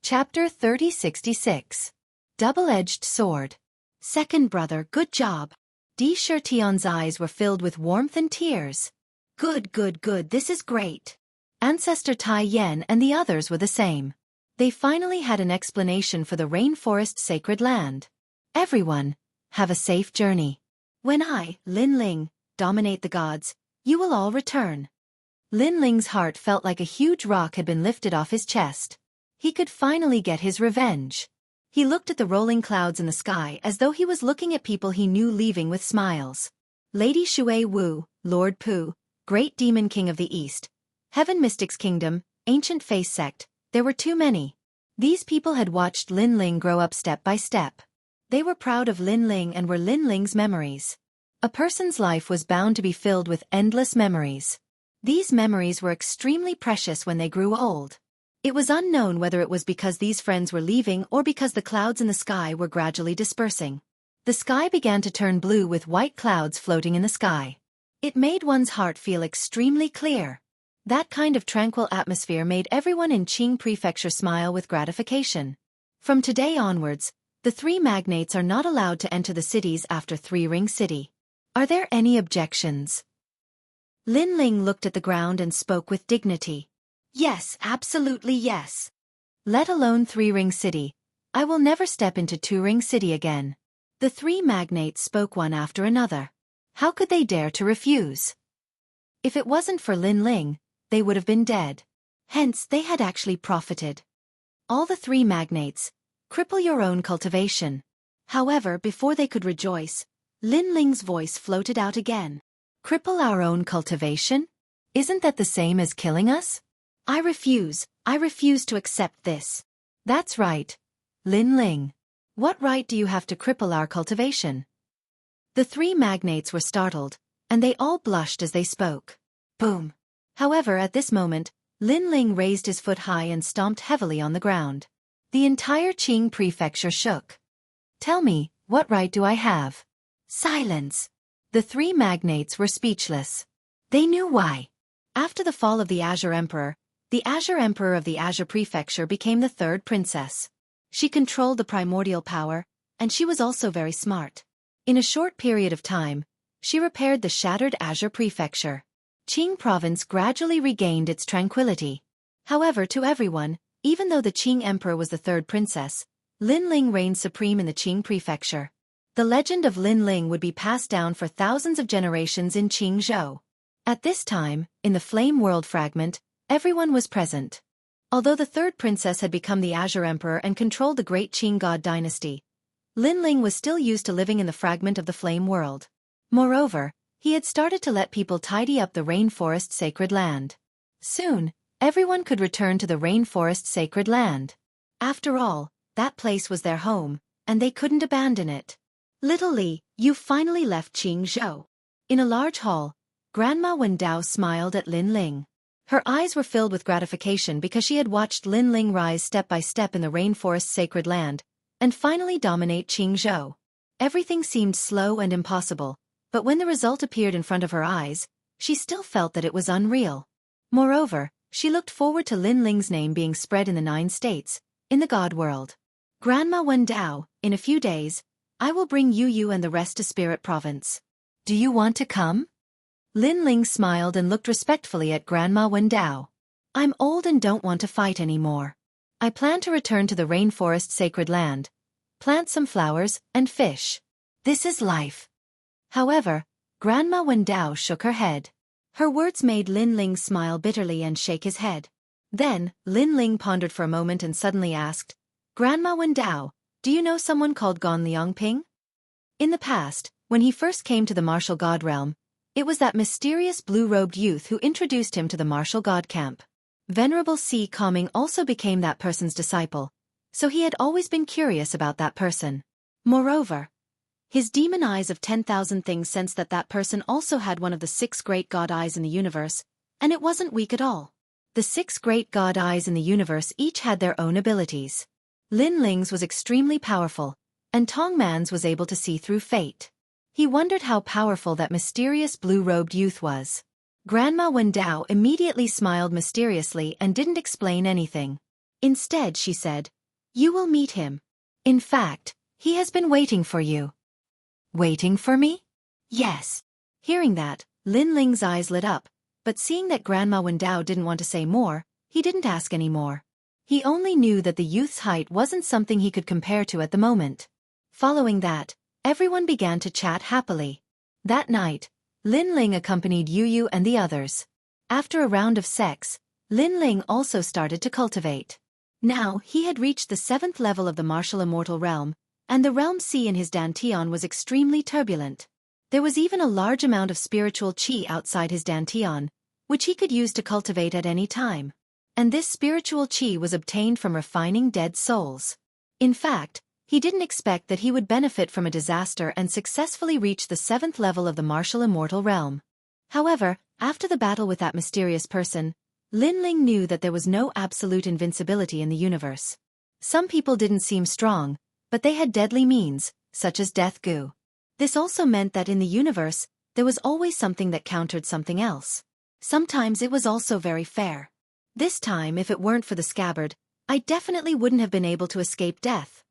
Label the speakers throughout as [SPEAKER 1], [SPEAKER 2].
[SPEAKER 1] Chapter 3066. Double-Edged Sword. Second brother, good job. Di Shirtion's eyes were filled with warmth and tears. Good, this is great. Ancestor Tai Yen and the others were the same. They finally had an explanation for the rainforest sacred land. Everyone, have a safe journey. When I, Lin Ling, dominate the gods, you will all return. Lin Ling's heart felt like a huge rock had been lifted off his chest. He could finally get his revenge. He looked at the rolling clouds in the sky as though he was looking at people he knew leaving with smiles. Lady Shui Wu, Lord Pu, Great Demon King of the East, Heaven Mystics Kingdom, Ancient Face Sect, there were too many. These people had watched Lin Ling grow up step by step. They were proud of Lin Ling and were Lin Ling's memories. A person's life was bound to be filled with endless memories. These memories were extremely precious when they grew old. It was unknown whether it was because these friends were leaving or because the clouds in the sky were gradually dispersing. The sky began to turn blue with white clouds floating in the sky. It made one's heart feel extremely clear. That kind of tranquil atmosphere made everyone in Qing Prefecture smile with gratification. From today onwards, the three magnates are not allowed to enter the cities after Three Ring City. Are there any objections? Lin Ling looked at the ground and spoke with dignity. Yes, absolutely yes. Let alone Three Ring City, I will never step into Two Ring City again. The three magnates spoke one after another. How could they dare to refuse? If it wasn't for Lin Ling, they would have been dead. Hence, they had actually profited. All the three magnates, cripple your own cultivation. However, before they could rejoice, Lin Ling's voice floated out again. Cripple our own cultivation? Isn't that the same as killing us? I refuse to accept this. That's right. Lin Ling. What right do you have to cripple our cultivation? The three magnates were startled, and they all blushed as they spoke. Boom. However, at this moment, Lin Ling raised his foot high and stomped heavily on the ground. The entire Qing prefecture shook. Tell me, what right do I have? Silence. The three magnates were speechless. They knew why. After the fall of the Azure Emperor of the Azure Prefecture became the third princess. She controlled the primordial power, and she was also very smart. In a short period of time, she repaired the shattered Azure Prefecture. Qing province gradually regained its tranquility. However, to everyone, even though the Qing Emperor was the third princess, Lin Ling reigned supreme in the Qing Prefecture. The legend of Lin Ling would be passed down for thousands of generations in Qingzhou. At this time, in the Flame World fragment, everyone was present. Although the third princess had become the Azure Emperor and controlled the great Qing God dynasty, Lin Ling was still used to living in the fragment of the Flame World. Moreover, he had started to let people tidy up the rainforest sacred land. Soon, everyone could return to the rainforest sacred land. After all, that place was their home, and they couldn't abandon it. Little Li, you finally left Qingzhou. In a large hall, Grandma Wendao smiled at Lin Ling. Her eyes were filled with gratification because she had watched Lin Ling rise step by step in the rainforest sacred land, and finally dominate Qingzhou. Everything seemed slow and impossible, but when the result appeared in front of her eyes, she still felt that it was unreal. Moreover, she looked forward to Lin Ling's name being spread in the 9 states, in the God world. Grandma Wendao, in a few days, I will bring you and the rest to Spirit Province. Do you want to come? Lin Ling smiled and looked respectfully at Grandma Wendao. I'm old and don't want to fight anymore. I plan to return to the rainforest sacred land, plant some flowers, and fish. This is life. However, Grandma Wendao shook her head. Her words made Lin Ling smile bitterly and shake his head. Then, Lin Ling pondered for a moment and suddenly asked, Grandma Wendao, do you know someone called Gon Liangping? In the past, when he first came to the martial god realm, it was that mysterious blue-robed youth who introduced him to the martial god camp. Venerable Si Kaming also became that person's disciple, so he had always been curious about that person. Moreover, his demon eyes of 10,000 things sensed that that person also had one of the 6 great god eyes in the universe, and it wasn't weak at all. The 6 great god eyes in the universe each had their own abilities. Lin Ling's was extremely powerful, and Tong Man's was able to see through fate. He wondered how powerful that mysterious blue-robed youth was. Grandma Wendao immediately smiled mysteriously and didn't explain anything. Instead, she said, "You will meet him. In fact, he has been waiting for you." "Waiting for me?" "Yes." Hearing that, Lin Ling's eyes lit up, but seeing that Grandma Wendao didn't want to say more, he didn't ask any more. He only knew that the youth's height wasn't something he could compare to at the moment. Following that, everyone began to chat happily. That night, Lin Ling accompanied Yu Yu and the others. After a round of sex, Lin Ling also started to cultivate. Now, he had reached the 7th level of the martial immortal realm, and the realm sea in his dantian was extremely turbulent. There was even a large amount of spiritual qi outside his dantian, which he could use to cultivate at any time. And this spiritual qi was obtained from refining dead souls. In fact, he didn't expect that he would benefit from a disaster and successfully reach the 7th level of the martial immortal realm. However, after the battle with that mysterious person, Lin Ling knew that there was no absolute invincibility in the universe. Some people didn't seem strong, but they had deadly means, such as death goo. This also meant that in the universe, there was always something that countered something else. Sometimes it was also very fair. This time, if it weren't for the scabbard, I definitely wouldn't have been able to escape death.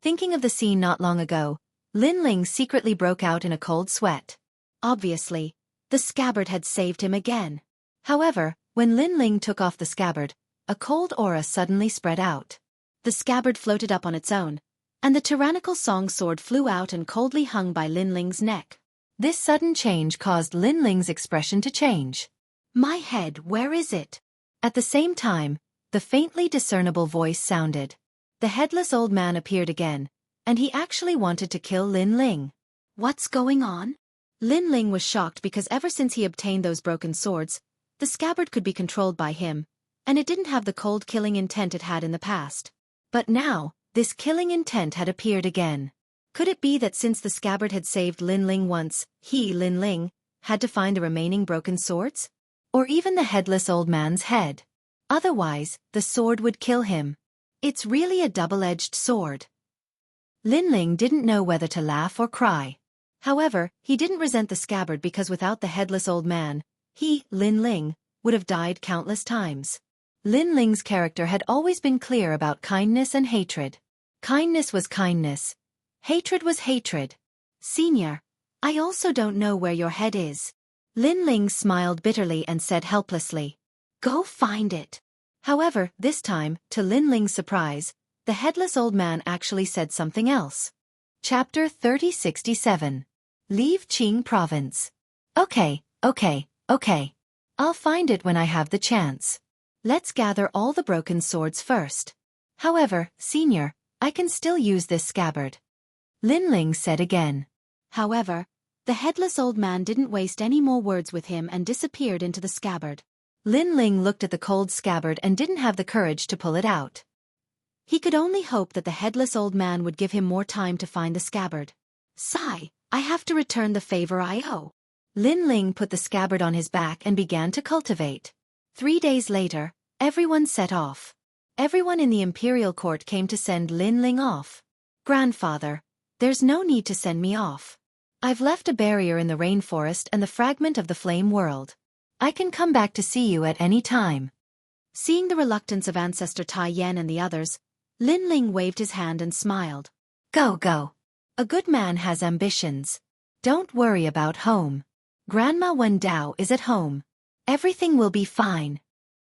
[SPEAKER 1] Thinking of the scene not long ago, Lin Ling secretly broke out in a cold sweat. Obviously, the scabbard had saved him again. However, when Lin Ling took off the scabbard, a cold aura suddenly spread out. The scabbard floated up on its own, and the tyrannical song sword flew out and coldly hung by Lin Ling's neck. This sudden change caused Lin Ling's expression to change. "My head, where is it?" At the same time, the faintly discernible voice sounded. The headless old man appeared again, and he actually wanted to kill Lin Ling. "What's going on?" Lin Ling was shocked because ever since he obtained those broken swords, the scabbard could be controlled by him, and it didn't have the cold killing intent it had in the past. But now, this killing intent had appeared again. Could it be that since the scabbard had saved Lin Ling once, he, Lin Ling, had to find the remaining broken swords? Or even the headless old man's head? Otherwise, the sword would kill him. It's really a double-edged sword. Lin Ling didn't know whether to laugh or cry. However, he didn't resent the scabbard because without the headless old man, he, Lin Ling, would have died countless times. Lin Ling's character had always been clear about kindness and hatred. Kindness was kindness. Hatred was hatred. "Senior, I also don't know where your head is." Lin Ling smiled bitterly and said helplessly, "Go find it." However, this time, to Lin Ling's surprise, the headless old man actually said something else. Chapter 3067. Leave Qing Province. Okay. I'll find it when I have the chance. Let's gather all the broken swords first. However, Senior, I can still use this scabbard. Lin Ling said again. However, the headless old man didn't waste any more words with him and disappeared into the scabbard. Lin Ling looked at the cold scabbard and didn't have the courage to pull it out. He could only hope that the headless old man would give him more time to find the scabbard. "Sigh, I have to return the favor I owe." Lin Ling put the scabbard on his back and began to cultivate. 3 days later, everyone set off. Everyone in the imperial court came to send Lin Ling off. "Grandfather, there's no need to send me off. I've left a barrier in the rainforest and the fragment of the flame world. I can come back to see you at any time." Seeing the reluctance of Ancestor Tai Yan and the others, Lin Ling waved his hand and smiled. Go. A good man has ambitions. Don't worry about home. Grandma Wendao is at home. Everything will be fine."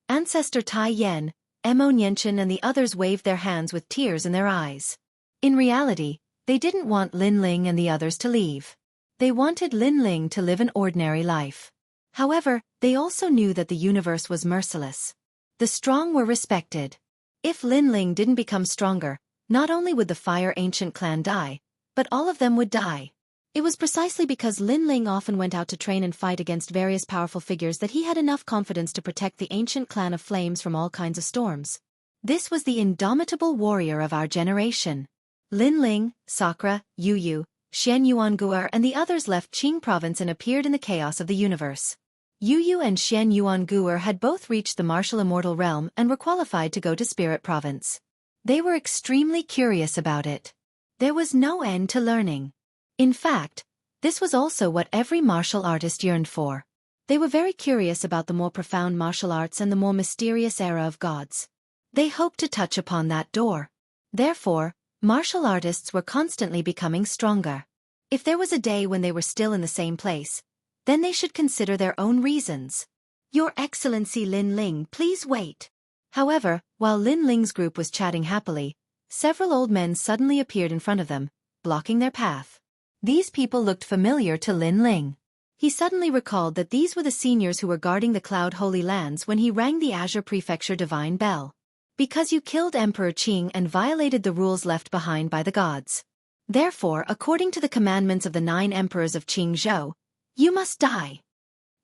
[SPEAKER 1] Ancestor Tai Yan, Mo Nianchen and the others waved their hands with tears in their eyes. In reality, they didn't want Lin Ling and the others to leave. They wanted Lin Ling to live an ordinary life. However, they also knew that the universe was merciless. The strong were respected. If Lin Ling didn't become stronger, not only would the Fire Ancient clan die, but all of them would die. It was precisely because Lin Ling often went out to train and fight against various powerful figures that he had enough confidence to protect the ancient clan of flames from all kinds of storms. This was the indomitable warrior of our generation. Lin Ling, Sakura, Yu Yu, Xianxia and the others left Qing province and appeared in the chaos of the universe. Yu Yu and Xianxia had both reached the martial immortal realm and were qualified to go to Spirit Province. They were extremely curious about it. There was no end to learning. In fact, this was also what every martial artist yearned for. They were very curious about the more profound martial arts and the more mysterious era of gods. They hoped to touch upon that door. Therefore, martial artists were constantly becoming stronger. If there was a day when they were still in the same place, then they should consider their own reasons. Your Excellency Lin Ling, please wait. However, while Lin Ling's group was chatting happily, several old men suddenly appeared in front of them, blocking their path. These people looked familiar to Lin Ling. He suddenly recalled that these were the seniors who were guarding the Cloud Holy Lands when he rang the Azure Prefecture Divine Bell. Because you killed Emperor Qing and violated the rules left behind by the gods. Therefore, according to the commandments of the 9 emperors of Jianghu, you must die.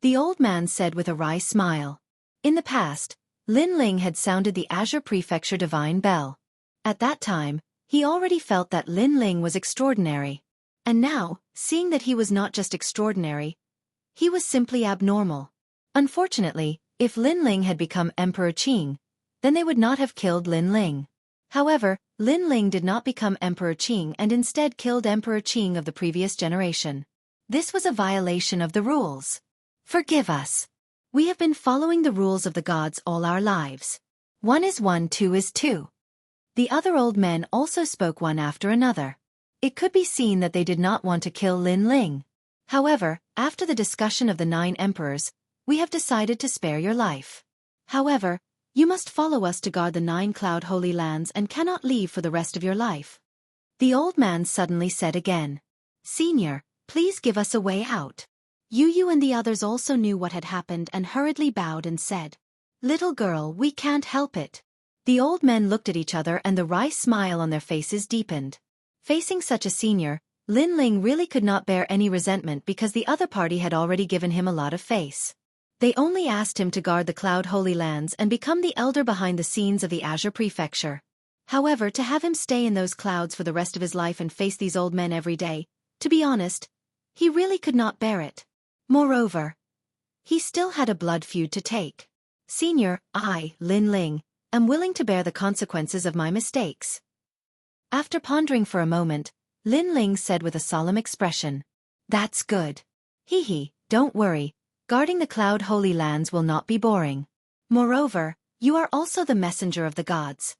[SPEAKER 1] The old man said with a wry smile. In the past, Lin Ling had sounded the Azure Prefecture Divine Bell. At that time, he already felt that Lin Ling was extraordinary. And now, seeing that he was not just extraordinary, he was simply abnormal. Unfortunately, if Lin Ling had become Emperor Qing, then they would not have killed Lin Ling. However, Lin Ling did not become Emperor Qing and instead killed Emperor Qing of the previous generation. This was a violation of the rules. Forgive us. We have been following the rules of the gods all our lives. 1 is 1, 2 is 2. The other old men also spoke one after another. It could be seen that they did not want to kill Lin Ling. However, after the discussion of the 9 emperors, we have decided to spare your life. However, you must follow us to guard the 9 Cloud Holy Lands and cannot leave for the rest of your life. The old man suddenly said again. Senior, please give us a way out. Yu and the others also knew what had happened and hurriedly bowed and said, Little girl, we can't help it. The old men looked at each other and the wry smile on their faces deepened. Facing such a senior, Lin Ling really could not bear any resentment because the other party had already given him a lot of face. They only asked him to guard the Cloud Holy Lands and become the elder behind the scenes of the Azure Prefecture. However, to have him stay in those clouds for the rest of his life and face these old men every day, to be honest, he really could not bear it. Moreover, he still had a blood feud to take. Senior, I, Lin Ling, am willing to bear the consequences of my mistakes. After pondering for a moment, Lin Ling said with a solemn expression, That's good. Hee, don't worry. Guarding the Cloud Holy Lands will not be boring. Moreover, you are also the messenger of the gods.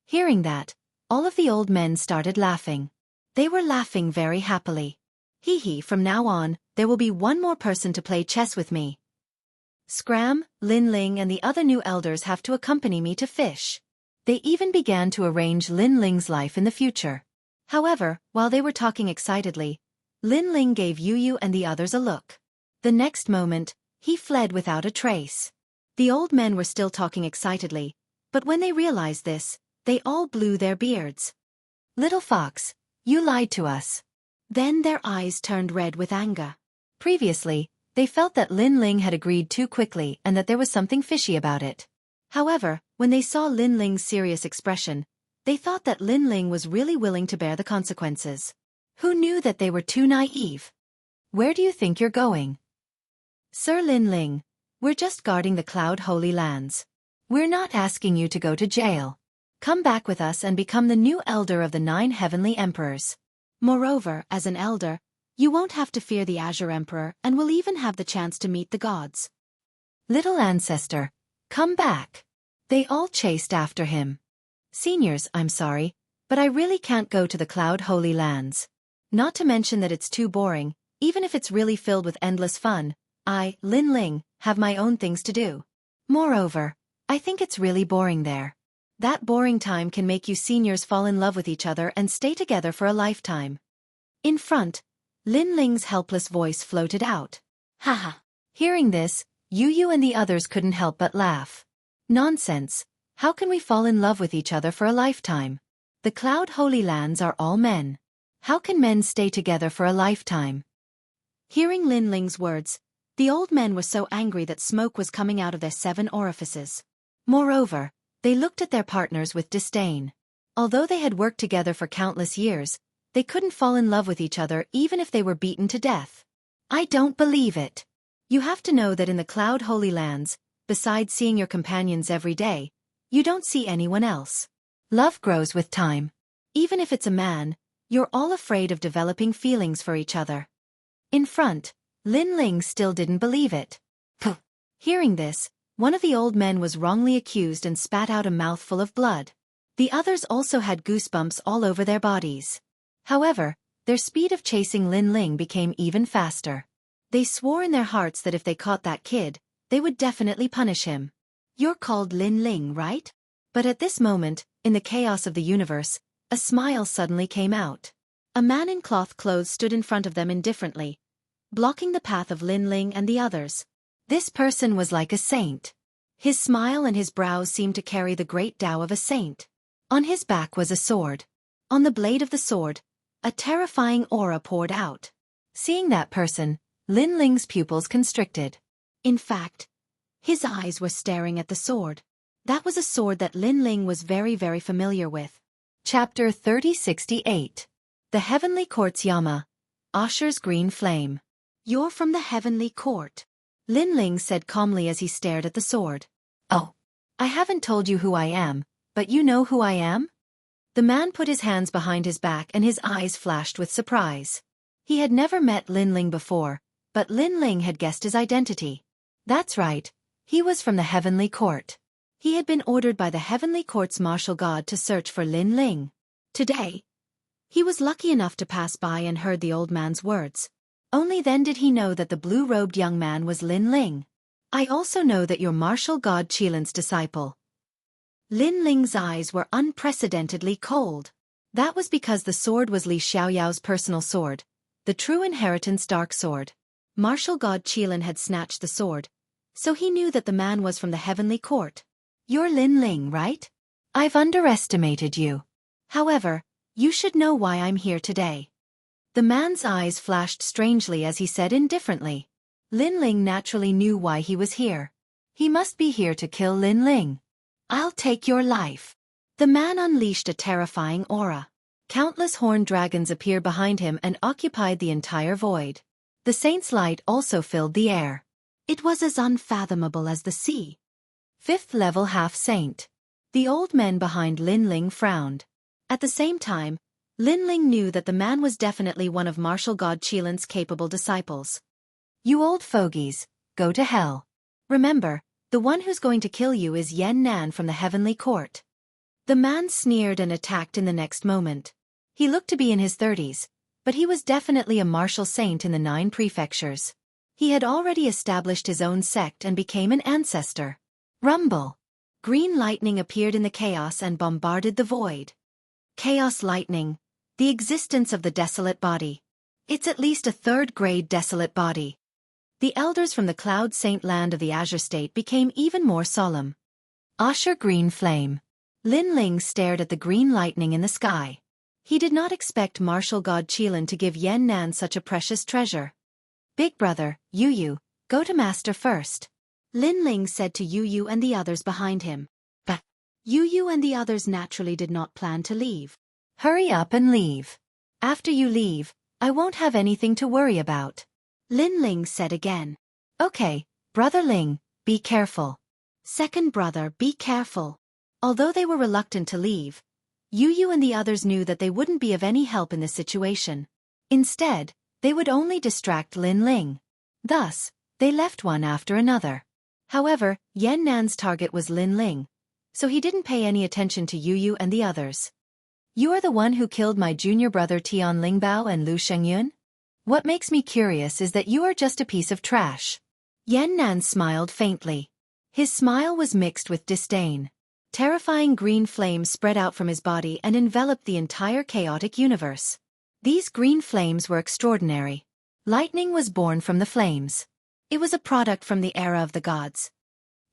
[SPEAKER 1] Hearing that, all of the old men started laughing. They were laughing very happily. From now on, there will be one more person to play chess with me. Scram, Lin Ling and the other new elders have to accompany me to fish. They even began to arrange Lin Ling's life in the future. However, while they were talking excitedly, Lin Ling gave Yu and the others a look. The next moment, he fled without a trace. The old men were still talking excitedly, but when they realized this, they all blew their beards. Little fox, you lied to us. Then their eyes turned red with anger. Previously, they felt that Lin Ling had agreed too quickly and that there was something fishy about it. However, when they saw Lin Ling's serious expression, they thought that Lin Ling was really willing to bear the consequences. Who knew that they were too naive? Where do you think you're going? Sir Lin Ling, we're just guarding the Cloud Holy Lands. We're not asking you to go to jail. Come back with us and become the new elder of the 9 heavenly emperors. Moreover, as an elder, you won't have to fear the Azure Emperor and will even have the chance to meet the gods. Little ancestor, come back. They all chased after him. Seniors, I'm sorry, but I really can't go to the Cloud Holy Lands. Not to mention that it's too boring, even if it's really filled with endless fun. I, Lin Ling, have my own things to do. Moreover, I think it's really boring there. That boring time can make you seniors fall in love with each other and stay together for a lifetime. In front, Lin Ling's helpless voice floated out. Haha. Hearing this, Yu and the others couldn't help but laugh. Nonsense. How can we fall in love with each other for a lifetime? The Cloud Holy Lands are all men. How can men stay together for a lifetime? Hearing Lin Ling's words, the old men were so angry that smoke was coming out of their 7 orifices. Moreover, they looked at their partners with disdain. Although they had worked together for countless years, they couldn't fall in love with each other even if they were beaten to death. I don't believe it. You have to know that in the Cloud Holy Lands, besides seeing your companions every day, you don't see anyone else. Love grows with time. Even if it's a man, you're all afraid of developing feelings for each other. In front, Lin Ling still didn't believe it. Hearing this, One of the old men was wrongly accused and spat out a mouthful of blood. The others also had goosebumps all over their bodies. However, their speed of chasing Lin Ling became even faster. They swore in their hearts that if they caught that kid, they would definitely punish him. You're called Lin Ling, right? But at this moment, in the chaos of the universe, a smile suddenly came out. A man in cloth clothes stood in front of them indifferently, blocking the path of Lin Ling and the others. This person was like a saint. His smile and his brows seemed to carry the great Tao of a saint. On his back was a sword. On the blade of the sword, a terrifying aura poured out. Seeing that person, Lin Ling's pupils constricted. In fact, his eyes were staring at the sword. That was a sword that Lin Ling was very familiar with. Chapter 3068. The Heavenly Court's Yama. Asher's Green Flame. You're from the Heavenly Court, Lin Ling said calmly as he stared at the sword. Oh, I haven't told you who I am, but you know who I am? The man put his hands behind his back and his eyes flashed with surprise. He had never met Lin Ling before, but Lin Ling had guessed his identity. That's right, he was from the Heavenly Court. He had been ordered by the Heavenly Court's martial god to search for Lin Ling. Today, he was lucky enough to pass by and heard the old man's words. Only then did he know that the blue-robed young man was Lin Ling. I also know that you're martial god Qilin's disciple. Lin Ling's eyes were unprecedentedly cold. That was because the sword was Li Xiaoyao's personal sword, the true inheritance dark sword. Martial god Qilin had snatched the sword, so he knew that the man was from the Heavenly Court. You're Lin Ling, right? I've underestimated you. However, you should know why I'm here today. The man's eyes flashed strangely as he said indifferently. Lin Ling naturally knew why he was here. He must be here to kill Lin Ling. I'll take your life. The man unleashed a terrifying aura. Countless horned dragons appeared behind him and occupied the entire void. The saint's light also filled the air. It was as unfathomable as the sea. 5th level half-saint. The old men behind Lin Ling frowned. At the same time, Lin Ling knew that the man was definitely one of martial god Qilin's capable disciples. You old fogies, go to hell. Remember, the one who's going to kill you is Yan Nan from the Heavenly Court. The man sneered and attacked in the next moment. He looked to be in his 30s, but he was definitely a martial saint in the 9 prefectures. He had already established his own sect and became an ancestor. Rumble. Green lightning appeared in the chaos and bombarded the void. Chaos lightning. The existence of the desolate body. It's at least a 3rd-grade desolate body. The elders from the Cloud Saint land of the Azure State became even more solemn. Asher Green Flame. Lin Ling stared at the green lightning in the sky. He did not expect martial god Qilin to give Yan Nan such a precious treasure. Big brother, Yu, go to master first. Lin Ling said to Yu and the others behind him. But Yu and the others naturally did not plan to leave. Hurry up and leave. After you leave, I won't have anything to worry about. Lin Ling said again. Okay, brother Ling, be careful. Second brother, be careful. Although they were reluctant to leave, Yu and the others knew that they wouldn't be of any help in this situation. Instead, they would only distract Lin Ling. Thus, they left one after another. However, Yan Nan's target was Lin Ling, so he didn't pay any attention to Yu and the others. You are the one who killed my junior brother Tian Lingbao and Lu Shengyun? What makes me curious is that you are just a piece of trash. Yan Nan smiled faintly. His smile was mixed with disdain. Terrifying green flames spread out from his body and enveloped the entire chaotic universe. These green flames were extraordinary. Lightning was born from the flames. It was a product from the era of the gods.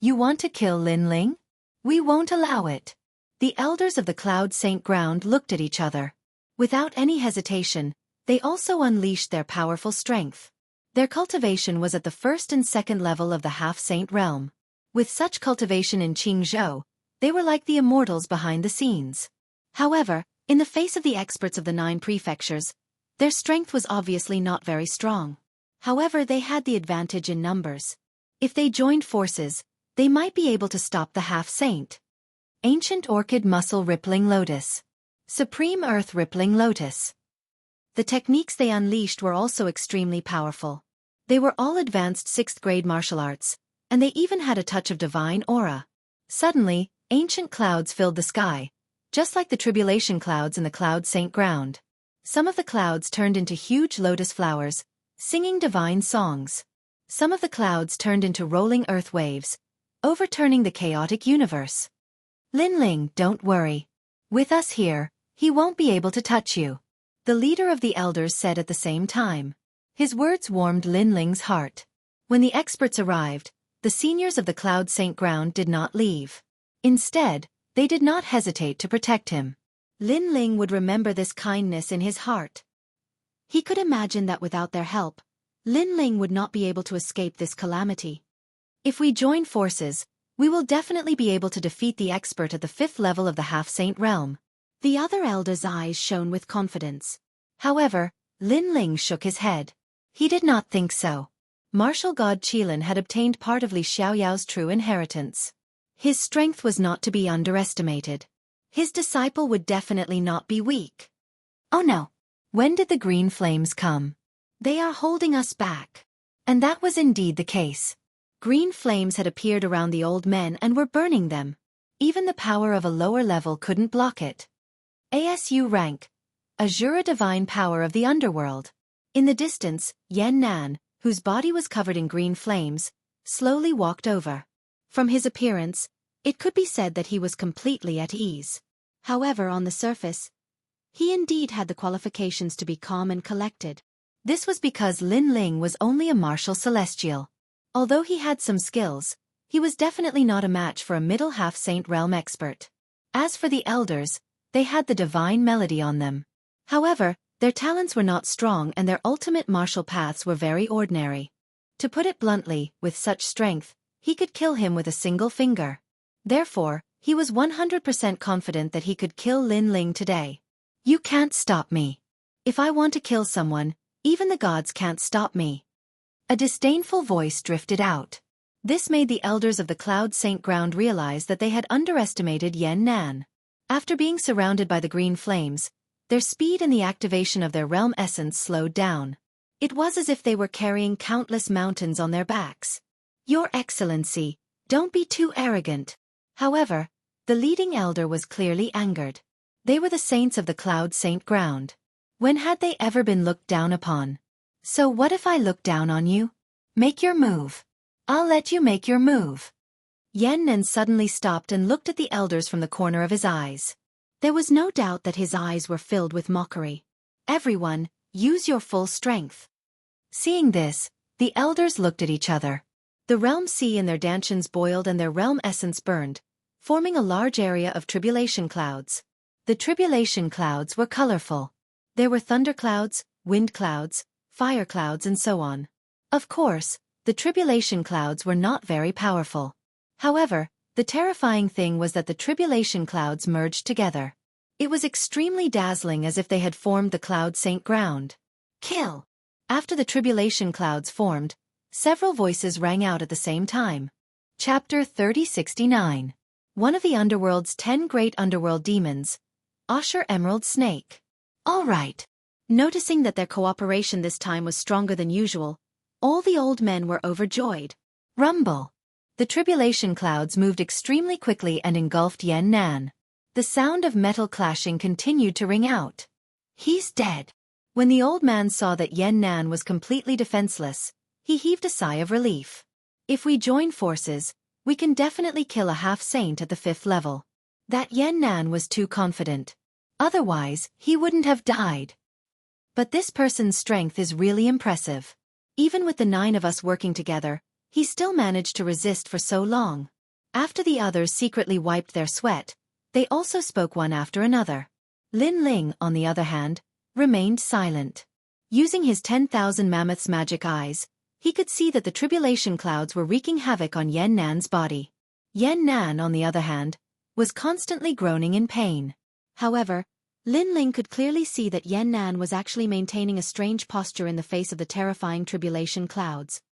[SPEAKER 1] You want to kill Lin Ling? We won't allow it. The elders of the Cloud Saint Ground looked at each other. Without any hesitation, they also unleashed their powerful strength. Their cultivation was at the 1st and 2nd level of the half-saint realm. With such cultivation in Jianghu, they were like the immortals behind the scenes. However, in the face of the experts of the 9 prefectures, their strength was obviously not very strong. However, they had the advantage in numbers. If they joined forces, they might be able to stop the half-saint. Ancient Orchid Muscle Rippling Lotus. Supreme Earth Rippling Lotus. The techniques they unleashed were also extremely powerful. They were all advanced 6th-grade martial arts, and they even had a touch of divine aura. Suddenly, ancient clouds filled the sky, just like the tribulation clouds in the cloud saint ground. Some of the clouds turned into huge lotus flowers, singing divine songs. Some of the clouds turned into rolling earth waves, overturning the chaotic universe. Lin Ling, don't worry. With us here, he won't be able to touch you, the leader of the elders said at the same time. His words warmed Lin Ling's heart. When the experts arrived, the seniors of the Cloud Saint ground did not leave. Instead, they did not hesitate to protect him. Lin Ling would remember this kindness in his heart. He could imagine that without their help, Lin Ling would not be able to escape this calamity. If we join forces, we will definitely be able to defeat the expert at the 5th level of the half-saint realm. The other elder's eyes shone with confidence. However, Lin Ling shook his head. He did not think so. Martial god Qilin had obtained part of Li Xiaoyao's true inheritance. His strength was not to be underestimated. His disciple would definitely not be weak. Oh no! When did the green flames come? They are holding us back. And that was indeed the case. Green flames had appeared around the old men and were burning them. Even the power of a lower level couldn't block it. ASU rank. Azura divine power of the underworld. In the distance, Yan Nan, whose body was covered in green flames, slowly walked over. From his appearance, it could be said that he was completely at ease. However, on the surface, he indeed had the qualifications to be calm and collected. This was because Lin Ling was only a martial celestial. Although he had some skills, he was definitely not a match for a middle half-saint realm expert. As for the elders, they had the divine melody on them. However, their talents were not strong and their ultimate martial paths were very ordinary. To put it bluntly, with such strength, he could kill him with a single finger. Therefore, he was 100% confident that he could kill Lin Ling today. You can't stop me. If I want to kill someone, even the gods can't stop me. A disdainful voice drifted out. This made the elders of the Cloud Saint ground realize that they had underestimated Yan Nan. After being surrounded by the green flames, their speed and the activation of their realm essence slowed down. It was as if they were carrying countless mountains on their backs. Your Excellency, don't be too arrogant. However, the leading elder was clearly angered. They were the saints of the Cloud Saint ground. When had they ever been looked down upon? So what if I look down on you? Make your move. I'll let you make your move. Yan Nan suddenly stopped and looked at the elders from the corner of his eyes. There was no doubt that his eyes were filled with mockery. Everyone, use your full strength. Seeing this, the elders looked at each other. The realm sea in their dantians boiled and their realm essence burned, forming a large area of tribulation clouds. The tribulation clouds were colorful. There were thunder clouds, wind clouds, fire clouds and so on. Of course, the tribulation clouds were not very powerful. However, the terrifying thing was that the tribulation clouds merged together. It was extremely dazzling, as if they had formed the Cloud Saint ground. Kill! After the tribulation clouds formed, several voices rang out at the same time. Chapter 3069. One of the underworld's 10 great underworld demons, Osher Emerald Snake. All right. Noticing that their cooperation this time was stronger than usual, all the old men were overjoyed. Rumble! The tribulation clouds moved extremely quickly and engulfed Yan Nan. The sound of metal clashing continued to ring out. He's dead. When the old man saw that Yan Nan was completely defenseless, he heaved a sigh of relief. If we join forces, we can definitely kill a half-saint at the 5th level. That Yan Nan was too confident. Otherwise, he wouldn't have died. But this person's strength is really impressive. Even with the 9 of us working together, he still managed to resist for so long. After the others secretly wiped their sweat, they also spoke one after another. Lin Ling, on the other hand, remained silent. Using his 10,000 mammoths' magic eyes, he could see that the tribulation clouds were wreaking havoc on Yan Nan's body. Yan Nan, on the other hand, was constantly groaning in pain. However, Lin Ling could clearly see that Yan Nan was actually maintaining a strange posture in the face of the terrifying tribulation clouds.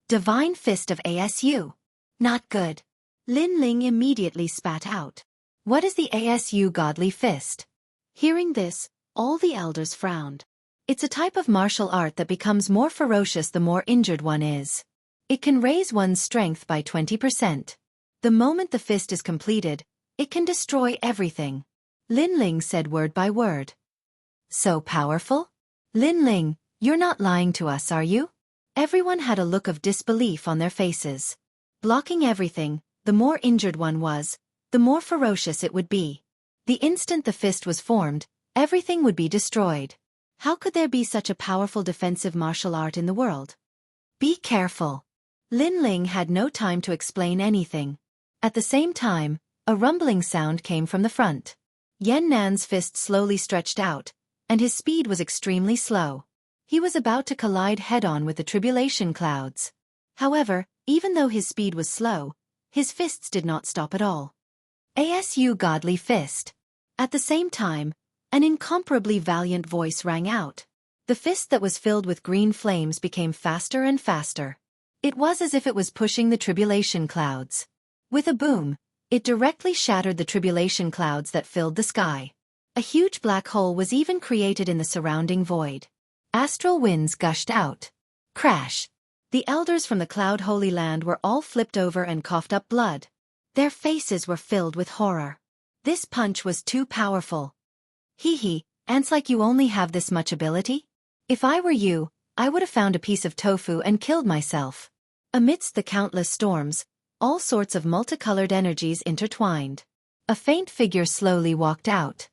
[SPEAKER 1] Divine Fist of ASU. Not good. Lin Ling immediately spat out. What is the ASU Godly Fist? Hearing this, all the elders frowned. It's a type of martial art that becomes more ferocious the more injured one is. It can raise one's strength by 20%. The moment the fist is completed, it can destroy everything. Lin Ling said word by word. So powerful? Lin Ling, you're not lying to us, are you? Everyone had a look of disbelief on their faces. Blocking everything, the more injured one was, the more ferocious it would be. The instant the fist was formed, everything would be destroyed. How could there be such a powerful defensive martial art in the world? Be careful. Lin Ling had no time to explain anything. At the same time, a rumbling sound came from the front. Yan Nan's fist slowly stretched out, and his speed was extremely slow. He was about to collide head-on with the tribulation clouds. However, even though his speed was slow, his fists did not stop at all. ASU Godly Fist. At the same time, an incomparably valiant voice rang out. The fist that was filled with green flames became faster and faster. It was as if it was pushing the tribulation clouds. With a boom, it directly shattered the tribulation clouds that filled the sky. A huge black hole was even created in the surrounding void. Astral winds gushed out. Crash! The elders from the Cloud Holy Land were all flipped over and coughed up blood. Their faces were filled with horror. This punch was too powerful. Hee, ants like you only have this much ability? If I were you, I would have found a piece of tofu and killed myself. Amidst the countless storms, all sorts of multicolored energies intertwined. A faint figure slowly walked out.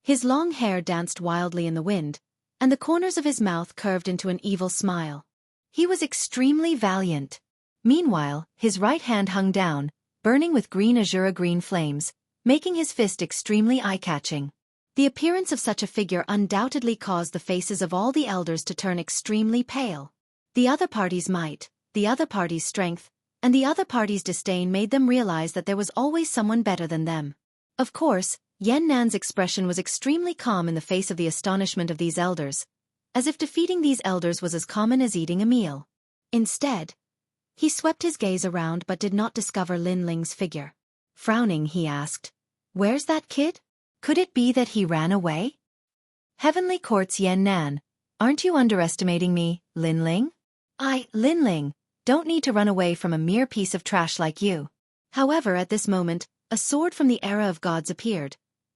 [SPEAKER 1] His long hair danced wildly in the wind, and the corners of his mouth curved into an evil smile. He was extremely valiant. Meanwhile, his right hand hung down, burning with green azure green flames, making his fist extremely eye-catching. The appearance of such a figure undoubtedly caused the faces of all the elders to turn extremely pale. The other party's might, the other party's strength, and the other party's disdain made them realize that there was always someone better than them. Of course, Yan Nan's expression was extremely calm in the face of the astonishment of these elders, as if defeating these elders was as common as eating a meal. Instead, he swept his gaze around but did not discover Lin Ling's figure. Frowning, he asked, "Where's that kid? Could it be that he ran away?" Heavenly Court's Yan Nan, aren't you underestimating me, Lin Ling? Lin Ling, don't need to run away from a mere piece of trash like you. However, at this moment, a sword from the era of gods appeared,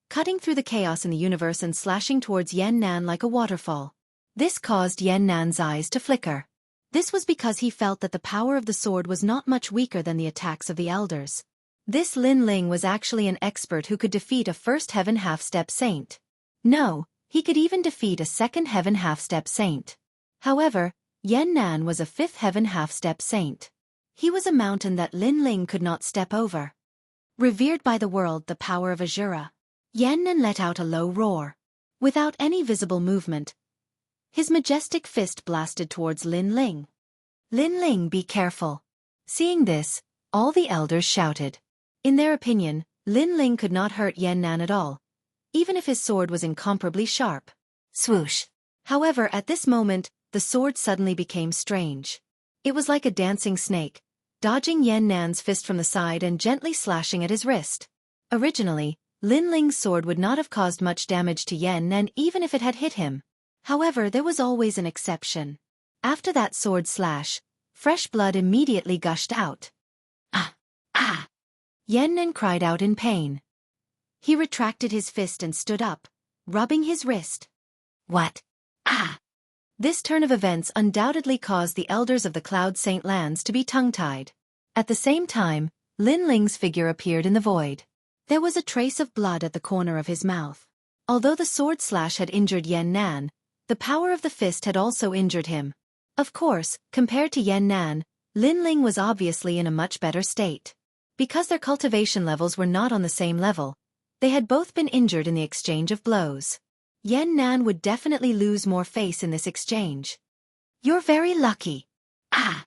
[SPEAKER 1] cutting through the chaos in the universe and slashing towards Yan Nan like a waterfall. This caused Yan Nan's eyes to flicker. This was because he felt that the power of the sword was not much weaker than the attacks of the elders. This Lin Ling was actually an expert who could defeat a first heaven half-step saint. No, he could even defeat a second heaven half-step saint. However, Yan Nan was a fifth heaven half-step saint. He was a mountain that Lin Ling could not step over. Revered by the world, the power of Azura. Yan Nan let out a low roar. Without any visible movement, his majestic fist blasted towards Lin Ling. Lin Ling, be careful. Seeing this, all the elders shouted. In their opinion, Lin Ling could not hurt Yan Nan at all, even if his sword was incomparably sharp. Swoosh. However, at this moment, the sword suddenly became strange. It was like a dancing snake, dodging Yan Nan's fist from the side and gently slashing at his wrist. Originally, Lin Ling's sword would not have caused much damage to Yan Nan even if it had hit him. However, there was always an exception. After that sword slash, fresh blood immediately gushed out. Ah! Yan Nan cried out in pain. He retracted his fist and stood up, rubbing his wrist. What? Ah! This turn of events undoubtedly caused the elders of the Cloud Saint lands to be tongue-tied. At the same time, Lin Ling's figure appeared in the void. There was a trace of blood at the corner of his mouth. Although the sword slash had injured Yan Nan, the power of the fist had also injured him. Of course, compared to Yan Nan, Lin Ling was obviously in a much better state. Because their cultivation levels were not on the same level, they had both been injured in the exchange of blows. Yan Nan would definitely lose more face in this exchange. You're very lucky. Ah!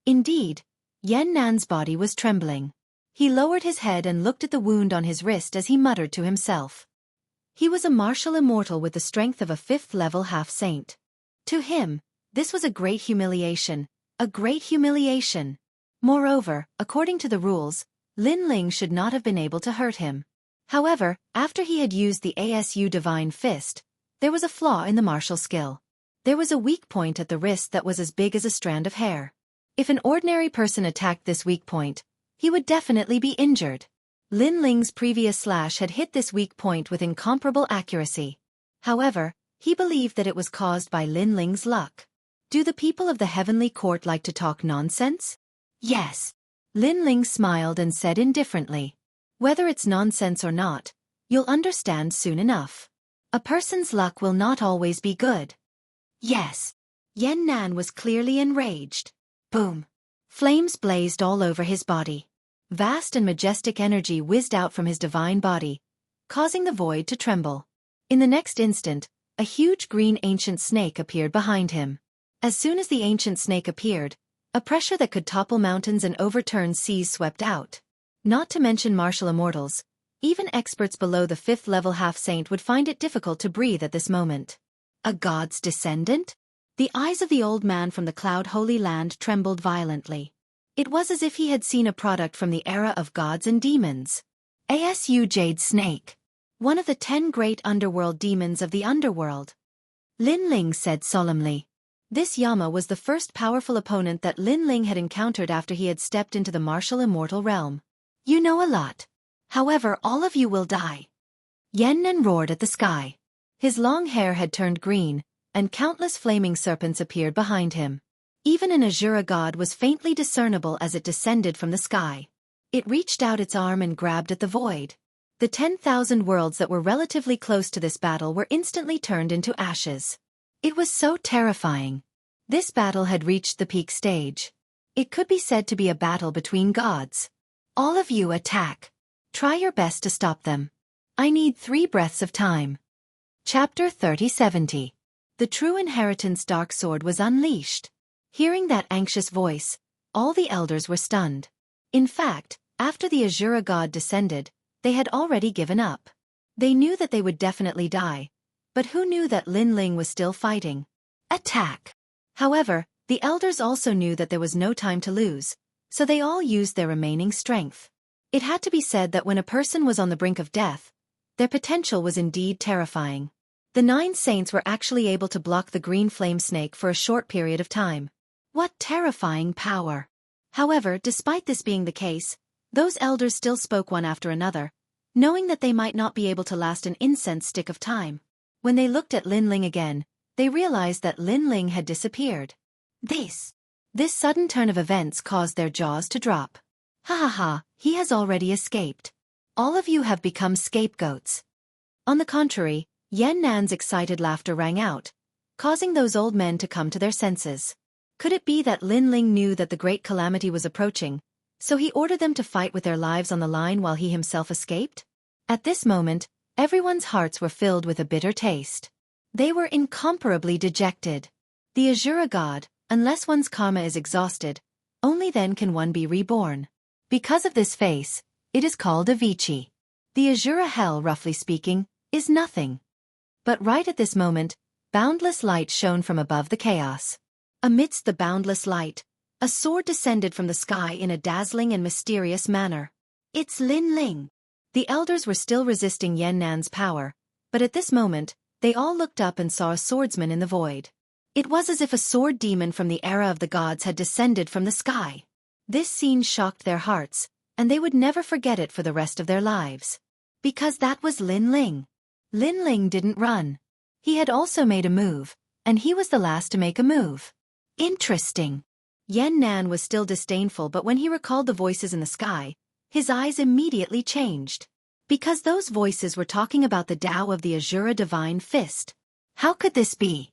[SPEAKER 1] Indeed, Yan Nan's body was trembling. He lowered his head and looked at the wound on his wrist as he muttered to himself. He was a martial immortal with the strength of a fifth-level half-saint. To him, this was a great humiliation, a great humiliation. Moreover, according to the rules, Lin Ling should not have been able to hurt him. However, after he had used the ASU Divine Fist, there was a flaw in the martial skill. There was a weak point at the wrist that was as big as a strand of hair. If an ordinary person attacked this weak point, he would definitely be injured. Lin Ling's previous slash had hit this weak point with incomparable accuracy. However, he believed that it was caused by Lin Ling's luck. Do the people of the heavenly court like to talk nonsense? Yes. Lin Ling smiled and said indifferently. Whether it's nonsense or not, you'll understand soon enough. A person's luck will not always be good. Yes. Yan Nan was clearly enraged. Boom. Flames blazed all over his body. Vast and majestic energy whizzed out from his divine body, causing the void to tremble. In the next instant, a huge green ancient snake appeared behind him. As soon as the ancient snake appeared, a pressure that could topple mountains and overturn seas swept out. Not to mention martial immortals, even experts below the 5th level half-saint would find it difficult to breathe at this moment. A god's descendant? The eyes of the old man from the Cloud Holy Land trembled violently. It was as if he had seen a product from the era of gods and demons. Asu Jade Snake. One of the 10 great underworld demons of the underworld. Lin Ling said solemnly. This Yama was the first powerful opponent that Lin Ling had encountered after he had stepped into the martial immortal realm. You know a lot. However, all of you will die. Yan Nan roared at the sky. His long hair had turned green, and countless flaming serpents appeared behind him. Even an Azura god was faintly discernible as it descended from the sky. It reached out its arm and grabbed at the void. The 10,000 worlds that were relatively close to this battle were instantly turned into ashes. It was so terrifying. This battle had reached the peak stage. It could be said to be a battle between gods. All of you attack. Try your best to stop them. I need 3 breaths of time. Chapter 3070. The true inheritance dark sword was unleashed. Hearing that anxious voice, all the elders were stunned. In fact, after the Azura god descended, they had already given up. They knew that they would definitely die. But who knew that Lin Ling was still fighting? Attack! However, the elders also knew that there was no time to lose, so they all used their remaining strength. It had to be said that when a person was on the brink of death, their potential was indeed terrifying. The 9 saints were actually able to block the green flame snake for a short period of time. What terrifying power! However, despite this being the case, those elders still spoke one after another, knowing that they might not be able to last an incense stick of time. When they looked at Lin Ling again, they realized that Lin Ling had disappeared. This sudden turn of events caused their jaws to drop. Ha ha ha, he has already escaped. All of you have become scapegoats. On the contrary, Yan Nan's excited laughter rang out, causing those old men to come to their senses. Could it be that Lin Ling knew that the great calamity was approaching, so he ordered them to fight with their lives on the line while he himself escaped? At this moment, everyone's hearts were filled with a bitter taste. They were incomparably dejected. The Azura god, unless one's karma is exhausted, only then can one be reborn. Because of this face, it is called a Vici. The Azura hell, roughly speaking, is nothing. But right at this moment, boundless light shone from above the chaos. Amidst the boundless light, a sword descended from the sky in a dazzling and mysterious manner. It's Lin Ling. The elders were still resisting Yan Nan's power, but at this moment, they all looked up and saw a swordsman in the void. It was as if a sword demon from the era of the gods had descended from the sky. This scene shocked their hearts, and they would never forget it for the rest of their lives. Because that was Lin Ling. Lin Ling didn't run. He had also made a move, and he was the last to make a move. Interesting. Yan Nan was still disdainful, but when he recalled the voices in the sky, his eyes immediately changed. Because those voices were talking about the Tao of the Azura Divine Fist. How could this be?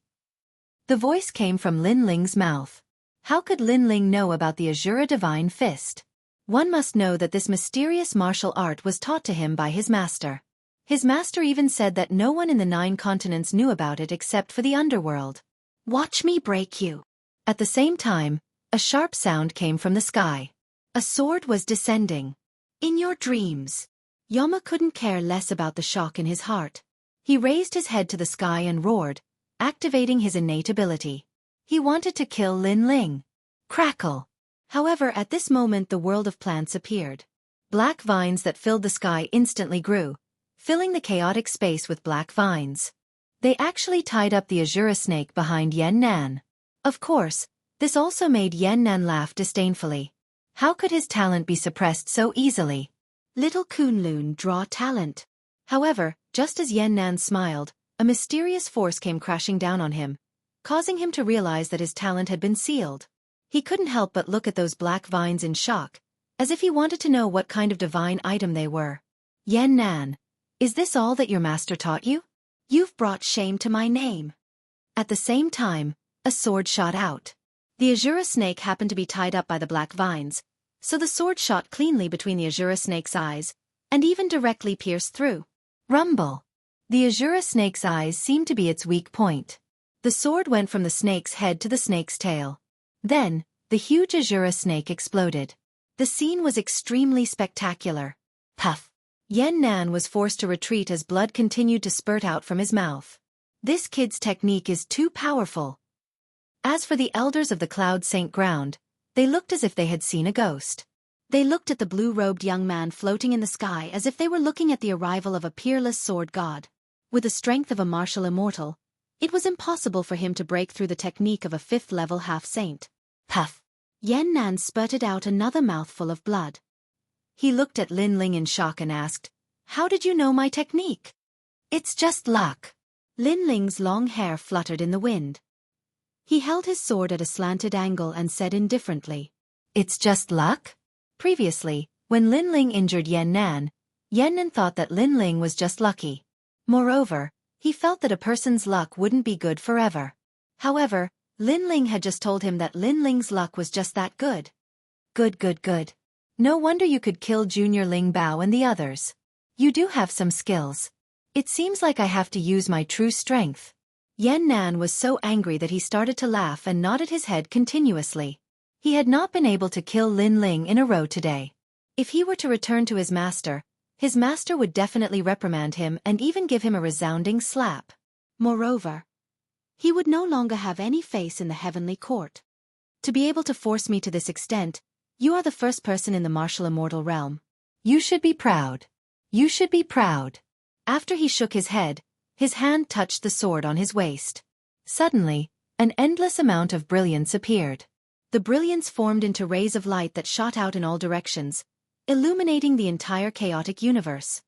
[SPEAKER 1] The voice came from Lin Ling's mouth. How could Lin Ling know about the Azura Divine Fist? One must know that this mysterious martial art was taught to him by his master. His master even said that no one in the 9 continents knew about it except for the underworld. Watch me break you. At the same time, a sharp sound came from the sky. A sword was descending. In your dreams. Yama couldn't care less about the shock in his heart. He raised his head to the sky and roared, activating his innate ability. He wanted to kill Lin Ling. Crackle. However, at this moment the world of plants appeared. Black vines that filled the sky instantly grew, filling the chaotic space with black vines. They actually tied up the Azura snake behind Yan Nan. Of course, This also made Yan Nan laugh disdainfully. How could his talent be suppressed so easily? Little Kunlun draw talent. However, just as Yan Nan smiled, a mysterious force came crashing down on him, causing him to realize that his talent had been sealed. He couldn't help but look at those black vines in shock, as if he wanted to know what kind of divine item they were. Yan Nan, is this all that your master taught you? You've brought shame to my name. At the same time, a sword shot out. The Azura snake happened to be tied up by the black vines, so the sword shot cleanly between the Azura snake's eyes, and even directly pierced through. Rumble. The Azura snake's eyes seemed to be its weak point. The sword went from the snake's head to the snake's tail. Then, the huge Azura snake exploded. The scene was extremely spectacular. Puff. Yan Nan was forced to retreat as blood continued to spurt out from his mouth. This kid's technique is too powerful. As for the elders of the Cloud Saint Ground, they looked as if they had seen a ghost. They looked at the blue-robed young man floating in the sky as if they were looking at the arrival of a peerless sword god. With the strength of a martial immortal, it was impossible for him to break through the technique of a fifth-level half-saint. Puff. Yan Nan spurted out another mouthful of blood. He looked at Lin Ling in shock and asked, "How did you know my technique?" "It's just luck." Lin Ling's long hair fluttered in the wind. He held his sword at a slanted angle and said indifferently, "It's just luck?" Previously, when Lin Ling injured Yan Nan thought that Lin Ling was just lucky. Moreover, he felt that a person's luck wouldn't be good forever. However, Lin Ling had just told him that Lin Ling's luck was just that good. Good. No wonder you could kill Junior Ling Bao and the others. You do have some skills. It seems like I have to use my true strength. Yan Nan was so angry that he started to laugh and nodded his head continuously. He had not been able to kill Lin Ling in a row today. If he were to return to his master would definitely reprimand him and even give him a resounding slap. Moreover, he would no longer have any face in the heavenly court. To be able to force me to this extent, you are the first person in the martial immortal realm. You should be proud. You should be proud. After he shook his head, his hand touched the sword on his waist. Suddenly, an endless amount of brilliance appeared. The brilliance formed into rays of light that shot out in all directions, illuminating the entire chaotic universe.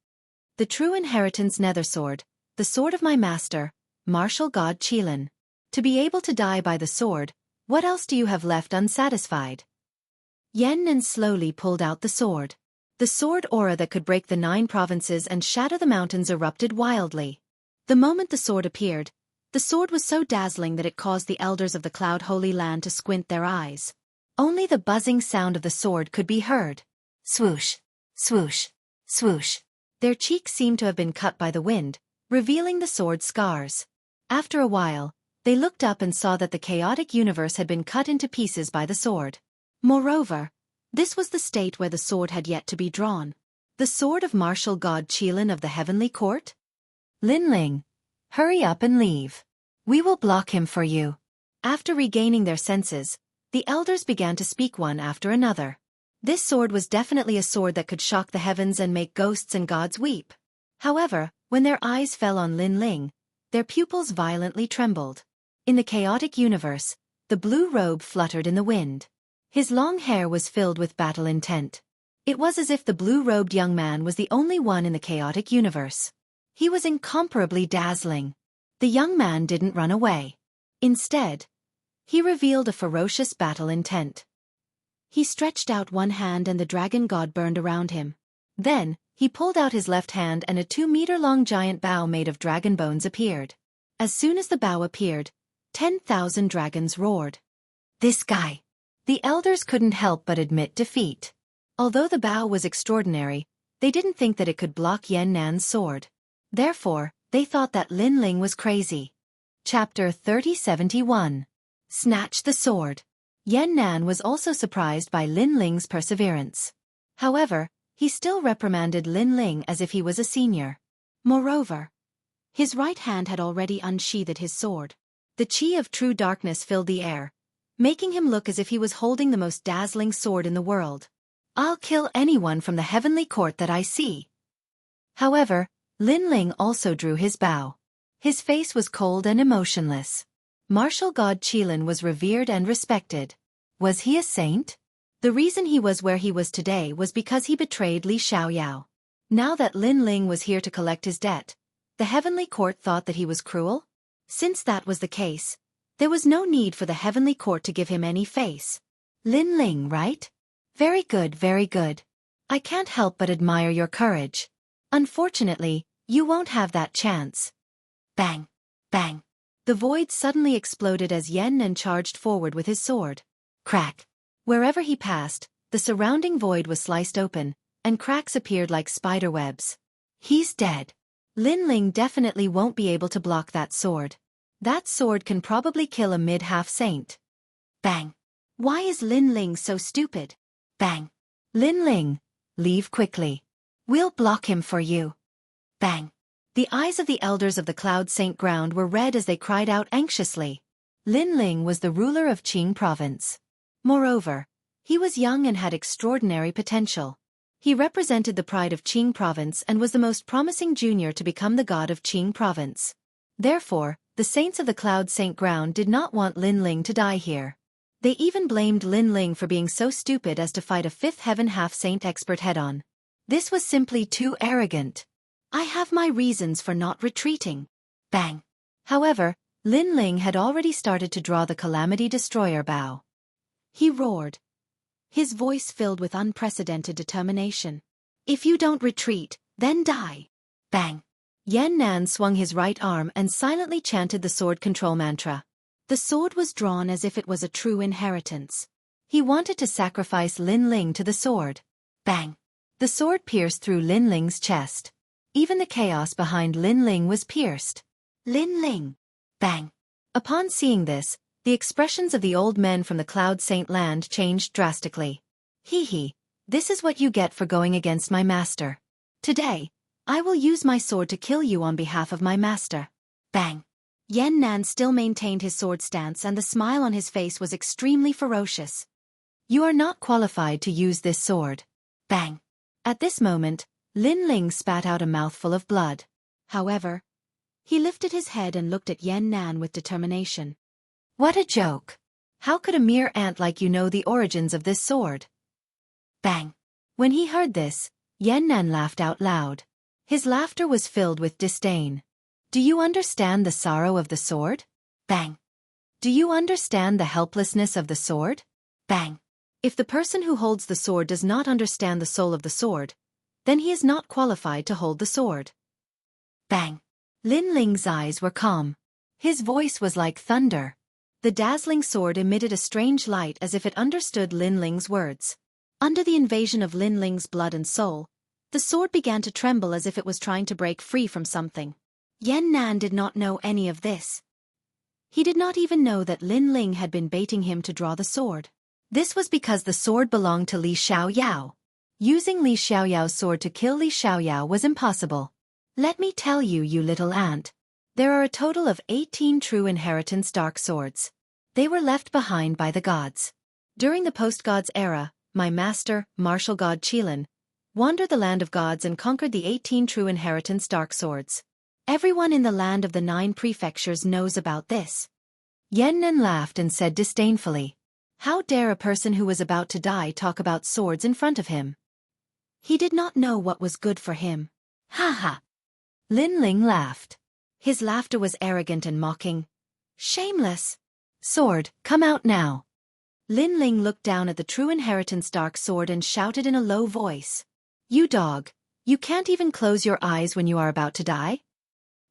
[SPEAKER 1] The true inheritance nether sword, the sword of my master, martial god Qilin. To be able to die by the sword, what else do you have left unsatisfied? Yan Nan slowly pulled out the sword. The sword aura that could break the 9 provinces and shatter the mountains erupted wildly. The moment the sword appeared, the sword was so dazzling that it caused the elders of the Cloud Holy Land to squint their eyes. Only the buzzing sound of the sword could be heard. Swoosh, swoosh, swoosh. Their cheeks seemed to have been cut by the wind, revealing the sword's scars. After a while, they looked up and saw that the chaotic universe had been cut into pieces by the sword. Moreover, this was the state where the sword had yet to be drawn. The sword of martial god Qilin of the heavenly court? Lin Ling, hurry up and leave. We will block him for you. After regaining their senses, the elders began to speak one after another. This sword was definitely a sword that could shock the heavens and make ghosts and gods weep. However, when their eyes fell on Lin Ling, their pupils violently trembled. In the chaotic universe, the blue robe fluttered in the wind. His long hair was filled with battle intent. It was as if the blue-robed young man was the only one in the chaotic universe. He was incomparably dazzling. The young man didn't run away. Instead, he revealed a ferocious battle intent. He stretched out one hand and the dragon god burned around him. Then, he pulled out his left hand and a 2-meter-long giant bow made of dragon bones appeared. As soon as the bow appeared, 10,000 dragons roared. This guy. The elders couldn't help but admit defeat. Although the bow was extraordinary, they didn't think that it could block Yan Nan's sword. Therefore, they thought that Lin Ling was crazy. Chapter 3071. Snatch the sword. Yan Nan was also surprised by Lin Ling's perseverance. However, he still reprimanded Lin Ling as if he was a senior. Moreover, his right hand had already unsheathed his sword. The chi of true darkness filled the air, making him look as if he was holding the most dazzling sword in the world. I'll kill anyone from the heavenly court that I see. However, Lin Ling also drew his bow. His face was cold and emotionless. Martial god Qilin was revered and respected. Was he a saint? The reason he was where he was today was because he betrayed Li Xiaoyao. Now that Lin Ling was here to collect his debt, the heavenly court thought that he was cruel? Since that was the case, there was no need for the heavenly court to give him any face. Lin Ling, right? Very good, very good. I can't help but admire your courage. Unfortunately, you won't have that chance. Bang! Bang! The void suddenly exploded as Yan Nan charged forward with his sword. Crack! Wherever he passed, the surrounding void was sliced open, and cracks appeared like spider webs. He's dead. Lin Ling definitely won't be able to block that sword. That sword can probably kill a mid-half saint. Bang! Why is Lin Ling so stupid? Bang! Lin Ling, leave quickly. We'll block him for you. Bang! The eyes of the elders of the Cloud Saint ground were red as they cried out anxiously. Lin Ling was the ruler of Qing province. Moreover, he was young and had extraordinary potential. He represented the pride of Qing province and was the most promising junior to become the god of Qing province. Therefore, the saints of the Cloud Saint ground did not want Lin Ling to die here. They even blamed Lin Ling for being so stupid as to fight a fifth heaven half-saint expert head-on. This was simply too arrogant. I have my reasons for not retreating. Bang! However, Lin Ling had already started to draw the Calamity Destroyer bow. He roared, his voice filled with unprecedented determination. If you don't retreat, then die. Bang! Yan Nan swung his right arm and silently chanted the sword control mantra. The sword was drawn as if it was a true inheritance. He wanted to sacrifice Lin Ling to the sword. Bang! The sword pierced through Lin Ling's chest. Even the chaos behind Lin Ling was pierced. Lin Ling! Bang! Upon seeing this, the expressions of the old men from the Cloud Saint land changed drastically. Hee hee, this is what you get for going against my master. Today, I will use my sword to kill you on behalf of my master. Bang! Yan Nan still maintained his sword stance and the smile on his face was extremely ferocious. You are not qualified to use this sword. Bang! At this moment, Lin Ling spat out a mouthful of blood. However, he lifted his head and looked at Yan Nan with determination. What a joke! How could a mere ant like you know the origins of this sword? Bang! When he heard this, Yan Nan laughed out loud. His laughter was filled with disdain. Do you understand the sorrow of the sword? Bang! Do you understand the helplessness of the sword? Bang! If the person who holds the sword does not understand the soul of the sword, then he is not qualified to hold the sword. Bang! Lin Ling's eyes were calm. His voice was like thunder. The dazzling sword emitted a strange light as if it understood Lin Ling's words. Under the invasion of Lin Ling's blood and soul, the sword began to tremble as if it was trying to break free from something. Yan Nan did not know any of this. He did not even know that Lin Ling had been baiting him to draw the sword. This was because the sword belonged to Li Xiaoyao. Using Li Xiaoyao's sword to kill Li Xiaoyao was impossible. Let me tell you, you little ant. There are a total of 18 true inheritance dark swords. They were left behind by the gods. During the post-gods era, my master, martial god Qilin, wandered the land of gods and conquered the 18 true inheritance dark swords. Everyone in the land of the 9 prefectures knows about this. Yan Nan laughed and said disdainfully, how dare a person who was about to die talk about swords in front of him? He did not know what was good for him. Ha ha! Lin Ling laughed. His laughter was arrogant and mocking. Shameless! Sword, come out now! Lin Ling looked down at the true inheritance dark sword and shouted in a low voice. You dog, you can't even close your eyes when you are about to die?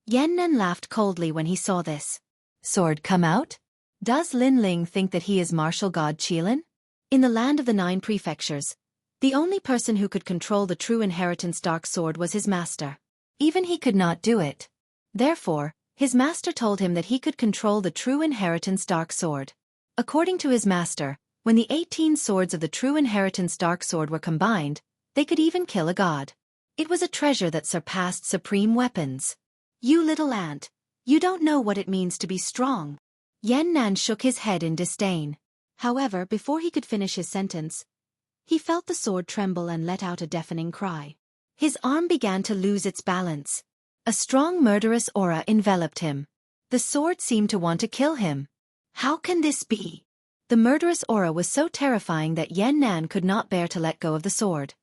[SPEAKER 1] Yan Nan laughed coldly when he saw this. Sword come out? Does Lin Ling think that he is martial god Qilin? In the land of the 9 prefectures, the only person who could control the true inheritance dark sword was his master. Even he could not do it. Therefore, his master told him that he could control the true inheritance dark sword. According to his master, when the 18 swords of the true inheritance dark sword were combined, they could even kill a god. It was a treasure that surpassed supreme weapons. You little ant, you don't know what it means to be strong. Yan Nan shook his head in disdain. However, before he could finish his sentence, he felt the sword tremble and let out a deafening cry. His arm began to lose its balance. A strong murderous aura enveloped him. The sword seemed to want to kill him. How can this be? The murderous aura was so terrifying that Yannan could not bear to let go of the sword.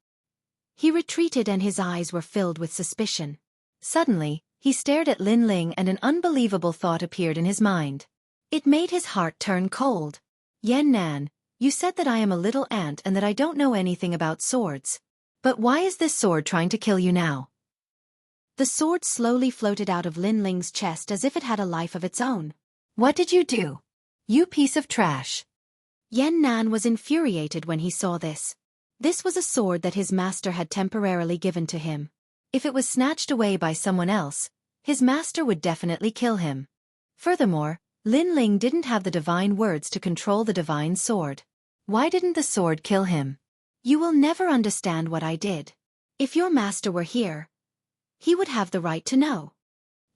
[SPEAKER 1] He retreated and his eyes were filled with suspicion. Suddenly, he stared at Lin Ling and an unbelievable thought appeared in his mind. It made his heart turn cold. Yannan, you said that I am a little ant and that I don't know anything about swords. But why is this sword trying to kill you now? The sword slowly floated out of Lin Ling's chest as if it had a life of its own. What did you do? You piece of trash. Yannan was infuriated when he saw this. This was a sword that his master had temporarily given to him. If it was snatched away by someone else, his master would definitely kill him. Furthermore, Lin Ling didn't have the divine words to control the divine sword. Why didn't the sword kill him? You will never understand what I did. If your master were here, he would have the right to know.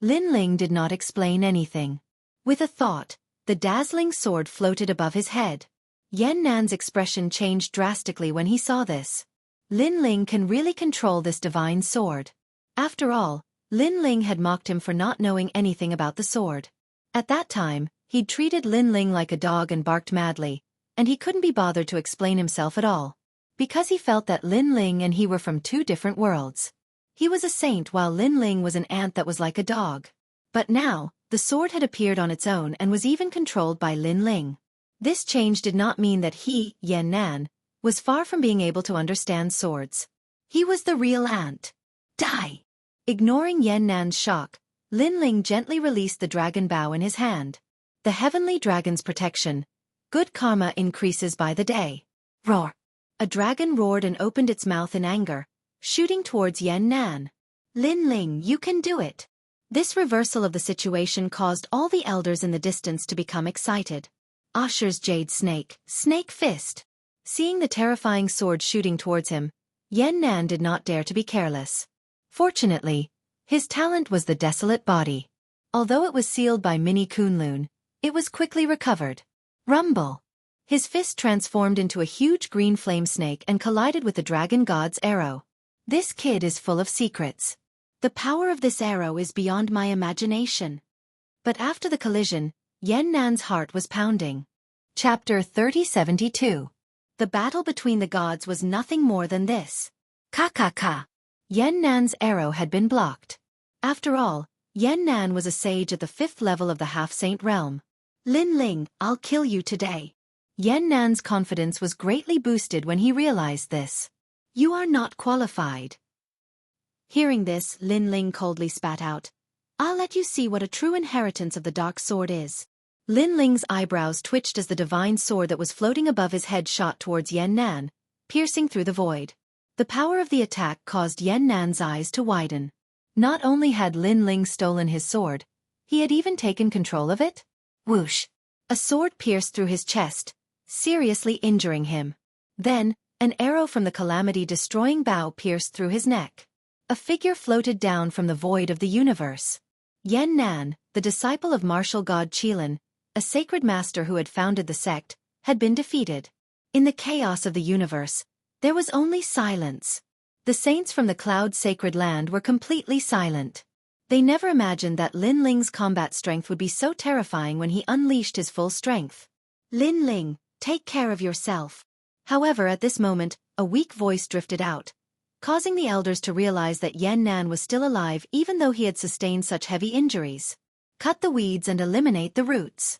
[SPEAKER 1] Lin Ling did not explain anything. With a thought, the dazzling sword floated above his head. Yannan's expression changed drastically when he saw this. Lin Ling can really control this divine sword. After all, Lin Ling had mocked him for not knowing anything about the sword. At that time, he'd treated Lin Ling like a dog and barked madly, and he couldn't be bothered to explain himself at all. Because he felt that Lin Ling and he were from two different worlds. He was a saint while Lin Ling was an ant that was like a dog. But now, the sword had appeared on its own and was even controlled by Lin Ling. This change did not mean that he, Yannan, was far from being able to understand swords. He was the real ant. Die! Ignoring Yannan's shock, Lin Ling gently released the dragon bow in his hand. The heavenly dragon's protection. Good karma increases by the day. Roar! A dragon roared and opened its mouth in anger, shooting towards Yannan. Lin Ling, you can do it! This reversal of the situation caused all the elders in the distance to become excited. Asher's jade snake, snake fist. Seeing the terrifying sword shooting towards him, Yannan did not dare to be careless. Fortunately, his talent was the desolate body. Although it was sealed by mini Kunlun, it was quickly recovered. Rumble! His fist transformed into a huge green flame snake and collided with the dragon god's arrow. This kid is full of secrets. The power of this arrow is beyond my imagination. But after the collision, Yannan's heart was pounding. Chapter 3072. The battle between the gods was nothing more than this. Ka. Yannan's arrow had been blocked. After all, Yannan was a sage at the 5th level of the half-saint realm. Lin Ling, I'll kill you today. Yannan's confidence was greatly boosted when he realized this. You are not qualified. Hearing this, Lin Ling coldly spat out. I'll let you see what a true inheritance of the dark sword is. Lin Ling's eyebrows twitched as the divine sword that was floating above his head shot towards Yannan, piercing through the void. The power of the attack caused Yannan's eyes to widen. Not only had Lin Ling stolen his sword, he had even taken control of it. Whoosh! A sword pierced through his chest, seriously injuring him. Then, an arrow from the calamity-destroying bow pierced through his neck. A figure floated down from the void of the universe. Yannan, the disciple of martial god Qilin, a sacred master who had founded the sect, had been defeated. In the chaos of the universe, there was only silence. The saints from the cloud-sacred land were completely silent. They never imagined that Lin Ling's combat strength would be so terrifying when he unleashed his full strength. Lin Ling, take care of yourself. However, at this moment, a weak voice drifted out, causing the elders to realize that Yannan was still alive even though he had sustained such heavy injuries. Cut the weeds and eliminate the roots.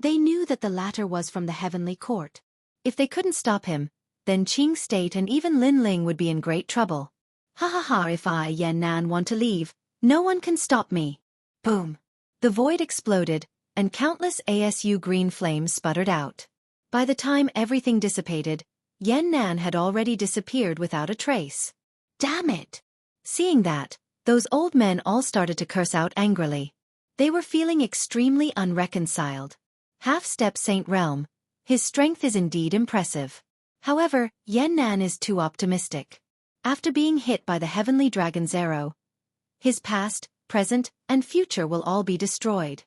[SPEAKER 1] They knew that the latter was from the heavenly court. If they couldn't stop him, then Qing State and even Lin Ling would be in great trouble. If I, Yannan, want to leave, no one can stop me. Boom! The void exploded, and countless ASU green flames sputtered out. By the time everything dissipated, Yannan had already disappeared without a trace. Damn it! Seeing that, those old men all started to curse out angrily. They were feeling extremely unreconciled. Half-step Saint Realm, his strength is indeed impressive. However, Yannan is too optimistic. After being hit by the heavenly dragon's arrow, his past, present, and future will all be destroyed.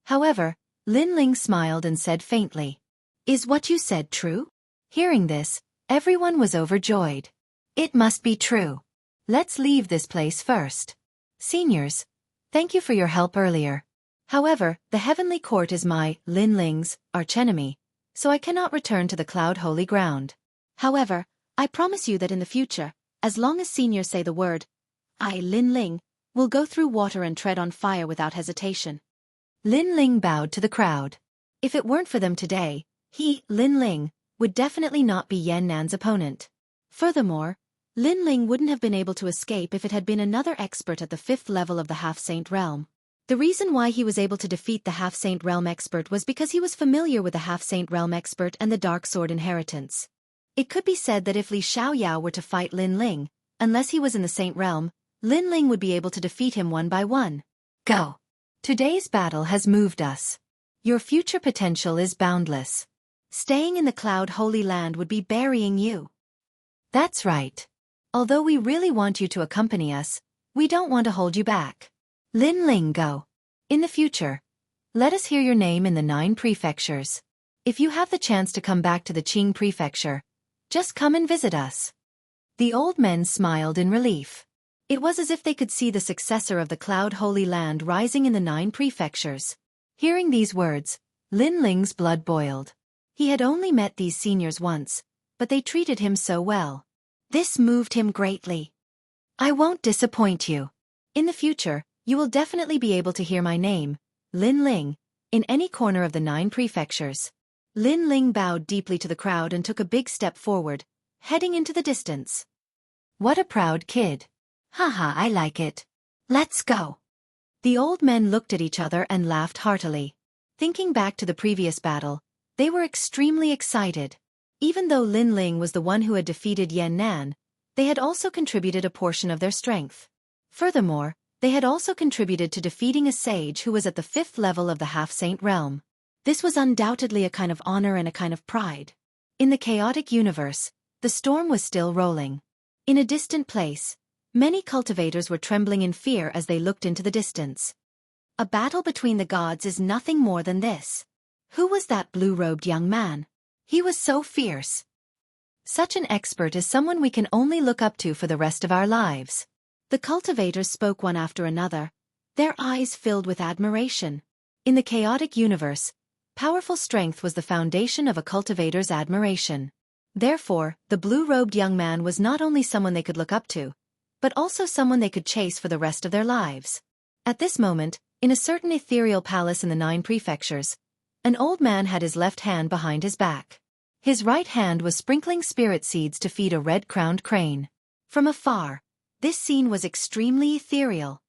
[SPEAKER 1] However, Lin Ling smiled and said faintly, "Is what you said true?" Hearing this, everyone was overjoyed. It must be true. Let's leave this place first. Seniors, thank you for your help earlier. However, the heavenly court is my, Lin Ling's, archenemy, so I cannot return to the cloud holy ground. However, I promise you that in the future, as long as seniors say the word, I, Lin Ling, will go through water and tread on fire without hesitation. Lin Ling bowed to the crowd. If it weren't for them today, he, Lin Ling, would definitely not be Yan Nan's opponent. Furthermore, Lin Ling wouldn't have been able to escape if it had been another expert at the 5th level of the Half-Saint realm. The reason why he was able to defeat the Half-Saint realm expert was because he was familiar with the Half-Saint realm expert and the Dark Sword inheritance. It could be said that if Li Xiaoyao were to fight Lin Ling, unless he was in the Saint realm, Lin Ling would be able to defeat him one by one. Go! Today's battle has moved us. Your future potential is boundless. Staying in the Cloud Holy Land would be burying you. That's right. Although we really want you to accompany us, we don't want to hold you back. Lin Ling, go. In the future, let us hear your name in the 9 prefectures. If you have the chance to come back to the Qing prefecture, just come and visit us. The old men smiled in relief. It was as if they could see the successor of the Cloud Holy Land rising in the 9 prefectures. Hearing these words, Lin Ling's blood boiled. He had only met these seniors once, but they treated him so well. This moved him greatly. I won't disappoint you. In the future, you will definitely be able to hear my name, Lin Ling, in any corner of the 9 prefectures. Lin Ling bowed deeply to the crowd and took a big step forward, heading into the distance. What a proud kid. Haha, I like it. Let's go. The old men looked at each other and laughed heartily. Thinking back to the previous battle, they were extremely excited. Even though Lin Ling was the one who had defeated Yan Nan, they had also contributed a portion of their strength. Furthermore, they had also contributed to defeating a sage who was at the 5th level of the Half-Saint realm. This was undoubtedly a kind of honor and a kind of pride. In the chaotic universe, the storm was still rolling. In a distant place, many cultivators were trembling in fear as they looked into the distance. A battle between the gods is nothing more than this. Who was that blue-robed young man? He was so fierce. Such an expert is someone we can only look up to for the rest of our lives. The cultivators spoke one after another, their eyes filled with admiration. In the chaotic universe, powerful strength was the foundation of a cultivator's admiration. Therefore, the blue-robed young man was not only someone they could look up to, but also someone they could chase for the rest of their lives. At this moment, in a certain ethereal palace in the 9 prefectures, an old man had his left hand behind his back. His right hand was sprinkling spirit seeds to feed a red-crowned crane. From afar, this scene was extremely ethereal.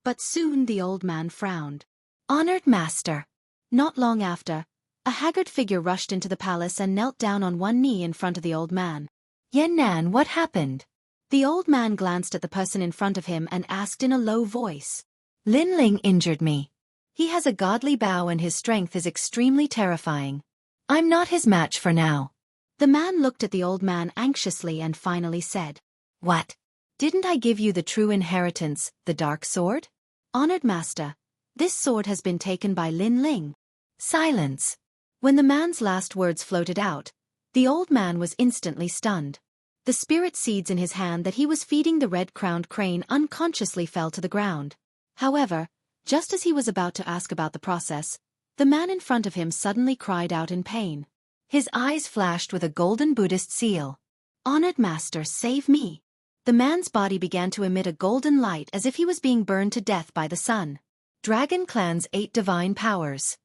[SPEAKER 1] But soon the old man frowned. Honored master. Not long after, a haggard figure rushed into the palace and knelt down on one knee in front of the old man. Yan Nan, what happened? The old man glanced at the person in front of him and asked in a low voice. Lin Ling injured me. He has a godly bow and his strength is extremely terrifying. I'm not his match for now. The man looked at the old man anxiously and finally said, What? Didn't I give you the true inheritance, the dark sword? Honored master, this sword has been taken by Lin Ling. Silence. When the man's last words floated out, the old man was instantly stunned. The spirit seeds in his hand that he was feeding the red-crowned crane unconsciously fell to the ground. However, just as he was about to ask about the process, the man in front of him suddenly cried out in pain. His eyes flashed with a golden Buddhist seal. Honored master, save me. The man's body began to emit a golden light as if he was being burned to death by the sun. Dragon Clan's 8 divine powers.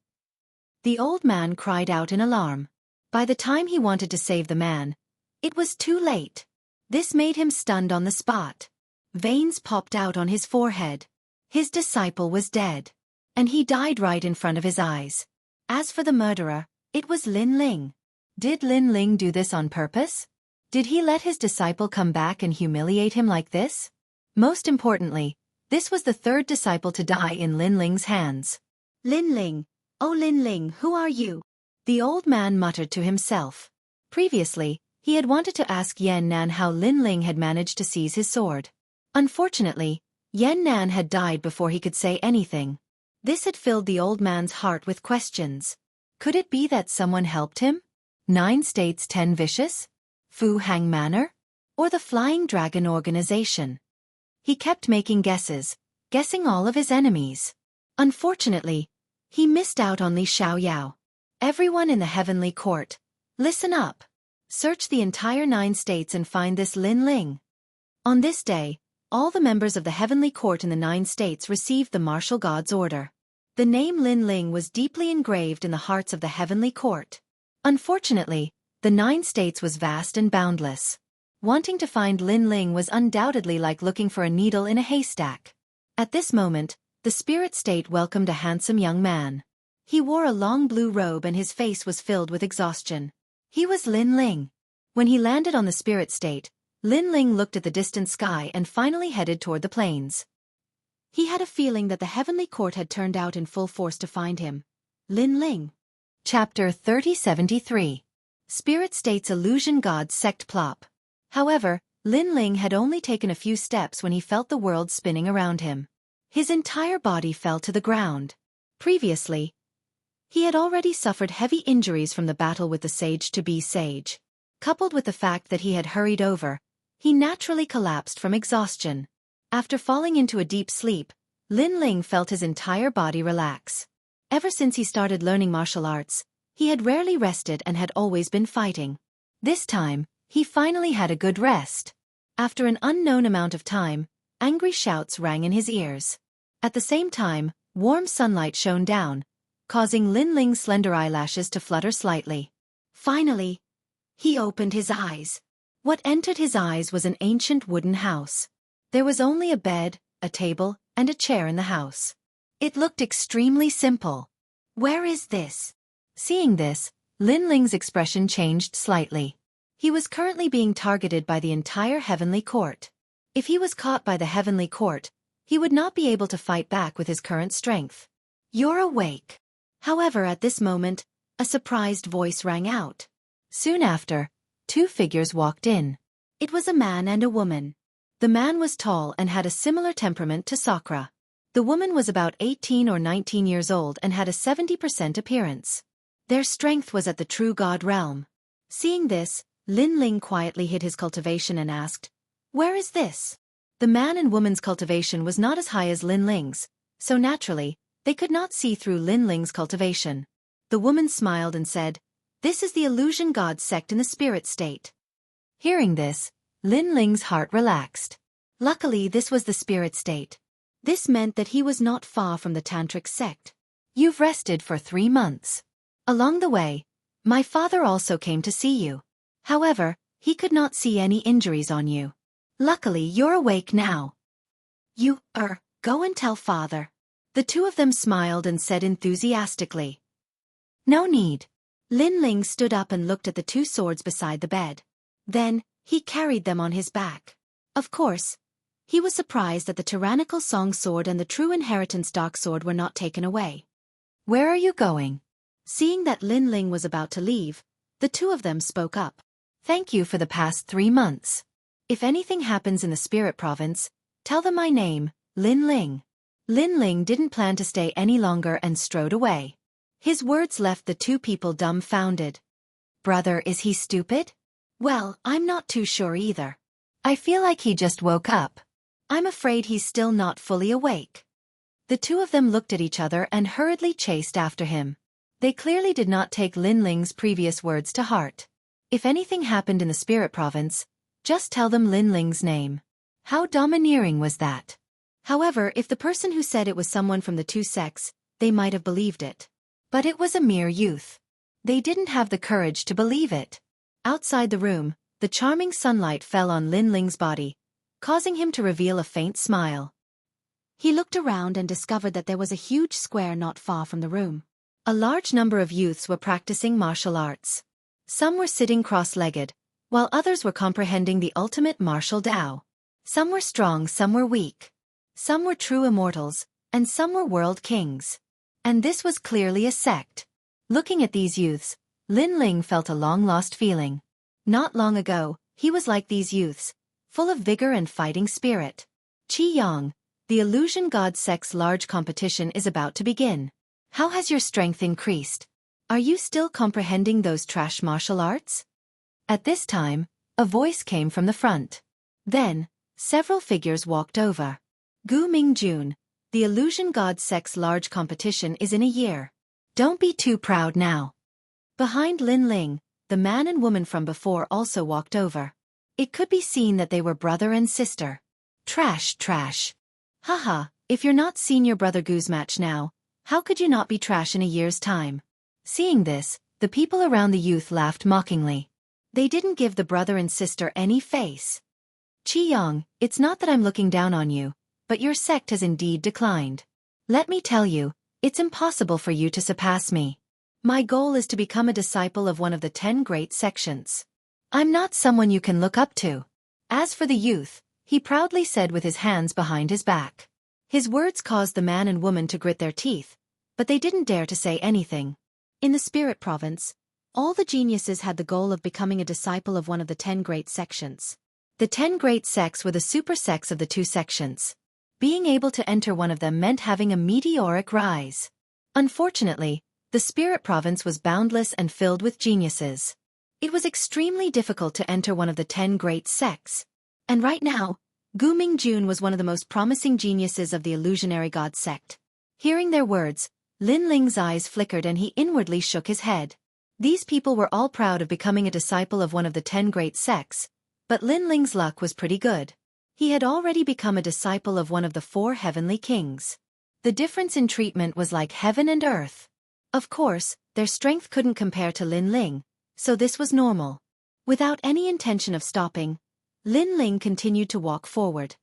[SPEAKER 1] The old man cried out in alarm. By the time he wanted to save the man, it was too late. This made him stunned on the spot. Veins popped out on his forehead. His disciple was dead. And he died right in front of his eyes. As for the murderer, it was Lin Ling. Did Lin Ling do this on purpose? Did he let his disciple come back and humiliate him like this? Most importantly, this was the 3rd disciple to die in Lin Ling's hands. Lin Ling, oh Lin Ling, who are you? The old man muttered to himself. Previously, he had wanted to ask Yan Nan how Lin Ling had managed to seize his sword. Unfortunately, Yan Nan had died before he could say anything. This had filled the old man's heart with questions. Could it be that someone helped him? 9 States 10 Vicious? Fu Hang Manor? Or the Flying Dragon Organization? He kept making guesses, guessing all of his enemies. Unfortunately, he missed out on Li Xiaoyao. Everyone in the heavenly court, listen up. Search the entire 9 states and find this Lin Ling. On this day, all the members of the heavenly court in the 9 states received the martial god's order. The name Lin Ling was deeply engraved in the hearts of the heavenly court. Unfortunately, the 9 states was vast and boundless. Wanting to find Lin Ling was undoubtedly like looking for a needle in a haystack. At this moment, the spirit state welcomed a handsome young man. He wore a long blue robe and his face was filled with exhaustion. He was Lin Ling. When he landed on the spirit state, Lin Ling looked at the distant sky and finally headed toward the plains. He had a feeling that the heavenly court had turned out in full force to find him. Lin Ling. Chapter 3073. Spirit State's Illusion God Sect Plop. However, Lin Ling had only taken a few steps when he felt the world spinning around him. His entire body fell to the ground. Previously, he had already suffered heavy injuries from the battle with the sage-to-be sage. Coupled with the fact that he had hurried over, he naturally collapsed from exhaustion. After falling into a deep sleep, Lin Ling felt his entire body relax. Ever since he started learning martial arts, he had rarely rested and had always been fighting. This time, he finally had a good rest. After an unknown amount of time, angry shouts rang in his ears. At the same time, warm sunlight shone down, causing Lin Ling's slender eyelashes to flutter slightly. Finally, he opened his eyes. What entered his eyes was an ancient wooden house. There was only a bed, a table, and a chair in the house. It looked extremely simple. Where is this? Seeing this, Lin Ling's expression changed slightly. He was currently being targeted by the entire heavenly court. If he was caught by the heavenly court, he would not be able to fight back with his current strength. You're awake. However, at this moment, a surprised voice rang out. Soon after, 2 figures walked in. It was a man and a woman. The man was tall and had a similar temperament to Sakura. The woman was about 18 or 19 years old and had a 70% appearance. Their strength was at the true god realm. Seeing this, Lin Ling quietly hid his cultivation and asked, "Where is this?" The man and woman's cultivation was not as high as Lin Ling's, so naturally, they could not see through Lin Ling's cultivation. The woman smiled and said, "This is the illusion god sect in the spirit state." Hearing this, Lin Ling's heart relaxed. Luckily, this was the spirit state. This meant that he was not far from the tantric sect. You've rested for 3 months. Along the way, my father also came to see you. However, he could not see any injuries on you. Luckily, you're awake now. Go and tell father. The 2 of them smiled and said enthusiastically. No need. Lin Ling stood up and looked at the 2 swords beside the bed. Then, he carried them on his back. Of course, he was surprised that the tyrannical song sword and the true inheritance dark sword were not taken away. Where are you going? Seeing that Lin Ling was about to leave, the 2 of them spoke up. Thank you for the past 3 months. If anything happens in the spirit province, tell them my name, Lin Ling. Lin Ling didn't plan to stay any longer and strode away. His words left the 2 people dumbfounded. Brother, is he stupid? Well, I'm not too sure either. I feel like he just woke up. I'm afraid he's still not fully awake. The 2 of them looked at each other and hurriedly chased after him. They clearly did not take Lin Ling's previous words to heart. If anything happened in the spirit province, just tell them Lin Ling's name. How domineering was that? However, if the person who said it was someone from the 2 sects, they might have believed it. But it was a mere youth. They didn't have the courage to believe it. Outside the room, the charming sunlight fell on Lin Ling's body, causing him to reveal a faint smile. He looked around and discovered that there was a huge square not far from the room. A large number of youths were practicing martial arts. Some were sitting cross-legged, while others were comprehending the ultimate martial Tao. Some were strong, some were weak. Some were true immortals, and some were world kings. And this was clearly a sect. Looking at these youths, Lin Ling felt a long-lost feeling. Not long ago, he was like these youths, full of vigor and fighting spirit. Qi Yang, the illusion god sect's large competition is about to begin. How has your strength increased? Are you still comprehending those trash martial arts? At this time, a voice came from the front. Then, several figures walked over. Gu Mingjun, The illusion god sect's large competition is in a year. Don't be too proud now. Behind Lin Ling, the man and woman from before also walked over. It could be seen that they were brother and sister. Trash, trash. Haha, if you're not senior brother Gu's match now, how could you not be trash in a year's time? Seeing this, the people around the youth laughed mockingly. They didn't give the brother and sister any face. Qiyang, it's not that I'm looking down on you, but your sect has indeed declined. Let me tell you, it's impossible for you to surpass me. My goal is to become a disciple of one of the 10 great sections. I'm not someone you can look up to. As for the youth, he proudly said with his hands behind his back. His words caused the man and woman to grit their teeth, but they didn't dare to say anything. In the Spirit Province, all the geniuses had the goal of becoming a disciple of one of the 10 great sections. The 10 great sects were the super sects of the 2 sections. Being able to enter one of them meant having a meteoric rise. Unfortunately, the Spirit Province was boundless and filled with geniuses. It was extremely difficult to enter one of the 10 great sects. And right now, Gu Mingjun was one of the most promising geniuses of the illusionary god sect. Hearing their words, Lin Ling's eyes flickered and he inwardly shook his head. These people were all proud of becoming a disciple of one of the 10 great sects, but Lin Ling's luck was pretty good. He had already become a disciple of one of the 4 heavenly kings. The difference in treatment was like heaven and earth. Of course, their strength couldn't compare to Lin Ling, so this was normal. Without any intention of stopping, Lin Ling continued to walk forward.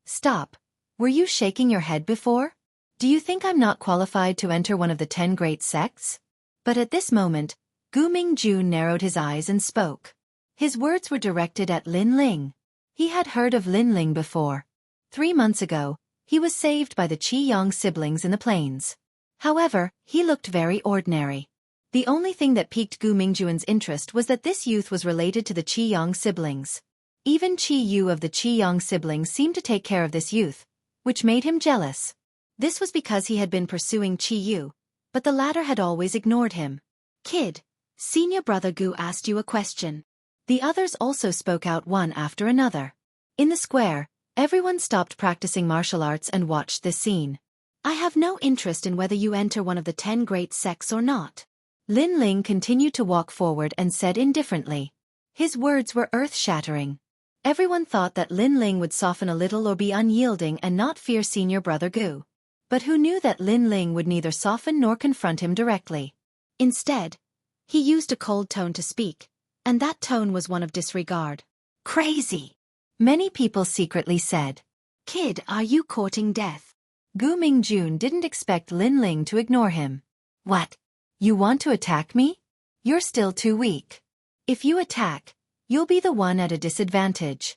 [SPEAKER 1] Stop. Were you shaking your head before? Do you think I'm not qualified to enter one of the 10 great sects? But at this moment, Gu Mingjun narrowed his eyes and spoke. His words were directed at Lin Ling. He had heard of Lin Ling before. 3 months ago, he was saved by the Qiyang siblings in the plains. However, he looked very ordinary. The only thing that piqued Gu Mingjun's interest was that this youth was related to the Qiyang siblings. Even Qi Yu of the Qiyang siblings seemed to take care of this youth, which made him jealous. This was because he had been pursuing Qi Yu, but the latter had always ignored him. Kid, senior brother Gu asked you a question. The others also spoke out one after another. In the square, everyone stopped practicing martial arts and watched this scene. I have no interest in whether you enter one of the 10 great sects or not. Lin Ling continued to walk forward and said indifferently. His words were earth-shattering. Everyone thought that Lin Ling would soften a little or be unyielding and not fear senior brother Gu. But who knew that Lin Ling would neither soften nor confront him directly? Instead, he used a cold tone to speak, and that tone was one of disregard. Crazy! Many people secretly said. Kid, are you courting death? Gu Mingjun didn't expect Lin Ling to ignore him. What? You want to attack me? You're still too weak. If you attack, you'll be the one at a disadvantage.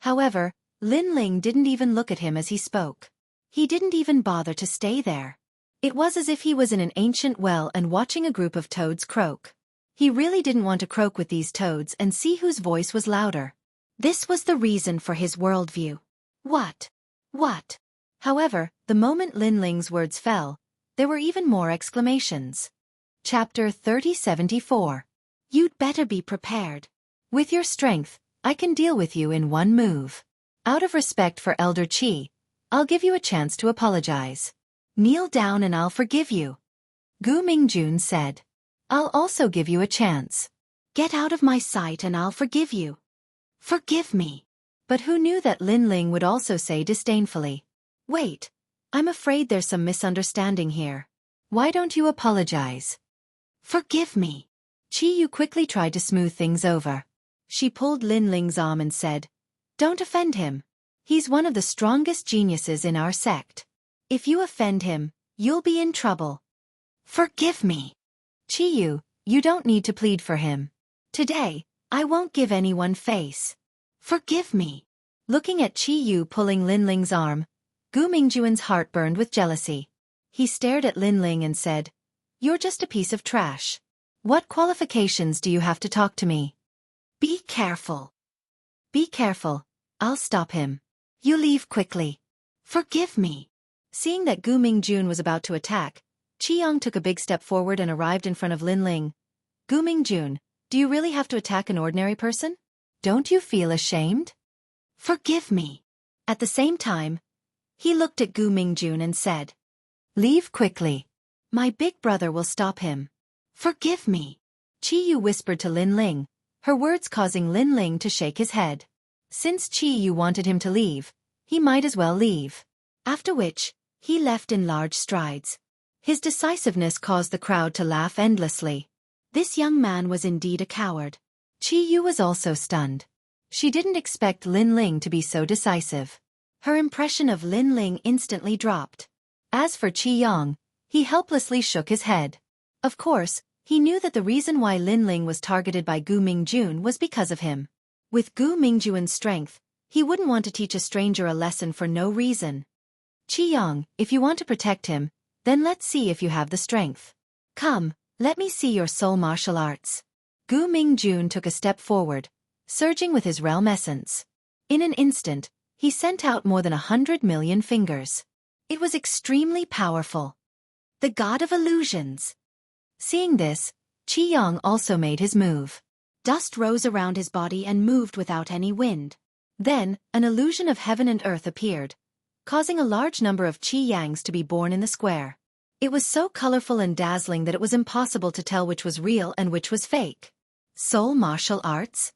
[SPEAKER 1] However, Lin Ling didn't even look at him as he spoke. He didn't even bother to stay there. It was as if he was in an ancient well and watching a group of toads croak. He really didn't want to croak with these toads and see whose voice was louder. This was the reason for his worldview. What? What? However, the moment Lin Ling's words fell, there were even more exclamations. Chapter 3074. You'd better be prepared. With your strength, I can deal with you in one move. Out of respect for Elder Qi, I'll give you a chance to apologize. Kneel down and I'll forgive you. Gu Mingjun said. I'll also give you a chance. Get out of my sight and I'll forgive you. Forgive me. But who knew that Lin Ling would also say disdainfully. Wait, I'm afraid there's some misunderstanding here. Why don't you apologize? Forgive me. Qi Yu quickly tried to smooth things over. She pulled Lin Ling's arm and said, Don't offend him. He's one of the strongest geniuses in our sect. If you offend him, you'll be in trouble. Forgive me. Qi Yu, you don't need to plead for him. Today, I won't give anyone face. Forgive me. Looking at Qi Yu pulling Lin Ling's arm, Gu Mingjun's heart burned with jealousy. He stared at Lin Ling and said, You're just a piece of trash. What qualifications do you have to talk to me? Be careful. Be careful. I'll stop him. You leave quickly. Forgive me. Seeing that Gu Mingjun was about to attack, Qiyang took a big step forward and arrived in front of Lin Ling. Gu Mingjun, do you really have to attack an ordinary person? Don't you feel ashamed? Forgive me. At the same time, He looked at Gu Mingjun and said, "Leave quickly. My big brother will stop him." "Forgive me," Qi Yu whispered to Lin Ling, her words causing Lin Ling to shake his head. Since Qi Yu wanted him to leave, he might as well leave. After which, he left in large strides. His decisiveness caused the crowd to laugh endlessly. This young man was indeed a coward. Qi Yu was also stunned. She didn't expect Lin Ling to be so decisive. Her impression of Lin Ling instantly dropped. As for Qi Yang, he helplessly shook his head. Of course, he knew that the reason why Lin Ling was targeted by Gu Mingjun was because of him. With Gu Mingjun's strength, he wouldn't want to teach a stranger a lesson for no reason. "Qi Yang, if you want to protect him, then let's see if you have the strength. Come, let me see your soul martial arts." Gu Mingjun took a step forward, surging with his realm essence. In an instant, he sent out more than 100 million fingers. It was extremely powerful. The god of illusions. Seeing this, Qi Yang also made his move. Dust rose around his body and moved without any wind. Then, an illusion of heaven and earth appeared, causing a large number of Qi Yangs to be born in the square. It was so colorful and dazzling that it was impossible to tell which was real and which was fake. Soul martial arts?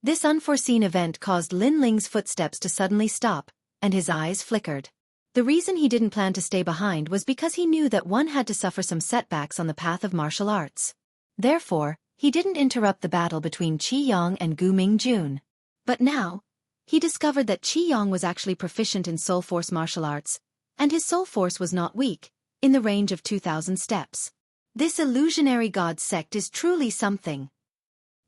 [SPEAKER 1] This unforeseen event caused Lin Ling's footsteps to suddenly stop, and his eyes flickered. The reason he didn't plan to stay behind was because he knew that one had to suffer some setbacks on the path of martial arts. Therefore, he didn't interrupt the battle between Qi Yang and Gu Mingjun. But now, he discovered that Qi Yang was actually proficient in soul force martial arts, and his soul force was not weak, in the range of 2,000 steps. This illusionary god sect is truly something.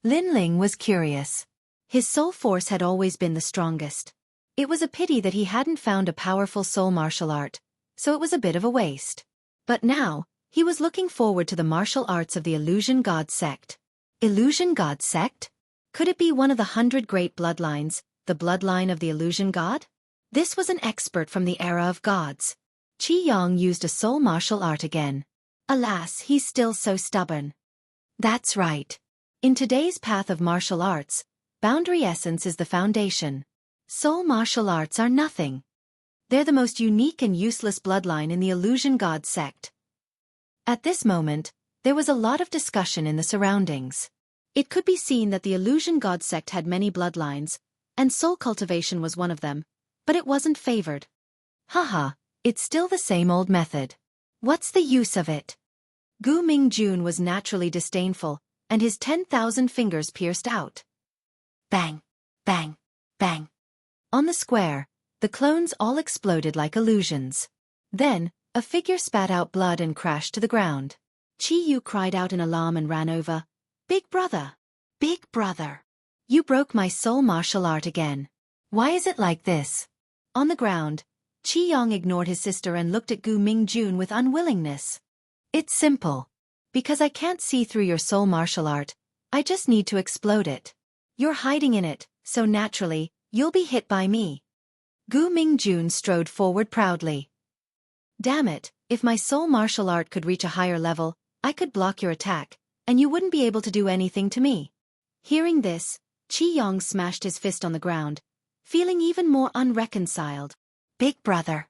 [SPEAKER 1] Lin Ling was curious. His soul force had always been the strongest. It was a pity that he hadn't found a powerful soul martial art, so it was a bit of a waste. But now, he was looking forward to the martial arts of the Illusion God sect. Illusion God sect? Could it be one of the 100 great bloodlines, the bloodline of the Illusion God? This was an expert from the era of gods. Qi Yang used a soul martial art again. Alas, he's still so stubborn. That's right. In today's path of martial arts, boundary essence is the foundation. Soul martial arts are nothing. They're the most unique and useless bloodline in the Illusion God sect. At this moment, there was a lot of discussion in the surroundings. It could be seen that the Illusion God sect had many bloodlines, and soul cultivation was one of them, but it wasn't favored. Haha, it's still the same old method. What's the use of it? Gu Mingjun was naturally disdainful, and his 10,000 fingers pierced out. Bang, bang, bang. On the square, the clones all exploded like illusions. Then, a figure spat out blood and crashed to the ground. Qi Yu cried out in alarm and ran over. "Big brother! Big brother! You broke my soul martial art again. Why is it like this?" On the ground, Qi Yang ignored his sister and looked at Gu Mingjun with unwillingness. "It's simple. Because I can't see through your soul martial art, I just need to explode it. You're hiding in it, so naturally, you'll be hit by me." Gu Mingjun strode forward proudly. "Damn it, if my soul martial art could reach a higher level, I could block your attack, and you wouldn't be able to do anything to me." Hearing this, Qi Yang smashed his fist on the ground, feeling even more unreconciled. "Big brother."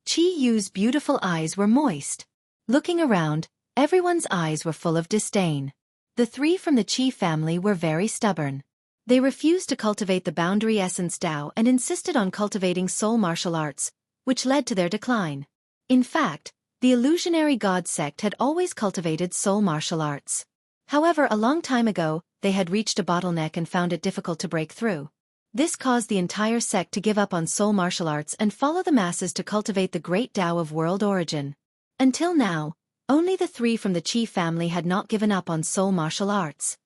[SPEAKER 1] Qi Yu's beautiful eyes were moist. Looking around, everyone's eyes were full of disdain. The three from the Qi family were very stubborn. They refused to cultivate the boundary essence Tao and insisted on cultivating soul martial arts, which led to their decline. In fact, the illusionary god sect had always cultivated soul martial arts. However, a long time ago, they had reached a bottleneck and found it difficult to break through. This caused the entire sect to give up on soul martial arts and follow the masses to cultivate the great Tao of world origin. Until now, only the three from the Qi family had not given up on soul martial arts.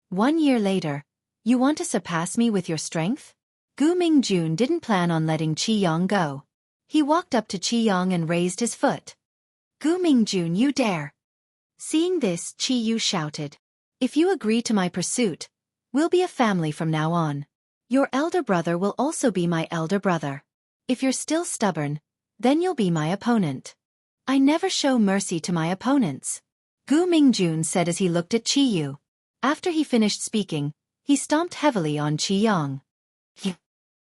[SPEAKER 1] 1 year later, you want to surpass me with your strength? Gu Mingjun didn't plan on letting Qi Yang go. He walked up to Qi Yang and raised his foot. "Gu Mingjun, you dare!" Seeing this, Qi Yu shouted. "If you agree to my pursuit, we'll be a family from now on. Your elder brother will also be my elder brother. If you're still stubborn, then you'll be my opponent. I never show mercy to my opponents," Gu Mingjun said as he looked at Qi Yu. After he finished speaking, he stomped heavily on Qi Yang.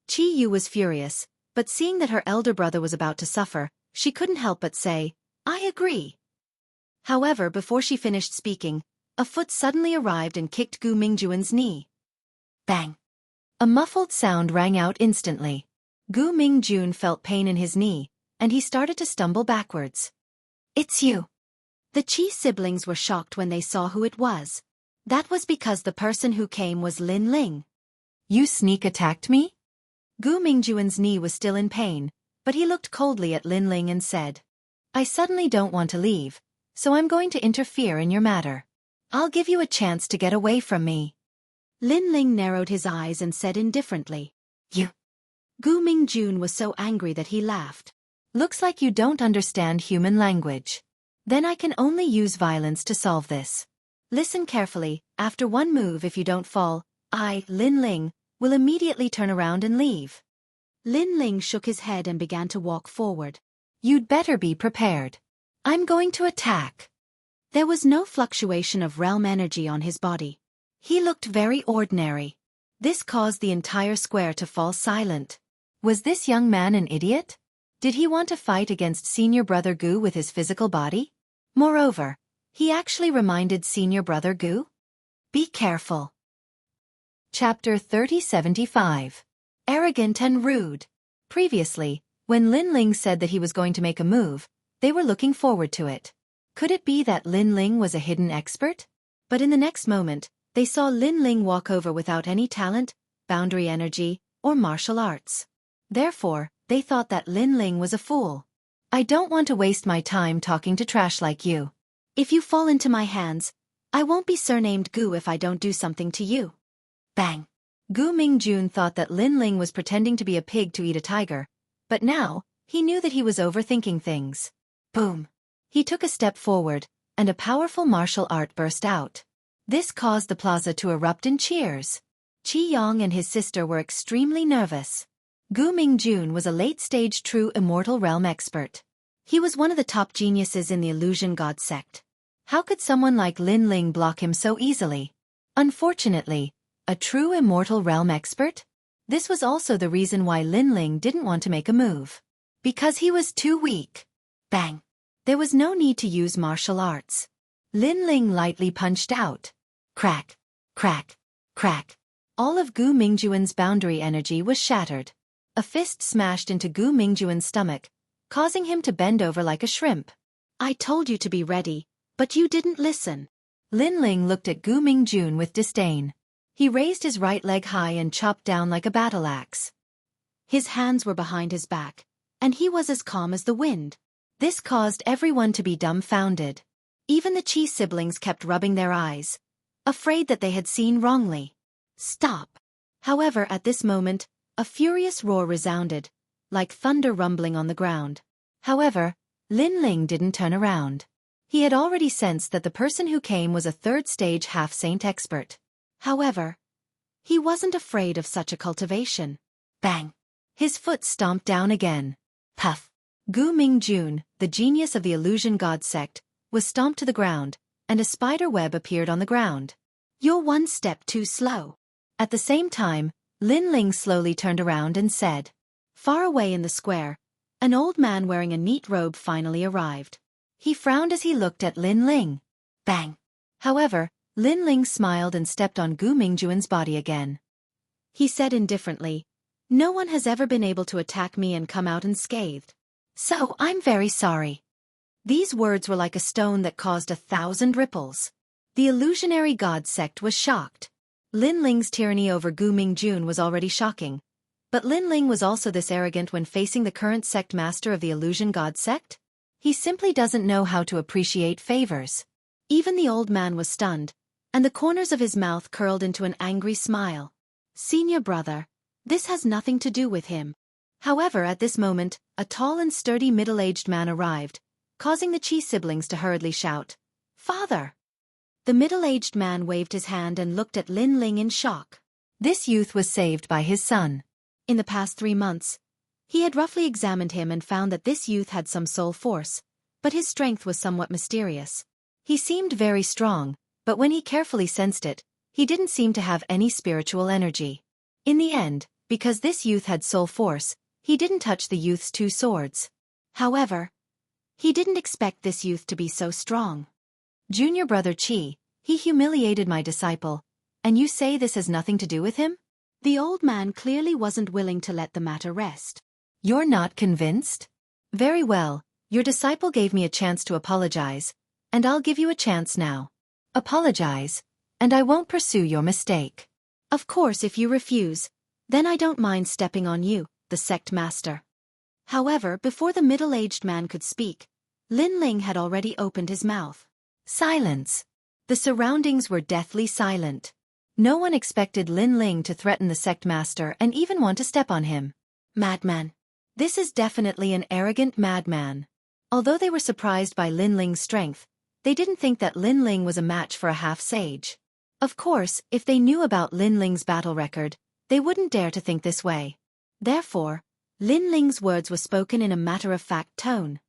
[SPEAKER 1] Qi Yu was furious, but seeing that her elder brother was about to suffer, she couldn't help but say, "I agree." However, before she finished speaking, a foot suddenly arrived and kicked Gu Mingjuan's knee. Bang! A muffled sound rang out instantly. Gu Mingjun felt pain in his knee, and he started to stumble backwards. "It's you." The Qi siblings were shocked when they saw who it was. That was because the person who came was Lin Ling. "You sneak attacked me?" Gu Mingjuan's knee was still in pain, but he looked coldly at Lin Ling and said, "I suddenly don't want to leave, so I'm going to interfere in your matter. I'll give you a chance to get away from me." Lin Ling narrowed his eyes and said indifferently, "You." Gu Mingjun was so angry that he laughed. "Looks like you don't understand human language. Then I can only use violence to solve this. Listen carefully, after one move if you don't fall, I, Lin Ling, will immediately turn around and leave." Lin Ling shook his head and began to walk forward. "You'd better be prepared. I'm going to attack." There was no fluctuation of realm energy on his body. He looked very ordinary. This caused the entire square to fall silent. Was this young man an idiot? Did he want to fight against senior brother Gu with his physical body? Moreover, he actually reminded senior brother Gu? Be careful. Chapter 3075. Arrogant and Rude. Previously, when Lin Ling said that he was going to make a move, they were looking forward to it. Could it be that Lin Ling was a hidden expert? But in the next moment, they saw Lin Ling walk over without any talent, boundary energy, or martial arts. Therefore, they thought that Lin Ling was a fool. "I don't want to waste my time talking to trash like you. If you fall into my hands, I won't be surnamed Gu if I don't do something to you." Bang! Gu Mingjun thought that Lin Ling was pretending to be a pig to eat a tiger, but now, he knew that he was overthinking things. Boom! He took a step forward, and a powerful martial art burst out. This caused the plaza to erupt in cheers. Qi Yang and his sister were extremely nervous. Gu Mingjun was a late-stage true immortal realm expert. He was one of the top geniuses in the illusion god sect. How could someone like Lin Ling block him so easily? Unfortunately, a true immortal realm expert? This was also the reason why Lin Ling didn't want to make a move. Because he was too weak. Bang! There was no need to use martial arts. Lin Ling lightly punched out. Crack! Crack! Crack! All of Gu Mingjuan's boundary energy was shattered. A fist smashed into Gu Mingjuan's stomach, causing him to bend over like a shrimp. "I told you to be ready, but you didn't listen." Lin Ling looked at Gu Mingjun with disdain. He raised his right leg high and chopped down like a battle axe. His hands were behind his back, and he was as calm as the wind. This caused everyone to be dumbfounded. Even the Qi siblings kept rubbing their eyes, afraid that they had seen wrongly. "Stop!" However, at this moment, a furious roar resounded, like thunder rumbling on the ground. However, Lin Ling didn't turn around. He had already sensed that the person who came was a third-stage half-saint expert. However, he wasn't afraid of such a cultivation. Bang! His foot stomped down again. Puff! Gu Mingjun, the genius of the illusion god sect, was stomped to the ground, and a spider web appeared on the ground. "You're one step too slow." At the same time, Lin Ling slowly turned around and said. Far away in the square, an old man wearing a neat robe finally arrived. He frowned as he looked at Lin Ling. Bang! However, Lin Ling smiled and stepped on Gu Mingjuan's body again. He said indifferently, "No one has ever been able to attack me and come out unscathed. So I'm very sorry." These words were like a stone that caused 1,000 ripples. The illusionary god sect was shocked. Lin Ling's tyranny over Gu Mingjun was already shocking, but Lin Ling was also this arrogant when facing the current sect master of the illusion god sect? He simply doesn't know how to appreciate favors. Even the old man was stunned, and the corners of his mouth curled into an angry smile. "Senior brother, this has nothing to do with him." However, at this moment, a tall and sturdy middle-aged man arrived, causing the Qi siblings to hurriedly shout, "Father!" The middle-aged man waved his hand and looked at Lin Ling in shock. This youth was saved by his son. In the past 3 months, he had roughly examined him and found that this youth had some soul force, but his strength was somewhat mysterious. He seemed very strong, but when he carefully sensed it, he didn't seem to have any spiritual energy. In the end, because this youth had soul force, he didn't touch the youth's 2 swords. However, he didn't expect this youth to be so strong. Junior brother Qi, he humiliated my disciple, and you say this has nothing to do with him? The old man clearly wasn't willing to let the matter rest. You're not convinced? Very well, your disciple gave me a chance to apologize, and I'll give you a chance now. Apologize, and I won't pursue your mistake. Of course, if you refuse, then I don't mind stepping on you, the sect master. However, before the middle-aged man could speak, Lin Ling had already opened his mouth. Silence. The surroundings were deathly silent. No one expected Lin Ling to threaten the sect master and even want to step on him. Madman. This is definitely an arrogant madman. Although they were surprised by Lin Ling's strength, they didn't think that Lin Ling was a match for a half-sage. Of course, if they knew about Lin Ling's battle record, they wouldn't dare to think this way. Therefore, Lin Ling's words were spoken in a matter-of-fact tone.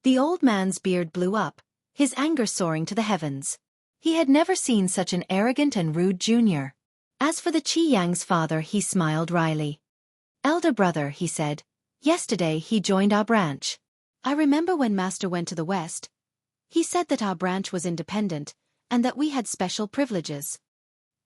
[SPEAKER 1] The old man's beard blew up, his anger soaring to the heavens. He had never seen such an arrogant and rude junior. As for the Qi Yang's father, he smiled wryly. Elder brother, he said, yesterday he joined our branch. I remember when Master went to the west. He said that our branch was independent, and that we had special privileges.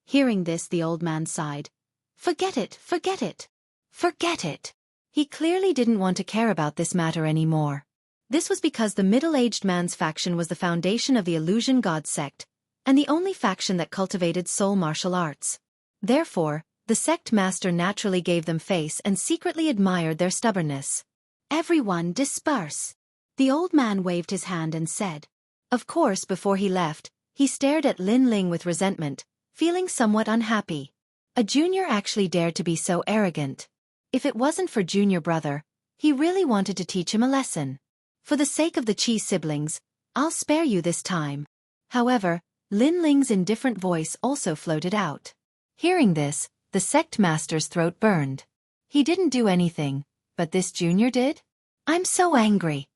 [SPEAKER 1] Hearing this, the old man sighed. Forget it, forget it. Forget it. He clearly didn't want to care about this matter anymore. This was because the middle-aged man's faction was the foundation of the Illusion God sect, and the only faction that cultivated soul martial arts. Therefore, the sect master naturally gave them face and secretly admired their stubbornness. Everyone disperse. The old man waved his hand and said. Of course, before he left, he stared at Lin Ling with resentment, feeling somewhat unhappy. A junior actually dared to be so arrogant. If it wasn't for junior brother, he really wanted to teach him a lesson. For the sake of the Qi siblings, I'll spare you this time. However, Lin Ling's indifferent voice also floated out. Hearing this, the sect master's throat burned. He didn't do anything, but this junior did? I'm so angry.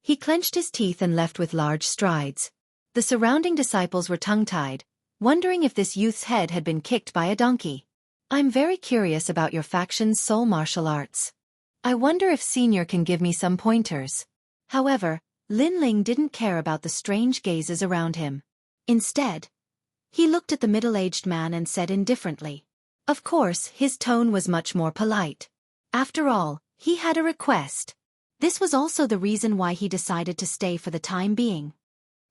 [SPEAKER 1] He clenched his teeth and left with large strides. The surrounding disciples were tongue-tied, wondering if this youth's head had been kicked by a donkey. I'm very curious about your faction's soul martial arts. I wonder if Senior can give me some pointers. However, Lin Ling didn't care about the strange gazes around him. Instead, he looked at the middle-aged man and said indifferently. Of course, his tone was much more polite. After all, he had a request. This was also the reason why he decided to stay for the time being.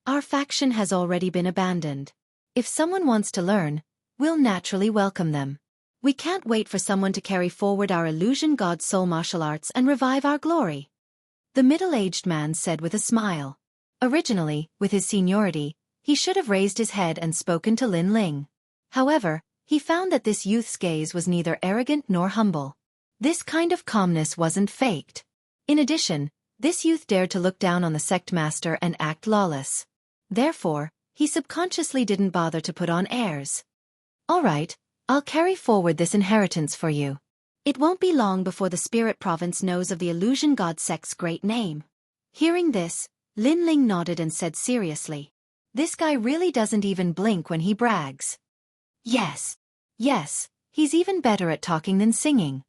[SPEAKER 1] Our faction has already been abandoned. If someone wants to learn, we'll naturally welcome them. We can't wait for someone to carry forward our Illusion God soul martial arts and revive our glory. The middle-aged man said with a smile. Originally, with his seniority, he should have raised his head and spoken to Lin Ling. However, he found that this youth's gaze was neither arrogant nor humble. This kind of calmness wasn't faked. In addition, this youth dared to look down on the sect master and act lawless. Therefore, he subconsciously didn't bother to put on airs. All right, I'll carry forward this inheritance for you. It won't be long before the spirit province knows of the Illusion God sect's great name. Hearing this, Lin Ling nodded and said seriously. This guy really doesn't even blink when he brags. Yes, he's even better at talking than singing.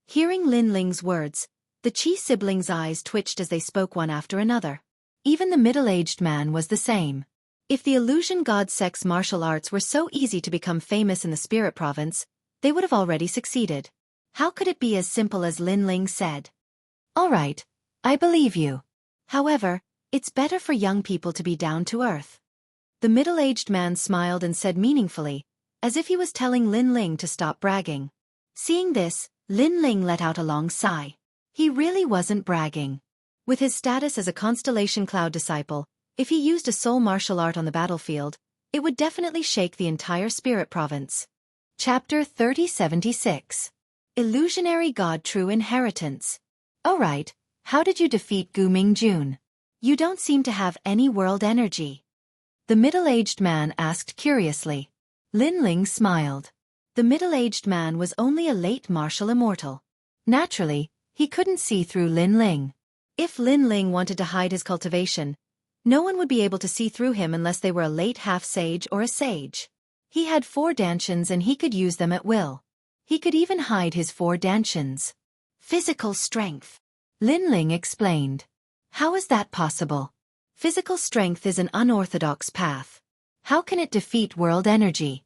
[SPEAKER 1] Hearing Lin Ling's words, the Qi siblings' eyes twitched as they spoke one after another. Even the middle-aged man was the same. If the Illusion God sect's martial arts were so easy to become famous in the spirit province, they would have already succeeded. How could it be as simple as Lin Ling said? All right, I believe you. However, it's better for young people to be down to earth. The middle-aged man smiled and said meaningfully, as if he was telling Lin Ling to stop bragging. Seeing this, Lin Ling let out a long sigh. He really wasn't bragging. With his status as a Constellation Cloud disciple, if he used a soul martial art on the battlefield, it would definitely shake the entire spirit province. Chapter 3076. Illusionary God True Inheritance. Alright, how did you defeat Gu Mingjun? You don't seem to have any world energy. The middle-aged man asked curiously. Lin Ling smiled. The middle-aged man was only a late martial immortal. Naturally, he couldn't see through Lin Ling. If Lin Ling wanted to hide his cultivation, no one would be able to see through him unless they were a late half-sage or a sage. He had 4 dantians and he could use them at will. He could even hide his 4 dantians. Physical strength. Lin Ling explained. How is that possible? Physical strength is an unorthodox path. How can it defeat world energy?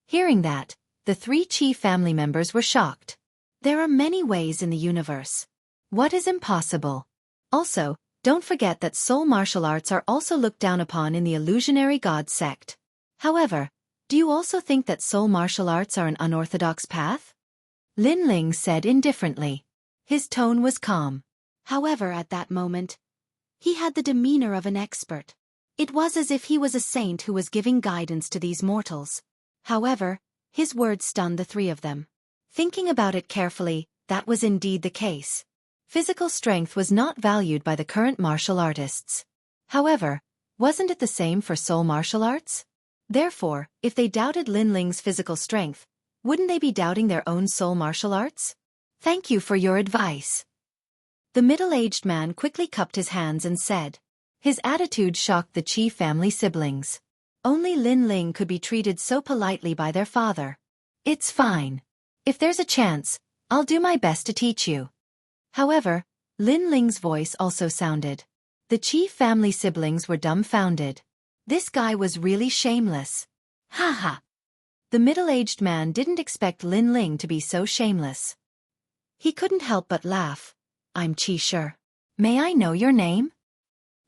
[SPEAKER 1] Hearing that, the three Qi family members were shocked. There are many ways in the universe. What is impossible? Also, don't forget that soul martial arts are also looked down upon in the illusionary god sect. However, do you also think that soul martial arts are an unorthodox path? Lin Ling said indifferently. His tone was calm. However, at that moment, he had the demeanor of an expert. It was as if he was a saint who was giving guidance to these mortals. However, his words stunned the three of them. Thinking about it carefully, that was indeed the case. Physical strength was not valued by the current martial artists. However, wasn't it the same for soul martial arts? Therefore, if they doubted Lin Ling's physical strength, wouldn't they be doubting their own soul martial arts? Thank you for your advice. The middle-aged man quickly cupped his hands and said. His attitude shocked the Qi family siblings. Only Lin Ling could be treated so politely by their father. It's fine. If there's a chance, I'll do my best to teach you. However, Lin Ling's voice also sounded. The Qi family siblings were dumbfounded. This guy was really shameless. Ha ha. The middle-aged man didn't expect Lin Ling to be so shameless. He couldn't help but laugh. I'm Qi Shi. May I know your name?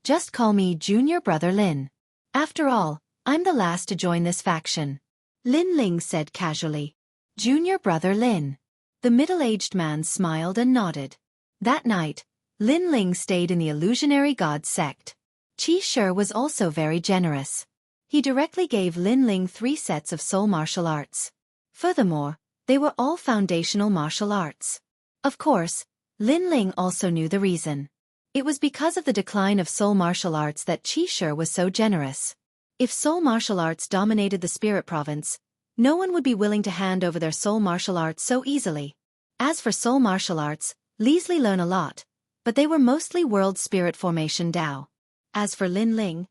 [SPEAKER 1] Just call me Junior Brother Lin. After all, I'm the last to join this faction. Lin Ling said casually. Junior Brother Lin. The middle-aged man smiled and nodded. That night, Lin Ling stayed in the illusionary god sect. Qi Shi was also very generous. He directly gave Lin Ling 3 sets of soul martial arts. Furthermore, they were all foundational martial arts. Of course, Lin Ling also knew the reason. It was because of the decline of soul martial arts that Qi Shi was so generous. If soul martial arts dominated the spirit province, no one would be willing to hand over their soul martial arts so easily. As for soul martial arts, Leslie learned a lot, but they were mostly world spirit formation Dao. As for Lin Ling,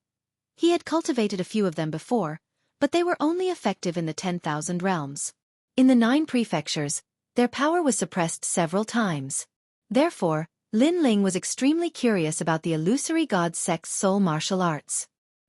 [SPEAKER 1] he had cultivated a few of them before, but they were only effective in the 10,000 realms. In the 9 prefectures, their power was suppressed several times. Therefore, Lin Ling was extremely curious about the illusory god sect's soul martial arts.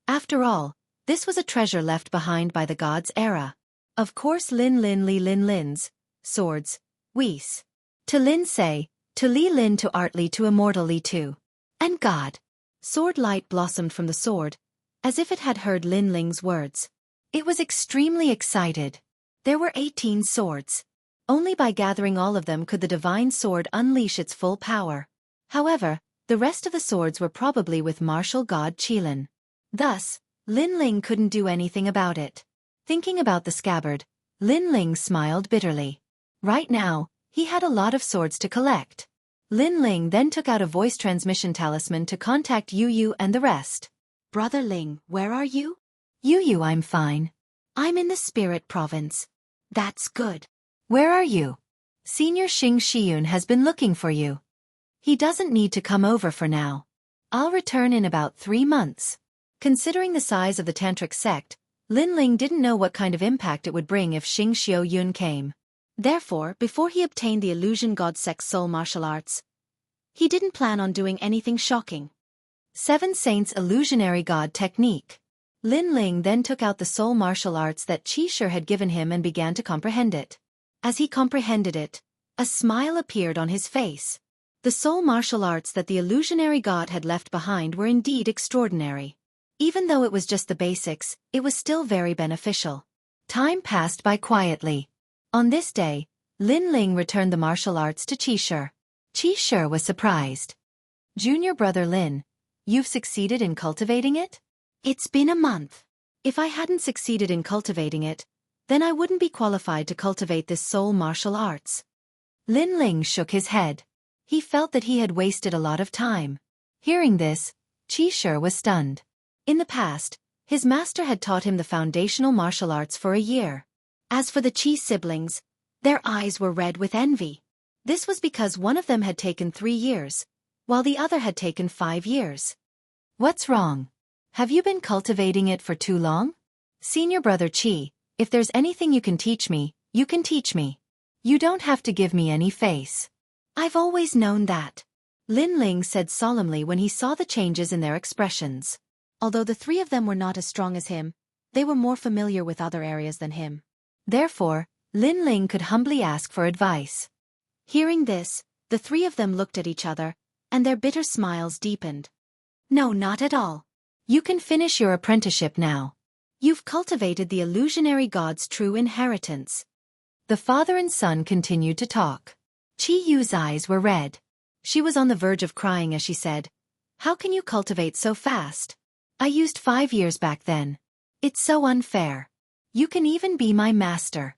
[SPEAKER 1] After all, this was a treasure left behind by the gods' era. Of course Lin Lin's, swords, Whis. To Lin say, to Li Lin to art Li to immortal Li to. And God. Sword light blossomed from the sword, as if it had heard Lin Ling's words. It was extremely excited. There were 18 swords. Only by gathering all of them could the divine sword unleash its full power. However, the rest of the swords were probably with martial god Qilin. Thus, Lin Ling couldn't do anything about it. Thinking about the scabbard, Lin Ling smiled bitterly. Right now, he had a lot of swords to collect. Lin Ling then took out a voice transmission talisman to contact Yu Yu and the rest. Brother Ling, where are you? Yu Yu, I'm fine. I'm in the spirit province. That's good. Where are you? Senior Xing Xiyun has been looking for you. He doesn't need to come over for now. I'll return in about 3 months. Considering the size of the tantric sect, Lin Ling didn't know what kind of impact it would bring if Xing Xiyun came. Therefore, before he obtained the illusion god sect's soul martial arts, he didn't plan on doing anything shocking. 7 Saints illusionary god technique. Lin Ling then took out the soul martial arts that Qi Shi had given him and began to comprehend it. As he comprehended it, a smile appeared on his face. The soul martial arts that the illusionary god had left behind were indeed extraordinary. Even though it was just the basics, it was still very beneficial. Time passed by quietly. On this day, Lin Ling returned the martial arts to Qi Shi. Qi Shi was surprised. Junior Brother Lin, you've succeeded in cultivating it? It's been a month. If I hadn't succeeded in cultivating it, then I wouldn't be qualified to cultivate this soul martial arts. Lin Ling shook his head. He felt that he had wasted a lot of time. Hearing this, Qi Shi was stunned. In the past, his master had taught him the foundational martial arts for a year. As for the Qi siblings, their eyes were red with envy. This was because one of them had taken 3 years, while the other had taken 5 years. What's wrong? Have you been cultivating it for too long? Senior Brother Qi, if there's anything you can teach me, you can teach me. You don't have to give me any face. I've always known that, Lin Ling said solemnly when he saw the changes in their expressions. Although the three of them were not as strong as him, they were more familiar with other areas than him. Therefore, Lin Ling could humbly ask for advice. Hearing this, the three of them looked at each other, and their bitter smiles deepened. No, not at all. You can finish your apprenticeship now. You've cultivated the illusionary god's true inheritance. The father and son continued to talk. Qi Yu's eyes were red. She was on the verge of crying as she said, "How can you cultivate so fast? I used 5 years back then. It's so unfair. You can even be my master."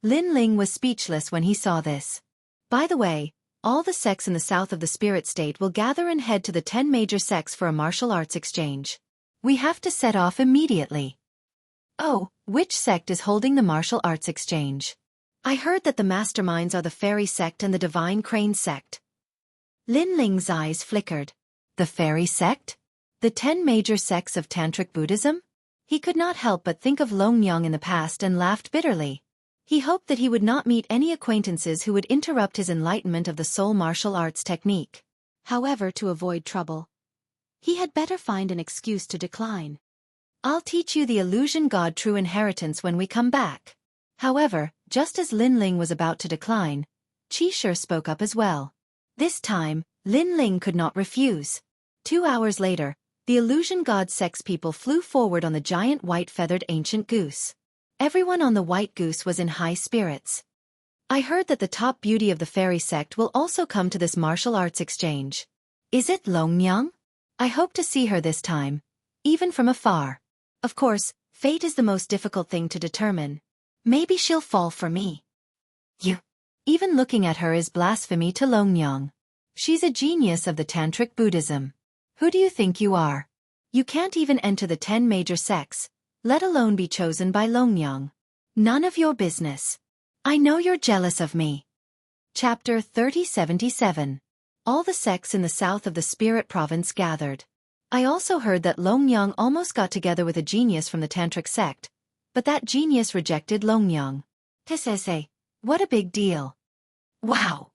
[SPEAKER 1] Lin Ling was speechless when he saw this. By the way, all the sects in the south of the spirit state will gather and head to the 10 major sects for a martial arts exchange. We have to set off immediately. Oh, which sect is holding the martial arts exchange? I heard that the masterminds are the fairy sect and the divine crane sect. Lin Ling's eyes flickered. The fairy sect? The 10 major sects of Tantric Buddhism? He could not help but think of Long Yang in the past and laughed bitterly. He hoped that he would not meet any acquaintances who would interrupt his enlightenment of the soul martial arts technique. However, to avoid trouble, he had better find an excuse to decline. I'll teach you the illusion god true inheritance when we come back. However, just as Lin Ling was about to decline, Qi Shi spoke up as well. This time, Lin Ling could not refuse. 2 hours later, the illusion god sex people flew forward on the giant white-feathered ancient goose. Everyone on the white goose was in high spirits. I heard that the top beauty of the fairy sect will also come to this martial arts exchange. Is it Long Yang? I hope to see her this time, even from afar. Of course, fate is the most difficult thing to determine. Maybe she'll fall for me. You. Even looking at her is blasphemy to Long Yang. She's a genius of the Tantric Buddhism. Who do you think you are? You can't even enter the 10 major sects, let alone be chosen by Long Yang. None of your business. I know you're jealous of me. Chapter 3077. All the sects in the south of the Spirit Province gathered. I also heard that Long Yang almost got together with a genius from the Tantric sect, but that genius rejected Long Yang. Tisese, what a big deal. Wow.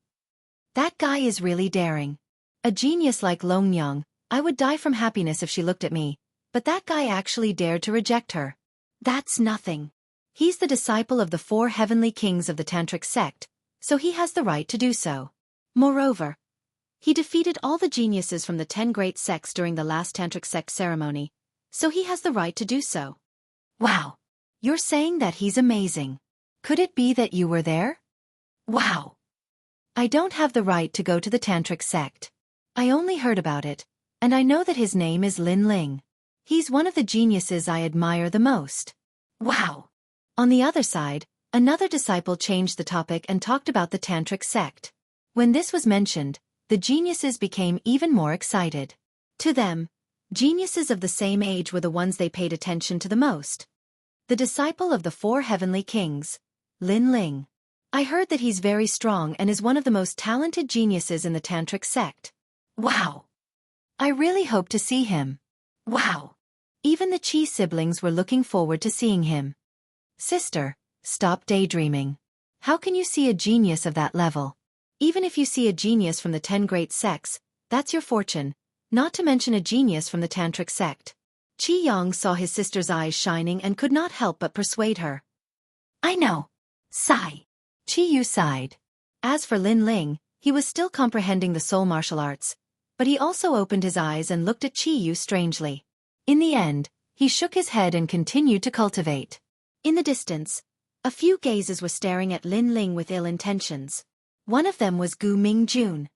[SPEAKER 1] That guy is really daring. A genius like Long Yang, I would die from happiness if she looked at me, but that guy actually dared to reject her. That's nothing. He's the disciple of the 4 heavenly kings of the Tantric sect, so he has the right to do so. Moreover, he defeated all the geniuses from the 10 great sects during the last Tantric sect ceremony, so he has the right to do so. Wow. You're saying that he's amazing. Could it be that you were there? Wow. I don't have the right to go to the Tantric sect. I only heard about it, and I know that his name is Lin Ling. He's one of the geniuses I admire the most. Wow. On the other side, another disciple changed the topic and talked about the Tantric sect. When this was mentioned, the geniuses became even more excited. To them, geniuses of the same age were the ones they paid attention to the most. The disciple of the 4 heavenly kings, Lin Ling. I heard that he's very strong and is one of the most talented geniuses in the Tantric sect. Wow. I really hope to see him. Wow. Even the Qi siblings were looking forward to seeing him. Sister, stop daydreaming. How can you see a genius of that level? Even if you see a genius from the 10 great sects, that's your fortune, not to mention a genius from the Tantric sect. Qi Yang saw his sister's eyes shining and could not help but persuade her. I know. Sigh. Qi Yu sighed. As for Lin Ling, he was still comprehending the soul martial arts, but he also opened his eyes and looked at Qi Yu strangely. In the end, he shook his head and continued to cultivate. In the distance, a few gazes were staring at Lin Ling with ill intentions. One of them was Gu Mingjun.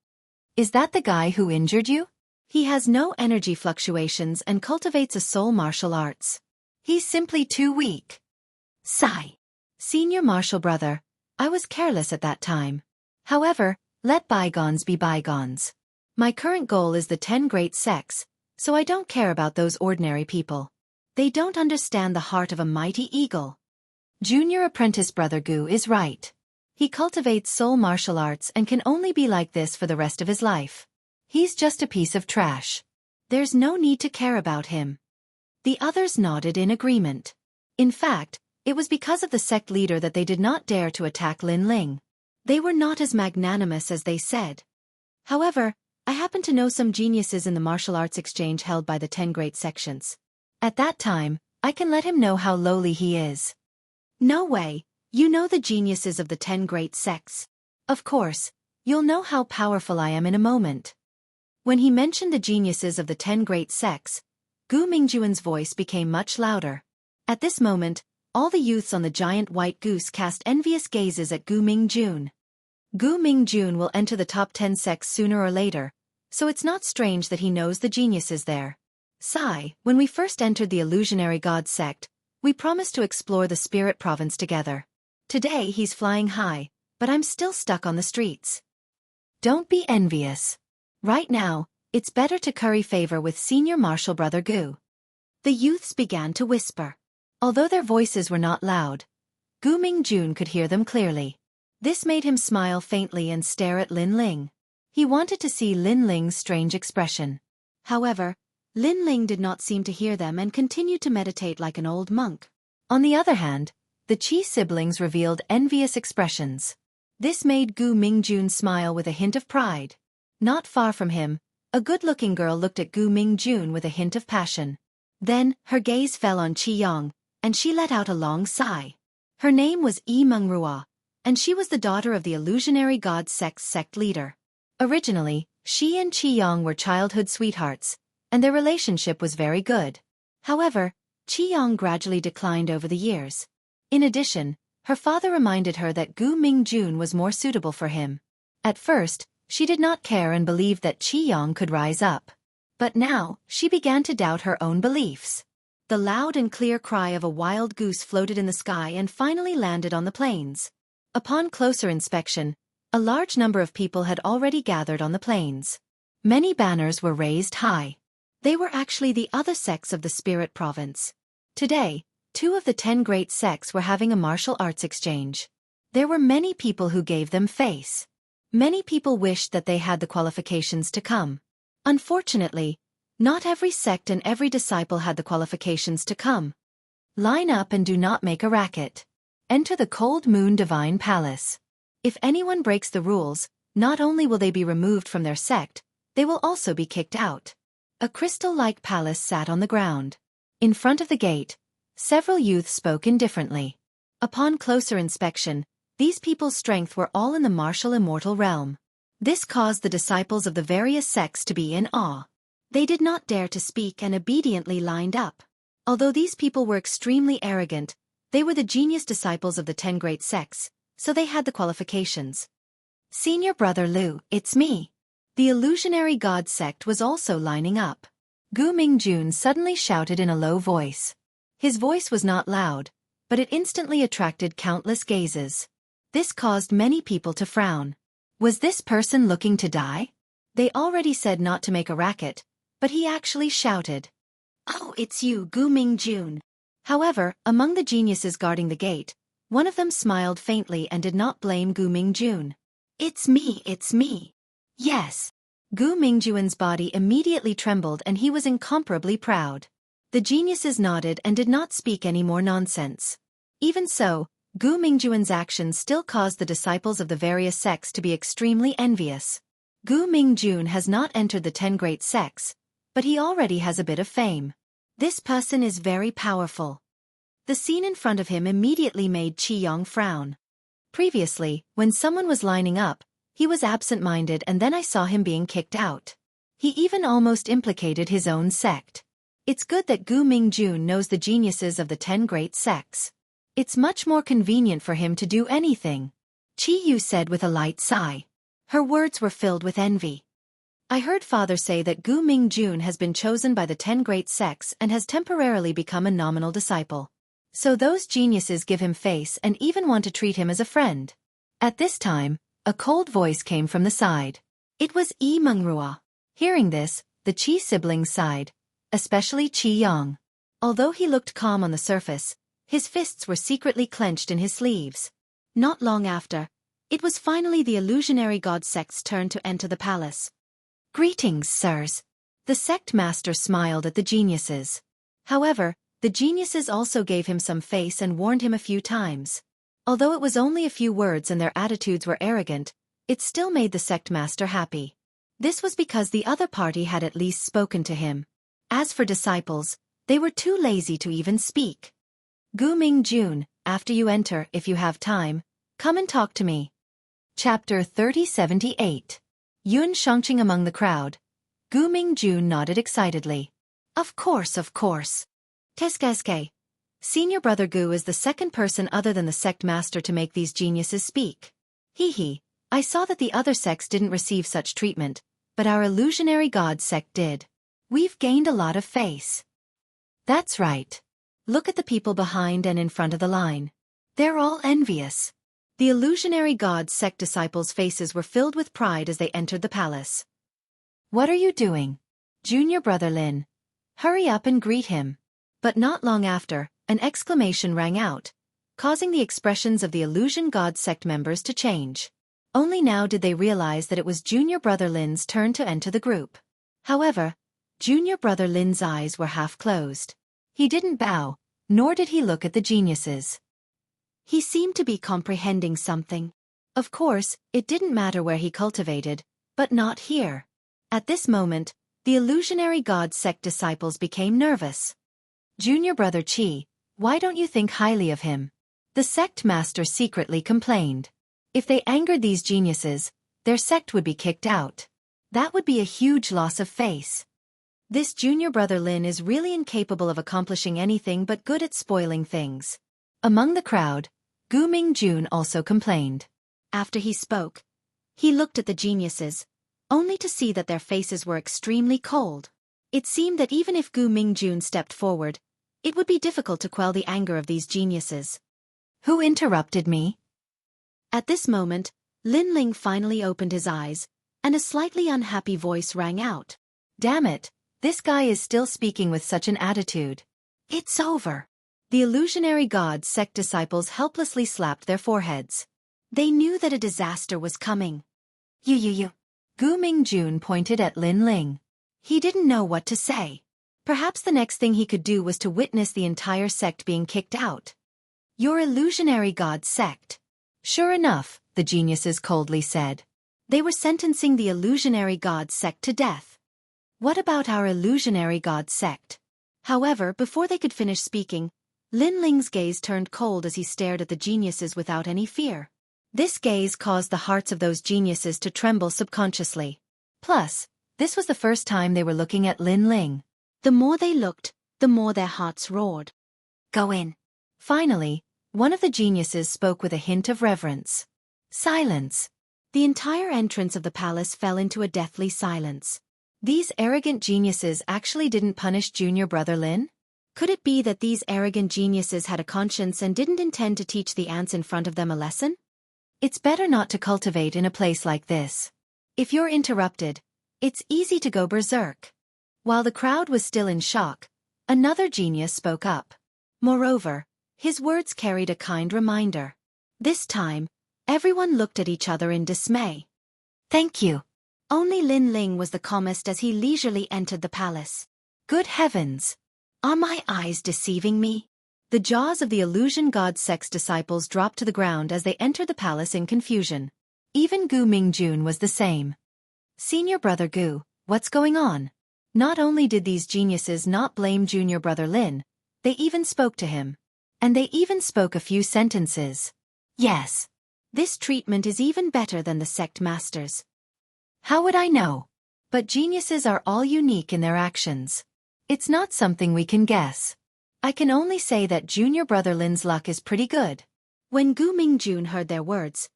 [SPEAKER 1] Is that the guy who injured you? He has no energy fluctuations and cultivates a soul martial arts. He's simply too weak. Sigh. Senior martial brother, I was careless at that time. However, let bygones be bygones. My current goal is the 10 great sects, so I don't care about those ordinary people. They don't understand the heart of a mighty eagle. Junior apprentice brother Gu is right. He cultivates soul martial arts and can only be like this for the rest of his life. He's just a piece of trash. There's no need to care about him. The others nodded in agreement. In fact, it was because of the sect leader that they did not dare to attack Lin Ling. They were not as magnanimous as they said. However, I happen to know some geniuses in the martial arts exchange held by the 10 great sections. At that time, I can let him know how lowly he is. No way, you know the geniuses of the 10 great sects. Of course, you'll know how powerful I am in a moment. When he mentioned the geniuses of the 10 great sects, Gu Mingjuan's voice became much louder. At this moment, all the youths on the giant white goose cast envious gazes at Gu Mingjun. Gu Mingjun will enter the top 10 sects sooner or later, so it's not strange that he knows the geniuses there. Sai, when we first entered the illusionary god sect, we promised to explore the spirit province together. Today he's flying high, but I'm still stuck on the streets. Don't be envious. Right now, it's better to curry favor with senior martial brother Gu. The youths began to whisper. Although their voices were not loud, Gu Mingjun could hear them clearly. This made him smile faintly and stare at Lin Ling. He wanted to see Lin Ling's strange expression. However, Lin Ling did not seem to hear them and continued to meditate like an old monk. On the other hand, the Qi siblings revealed envious expressions. This made Gu Mingjun smile with a hint of pride. Not far from him, a good-looking girl looked at Gu Mingjun with a hint of passion. Then, her gaze fell on Qi Yang, and she let out a long sigh. Her name was Yi Mengrua, and she was the daughter of the illusionary god sect leader. Originally, she and Qi Yang were childhood sweethearts, and their relationship was very good. However, Qi Yang gradually declined over the years. In addition, her father reminded her that Gu Mingjun was more suitable for him. At first, she did not care and believed that Qi Yang could rise up. But now, she began to doubt her own beliefs. The loud and clear cry of a wild goose floated in the sky and finally landed on the plains. Upon closer inspection, a large number of people had already gathered on the plains. Many banners were raised high. They were actually the other sects of the spirit province. Today, 2 of the 10 great sects were having a martial arts exchange. There were many people who gave them face. Many people wished that they had the qualifications to come. Unfortunately, not every sect and every disciple had the qualifications to come. Line up and do not make a racket. Enter the Cold Moon Divine Palace. If anyone breaks the rules, not only will they be removed from their sect, they will also be kicked out. A crystal-like palace sat on the ground. In front of the gate, several youths spoke indifferently. Upon closer inspection, these people's strength were all in the martial immortal realm. This caused the disciples of the various sects to be in awe. They did not dare to speak and obediently lined up. Although these people were extremely arrogant, they were the genius disciples of the 10 great sects, so they had the qualifications. Senior brother Lu, it's me. The illusionary god sect was also lining up. Gu Mingjun suddenly shouted in a low voice. His voice was not loud, but it instantly attracted countless gazes. This caused many people to frown. Was this person looking to die? They already said not to make a racket, but he actually shouted. Oh, it's you, Gu Mingjun. However, among the geniuses guarding the gate, one of them smiled faintly and did not blame Gu Mingjun. It's me. Yes. Gu Mingjuan's body immediately trembled and he was incomparably proud. The geniuses nodded and did not speak any more nonsense. Even so, Gu Mingjuan's actions still caused the disciples of the various sects to be extremely envious. Gu Mingjun has not entered the 10 great sects, but he already has a bit of fame. This person is very powerful. The scene in front of him immediately made Qi Yang frown. Previously, when someone was lining up, he was absent-minded and then I saw him being kicked out. He even almost implicated his own sect. It's good that Gu Mingjun knows the geniuses of the 10 great sects. It's much more convenient for him to do anything. Qi Yu said with a light sigh. Her words were filled with envy. I heard father say that Gu Mingjun has been chosen by the 10 great sects and has temporarily become a nominal disciple. So those geniuses give him face and even want to treat him as a friend. At this time, a cold voice came from the side. It was Yi Mengrua. Hearing this, the Qi siblings sighed, especially Qi Yang. Although he looked calm on the surface, his fists were secretly clenched in his sleeves. Not long after, it was finally the illusionary god sect's turn to enter the palace. Greetings, sirs. The sect master smiled at the geniuses. However, the geniuses also gave him some face and warned him a few times. Although it was only a few words and their attitudes were arrogant, it still made the sect master happy. This was because the other party had at least spoken to him. As for disciples, they were too lazy to even speak. Gu Mingjun, after you enter, if you have time, come and talk to me. Chapter 3078. Yun Shangqing among the crowd. Gu Mingjun nodded excitedly. Of course, of course. Teskeske. Senior brother Gu is the second person other than the sect master to make these geniuses speak. Hee. I saw that the other sects didn't receive such treatment, but our illusionary god sect did. We've gained a lot of face. That's right. Look at the people behind and in front of the line. They're all envious. The illusionary god sect disciples' faces were filled with pride as they entered the palace. What are you doing? Junior brother Lin. Hurry up and greet him. But not long after, an exclamation rang out, causing the expressions of the illusion god sect members to change. Only now did they realize that it was junior brother Lin's turn to enter the group. However, junior brother Lin's eyes were half closed. He didn't bow, nor did he look at the geniuses. He seemed to be comprehending something. Of course, it didn't matter where he cultivated, but not here. At this moment, the illusionary god sect disciples became nervous. Junior brother Qi, why don't you think highly of him? The sect master secretly complained. If they angered these geniuses, their sect would be kicked out. That would be a huge loss of face. This junior brother Lin is really incapable of accomplishing anything but good at spoiling things. Among the crowd, Gu Mingjun also complained. After he spoke, he looked at the geniuses, only to see that their faces were extremely cold. It seemed that even if Gu Mingjun stepped forward, it would be difficult to quell the anger of these geniuses. Who interrupted me? At this moment, Lin Ling finally opened his eyes, and a slightly unhappy voice rang out. Damn it, this guy is still speaking with such an attitude. It's over. The illusionary god sect disciples helplessly slapped their foreheads. They knew that a disaster was coming. You. Gu Mingjun pointed at Lin Ling. He didn't know what to say. Perhaps the next thing he could do was to witness the entire sect being kicked out. Your illusionary god sect. Sure enough, the geniuses coldly said. They were sentencing the illusionary god sect to death. What about our illusionary god sect? However, before they could finish speaking, Lin Ling's gaze turned cold as he stared at the geniuses without any fear. This gaze caused the hearts of those geniuses to tremble subconsciously. Plus, this was the first time they were looking at Lin Ling. The more they looked, the more their hearts roared. Go in. Finally, one of the geniuses spoke with a hint of reverence. Silence. The entire entrance of the palace fell into a deathly silence. These arrogant geniuses actually didn't punish junior brother Lin? Could it be that these arrogant geniuses had a conscience and didn't intend to teach the ants in front of them a lesson? It's better not to cultivate in a place like this. If you're interrupted, it's easy to go berserk. While the crowd was still in shock, another genius spoke up. Moreover, his words carried a kind reminder. This time, everyone looked at each other in dismay. Thank you. Only Lin Ling was the calmest as he leisurely entered the palace. Good heavens! Are my eyes deceiving me? The jaws of the illusion god sect's disciples dropped to the ground as they entered the palace in confusion. Even Gu Mingjun was the same. Senior brother Gu, what's going on? Not only did these geniuses not blame junior brother Lin, they even spoke to him. And they even spoke a few sentences. Yes. This treatment is even better than the sect masters. How would I know? But geniuses are all unique in their actions. It's not something we can guess. I can only say that junior brother Lin's luck is pretty good. When Gu Mingjun heard their words,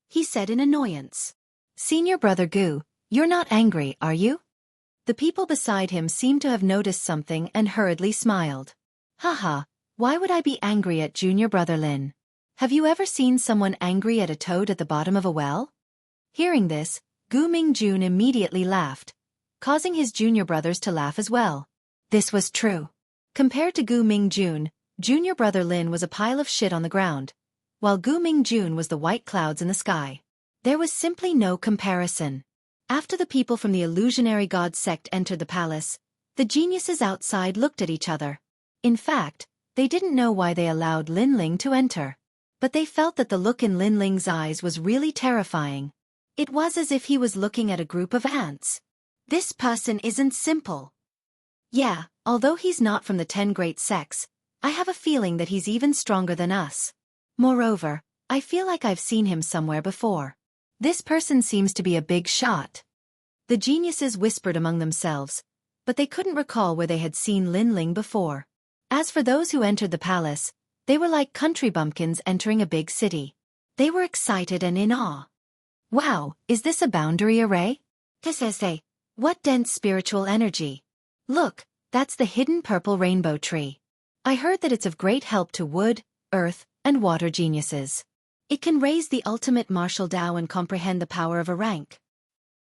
[SPEAKER 1] he said in annoyance. Senior brother Gu, you're not angry, are you? The people beside him seemed to have noticed something and hurriedly smiled. Haha, why would I be angry at junior brother Lin? Have you ever seen someone angry at a toad at the bottom of a well? Hearing this, Gu Mingjun immediately laughed, causing his junior brothers to laugh as well. This was true. Compared to Gu Mingjun, junior brother Lin was a pile of shit on the ground, while Gu Mingjun was the white clouds in the sky. There was simply no comparison. After the people from the illusionary god sect entered the palace, the geniuses outside looked at each other. In fact, they didn't know why they allowed Lin Ling to enter. But they felt that the look in Lin Ling's eyes was really terrifying. It was as if he was looking at a group of ants. This person isn't simple. Yeah, although he's not from the 10 great sects, I have a feeling that he's even stronger than us. Moreover, I feel like I've seen him somewhere before. This person seems to be a big shot. The geniuses whispered among themselves, but they couldn't recall where they had seen Lin Ling before. As for those who entered the palace, they were like country bumpkins entering a big city. They were excited and in awe. Wow, is this a boundary array? Tesese, what dense spiritual energy. Look, that's the hidden purple rainbow tree. I heard that it's of great help to wood, earth, and water geniuses. It can raise the ultimate martial Tao and comprehend the power of a rank.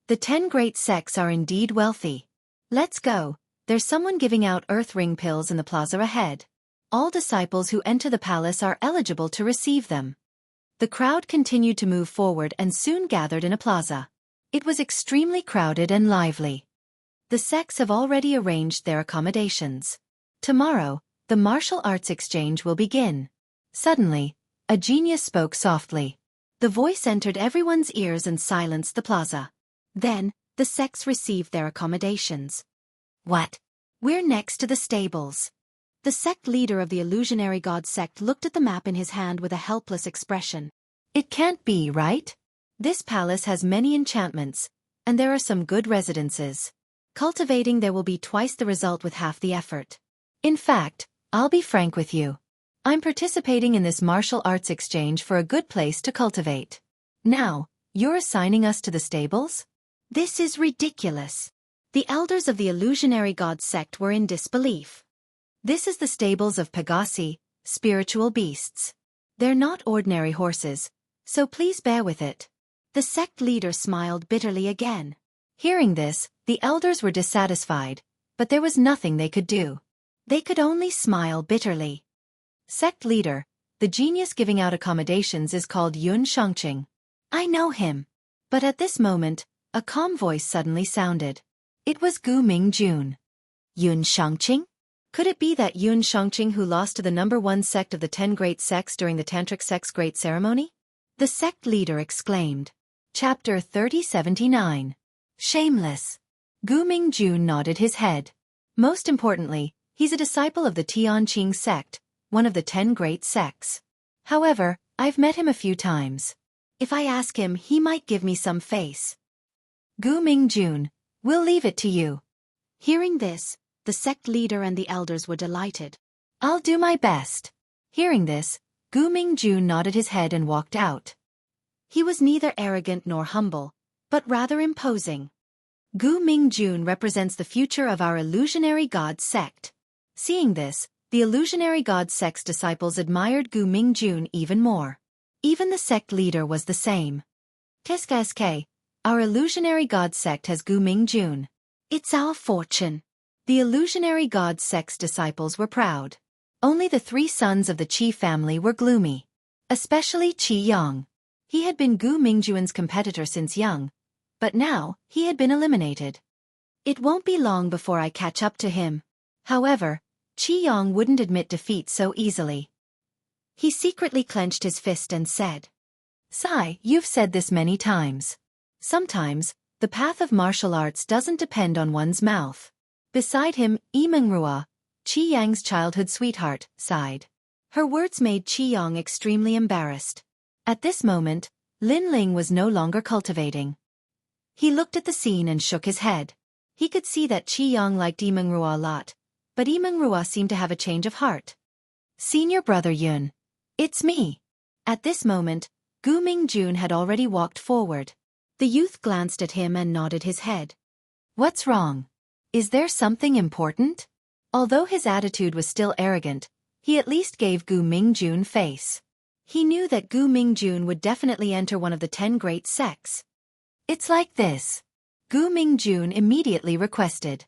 [SPEAKER 1] The 10 great sects are indeed wealthy. Let's go, there's someone giving out earth ring pills in the plaza ahead. All disciples who enter the palace are eligible to receive them. The crowd continued to move forward and soon gathered in a plaza. It was extremely crowded and lively. The sects have already arranged their accommodations. Tomorrow, the martial arts exchange will begin. Suddenly, a genius spoke softly. The voice entered everyone's ears and silenced the plaza. Then, the sects received their accommodations. What? We're next to the stables. The sect leader of the illusionary god sect looked at the map in his hand with a helpless expression. It can't be, right? This palace has many enchantments, and there are some good residences. Cultivating there will be twice the result with half the effort. In fact, I'll be frank with you. I'm participating in this martial arts exchange for a good place to cultivate. Now, you're assigning us to the stables? This is ridiculous. The elders of the illusionary god sect were in disbelief. This is the stables of Pegasi, spiritual beasts. They're not ordinary horses, so please bear with it. The sect leader smiled bitterly again. Hearing this, the elders were dissatisfied, but there was nothing they could do. They could only smile bitterly. Sect leader, the genius giving out accommodations is called Xianxia. I know him. But at this moment, a calm voice suddenly sounded. It was Gu Mingjun. Xianxia? Could it be that Xianxia who lost to the number 1 sect of the 10 great sects during the Tantric sect's great ceremony? The sect leader exclaimed. Chapter 3079. Shameless. Gu Mingjun nodded his head. Most importantly, he's a disciple of the Tianqing sect, one of the 10 great sects. However, I've met him a few times. If I ask him, he might give me some face. Gu Mingjun, we'll leave it to you. Hearing this, the sect leader and the elders were delighted. I'll do my best. Hearing this, Gu Mingjun nodded his head and walked out. He was neither arrogant nor humble, but rather imposing. Gu Mingjun represents the future of our illusionary god sect. Seeing this, the illusionary god sect's disciples admired Gu Mingjun even more. Even the sect leader was the same. Keske, our illusionary god sect has Gu Mingjun. It's our fortune. The illusionary god sect's disciples were proud. Only the 3 sons of the Qi family were gloomy. Especially Qi Yang. He had been Gu Mingjun's competitor since young, but now he had been eliminated. It won't be long before I catch up to him. However, Qi Yang wouldn't admit defeat so easily. He secretly clenched his fist and said, Sai, you've said this many times. Sometimes, the path of martial arts doesn't depend on one's mouth. Beside him, Yimengrua, Qi Yang's childhood sweetheart, sighed. Her words made Qi Yang extremely embarrassed. At this moment, Lin Ling was no longer cultivating. He looked at the scene and shook his head. He could see that Qi Yang liked Yimengrua a lot, but Yimengrua seemed to have a change of heart. Senior brother Yun. It's me. At this moment, Gu Mingjun had already walked forward. The youth glanced at him and nodded his head. What's wrong? Is there something important? Although his attitude was still arrogant, he at least gave Gu Mingjun face. He knew that Gu Mingjun would definitely enter one of the 10 great sects. It's like this. Gu Mingjun immediately requested.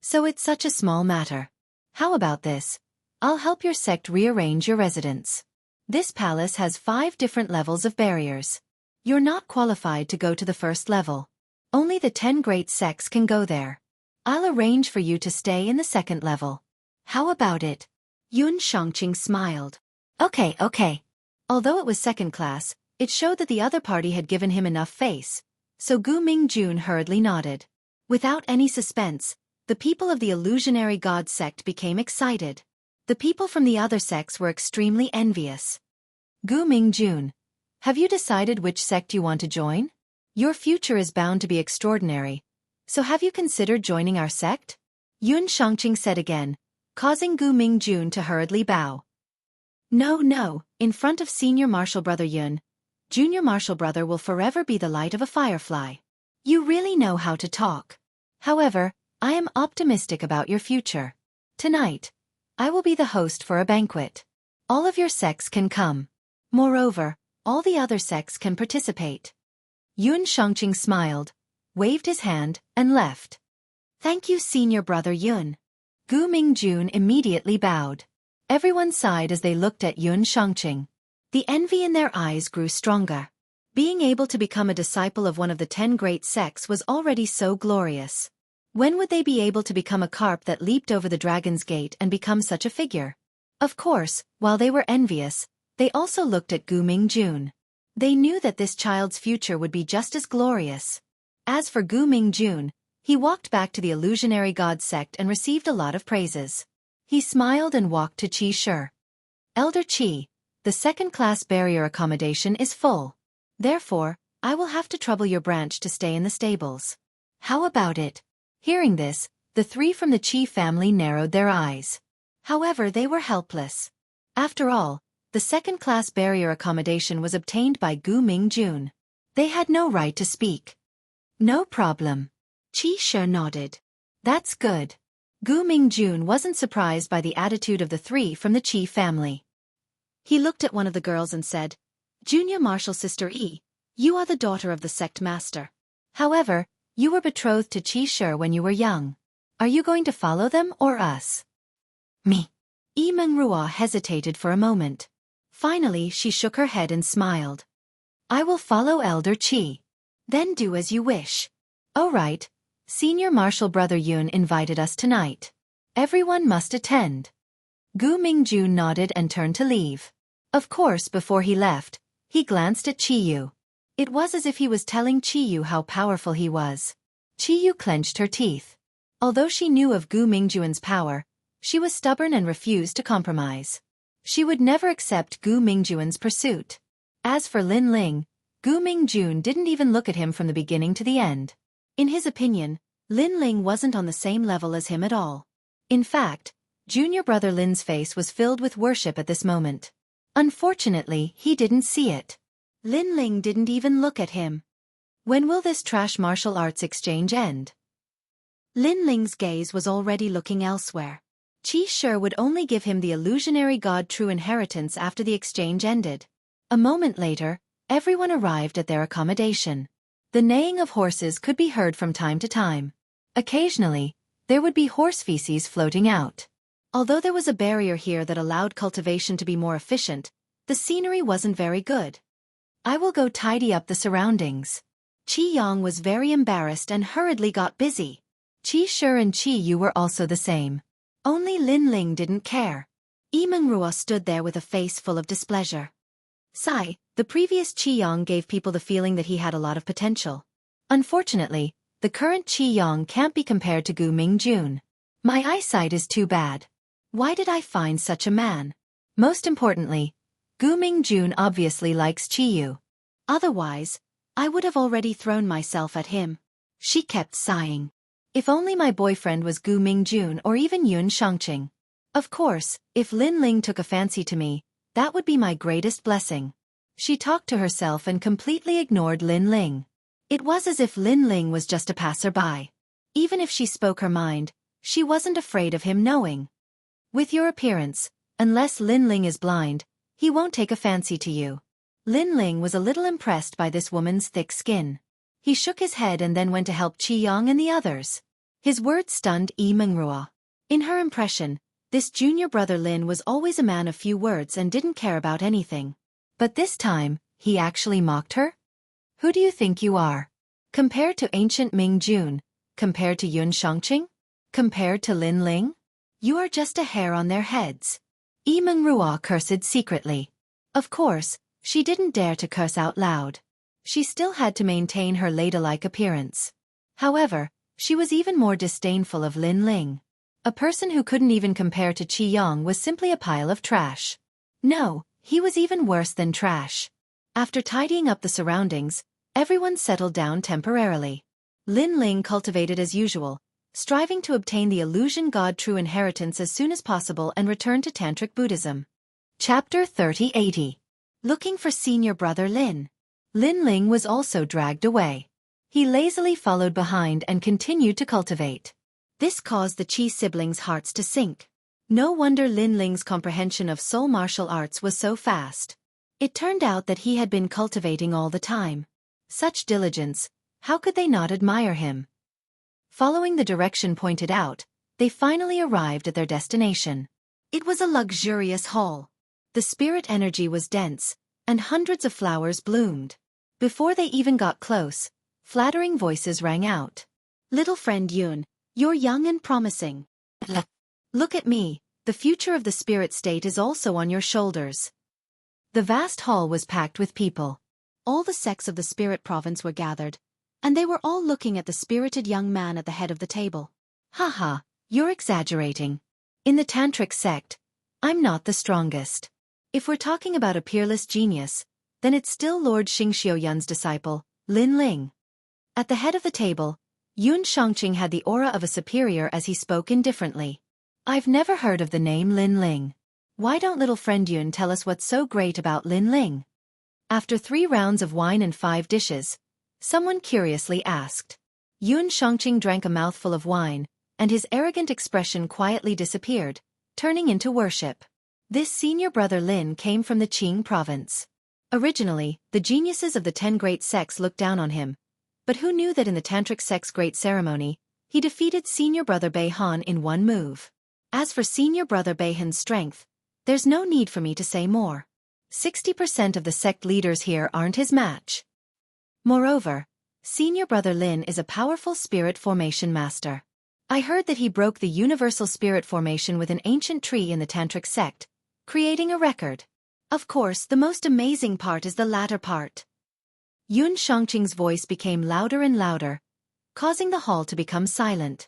[SPEAKER 1] So it's such a small matter. How about this? I'll help your sect rearrange your residence. This palace has 5 different levels of barriers. You're not qualified to go to the first level. Only the 10 great sects can go there. I'll arrange for you to stay in the second level. How about it? Xianxia smiled. Okay. Although it was second class, it showed that the other party had given him enough face, so Gu Mingjun hurriedly nodded. Without any suspense, the people of the illusionary god sect became excited. The people from the other sects were extremely envious. Gu Mingjun, have you decided which sect you want to join? Your future is bound to be extraordinary, so have you considered joining our sect? Xianxia said again, causing Gu Mingjun to hurriedly bow. No, in front of senior martial brother Yun, junior martial brother will forever be the light of a firefly. You really know how to talk. However, I am optimistic about your future. Tonight, I will be the host for a banquet. All of your sects can come. Moreover, all the other sects can participate. Xianxia smiled, waved his hand, and left. Thank you, senior brother Yun. Gu Mingjun immediately bowed. Everyone sighed as they looked at Xianxia. The envy in their eyes grew stronger. Being able to become a disciple of one of the 10 great sects was already so glorious. When would they be able to become a carp that leaped over the dragon's gate and become such a figure? Of course, while they were envious, they also looked at Gu Mingjun. They knew that this child's future would be just as glorious. As for Gu Mingjun, he walked back to the illusionary god sect and received a lot of praises. He smiled and walked to Qi Shi. Elder Qi, the second-class barrier accommodation is full. Therefore, I will have to trouble your branch to stay in the stables. How about it? Hearing this, the 3 from the Qi family narrowed their eyes. However, they were helpless. After all, the second-class barrier accommodation was obtained by Gu Mingjun. They had no right to speak. No problem. Qi Shi nodded. That's good. Gu Mingjun wasn't surprised by the attitude of the 3 from the Qi family. He looked at one of the girls and said, Junior Martial Sister Yi, you are the daughter of the sect master. However, you were betrothed to Qi Shi when you were young. Are you going to follow them or us? Me. Yi Mengrua hesitated for a moment. Finally, she shook her head and smiled. I will follow Elder Qi. Then do as you wish. Oh right. Senior Martial Brother Yun invited us tonight. Everyone must attend. Gu Mingjun nodded and turned to leave. Of course, before he left, he glanced at Qiyu. It was as if he was telling Qiyu how powerful he was. Qiyu clenched her teeth. Although she knew of Gu Mingjun's power, she was stubborn and refused to compromise. She would never accept Gu Mingjun's pursuit. As for Lin Ling, Gu Mingjun didn't even look at him from the beginning to the end. In his opinion, Lin Ling wasn't on the same level as him at all. In fact, junior brother Lin's face was filled with worship at this moment. Unfortunately, he didn't see it. Lin Ling didn't even look at him. When will this trash martial arts exchange end? Lin Ling's gaze was already looking elsewhere. Qi Shi would only give him the illusionary god true inheritance after the exchange ended. A moment later, everyone arrived at their accommodation. The neighing of horses could be heard from time to time. Occasionally, there would be horse feces floating out. Although there was a barrier here that allowed cultivation to be more efficient, the scenery wasn't very good. I will go tidy up the surroundings. Qi Yang was very embarrassed and hurriedly got busy. Qi Shi and Qi Yu were also the same. Only Lin Ling didn't care. Yi Mengrua stood there with a face full of displeasure. Sigh, the previous Qi Yang gave people the feeling that he had a lot of potential. Unfortunately, the current Qi Yang can't be compared to Gu Mingjun. My eyesight is too bad. Why did I find such a man? Most importantly, Gu Mingjun obviously likes Qi Yu. Otherwise, I would have already thrown myself at him. She kept sighing. If only my boyfriend was Gu Mingjun or even Xianxia. Of course, if Lin Ling took a fancy to me, that would be my greatest blessing. She talked to herself and completely ignored Lin Ling. It was as if Lin Ling was just a passerby. Even if she spoke her mind, she wasn't afraid of him knowing. With your appearance, unless Lin Ling is blind, he won't take a fancy to you. Lin Ling was a little impressed by this woman's thick skin. He shook his head and then went to help Qi Yang and the others. His words stunned Yi Mengrua. In her impression, this junior brother Lin was always a man of few words and didn't care about anything. But this time, he actually mocked her? Who do you think you are? Compared to ancient Mingjun? Compared to Xianxia? Compared to Lin Ling? You are just a hair on their heads. Yi Mengrua cursed secretly. Of course, she didn't dare to curse out loud. She still had to maintain her ladylike appearance. However, she was even more disdainful of Lin Ling. A person who couldn't even compare to Qi Yang was simply a pile of trash. No, he was even worse than trash. After tidying up the surroundings, everyone settled down temporarily. Lin Ling cultivated as usual, striving to obtain the illusion god true inheritance as soon as possible and return to Tantric Buddhism. Chapter 3080. Looking for senior brother Lin. Lin Ling was also dragged away. He lazily followed behind and continued to cultivate. This caused the Qi siblings' hearts to sink. No wonder Lin Ling's comprehension of soul martial arts was so fast. It turned out that he had been cultivating all the time. Such diligence, how could they not admire him? Following the direction pointed out, they finally arrived at their destination. It was a luxurious hall. The spirit energy was dense, and hundreds of flowers bloomed. Before they even got close, flattering voices rang out. Little friend Yun, you're young and promising. Look at me, the future of the spirit state is also on your shoulders. The vast hall was packed with people. All the sects of the spirit province were gathered, and they were all looking at the spirited young man at the head of the table. Haha, you're exaggerating. In the Tantric sect, I'm not the strongest. If we're talking about a peerless genius, then it's still Lord Xianxia Yun's disciple, Lin Ling. At the head of the table, Yun Shangqing had the aura of a superior as he spoke indifferently. I've never heard of the name Lin Ling. Why don't little friend Yun tell us what's so great about Lin Ling? After 3 rounds of wine and 5 dishes, someone curiously asked. Yun Shangqing drank a mouthful of wine, and his arrogant expression quietly disappeared, turning into worship. This senior brother Lin came from the Qing province. Originally, the geniuses of the 10 great sects looked down on him, but who knew that in the Tantric sect's great ceremony, he defeated senior brother Bei Han in one move. As for senior brother Bei Han's strength, there's no need for me to say more. 60% of the sect leaders here aren't his match. Moreover, senior brother Lin is a powerful spirit formation master. I heard that he broke the universal spirit formation with an ancient tree in the Tantric sect, creating a record. Of course, the most amazing part is the latter part. Yun Shangqing's voice became louder and louder, causing the hall to become silent.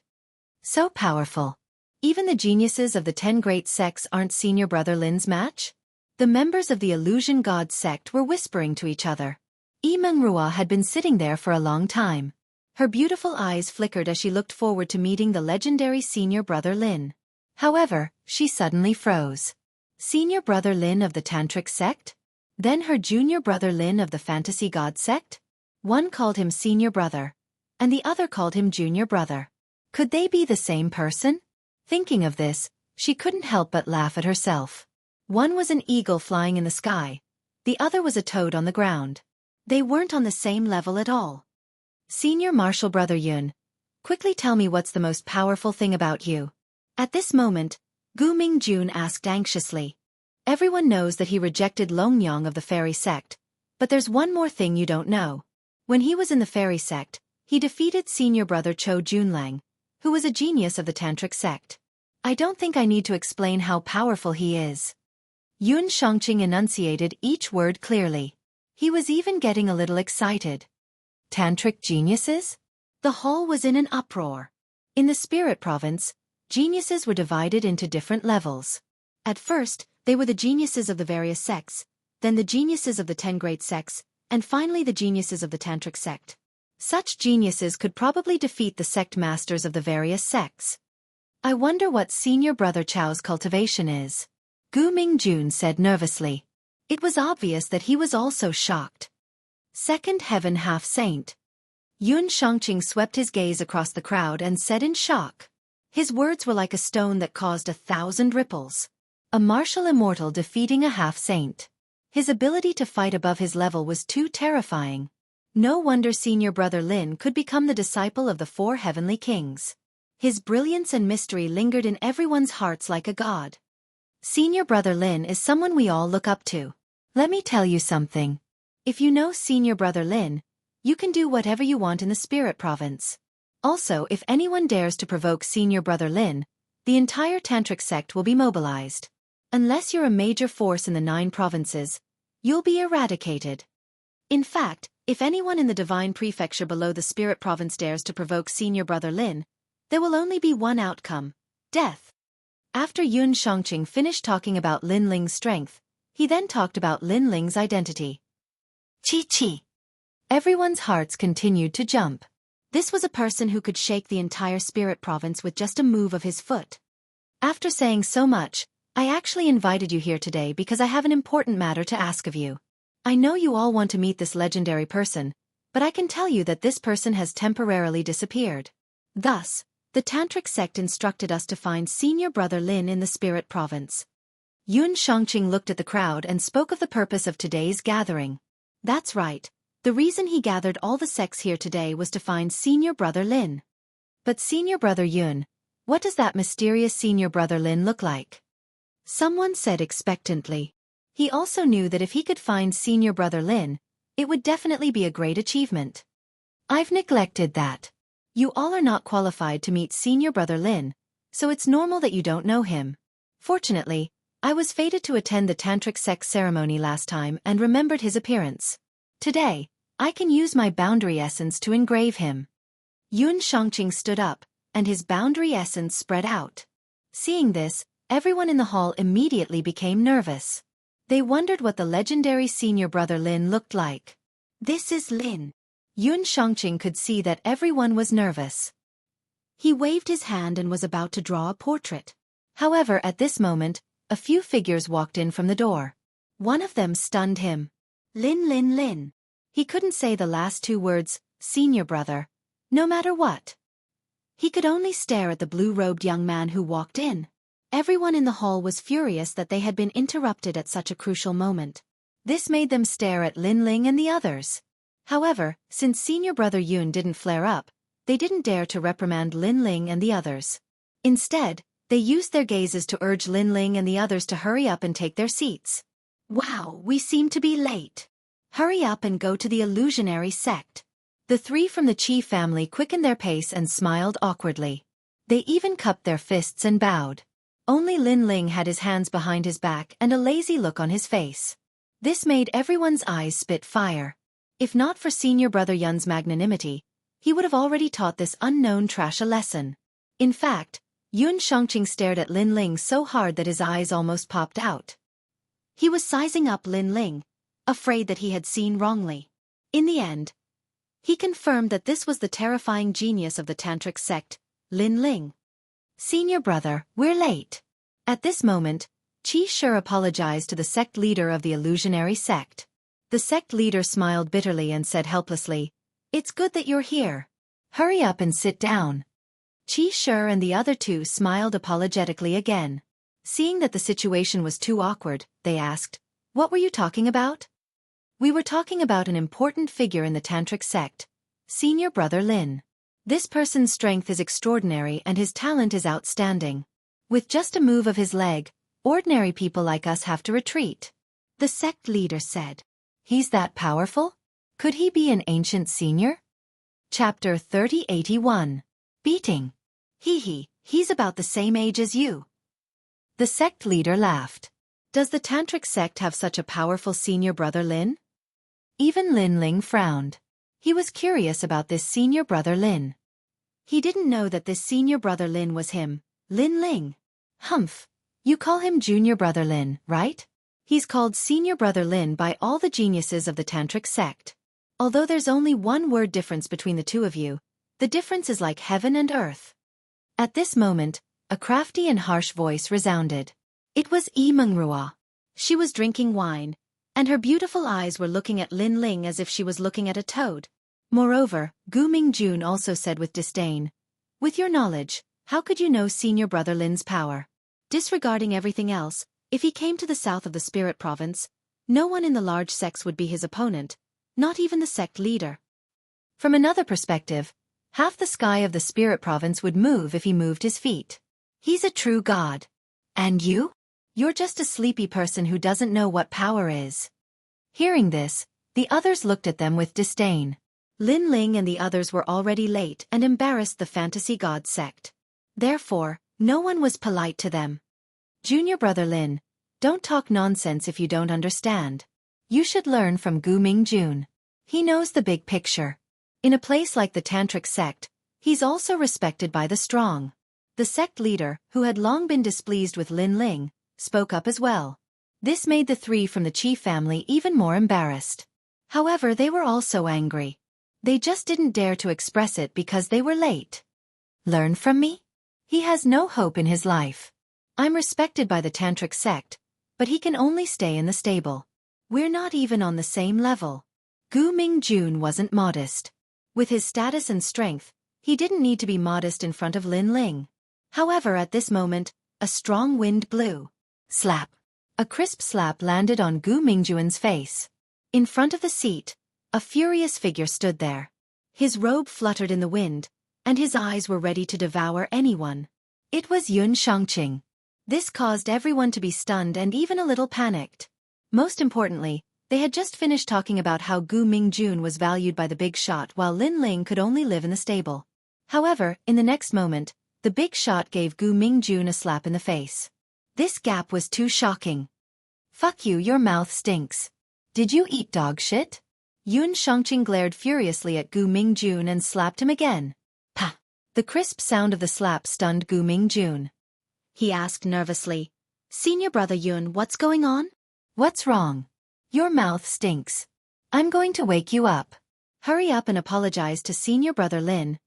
[SPEAKER 1] So powerful. Even the geniuses of the 10 great sects aren't senior brother Lin's match? The members of the illusion god sect were whispering to each other. Yi Mengrua had been sitting there for a long time. Her beautiful eyes flickered as she looked forward to meeting the legendary senior brother Lin. However, she suddenly froze. Senior brother Lin of the Tantric sect? Then her junior brother Lin of the fantasy god sect? One called him senior brother, and the other called him junior brother. Could they be the same person? Thinking of this, she couldn't help but laugh at herself. One was an eagle flying in the sky, the other was a toad on the ground. They weren't on the same level at all. Senior martial brother Yun, quickly tell me what's the most powerful thing about you. At this moment, Gu Mingjun asked anxiously. Everyone knows that he rejected Longyang of the fairy sect, but there's one more thing you don't know. When he was in the fairy sect, he defeated senior brother Cho Junlang, who was a genius of the Tantric sect. I don't think I need to explain how powerful he is. Yun Shangqing enunciated each word clearly. He was even getting a little excited. Tantric geniuses? The hall was in an uproar. In the spirit province, geniuses were divided into different levels. At first, they were the geniuses of the various sects, then the geniuses of the 10 great sects, and finally the geniuses of the Tantric sect. Such geniuses could probably defeat the sect masters of the various sects. I wonder what senior brother Chao's cultivation is. Gu Mingjun said nervously. It was obvious that he was also shocked. Second heaven half-saint. Yun Shangqing swept his gaze across the crowd and said in shock. His words were like a stone that caused 1,000 ripples. A martial immortal defeating a half-saint. His ability to fight above his level was too terrifying. No wonder senior brother Lin could become the disciple of the 4 heavenly kings. His brilliance and mystery lingered in everyone's hearts like a god. Senior brother Lin is someone we all look up to. Let me tell you something. If you know senior brother Lin, you can do whatever you want in the spirit province. Also, if anyone dares to provoke senior brother Lin, the entire Tantric sect will be mobilized. Unless you're a major force in the 9 provinces, you'll be eradicated. In fact, if anyone in the divine prefecture below the spirit province dares to provoke senior brother Lin, there will only be one outcome: death. After Yun Shangqing finished talking about Lin Ling's strength, he then talked about Lin Ling's identity. Chi. Everyone's hearts continued to jump. This was a person who could shake the entire spirit province with just a move of his foot. After saying so much, I actually invited you here today because I have an important matter to ask of you. I know you all want to meet this legendary person, but I can tell you that this person has temporarily disappeared. Thus, the Tantric sect instructed us to find senior brother Lin in the spirit province. Yun Shangqing looked at the crowd and spoke of the purpose of today's gathering. That's right. The reason he gathered all the sects here today was to find senior brother Lin. But senior brother Yun, what does that mysterious senior brother Lin look like? Someone said expectantly. He also knew that if he could find senior brother Lin, it would definitely be a great achievement. I've neglected that. You all are not qualified to meet senior brother Lin, so it's normal that you don't know him. Fortunately, I was fated to attend the Tantric sect ceremony last time and remembered his appearance. Today, I can use my boundary essence to engrave him. Yun Shangqing stood up, and his boundary essence spread out. Seeing this, everyone in the hall immediately became nervous. They wondered what the legendary senior brother Lin looked like. This is Lin. Yun Shangqing could see that everyone was nervous. He waved his hand and was about to draw a portrait. However, at this moment, a few figures walked in from the door. One of them stunned him. Lin. He couldn't say the last two words, senior brother, no matter what. He could only stare at the blue-robed young man who walked in. Everyone in the hall was furious that they had been interrupted at such a crucial moment. This made them stare at Lin Ling and the others. However, since senior brother Yun didn't flare up, they didn't dare to reprimand Lin Ling and the others. Instead, they used their gazes to urge Lin Ling and the others to hurry up and take their seats. Wow, we seem to be late. Hurry up and go to the illusionary sect. The three from the Qi family quickened their pace and smiled awkwardly. They even cupped their fists and bowed. Only Lin Ling had his hands behind his back and a lazy look on his face. This made everyone's eyes spit fire. If not for senior brother Yun's magnanimity, he would have already taught this unknown trash a lesson. In fact, Yun Shangqing stared at Lin Ling so hard that his eyes almost popped out. He was sizing up Lin Ling, afraid that he had seen wrongly. In the end, he confirmed that this was the terrifying genius of the Tantric sect, Lin Ling. Senior brother, we're late. At this moment, Qi Shi apologized to the sect leader of the illusionary sect. The sect leader smiled bitterly and said helplessly, "It's good that you're here. Hurry up and sit down." Qi Shi and the other two smiled apologetically again. Seeing that the situation was too awkward, they asked, "What were you talking about?" "We were talking about an important figure in the Tantric sect, senior brother Lin. This person's strength is extraordinary and his talent is outstanding. With just a move of his leg, ordinary people like us have to retreat," the sect leader said. "He's that powerful? Could he be an ancient senior?" Chapter 3081. Beating. He's about the same age as you. The sect leader laughed. Does the Tantric sect have such a powerful senior brother Lin? Even Lin Ling frowned. He was curious about this senior brother Lin. He didn't know that this senior brother Lin was him, Lin Ling. Humph. You call him junior brother Lin, right? He's called senior brother Lin by all the geniuses of the Tantric sect. Although there's only one word difference between the two of you, the difference is like heaven and earth. At this moment, a crafty and harsh voice resounded. It was Yi Mengrua. She was drinking wine, and her beautiful eyes were looking at Lin Ling as if she was looking at a toad. Moreover, Gu Mingjun also said with disdain, "With your knowledge, how could you know senior brother Lin's power?" Disregarding everything else, if he came to the south of the spirit province, no one in the large sects would be his opponent, not even the sect leader. From another perspective, half the sky of the spirit province would move if he moved his feet. He's a true god. And you? You're just a sleepy person who doesn't know what power is. Hearing this, the others looked at them with disdain. Lin Ling and the others were already late and embarrassed the fantasy god sect. Therefore, no one was polite to them. Junior brother Lin, don't talk nonsense if you don't understand. You should learn from Gu Mingjun. He knows the big picture. In a place like the Tantric sect, he's also respected by the strong. The sect leader, who had long been displeased with Lin Ling, spoke up as well. This made the three from the Qi family even more embarrassed. However, they were also angry. They just didn't dare to express it because they were late. Learn from me? He has no hope in his life. I'm respected by the Tantric sect, but he can only stay in the stable. We're not even on the same level. Gu Mingjun wasn't modest. With his status and strength, he didn't need to be modest in front of Lin Ling. However, at this moment, a strong wind blew. Slap. A crisp slap landed on Gu Mingjun's face. In front of the seat, a furious figure stood there. His robe fluttered in the wind, and his eyes were ready to devour anyone. It was Xianxia. This caused everyone to be stunned and even a little panicked. Most importantly, they had just finished talking about how Gu Mingjun was valued by the big shot while Lin Ling could only live in the stable. However, in the next moment, the big shot gave Gu Mingjun a slap in the face. This gap was too shocking. Fuck you, your mouth stinks. Did you eat dog shit? Xianxia glared furiously at Gu Mingjun and slapped him again. Pah! The crisp sound of the slap stunned Gu Mingjun. He asked nervously, "Senior brother Yun, what's going on?" "What's wrong? Your mouth stinks. I'm going to wake you up. Hurry up and apologize to senior brother Lin."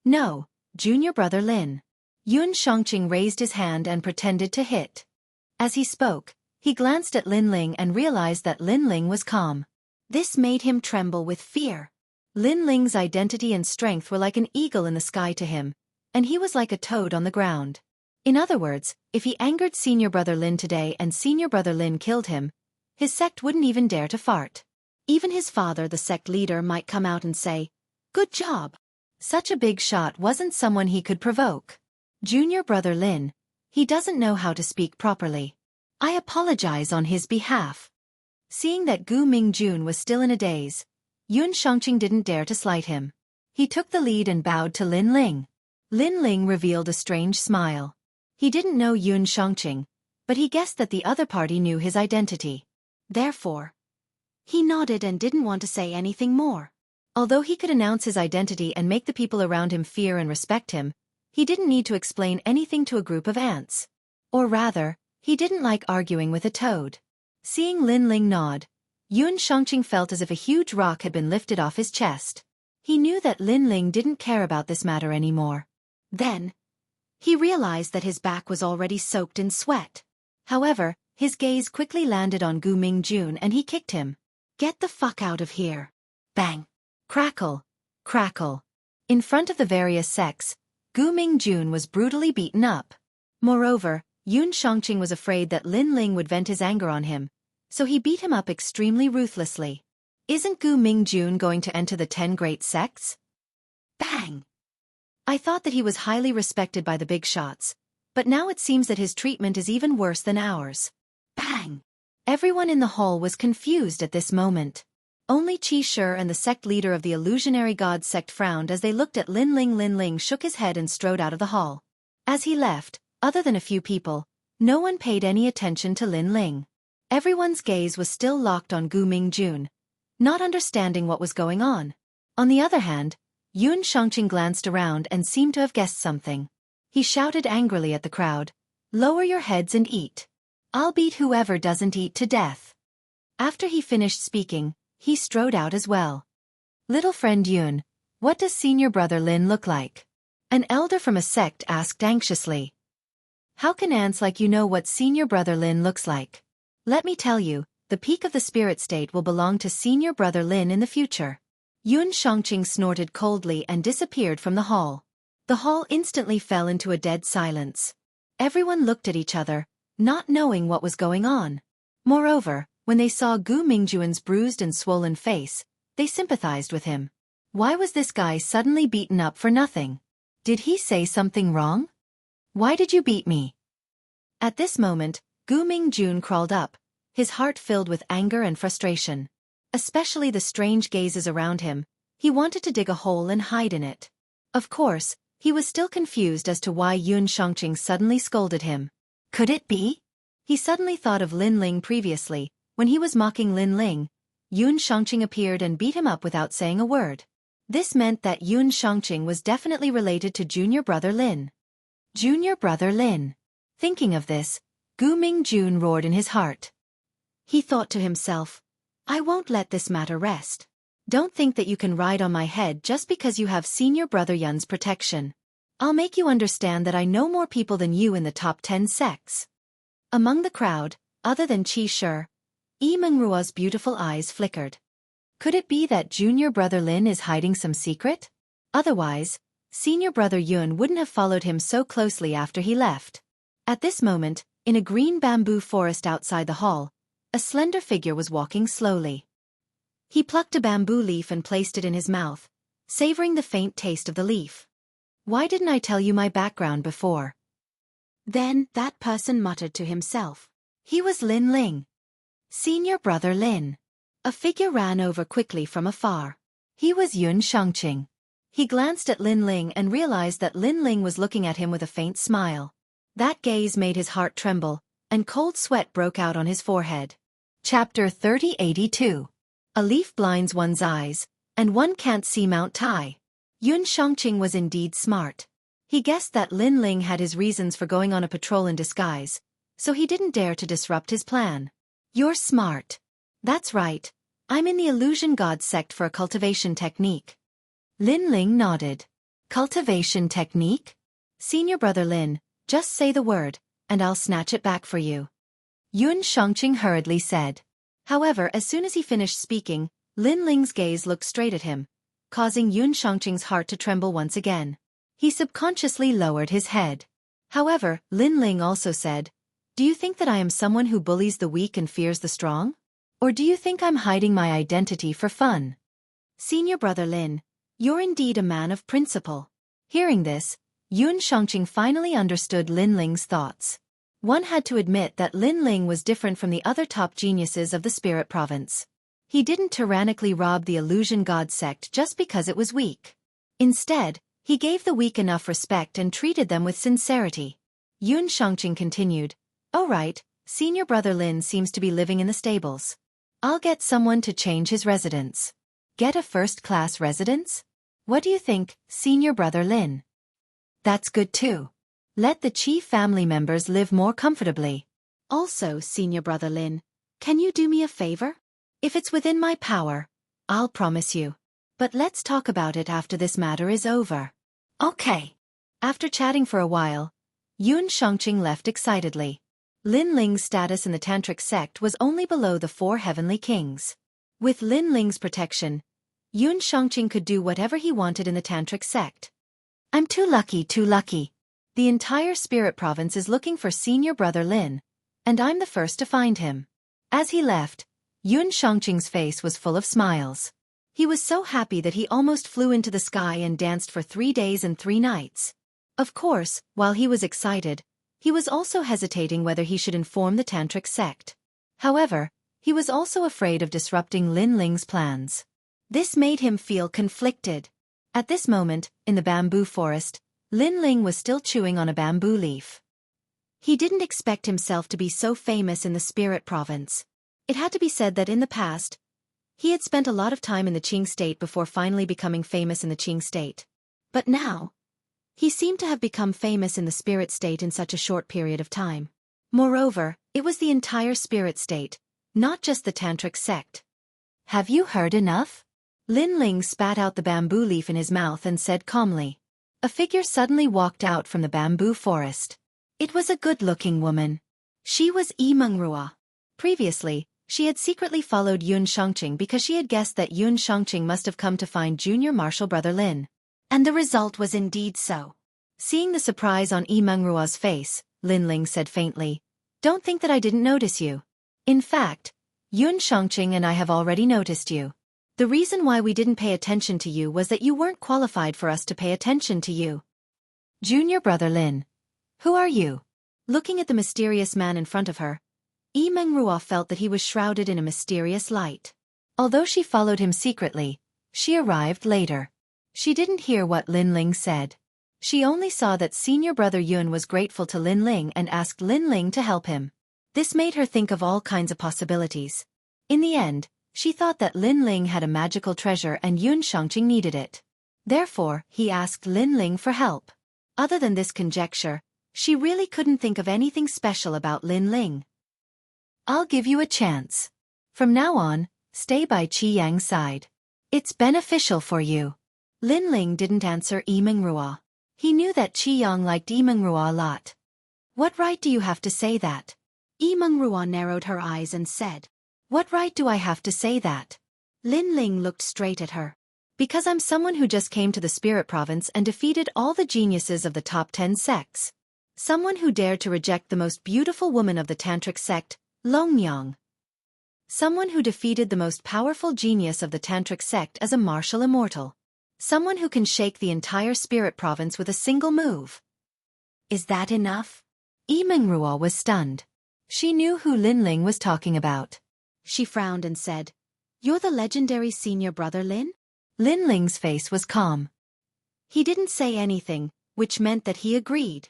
[SPEAKER 1] "No, junior brother Lin." Xianxia raised his hand and pretended to hit. As he spoke, he glanced at Lin Ling and realized that Lin Ling was calm. This made him tremble with fear. Lin Ling's identity and strength were like an eagle in the sky to him, and he was like a toad on the ground. In other words, if he angered senior brother Lin today and senior brother Lin killed him, his sect wouldn't even dare to fart. Even his father, the sect leader, might come out and say, "Good job." Such a big shot wasn't someone he could provoke. Junior brother Lin, he doesn't know how to speak properly. I apologize on his behalf. Seeing that Gu Mingjun was still in a daze, Xianxia didn't dare to slight him. He took the lead and bowed to Lin Ling. Lin Ling revealed a strange smile. He didn't know Xianxia, but he guessed that the other party knew his identity. Therefore, he nodded and didn't want to say anything more. Although he could announce his identity and make the people around him fear and respect him, he didn't need to explain anything to a group of ants. Or rather, he didn't like arguing with a toad. Seeing Lin Ling nod, Xianxia felt as if a huge rock had been lifted off his chest. He knew that Lin Ling didn't care about this matter anymore. Then, he realized that his back was already soaked in sweat. However, his gaze quickly landed on Gu Mingjun and he kicked him. "Get the fuck out of here." Bang! Crackle! Crackle! In front of the various sects, Gu Mingjun was brutally beaten up. Moreover, Xianxia was afraid that Lin Ling would vent his anger on him, so he beat him up extremely ruthlessly. Isn't Gu Mingjun going to enter the 10 great sects? Bang! I thought that he was highly respected by the big shots, but now it seems that his treatment is even worse than ours. Bang! Everyone in the hall was confused at this moment. Only Qi Shi and the sect leader of the illusionary god sect frowned as they looked at Lin Ling. Lin Ling shook his head and strode out of the hall. As he left, other than a few people, no one paid any attention to Lin Ling. Everyone's gaze was still locked on Gu Mingjun, not understanding what was going on. On the other hand, Xianxia glanced around and seemed to have guessed something. He shouted angrily at the crowd, "Lower your heads and eat. I'll beat whoever doesn't eat to death." After he finished speaking, he strode out as well. "Little friend Yun, what does senior brother Lin look like?" An elder from a sect asked anxiously. "How can ants like you know what senior brother Lin looks like? Let me tell you, the peak of the spirit state will belong to senior brother Lin in the future." Xianxia snorted coldly and disappeared from the hall. The hall instantly fell into a dead silence. Everyone looked at each other, not knowing what was going on. Moreover, when they saw Gu Mingjun's bruised and swollen face, they sympathized with him. Why was this guy suddenly beaten up for nothing? Did he say something wrong? "Why did you beat me?" At this moment, Gu Mingjun crawled up, his heart filled with anger and frustration. Especially the strange gazes around him, he wanted to dig a hole and hide in it. Of course, he was still confused as to why Xianxia suddenly scolded him. Could it be? He suddenly thought of Lin Ling previously, when he was mocking Lin Ling, Yun Xianxia appeared and beat him up without saying a word. This meant that Yun Xianxia was definitely related to junior brother Lin. Junior brother Lin. Thinking of this, Gu Mingjun roared in his heart. He thought to himself, I won't let this matter rest. Don't think that you can ride on my head just because you have senior brother Yun's protection. I'll make you understand that I know more people than you in the top 10 sects. Among the crowd, other than Qi Shi, Yi Mengrua's beautiful eyes flickered. Could it be that junior brother Lin is hiding some secret? Otherwise, senior brother Yun wouldn't have followed him so closely after he left. At this moment, in a green bamboo forest outside the hall, a slender figure was walking slowly. He plucked a bamboo leaf and placed it in his mouth, savoring the faint taste of the leaf. Why didn't I tell you my background before? Then that person muttered to himself. He was Lin Ling. Senior brother Lin. A figure ran over quickly from afar. He was Yun Xianxia. He glanced at Lin Ling and realized that Lin Ling was looking at him with a faint smile. That gaze made his heart tremble, and cold sweat broke out on his forehead. Chapter 3082. A leaf blinds one's eyes, and one can't see Mount Tai. Yun Xianxia was indeed smart. He guessed that Lin Ling had his reasons for going on a patrol in disguise, so he didn't dare to disrupt his plan. You're smart. That's right. I'm in the Illusion God sect for a cultivation technique. Lin Ling nodded. Cultivation technique? Senior brother Lin, just say the word, and I'll snatch it back for you. Yun Xianxia hurriedly said. However, as soon as he finished speaking, Lin Ling's gaze looked straight at him, causing Yun Xianxia's heart to tremble once again. He subconsciously lowered his head. However, Lin Ling also said, Do you think that I am someone who bullies the weak and fears the strong? Or do you think I'm hiding my identity for fun? Senior brother Lin, you're indeed a man of principle. Hearing this, Yun Xianxia finally understood Lin Ling's thoughts. One had to admit that Lin Ling was different from the other top geniuses of the Spirit Province. He didn't tyrannically rob the Illusion God sect just because it was weak. Instead, he gave the weak enough respect and treated them with sincerity. Yun Xianxia continued, All right, senior brother Lin seems to be living in the stables. I'll get someone to change his residence. Get a first-class residence? What do you think, senior brother Lin? That's good too. Let the Qi family members live more comfortably. Also, senior brother Lin, can you do me a favor? If it's within my power, I'll promise you. But let's talk about it after this matter is over. Okay. After chatting for a while, Yun Xianxia left excitedly. Lin Ling's status in the Tantric sect was only below the 4 heavenly kings. With Lin Ling's protection, Yun Xianxia could do whatever he wanted in the Tantric sect. I'm too lucky, too lucky. The entire Spirit Province is looking for senior brother Lin, and I'm the first to find him. As he left, Yun Xianxia's face was full of smiles. He was so happy that he almost flew into the sky and danced for 3 days and 3 nights. Of course, while he was excited, he was also hesitating whether he should inform the Tantric sect. However, he was also afraid of disrupting Lin Ling's plans. This made him feel conflicted. At this moment, in the bamboo forest, Lin Ling was still chewing on a bamboo leaf. He didn't expect himself to be so famous in the Spirit Province. It had to be said that in the past, he had spent a lot of time in the Qing state before finally becoming famous in the Qing state. But now, he seemed to have become famous in the spirit state in such a short period of time. Moreover, it was the entire spirit state, not just the Tantric sect. Have you heard enough? Lin Ling spat out the bamboo leaf in his mouth and said calmly. A figure suddenly walked out from the bamboo forest. It was a good-looking woman. She was Yi Mengrua. Previously, she had secretly followed Yun Xianxia because she had guessed that Yun Xianxia must have come to find junior martial brother Lin. And the result was indeed so. Seeing the surprise on Yi Mengrua's face, Lin Ling said faintly, Don't think that I didn't notice you. In fact, Yun Xianxia and I have already noticed you. The reason why we didn't pay attention to you was that you weren't qualified for us to pay attention to you. Junior brother Lin. Who are you? Looking at the mysterious man in front of her, Yi Mengrua felt that he was shrouded in a mysterious light. Although she followed him secretly, she arrived later. She didn't hear what Lin Ling said. She only saw that senior brother Yun was grateful to Lin Ling and asked Lin Ling to help him. This made her think of all kinds of possibilities. In the end, She thought that Lin Ling had a magical treasure and Xianxia needed it. Therefore, he asked Lin Ling for help. Other than this conjecture, she really couldn't think of anything special about Lin Ling. I'll give you a chance. From now on, stay by Qi Yang's side. It's beneficial for you. Lin Ling didn't answer Yimengrua. He knew that Qi Yang liked Yimengrua a lot. What right do you have to say that? Yimengrua narrowed her eyes and said, What right do I have to say that? Lin Ling looked straight at her. Because I'm someone who just came to the Spirit Province and defeated all the geniuses of the top 10 sects. Someone who dared to reject the most beautiful woman of the Tantric sect, Longyang. Someone who defeated the most powerful genius of the Tantric sect as a martial immortal. Someone who can shake the entire Spirit Province with a single move. Is that enough? Yimengrua was stunned. She knew who Lin Ling was talking about. She frowned and said, You're the legendary senior brother Lin? Lin Ling's face was calm. He didn't say anything, which meant that he agreed.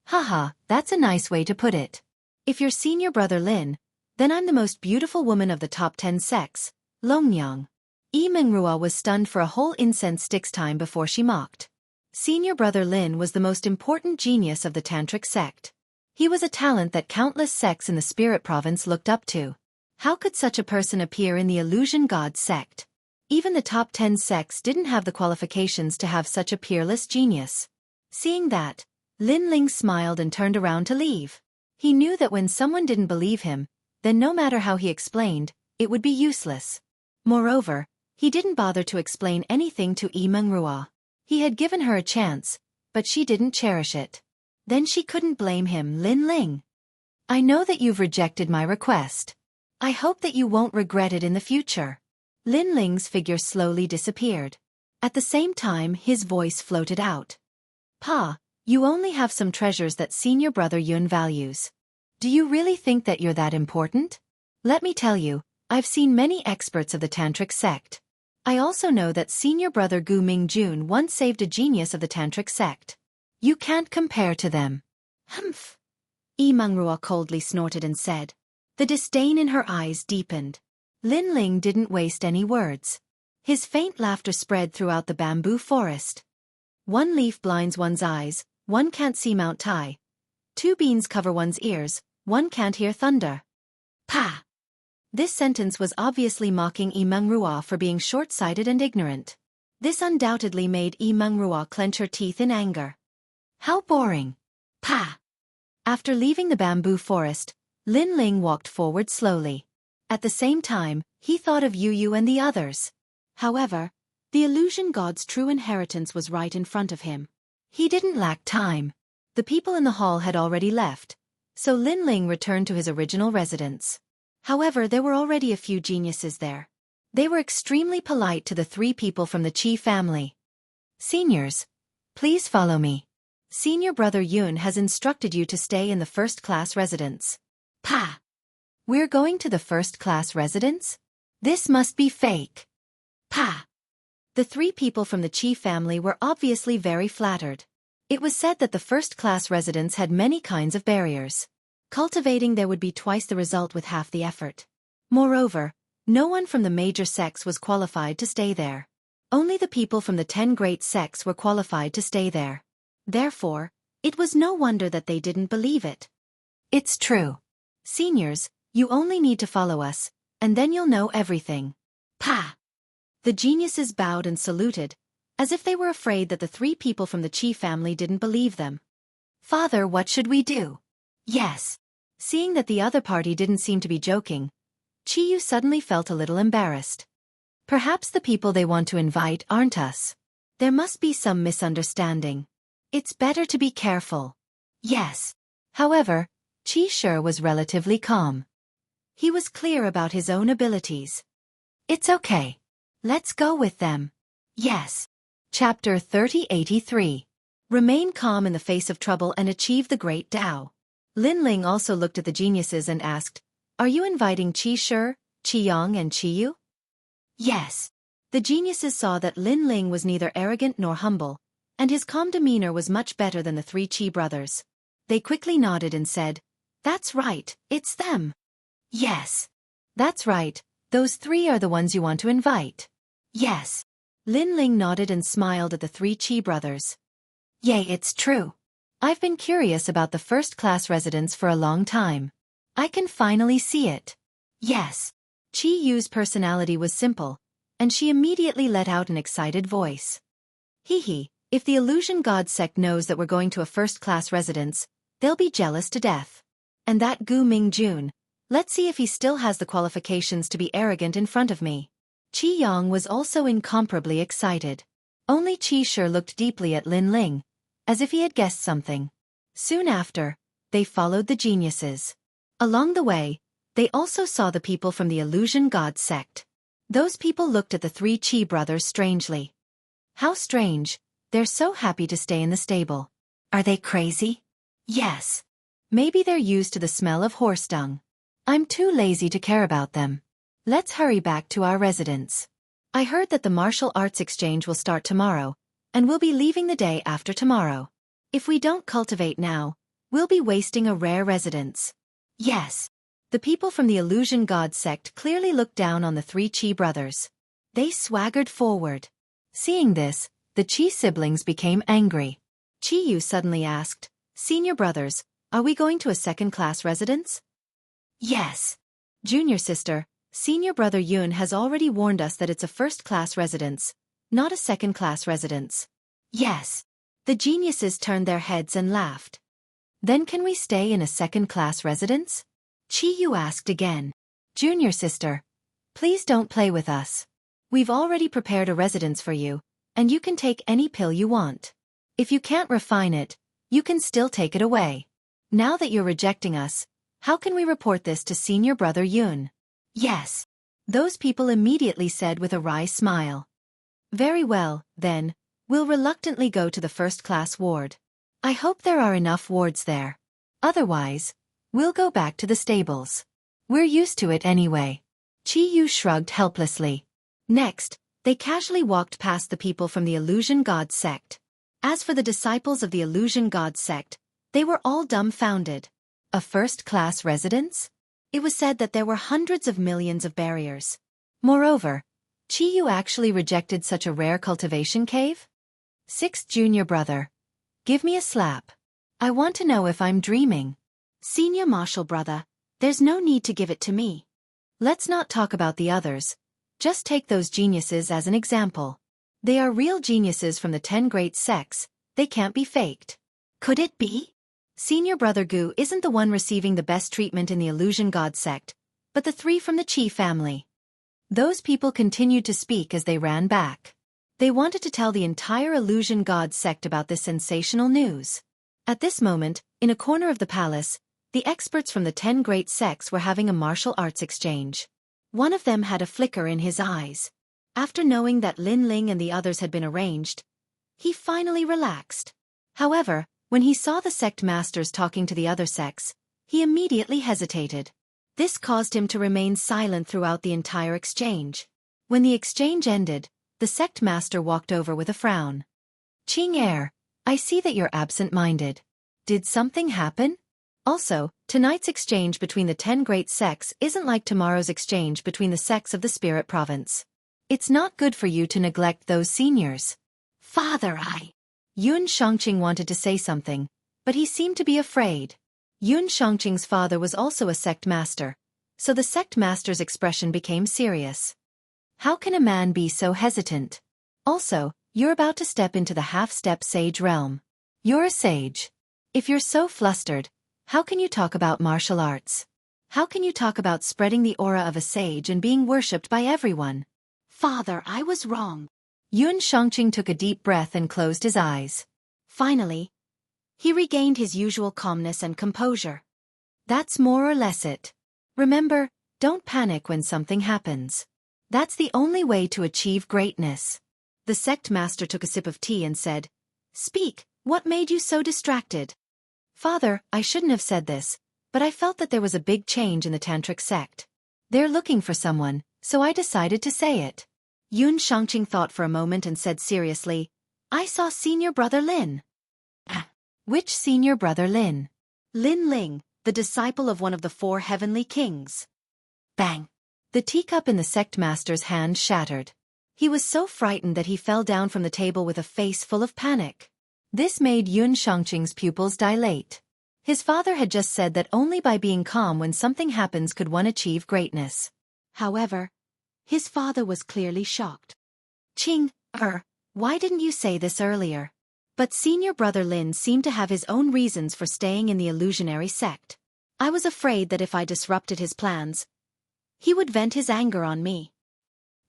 [SPEAKER 1] Haha, that's a nice way to put it. If you're senior brother Lin, then I'm the most beautiful woman of the top 10 sects, Longyang. Yimengrua was stunned for a whole incense stick's time before she mocked. Senior brother Lin was the most important genius of the Tantric sect. He was a talent that countless sects in the Spirit Province looked up to. How could such a person appear in the Illusion God sect? Even the top 10 sects didn't have the qualifications to have such a peerless genius. Seeing that, Lin Ling smiled and turned around to leave. He knew that when someone didn't believe him, then no matter how he explained, it would be useless. Moreover, he didn't bother to explain anything to Yimengrua. He had given her a chance, but she didn't cherish it. Then she couldn't blame him. Lin Ling. I know that you've rejected my request. I hope that you won't regret it in the future. Lin Ling's figure slowly disappeared. At the same time, his voice floated out. Pa, you only have some treasures that senior brother Yun values. Do you really think that you're that important? Let me tell you, I've seen many experts of the Tantric sect. I also know that senior brother Gu Mingjun once saved a genius of the Tantric sect. You can't compare to them. Humph. Yimengrua coldly snorted and said. The disdain in her eyes deepened. Lin Ling didn't waste any words. His faint laughter spread throughout the bamboo forest. One leaf blinds one's eyes, one can't see Mount Tai. Two beans cover one's ears, one can't hear thunder. Pa! This sentence was obviously mocking Yimengrua for being short-sighted and ignorant. This undoubtedly made Yimengrua clench her teeth in anger. How boring! Pa! After leaving the bamboo forest, Lin Ling walked forward slowly. At the same time, he thought of Yu and the others. However, the illusion god's true inheritance was right in front of him. He didn't lack time. The people in the hall had already left, so Lin Ling returned to his original residence. However, there were already a few geniuses there. They were extremely polite to the three people from the Qi family. Seniors, please follow me. Senior brother Yun has instructed you to stay in the first-class residence. Pa! We're going to the first-class residence? This must be fake. Pa! The three people from the Qi family were obviously very flattered. It was said that the first-class residence had many kinds of barriers. Cultivating there would be twice the result with half the effort. Moreover, no one from the major sects was qualified to stay there. Only the people from the 10 great sects were qualified to stay there. Therefore, it was no wonder that they didn't believe it. It's true. Seniors, you only need to follow us, and then you'll know everything. Pa! The geniuses bowed and saluted, as if they were afraid that the three people from the Qi family didn't believe them. Father, what should we do? Yes. Seeing that the other party didn't seem to be joking, Qiyu suddenly felt a little embarrassed. Perhaps the people they want to invite aren't us. There must be some misunderstanding. It's better to be careful. Yes. However, Qi Shi was relatively calm. He was clear about his own abilities. It's okay. Let's go with them. Yes. Chapter 3083. Remain calm in the face of trouble and achieve the great Tao. Lin Ling also looked at the geniuses and asked, Are you inviting Qi Shi, Qi Yang and Qi Yu? Yes. The geniuses saw that Lin Ling was neither arrogant nor humble, and his calm demeanor was much better than the three Qi brothers. They quickly nodded and said, That's right, it's them. Yes. That's right, Those 3 are the ones you want to invite? Yes. Lin Ling nodded and smiled at the 3 Qi brothers. Yay, it's true. I've been curious about the first-class residence for a long time. I can finally see it. Yes. Qi Yu's personality was simple, and she immediately let out an excited voice. Hee, if the Illusion God sect knows that we're going to a first-class residence, they'll be jealous to death. And that Gu Mingjun, let's see if he still has the qualifications to be arrogant in front of me. Qi Yang was also incomparably excited. Only Qi Shi looked deeply at Lin Ling, as if he had guessed something. Soon after, they followed the geniuses. Along the way, they also saw the people from the Illusion God sect. Those people looked at the 3 Qi brothers strangely. How strange, they're so happy to stay in the stable. Are they crazy? Yes. Maybe they're used to the smell of horse dung. I'm too lazy to care about them. Let's hurry back to our residence. I heard that the martial arts exchange will start tomorrow, and we'll be leaving the day after tomorrow. If we don't cultivate now, we'll be wasting a rare residence. Yes. The people from the Illusion God sect clearly looked down on the 3 Qi brothers. They swaggered forward. Seeing this, the Qi siblings became angry. Qi Yu suddenly asked, Senior brothers, are we going to a second-class residence? Yes. Junior sister, Senior brother Yun has already warned us that it's a first-class residence, not a second-class residence. Yes. The geniuses turned their heads and laughed. Then can we stay in a second-class residence? Qi Yu asked again. Junior sister, please don't play with us. We've already prepared a residence for you, and you can take any pill you want. If you can't refine it, you can still take it away. Now that you're rejecting us, how can we report this to Senior brother Yun? Yes. Those people immediately said with a wry smile. Very well, then, we'll reluctantly go to the first-class ward. I hope there are enough wards there. Otherwise, we'll go back to the stables. We're used to it anyway. Qi Yu shrugged helplessly. Next, they casually walked past the people from the Illusion God sect. As for the disciples of the Illusion God sect, they were all dumbfounded. A first-class residence? It was said that there were hundreds of millions of barriers. Moreover, Qi Yu actually rejected such a rare cultivation cave? 6th junior brother. Give me a slap. I want to know if I'm dreaming. Senior martial brother, there's no need to give it to me. Let's not talk about the others. Just take those geniuses as an example. They are real geniuses from the 10 great sects, they can't be faked. Could it be? Senior brother Gu isn't the one receiving the best treatment in the Illusion God sect, but the 3 from the Qi family. Those people continued to speak as they ran back. They wanted to tell the entire Illusion God sect about this sensational news. At this moment, in a corner of the palace, the experts from the 10 great sects were having a martial arts exchange. One of them had a flicker in his eyes. After knowing that Lin Ling and the others had been arranged, he finally relaxed. However, when he saw the sect masters talking to the other sects, he immediately hesitated. This caused him to remain silent throughout the entire exchange. When the exchange ended, the sect master walked over with a frown. Qing Er, I see that you're absent-minded. Did something happen? Also, tonight's exchange between the 10 great sects isn't like tomorrow's exchange between the sects of the Spirit Province. It's not good for you to neglect those seniors. Father, Yun Xianxia wanted to say something, but he seemed to be afraid. Yun Xianxia's father was also a sect master, so the sect master's expression became serious. How can a man be so hesitant? Also, you're about to step into the half-step sage realm. You're a sage. If you're so flustered, how can you talk about martial arts? How can you talk about spreading the aura of a sage and being worshipped by everyone? Father, I was wrong. Yun Xianxia took a deep breath and closed his eyes. Finally, he regained his usual calmness and composure. That's more or less it. Remember, don't panic when something happens. That's the only way to achieve greatness. The sect master took a sip of tea and said, Speak, what made you so distracted? Father, I shouldn't have said this, but I felt that there was a big change in the tantric sect. They're looking for someone, so I decided to say it. Yun Xianxia thought for a moment and said seriously, I saw senior brother Lin. Which senior brother Lin? Lin Ling, the disciple of one of the 4 heavenly kings. Bang! The teacup in the sect master's hand shattered. He was so frightened that he fell down from the table with a face full of panic. This made Xianxia's pupils dilate. His father had just said that only by being calm when something happens could one achieve greatness. However, his father was clearly shocked. Why didn't you say this earlier? But senior brother Lin seemed to have his own reasons for staying in the illusionary sect. I was afraid that if I disrupted his plans, he would vent his anger on me.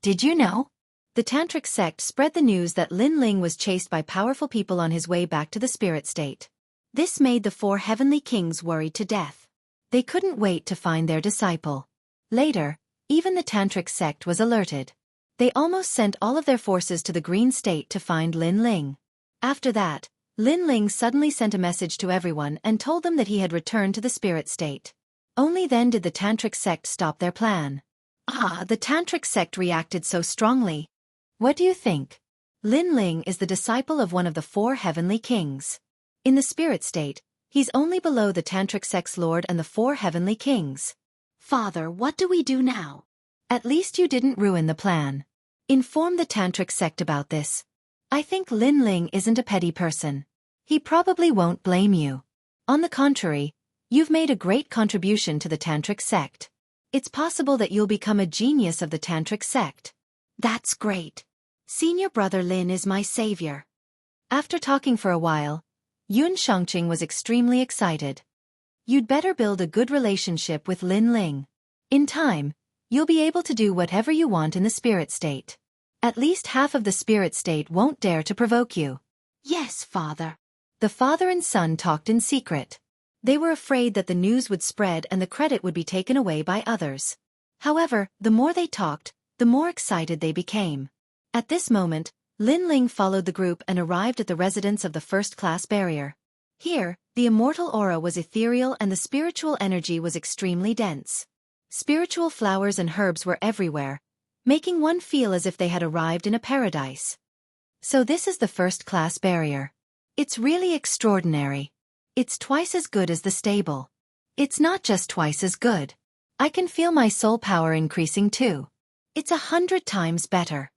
[SPEAKER 1] Did you know? The tantric sect spread the news that Lin Ling was chased by powerful people on his way back to the spirit state. This made the 4 heavenly kings worried to death. They couldn't wait to find their disciple. Later, even the tantric sect was alerted. They almost sent all of their forces to the green state to find Lin Ling. After that, Lin Ling suddenly sent a message to everyone and told them that he had returned to the spirit state. Only then did the tantric sect stop their plan. The tantric sect reacted so strongly. What do you think? Lin Ling is the disciple of one of the 4 heavenly kings. In the spirit state, he's only below the tantric sect's lord and the 4 heavenly kings. Father, what do we do now? At least you didn't ruin the plan. Inform the tantric sect about this. I think Lin Ling isn't a petty person. He probably won't blame you. On the contrary, you've made a great contribution to the tantric sect. It's possible that you'll become a genius of the tantric sect. That's great. Senior brother Lin is my savior. After talking for a while, Xianxia was extremely excited. You'd better build a good relationship with Lin Ling. In time, you'll be able to do whatever you want in the spirit state. At least half of the spirit state won't dare to provoke you. Yes, father. The father and son talked in secret. They were afraid that the news would spread and the credit would be taken away by others. However, the more they talked, the more excited they became. At this moment, Lin Ling followed the group and arrived at the residence of the first-class barrier. Here, the immortal aura was ethereal and the spiritual energy was extremely dense. Spiritual flowers and herbs were everywhere, making one feel as if they had arrived in a paradise. So this is the first-class barrier. It's really extraordinary. It's twice as good as the stable. It's not just twice as good. I can feel my soul power increasing too. It's 100 times better.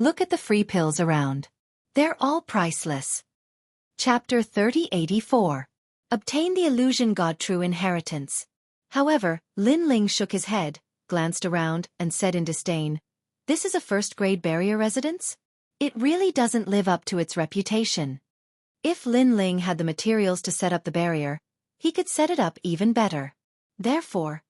[SPEAKER 1] Look at the free pills around. They're all priceless. Chapter 3084. Obtain the illusion god true inheritance. However, Lin Ling shook his head, glanced around, and said in disdain, "This is a first-grade barrier residence? It really doesn't live up to its reputation." If Lin Ling had the materials to set up the barrier, he could set it up even better. Therefore,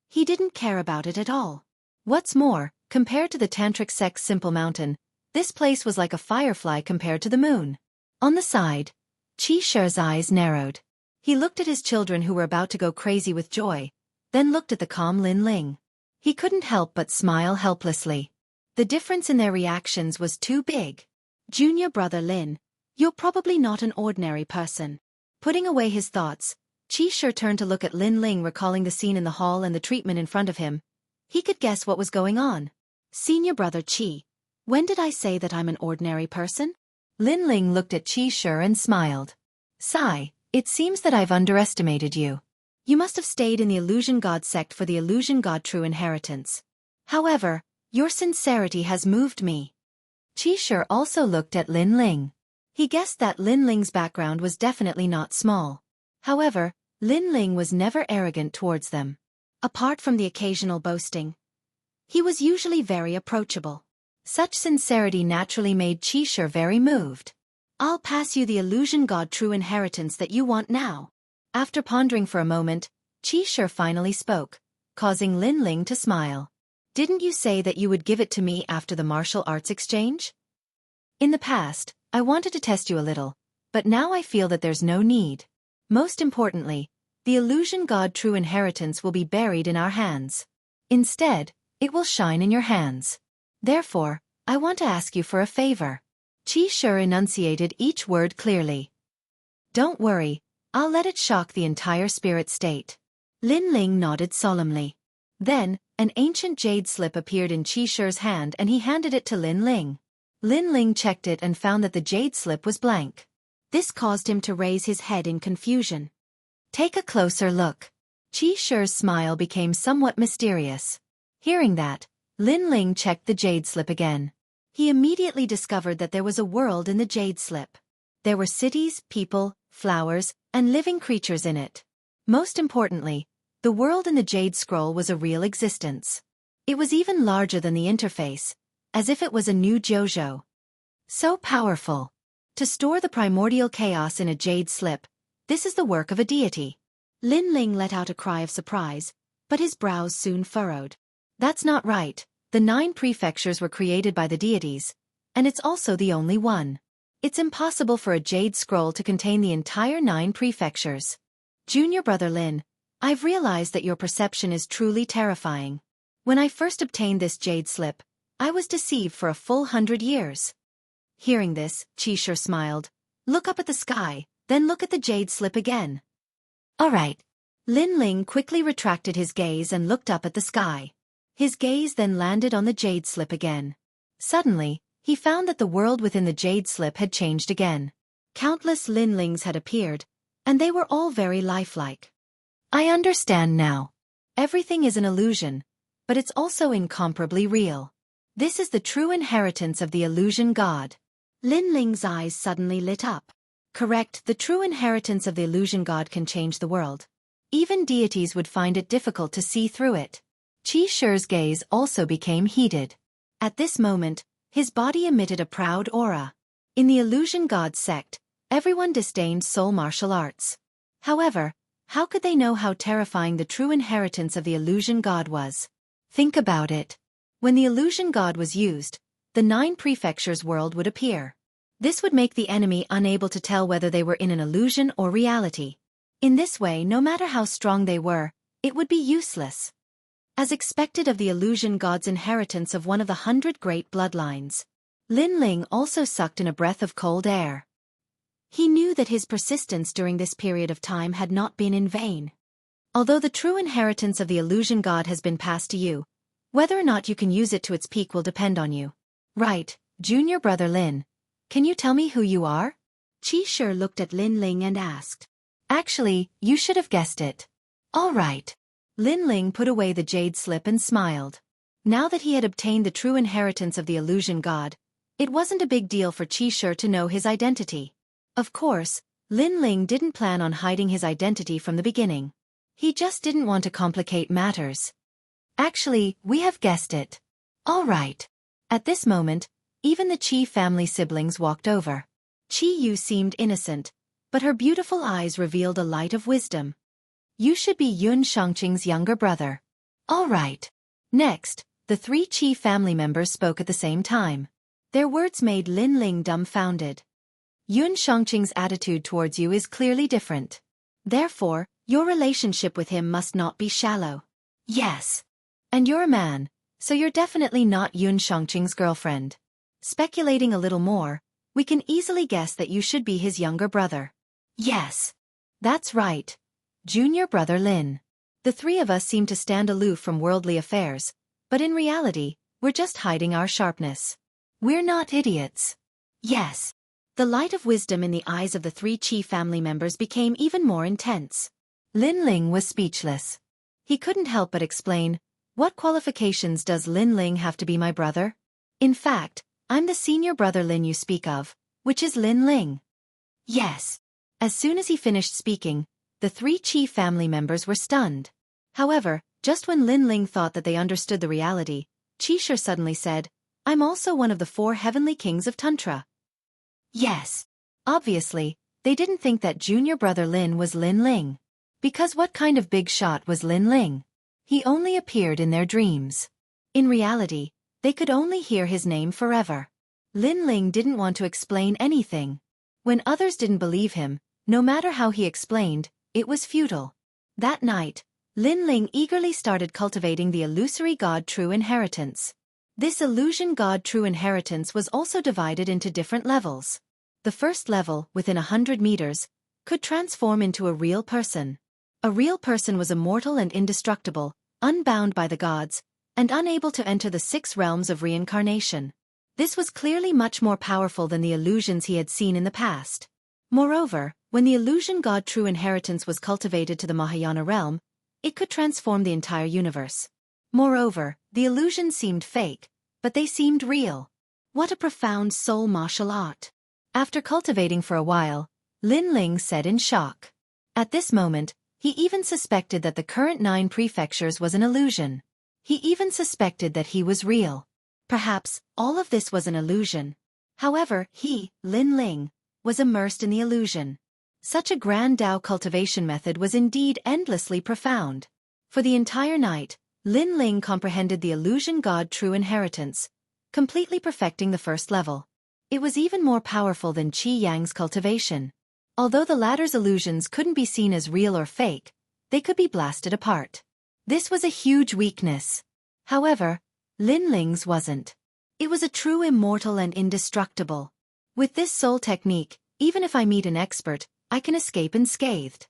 [SPEAKER 1] he didn't care about it at all. What's more, compared to the tantric sect's simple mountain, this place was like a firefly compared to the moon. On the side, Qi's eyes narrowed. He looked at his children who were about to go crazy with joy, then looked at the calm Lin Ling. He couldn't help but smile helplessly. The difference in their reactions was too big. Junior brother Lin, you're probably not an ordinary person. Putting away his thoughts, Qi turned to look at Lin Ling, recalling the scene in the hall and the treatment in front of him. He could guess what was going on. Senior brother Qi, when did I say that I'm an ordinary person? Lin Ling looked at Qi and smiled. Sigh, it seems that I've underestimated you. You must have stayed in the illusion god sect for the illusion god true inheritance. However, your sincerity has moved me. Qi also looked at Lin Ling. He guessed that Lin Ling's background was definitely not small. However, Lin Ling was never arrogant towards them. Apart from the occasional boasting, he was usually very approachable. Such sincerity naturally made Qi very moved. I'll pass you the illusion god true inheritance that you want now. After pondering for a moment, Qi finally spoke, causing Lin Ling to smile. Didn't you say that you would give it to me after the martial arts exchange? In the past, I wanted to test you a little, but now I feel that there's no need. Most importantly, the illusion god true inheritance will be buried in our hands. Instead, it will shine in your hands. Therefore, I want to ask you for a favor. Qi enunciated each word clearly. Don't worry, I'll let it shock the entire spirit state. Lin Ling nodded solemnly. Then, an ancient jade slip appeared in Qi hand and he handed it to Lin Ling. Lin Ling checked it and found that the jade slip was blank. This caused him to raise his head in confusion. Take a closer look. Qi smile became somewhat mysterious. Hearing that, Lin Ling checked the jade slip again. He immediately discovered that there was a world in the jade slip. There were cities, people, flowers, and living creatures in it. Most importantly, the world in the jade scroll was a real existence. It was even larger than the interface, as if it was a new JoJo. So powerful. To store the primordial chaos in a jade slip, this is the work of a deity. Lin Ling let out a cry of surprise, but his brows soon furrowed. That's not right. The 9 prefectures were created by the deities, and it's also the only one. It's impossible for a jade scroll to contain the entire 9 prefectures. Junior brother Lin, I've realized that your perception is truly terrifying. When I first obtained this jade slip, I was deceived for a full 100 years. Hearing this, Xianxia smiled. Look up at the sky, then look at the jade slip again. All right. Lin Ling quickly retracted his gaze and looked up at the sky. His gaze then landed on the jade slip again. Suddenly, he found that the world within the jade slip had changed again. Countless Lin Lings had appeared, and they were all very lifelike. I understand now. Everything is an illusion, but it's also incomparably real. This is the true inheritance of the illusion god. Lin Ling's eyes suddenly lit up. Correct, the true inheritance of the illusion god can change the world. Even deities would find it difficult to see through it. Xianxia's gaze also became heated. At this moment, his body emitted a proud aura. In the illusion god sect, everyone disdained soul martial arts. However, how could they know how terrifying the true inheritance of the illusion god was? Think about it. When the illusion god was used, the 9 prefectures world would appear. This would make the enemy unable to tell whether they were in an illusion or reality. In this way, no matter how strong they were, it would be useless. As expected of the illusion god's inheritance of one of the 100 great bloodlines, Lin Ling also sucked in a breath of cold air. He knew that his persistence during this period of time had not been in vain. Although the true inheritance of the illusion god has been passed to you, whether or not you can use it to its peak will depend on you. Right, junior brother Lin. Can you tell me who you are? Xianxia looked at Lin Ling and asked. Actually, you should have guessed it. All right. Lin Ling put away the jade slip and smiled. Now that he had obtained the true inheritance of the illusion god, it wasn't a big deal for Xianxia to know his identity. Of course, Lin Ling didn't plan on hiding his identity from the beginning. He just didn't want to complicate matters. Actually, we have guessed it. All right. At this moment, even the Qi family siblings walked over. Qi Yu seemed innocent, but her beautiful eyes revealed a light of wisdom. You should be Xianxia's younger brother. All right. Next, the 3 Qi family members spoke at the same time. Their words made Lin Ling dumbfounded. Xianxia's attitude towards you is clearly different. Therefore, your relationship with him must not be shallow. Yes. And you're a man, so you're definitely not Xianxia's girlfriend. Speculating a little more, we can easily guess that you should be his younger brother. Yes. That's right. Junior brother Lin. The 3 of us seem to stand aloof from worldly affairs, but in reality, we're just hiding our sharpness. We're not idiots. Yes. The light of wisdom in the eyes of the 3 Qi family members became even more intense. Lin Ling was speechless. He couldn't help but explain, what qualifications does Lin Ling have to be my brother? In fact, I'm the senior brother Lin you speak of, which is Lin Ling. Yes. As soon as he finished speaking, the 3 Qi family members were stunned. However, just when Lin Ling thought that they understood the reality, Xianxia suddenly said, I'm also one of the 4 heavenly kings of Tantra. Yes. Obviously, they didn't think that junior brother Lin was Lin Ling. Because what kind of big shot was Lin Ling? He only appeared in their dreams. In reality, they could only hear his name forever. Lin Ling didn't want to explain anything. When others didn't believe him, no matter how he explained, it was futile. That night, Lin Ling eagerly started cultivating the illusory god true inheritance. This illusion god true inheritance was also divided into different levels. The first level, within 100 meters, could transform into a real person. A real person was immortal and indestructible, unbound by the gods, and unable to enter the 6 realms of reincarnation. This was clearly much more powerful than the illusions he had seen in the past. Moreover, when the illusion god true inheritance was cultivated to the Mahayana realm, it could transform the entire universe. Moreover, the illusions seemed fake, but they seemed real. What a profound soul martial art. After cultivating for a while, Lin Ling said in shock. At this moment, he even suspected that the current 9 prefectures was an illusion. He even suspected that he was real. Perhaps, all of this was an illusion. However, he, Lin Ling, was immersed in the illusion. Such a grand Tao cultivation method was indeed endlessly profound. For the entire night, Lin Ling comprehended the illusion god true inheritance, completely perfecting the first level. It was even more powerful than Qi Yang's cultivation. Although the latter's illusions couldn't be seen as real or fake, they could be blasted apart. This was a huge weakness. However, Lin Ling's wasn't. It was a true immortal and indestructible. With this soul technique, even if I meet an expert, I can escape unscathed.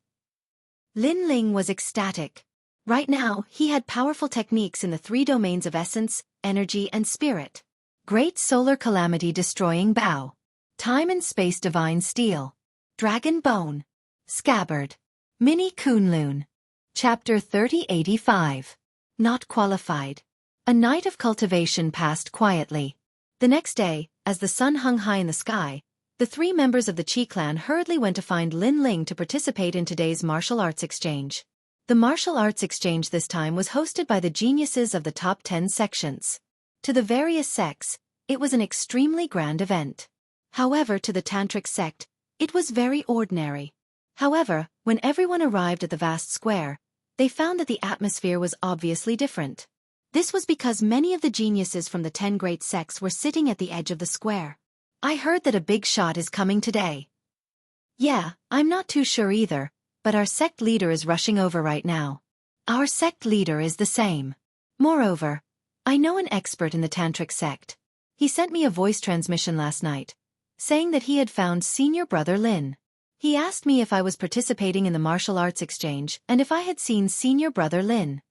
[SPEAKER 1] Lin Ling was ecstatic. Right now, he had powerful techniques in the 3 domains of essence, energy and spirit. Great solar calamity destroying bow. Time and space divine steel. Dragon bone. Scabbard. Mini Kunlun. Chapter 3085. Not qualified. A night of cultivation passed quietly. The next day, as the sun hung high in the sky, the 3 members of the Qi clan hurriedly went to find Lin Ling to participate in today's martial arts exchange. The martial arts exchange this time was hosted by the geniuses of the top 10 sections. To the various sects, it was an extremely grand event. However, to the Tantric sect, it was very ordinary. However, when everyone arrived at the vast square, they found that the atmosphere was obviously different. This was because many of the geniuses from the 10 great sects were sitting at the edge of the square. I heard that a big shot is coming today. Yeah, I'm not too sure either, but our sect leader is rushing over right now. Our sect leader is the same. Moreover, I know an expert in the Tantric sect. He sent me a voice transmission last night, saying that he had found senior brother Lin. He asked me if I was participating in the martial arts exchange and if I had seen senior brother Lin.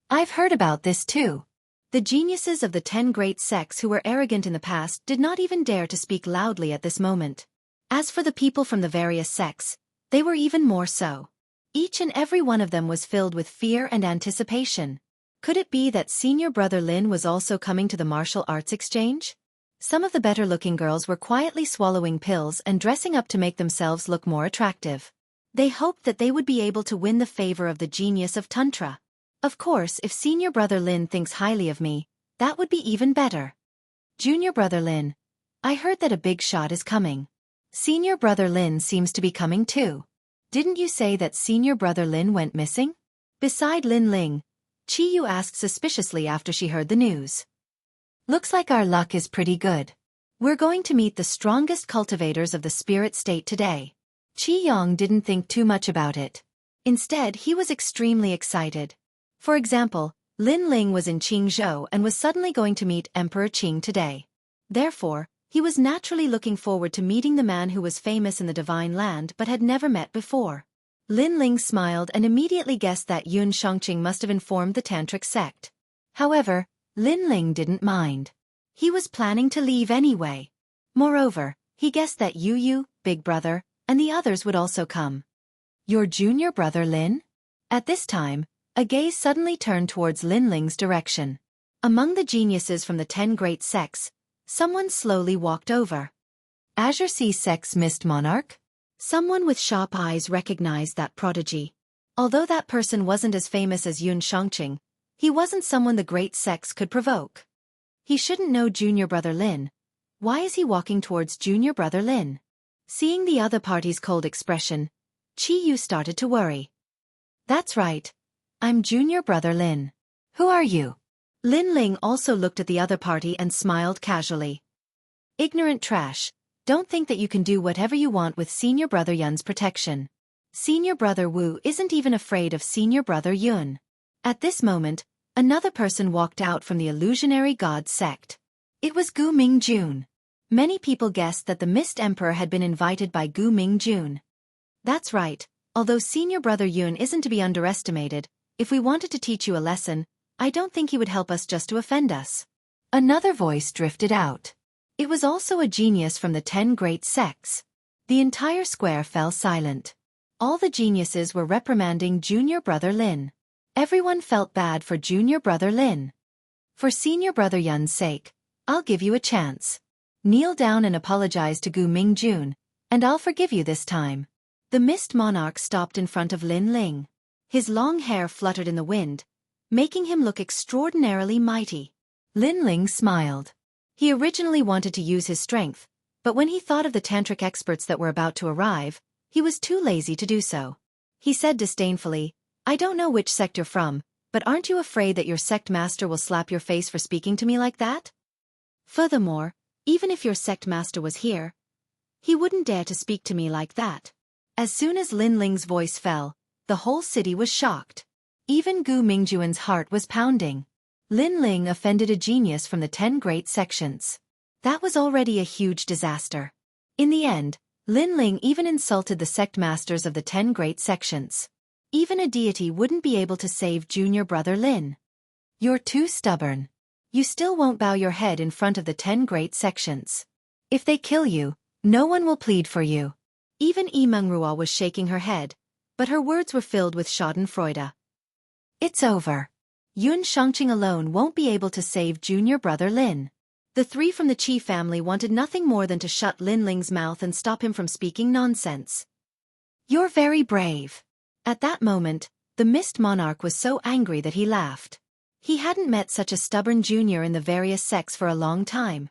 [SPEAKER 1] I've heard about this too. The geniuses of the 10 great sects who were arrogant in the past did not even dare to speak loudly at this moment. As for the people from the various sects, they were even more so. Each and every one of them was filled with fear and anticipation. Could it be that senior brother Lin was also coming to the martial arts exchange? Some of the better-looking girls were quietly swallowing pills and dressing up to make themselves look more attractive. They hoped that they would be able to win the favor of the genius of Tantra. Of course, if senior brother Lin thinks highly of me, that would be even better. Junior brother Lin, I heard that a big shot is coming. Senior brother Lin seems to be coming too. Didn't you say that senior brother Lin went missing? Beside Lin Ling, Chi Yu asked suspiciously after she heard the news. Looks like our luck is pretty good. We're going to meet the strongest cultivators of the spirit state today. Qi Yang didn't think too much about it. Instead, he was extremely excited. For example, Lin Ling was in Qingzhou and was suddenly going to meet Emperor Qing today. Therefore, he was naturally looking forward to meeting the man who was famous in the divine land but had never met before. Lin Ling smiled and immediately guessed that Xianxia must have informed the Tantric sect. However, Lin Ling didn't mind. He was planning to leave anyway. Moreover, he guessed that Yu, Big Brother, and the others would also come. Your junior brother Lin? At this time, a gaze suddenly turned towards Lin Ling's direction. Among the geniuses from the 10 great sects, someone slowly walked over. Azure Sea Sect's Mist Monarch? Someone with sharp eyes recognized that prodigy. Although that person wasn't as famous as Xianxia, he wasn't someone the great sects could provoke. He shouldn't know junior brother Lin. Why is he walking towards junior brother Lin? Seeing the other party's cold expression, Qi Yu started to worry. That's right. I'm junior brother Lin. Who are you? Lin Ling also looked at the other party and smiled casually. Ignorant trash, don't think that you can do whatever you want with senior brother Yun's protection. Senior brother Wu isn't even afraid of senior brother Yun. At this moment, another person walked out from the illusionary god sect. It was Gu Mingjun. Many people guessed that the Mist Emperor had been invited by Gu Mingjun. That's right, although senior brother Yun isn't to be underestimated, if we wanted to teach you a lesson, I don't think he would help us just to offend us. Another voice drifted out. It was also a genius from the 10 great sects. The entire square fell silent. All the geniuses were reprimanding junior brother Lin. Everyone felt bad for junior brother Lin. For senior brother Yun's sake, I'll give you a chance. Kneel down and apologize to Gu Mingjun, and I'll forgive you this time. The Mist Monarch stopped in front of Lin Ling. His long hair fluttered in the wind, making him look extraordinarily mighty. Lin Ling smiled. He originally wanted to use his strength, but when he thought of the tantric experts that were about to arrive, he was too lazy to do so. He said disdainfully, I don't know which sect you're from, but aren't you afraid that your sect master will slap your face for speaking to me like that? Furthermore, even if your sect master was here, he wouldn't dare to speak to me like that. As soon as Lin Ling's voice fell, the whole city was shocked. Even Gu Mingjuan's heart was pounding. Lin Ling offended a genius from the 10 great sections. That was already a huge disaster. In the end, Lin Ling even insulted the sect masters of the 10 great sections. Even a deity wouldn't be able to save junior brother Lin. You're too stubborn. You still won't bow your head in front of the 10 great sections. If they kill you, no one will plead for you. Even Yimengrua was shaking her head, but her words were filled with schadenfreude. It's over. Yun Shangqing alone won't be able to save junior brother Lin. The 3 from the Qi family wanted nothing more than to shut Lin Ling's mouth and stop him from speaking nonsense. You're very brave. At that moment, the Mist Monarch was so angry that he laughed. He hadn't met such a stubborn junior in the various sects for a long time.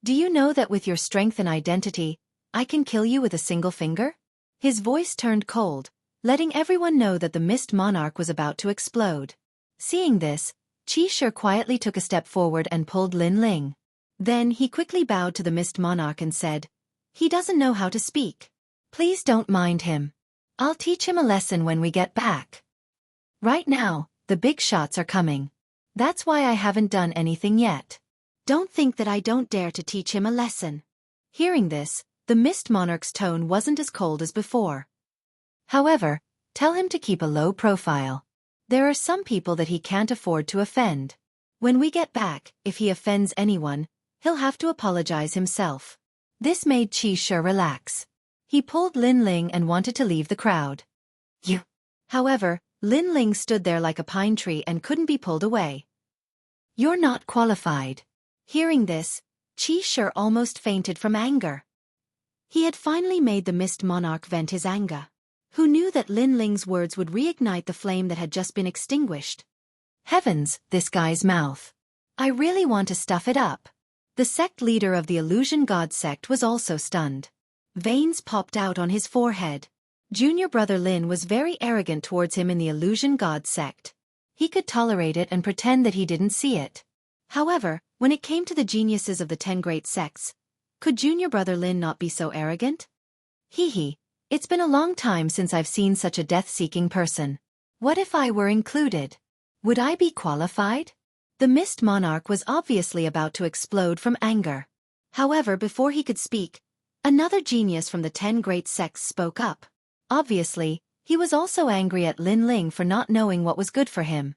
[SPEAKER 1] Do you know that with your strength and identity, I can kill you with a single finger? His voice turned cold, letting everyone know that the Mist Monarch was about to explode. Seeing this, Qi Shi quietly took a step forward and pulled Lin Ling. Then he quickly bowed to the Mist Monarch and said, He doesn't know how to speak. Please don't mind him. I'll teach him a lesson when we get back. Right now, the big shots are coming. That's why I haven't done anything yet. Don't think that I don't dare to teach him a lesson. Hearing this, the Mist Monarch's tone wasn't as cold as before. However, tell him to keep a low profile. There are some people that he can't afford to offend. When we get back, if he offends anyone, he'll have to apologize himself. This made Qi Shi relax. He pulled Lin Ling and wanted to leave the crowd. You. However, Lin Ling stood there like a pine tree and couldn't be pulled away. You're not qualified. Hearing this, Qi Shi almost fainted from anger. He had finally made the Mist Monarch vent his anger. Who knew that Lin Ling's words would reignite the flame that had just been extinguished? Heavens, this guy's mouth. I really want to stuff it up. The sect leader of the Illusion God sect was also stunned. Veins popped out on his forehead. Junior brother Lin was very arrogant towards him in the Illusion God sect. He could tolerate it and pretend that he didn't see it. However, when it came to the geniuses of the 10 great sects, could junior brother Lin not be so arrogant? Hee. It's been a long time since I've seen such a death-seeking person. What if I were included? Would I be qualified? The Mist Monarch was obviously about to explode from anger. However, before he could speak, another genius from the 10 great sects spoke up. Obviously, he was also angry at Lin Ling for not knowing what was good for him.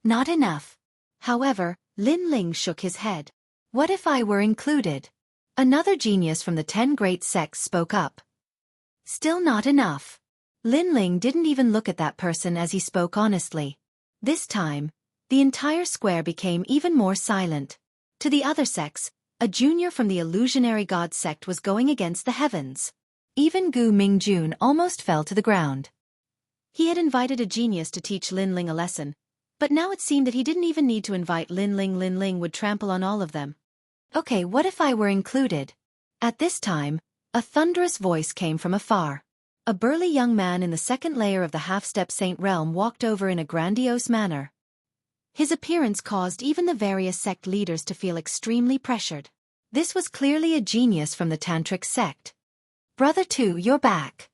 [SPEAKER 1] Not enough. However, Lin Ling shook his head. What if I were included? Another genius from the 10 great sects spoke up. Still not enough. Lin Ling didn't even look at that person as he spoke honestly. This time, the entire square became even more silent. To the other sects, a junior from the illusionary god sect was going against the heavens. Even Gu Mingjun almost fell to the ground. He had invited a genius to teach Lin Ling a lesson, but now it seemed that he didn't even need to invite Lin Ling. Lin Ling would trample on all of them. Okay, what if I were included? At this time, a thunderous voice came from afar. A burly young man in the second layer of the half-step saint realm walked over in a grandiose manner. His appearance caused even the various sect leaders to feel extremely pressured. This was clearly a genius from the Tantric sect. Brother 2, you're back.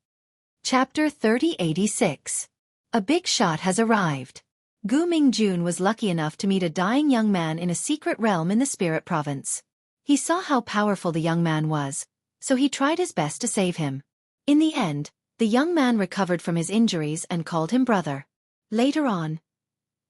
[SPEAKER 1] Chapter 3086. A big shot has arrived. Gu Mingjun was lucky enough to meet a dying young man in a secret realm in the spirit province. He saw how powerful the young man was, so he tried his best to save him. In the end, the young man recovered from his injuries and called him brother. Later on,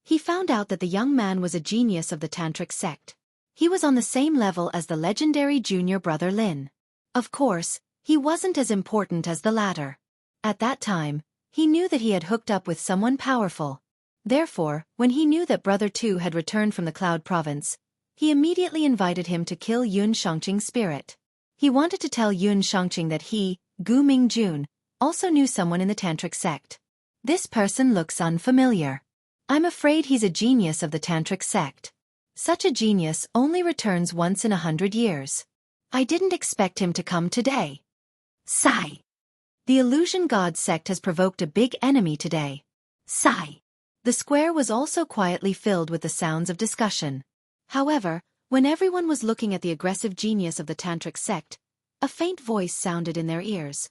[SPEAKER 1] he found out that the young man was a genius of the Tantric sect. He was on the same level as the legendary junior brother Lin. Of course, he wasn't as important as the latter. At that time, he knew that he had hooked up with someone powerful. Therefore, when he knew that Brother Tu had returned from the Cloud Province, he immediately invited him to kill Yun Shangqing's spirit. He wanted to tell Yun Shangqing that he, Gu Mingjun, also knew someone in the Tantric sect. This person looks unfamiliar. I'm afraid he's a genius of the Tantric sect. Such a genius only returns once in 100 years. I didn't expect him to come today. Sigh. The Illusion God sect has provoked a big enemy today. Sigh. The square was also quietly filled with the sounds of discussion. However, when everyone was looking at the aggressive genius of the Tantric sect, a faint voice sounded in their ears.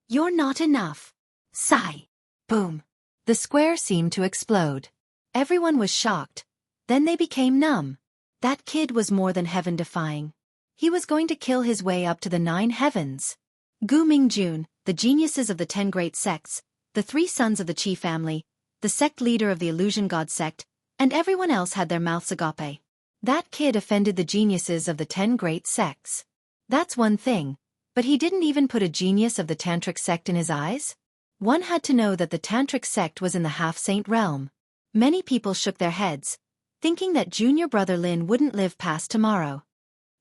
[SPEAKER 1] You're not enough. Sigh. Boom. The square seemed to explode. Everyone was shocked. Then they became numb. That kid was more than heaven-defying. He was going to kill his way up to the 9 heavens. Gu Mingjun, the geniuses of the 10 great sects, the 3 sons of the Qi family, the sect leader of the Illusion God sect, and everyone else had their mouths agape. That kid offended the geniuses of the 10 great sects. That's one thing, but he didn't even put a genius of the Tantric sect in his eyes? One had to know that the Tantric sect was in the half-saint realm. Many people shook their heads, thinking that Junior Brother Lin wouldn't live past tomorrow.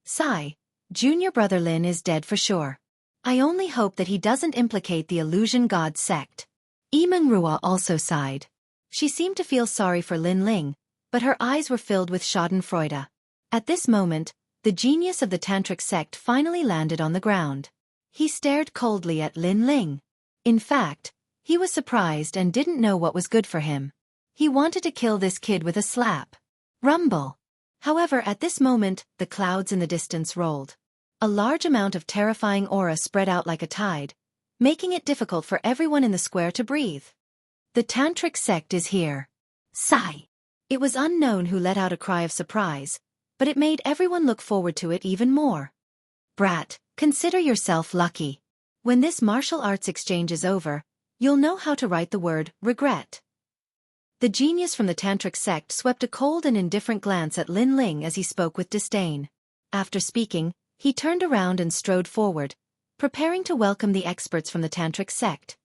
[SPEAKER 1] Sigh. Junior Brother Lin is dead for sure. I only hope that he doesn't implicate the Illusion God sect. Yimeng Ruo also sighed. She seemed to feel sorry for Lin Ling, but her eyes were filled with schadenfreude. At this moment, the genius of the Tantric sect finally landed on the ground. He stared coldly at Lin Ling. In fact, he was surprised and didn't know what was good for him. He wanted to kill this kid with a slap. Rumble. However, at this moment, the clouds in the distance rolled. A large amount of terrifying aura spread out like a tide, making it difficult for everyone in the square to breathe. The Tantric sect is here. Sigh. It was unknown who let out a cry of surprise, but it made everyone look forward to it even more. Brat, consider yourself lucky. When this martial arts exchange is over, you'll know how to write the word regret. The genius from the Tantric sect swept a cold and indifferent glance at Lin Ling as he spoke with disdain. After speaking, he turned around and strode forward, preparing to welcome the experts from the Tantric sect.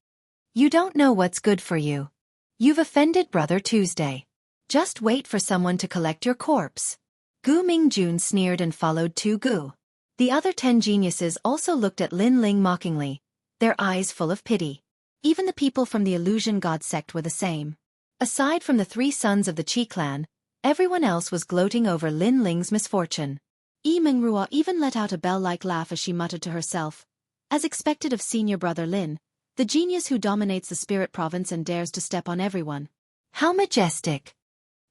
[SPEAKER 1] You don't know what's good for you. You've offended Brother Tuesday. Just wait for someone to collect your corpse. Gu Mingjun sneered and followed Tu Gu. The other 10 geniuses also looked at Lin Ling mockingly, their eyes full of pity. Even the people from the Illusion God sect were the same. Aside from the 3 sons of the Qi clan, everyone else was gloating over Lin Ling's misfortune. Yimeng Ruo even let out a bell-like laugh as she muttered to herself. As expected of Senior Brother Lin, the genius who dominates the spirit province and dares to step on everyone. How majestic!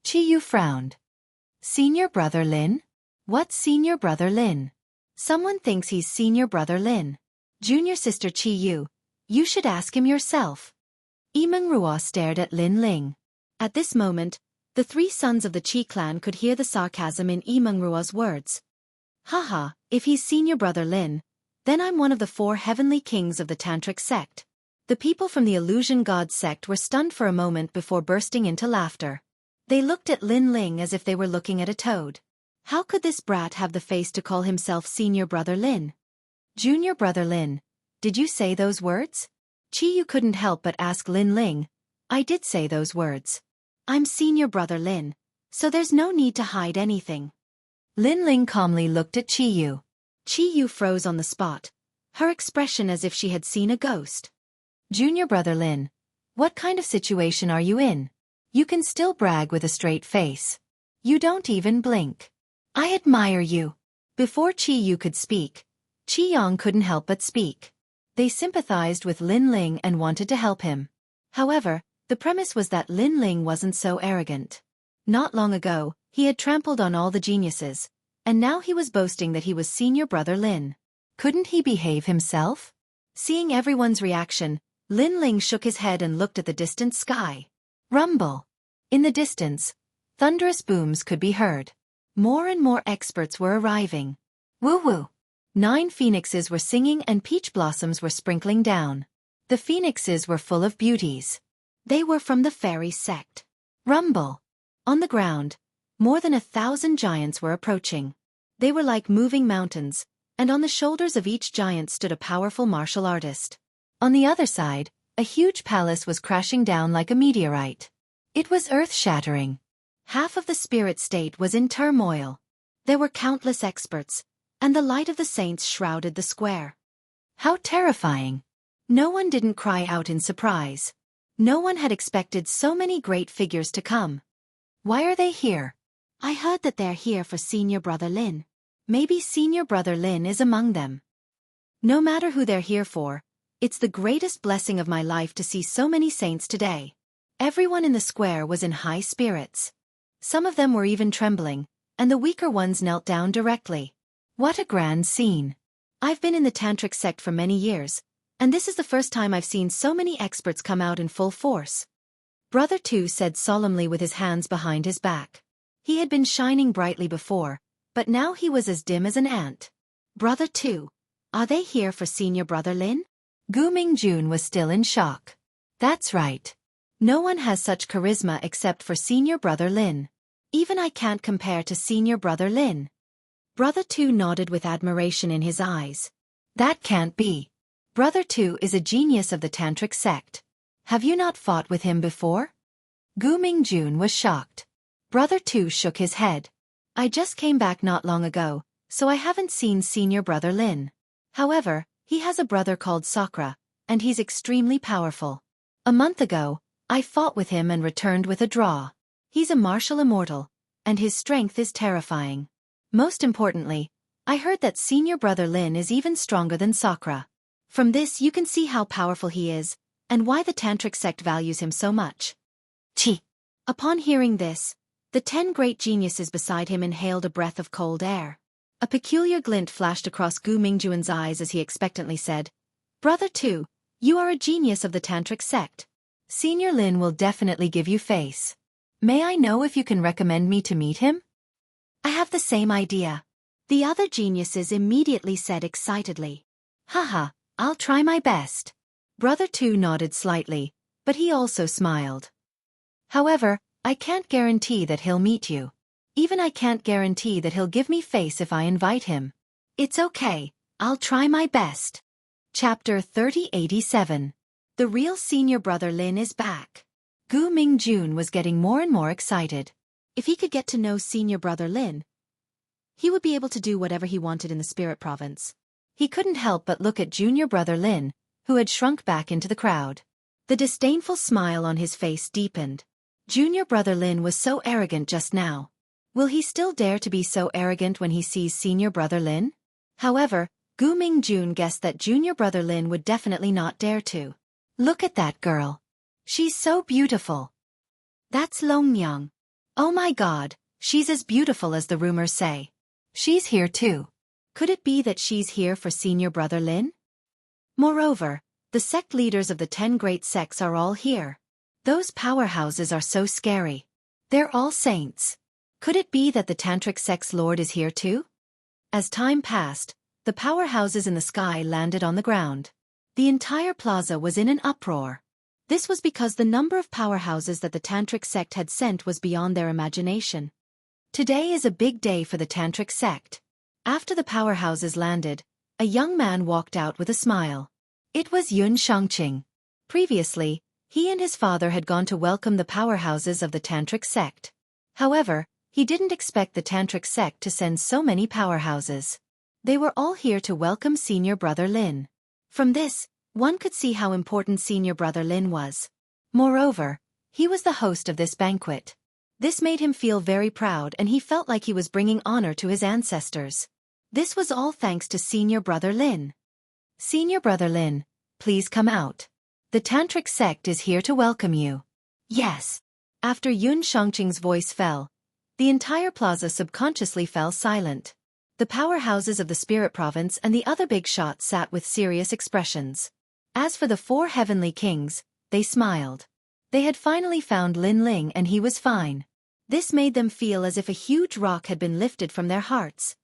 [SPEAKER 1] Qi Yu frowned. Senior Brother Lin? What's Senior Brother Lin? Someone thinks he's Senior Brother Lin. Junior Sister Qi Yu, you should ask him yourself. Yimeng Ruo stared at Lin Ling. At this moment, the 3 sons of the Qi clan could hear the sarcasm in Yimeng Ruo's words. Haha, if he's Senior Brother Lin, then I'm one of the 4 heavenly kings of the Tantric sect. The people from the Illusion God sect were stunned for a moment before bursting into laughter. They looked at Lin Ling as if they were looking at a toad. How could this brat have the face to call himself Senior Brother Lin? Junior Brother Lin, did you say those words? Qi Yu couldn't help but ask Lin Ling. I did say those words. I'm Senior Brother Lin, so there's no need to hide anything. Lin Ling calmly looked at Qi Yu. Qi Yu froze on the spot, her expression as if she had seen a ghost. Junior Brother Lin, what kind of situation are you in? You can still brag with a straight face. You don't even blink. I admire you. Before Qi Yu could speak, Qi Yang couldn't help but speak. They sympathized with Lin Ling and wanted to help him. However, the premise was that Lin Ling wasn't so arrogant. Not long ago, he had trampled on all the geniuses, and now he was boasting that he was Senior Brother Lin. Couldn't he behave himself? Seeing everyone's reaction, Lin Ling shook his head and looked at the distant sky. Rumble. In the distance, thunderous booms could be heard. More and more experts were arriving. Woo-woo. 9 phoenixes were singing and peach blossoms were sprinkling down. The phoenixes were full of beauties. They were from the fairy sect. Rumble. On the ground, more than 1,000 giants were approaching. They were like moving mountains, and on the shoulders of each giant stood a powerful martial artist. On the other side, a huge palace was crashing down like a meteorite. It was earth-shattering. Half of the spirit state was in turmoil. There were countless experts, and the light of the saints shrouded the square. How terrifying! No one didn't cry out in surprise. No one had expected so many great figures to come. Why are they here? I heard that they're here for Senior Brother Lin. Maybe Senior Brother Lin is among them. No matter who they're here for, it's the greatest blessing of my life to see so many saints today. Everyone in the square was in high spirits. Some of them were even trembling, and the weaker ones knelt down directly. What a grand scene! I've been in the tantric sect for many years, and this is the first time I've seen so many experts come out in full force. Brother Tu said solemnly with his hands behind his back. He had been shining brightly before, but now he was as dim as an ant. Brother Tu, are they here for Senior Brother Lin? Gu Mingjun was still in shock. That's right. No one has such charisma except for Senior Brother Lin. Even I can't compare to Senior Brother Lin. Brother Tu nodded with admiration in his eyes. That can't be. Brother Tu is a genius of the tantric sect. Have you not fought with him before? Gu Mingjun was shocked. Brother Tu shook his head. I just came back not long ago, so I haven't seen Senior Brother Lin. However, he has a brother called Sakra, and he's extremely powerful. A month ago, I fought with him and returned with a draw. He's a martial immortal, and his strength is terrifying. Most importantly, I heard that Senior Brother Lin is even stronger than Sakra. From this you can see how powerful he is, and why the tantric sect values him so much. Chi! Upon hearing this, the 10 great geniuses beside him inhaled a breath of cold air. A peculiar glint flashed across Gu Mingjuan's eyes as he expectantly said, Brother Tu, you are a genius of the tantric sect. Senior Lin will definitely give you face. May I know if you can recommend me to meet him? I have the same idea. The other geniuses immediately said excitedly. Haha, I'll try my best. Brother Tu nodded slightly, but he also smiled. However, I can't guarantee that he'll meet you. Even I can't guarantee that he'll give me face if I invite him. It's okay, I'll try my best. Chapter 3087. The real Senior Brother Lin is back. Gu Mingjun was getting more and more excited. If he could get to know Senior Brother Lin, he would be able to do whatever he wanted in the spirit province. He couldn't help but look at Junior Brother Lin, who had shrunk back into the crowd. The disdainful smile on his face deepened. Junior Brother Lin was so arrogant just now. Will he still dare to be so arrogant when he sees Senior Brother Lin? However, Gu Mingjun guessed that Junior Brother Lin would definitely not dare to. Look at that girl. She's so beautiful. That's Longyang. Oh my god, she's as beautiful as the rumors say. She's here too. Could it be that she's here for Senior Brother Lin? Moreover, the sect leaders of the 10 great sects are all here. Those powerhouses are so scary. They're all saints. Could it be that the tantric sect's lord is here too? As time passed, the powerhouses in the sky landed on the ground. The entire plaza was in an uproar. This was because the number of powerhouses that the tantric sect had sent was beyond their imagination. Today is a big day for the tantric sect. After the powerhouses landed, a young man walked out with a smile. It was Xianxia. Previously, he and his father had gone to welcome the powerhouses of the tantric sect. However, he didn't expect the tantric sect to send so many powerhouses. They were all here to welcome Senior Brother Lin. From this, one could see how important Senior Brother Lin was. Moreover, he was the host of this banquet. This made him feel very proud and he felt like he was bringing honor to his ancestors. This was all thanks to Senior Brother Lin. Senior Brother Lin, please come out. The tantric sect is here to welcome you. Yes. After Yun Shangqing's voice fell, the entire plaza subconsciously fell silent. The powerhouses of the spirit province and the other big shots sat with serious expressions. As for the 4 heavenly kings, they smiled. They had finally found Lin Ling and he was fine. This made them feel as if a huge rock had been lifted from their hearts.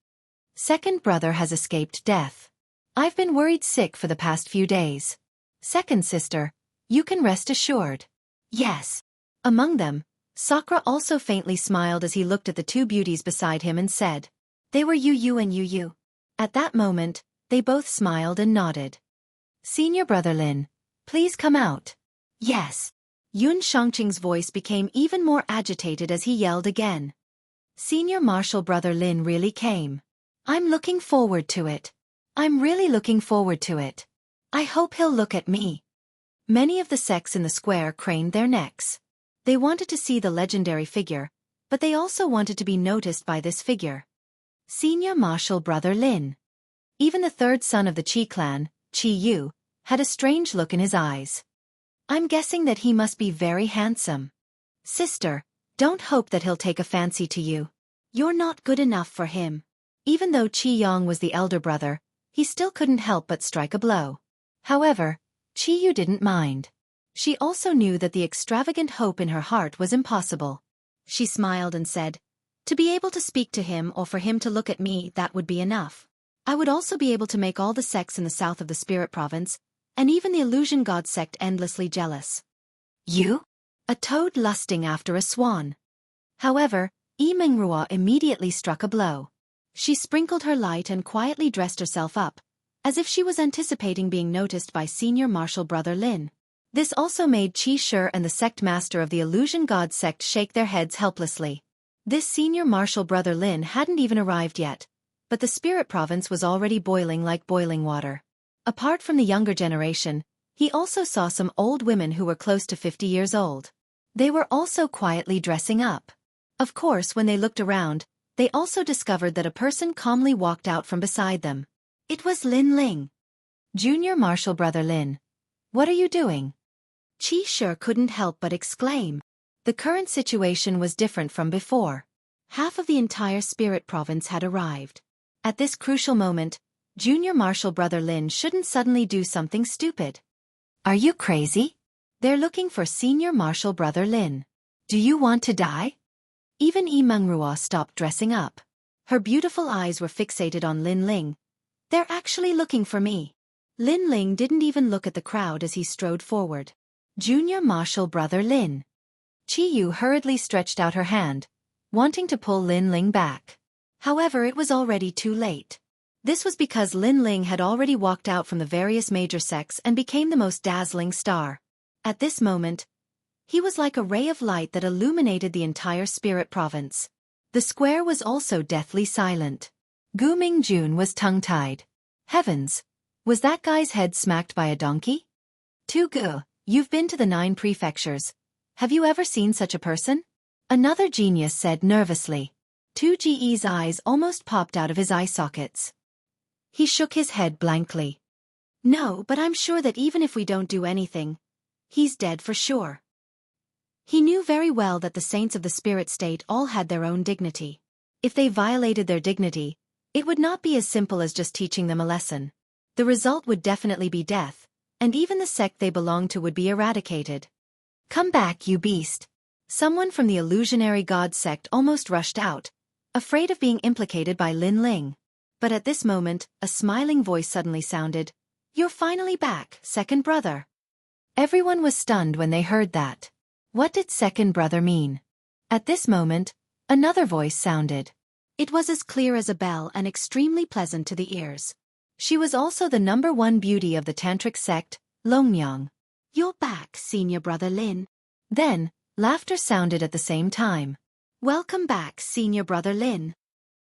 [SPEAKER 1] Second brother has escaped death. I've been worried sick for the past few days. Second sister, you can rest assured. Yes. Among them, Sakra also faintly smiled as he looked at the 2 beauties beside him and said, they were Yu and Yu. At that moment, they both smiled and nodded. Senior Brother Lin, please come out. Yes. Xianxia's voice became even more agitated as he yelled again. Senior Marshal Brother Lin really came. I'm looking forward to it. I'm really looking forward to it. I hope he'll look at me. Many of the sects in the square craned their necks. They wanted to see the legendary figure, but they also wanted to be noticed by this figure. Senior Marshal Brother Lin. Even the third son of the Qi clan, Qi Yu, had a strange look in his eyes. I'm guessing that he must be very handsome. Sister, don't hope that he'll take a fancy to you. You're not good enough for him. Even though Qi Yang was the elder brother, he still couldn't help but strike a blow. However, Qi Yu didn't mind. She also knew that the extravagant hope in her heart was impossible. She smiled and said, to be able to speak to him or for him to look at me, that would be enough. I would also be able to make all the sects in the south of the Spirit Province, and even the Illusion God sect endlessly jealous. You? A toad lusting after a swan. However, Yi Mengrua immediately struck a blow. She sprinkled her light and quietly dressed herself up, as if she was anticipating being noticed by Senior Marshal Brother Lin. This also made Qi Shi and the sect master of the Illusion God sect shake their heads helplessly. This Senior Marshal Brother Lin hadn't even arrived yet, but the Spirit Province was already boiling like boiling water. Apart from the younger generation, he also saw some old women who were close to 50 years old. They were also quietly dressing up. Of course, when they looked around, they also discovered that a person calmly walked out from beside them. It was Lin Ling. Junior Marshal Brother Lin. What are you doing? Qi Shi couldn't help but exclaim. The current situation was different from before. Half of the entire Spirit Province had arrived. At this crucial moment, Junior Marshal Brother Lin shouldn't suddenly do something stupid. Are you crazy? They're looking for Senior Marshal Brother Lin. Do you want to die? Even Yi Mengrua stopped dressing up. Her beautiful eyes were fixated on Lin Ling. They're actually looking for me. Lin Ling didn't even look at the crowd as he strode forward. Junior Marshal Brother Lin. Qi Yu hurriedly stretched out her hand, wanting to pull Lin Ling back. However, it was already too late. This was because Lin Ling had already walked out from the various major sects and became the most dazzling star. At this moment, he was like a ray of light that illuminated the entire Spirit Province. The square was also deathly silent. Gu Mingjun was tongue-tied. Heavens! Was that guy's head smacked by a donkey? Tu Gu, you've been to the 9 prefectures. Have you ever seen such a person? Another genius said nervously. Tu Ge's eyes almost popped out of his eye sockets. He shook his head blankly. No, but I'm sure that even if we don't do anything, he's dead for sure. He knew very well that the saints of the spirit state all had their own dignity. If they violated their dignity, it would not be as simple as just teaching them a lesson. The result would definitely be death, and even the sect they belonged to would be eradicated. Come back, you beast. Someone from the illusionary god sect almost rushed out, afraid of being implicated by Lin Ling. But at this moment, a smiling voice suddenly sounded. You're finally back, second brother. Everyone was stunned when they heard that. What did second brother mean? At this moment, another voice sounded. It was as clear as a bell and extremely pleasant to the ears. She was also the #1 beauty of the tantric sect, Longyang. You're back, senior brother Lin. Then, laughter sounded at the same time. Welcome back, senior brother Lin.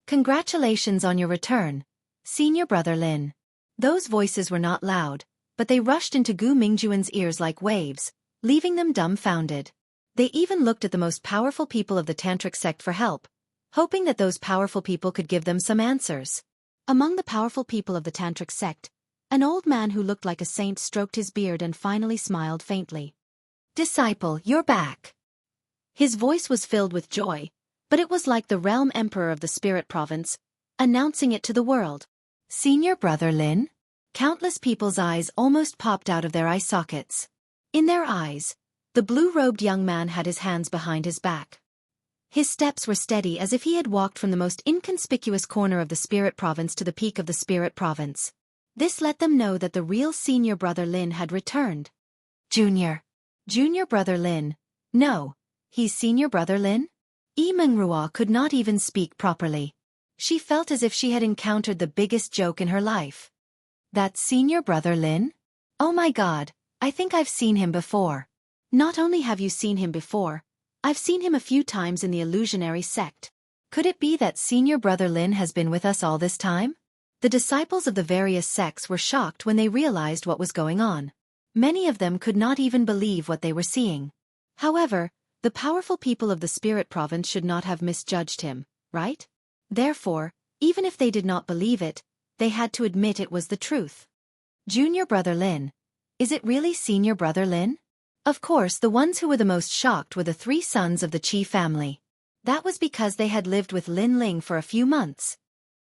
[SPEAKER 1] Congratulations on your return, senior brother Lin. Those voices were not loud, but they rushed into Gu Mingjuan's ears like waves, leaving them dumbfounded. They even looked at the most powerful people of the tantric sect for help, hoping that those powerful people could give them some answers. Among the powerful people of the tantric sect, an old man who looked like a saint stroked his beard and finally smiled faintly. Disciple, you're back. His voice was filled with joy, but it was like the realm emperor of the spirit province, announcing it to the world. Senior brother Lin? Countless people's eyes almost popped out of their eye sockets. In their eyes, the blue-robed young man had his hands behind his back. His steps were steady as if he had walked from the most inconspicuous corner of the spirit province to the peak of the spirit province. This let them know that the real senior brother Lin had returned. Junior brother Lin. No, he's senior brother Lin? Yi Mengrua could not even speak properly. She felt as if she had encountered the biggest joke in her life. That's senior brother Lin? Oh my god, I think I've seen him before. Not only have you seen him before, I've seen him a few times in the illusionary sect. Could it be that senior brother Lin has been with us all this time? The disciples of the various sects were shocked when they realized what was going on. Many of them could not even believe what they were seeing. However, the powerful people of the Spirit Province should not have misjudged him, right? Therefore, even if they did not believe it, they had to admit it was the truth. Junior brother Lin. Is it really senior brother Lin? Of course, the ones who were the most shocked were the 3 sons of the Qi family. That was because they had lived with Lin Ling for a few months.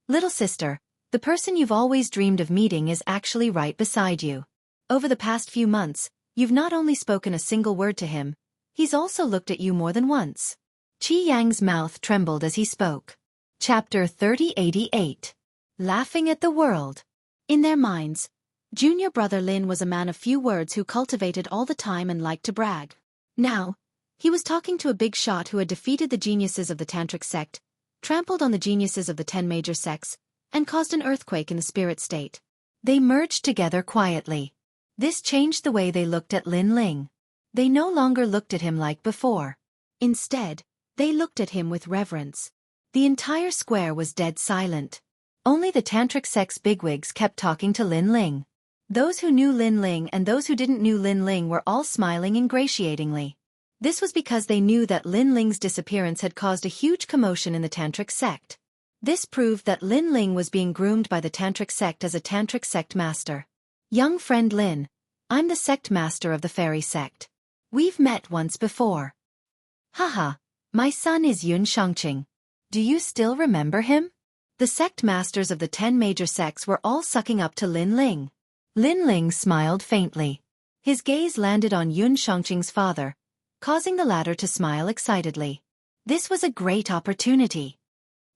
[SPEAKER 1] Little sister, the person you've always dreamed of meeting is actually right beside you. Over the past few months, you've not only spoken a single word to him, he's also looked at you more than once. Qi Yang's mouth trembled as he spoke. Chapter 3088. Laughing at the World. In their minds, junior brother Lin was a man of few words who cultivated all the time and liked to brag. Now, he was talking to a big shot who had defeated the geniuses of the Tantric sect, trampled on the geniuses of the 10 major sects, and caused an earthquake in the spirit state. They merged together quietly. This changed the way they looked at Lin Ling. They no longer looked at him like before. Instead, they looked at him with reverence. The entire square was dead silent. Only the Tantric sect's bigwigs kept talking to Lin Ling. Those who knew Lin Ling and those who didn't know Lin Ling were all smiling ingratiatingly. This was because they knew that Lin Ling's disappearance had caused a huge commotion in the Tantric sect. This proved that Lin Ling was being groomed by the Tantric sect as a Tantric sect master. Young friend Lin, I'm the sect master of the fairy sect. We've met once before. Haha, my son is Xianxia. Do you still remember him? The sect masters of the 10 major sects were all sucking up to Lin Ling. Lin Ling smiled faintly. His gaze landed on Xianxia's father, causing the latter to smile excitedly. This was a great opportunity.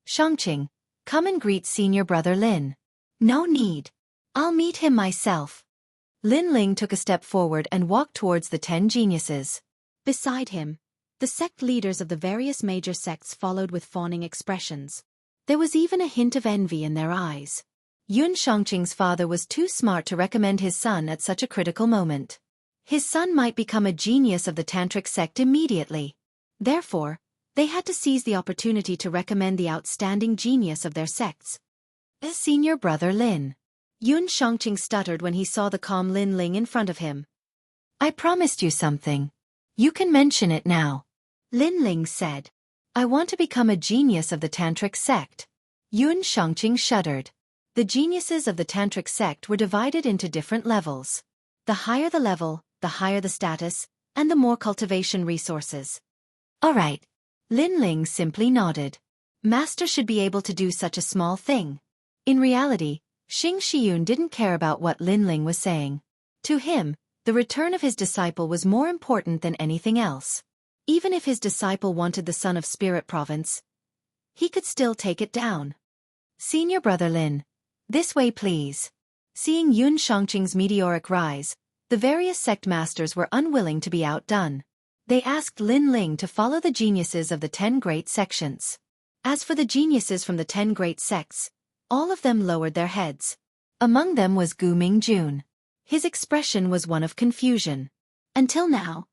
[SPEAKER 1] Xianxia, come and greet senior brother Lin. No need. I'll meet him myself. Lin Ling took a step forward and walked towards the 10 geniuses. Beside him, the sect leaders of the various major sects followed with fawning expressions. There was even a hint of envy in their eyes. Xianxia's father was too smart to recommend his son at such a critical moment. His son might become a genius of the Tantric sect immediately. Therefore, they had to seize the opportunity to recommend the outstanding genius of their sects. Senior brother Lin. Xianxia stuttered when he saw the calm Lin Ling in front of him. I promised you something. You can mention it now. Lin Ling said. I want to become a genius of the Tantric sect. Xianxia shuddered. The geniuses of the Tantric sect were divided into different levels. The higher the level, the higher the status, and the more cultivation resources. All right. Lin Ling simply nodded. Master should be able to do such a small thing. In reality, Xianxia didn't care about what Lin Ling was saying. To him, the return of his disciple was more important than anything else. Even if his disciple wanted the son of Spirit Province, he could still take it down. Senior brother Lin, this way please. Seeing Xianxia's meteoric rise, the various sect masters were unwilling to be outdone. They asked Lin Ling to follow the geniuses of the 10 great sections. As for the geniuses from the 10 great sects, all of them lowered their heads. Among them was Gu Mingjun. His expression was one of confusion. Until now,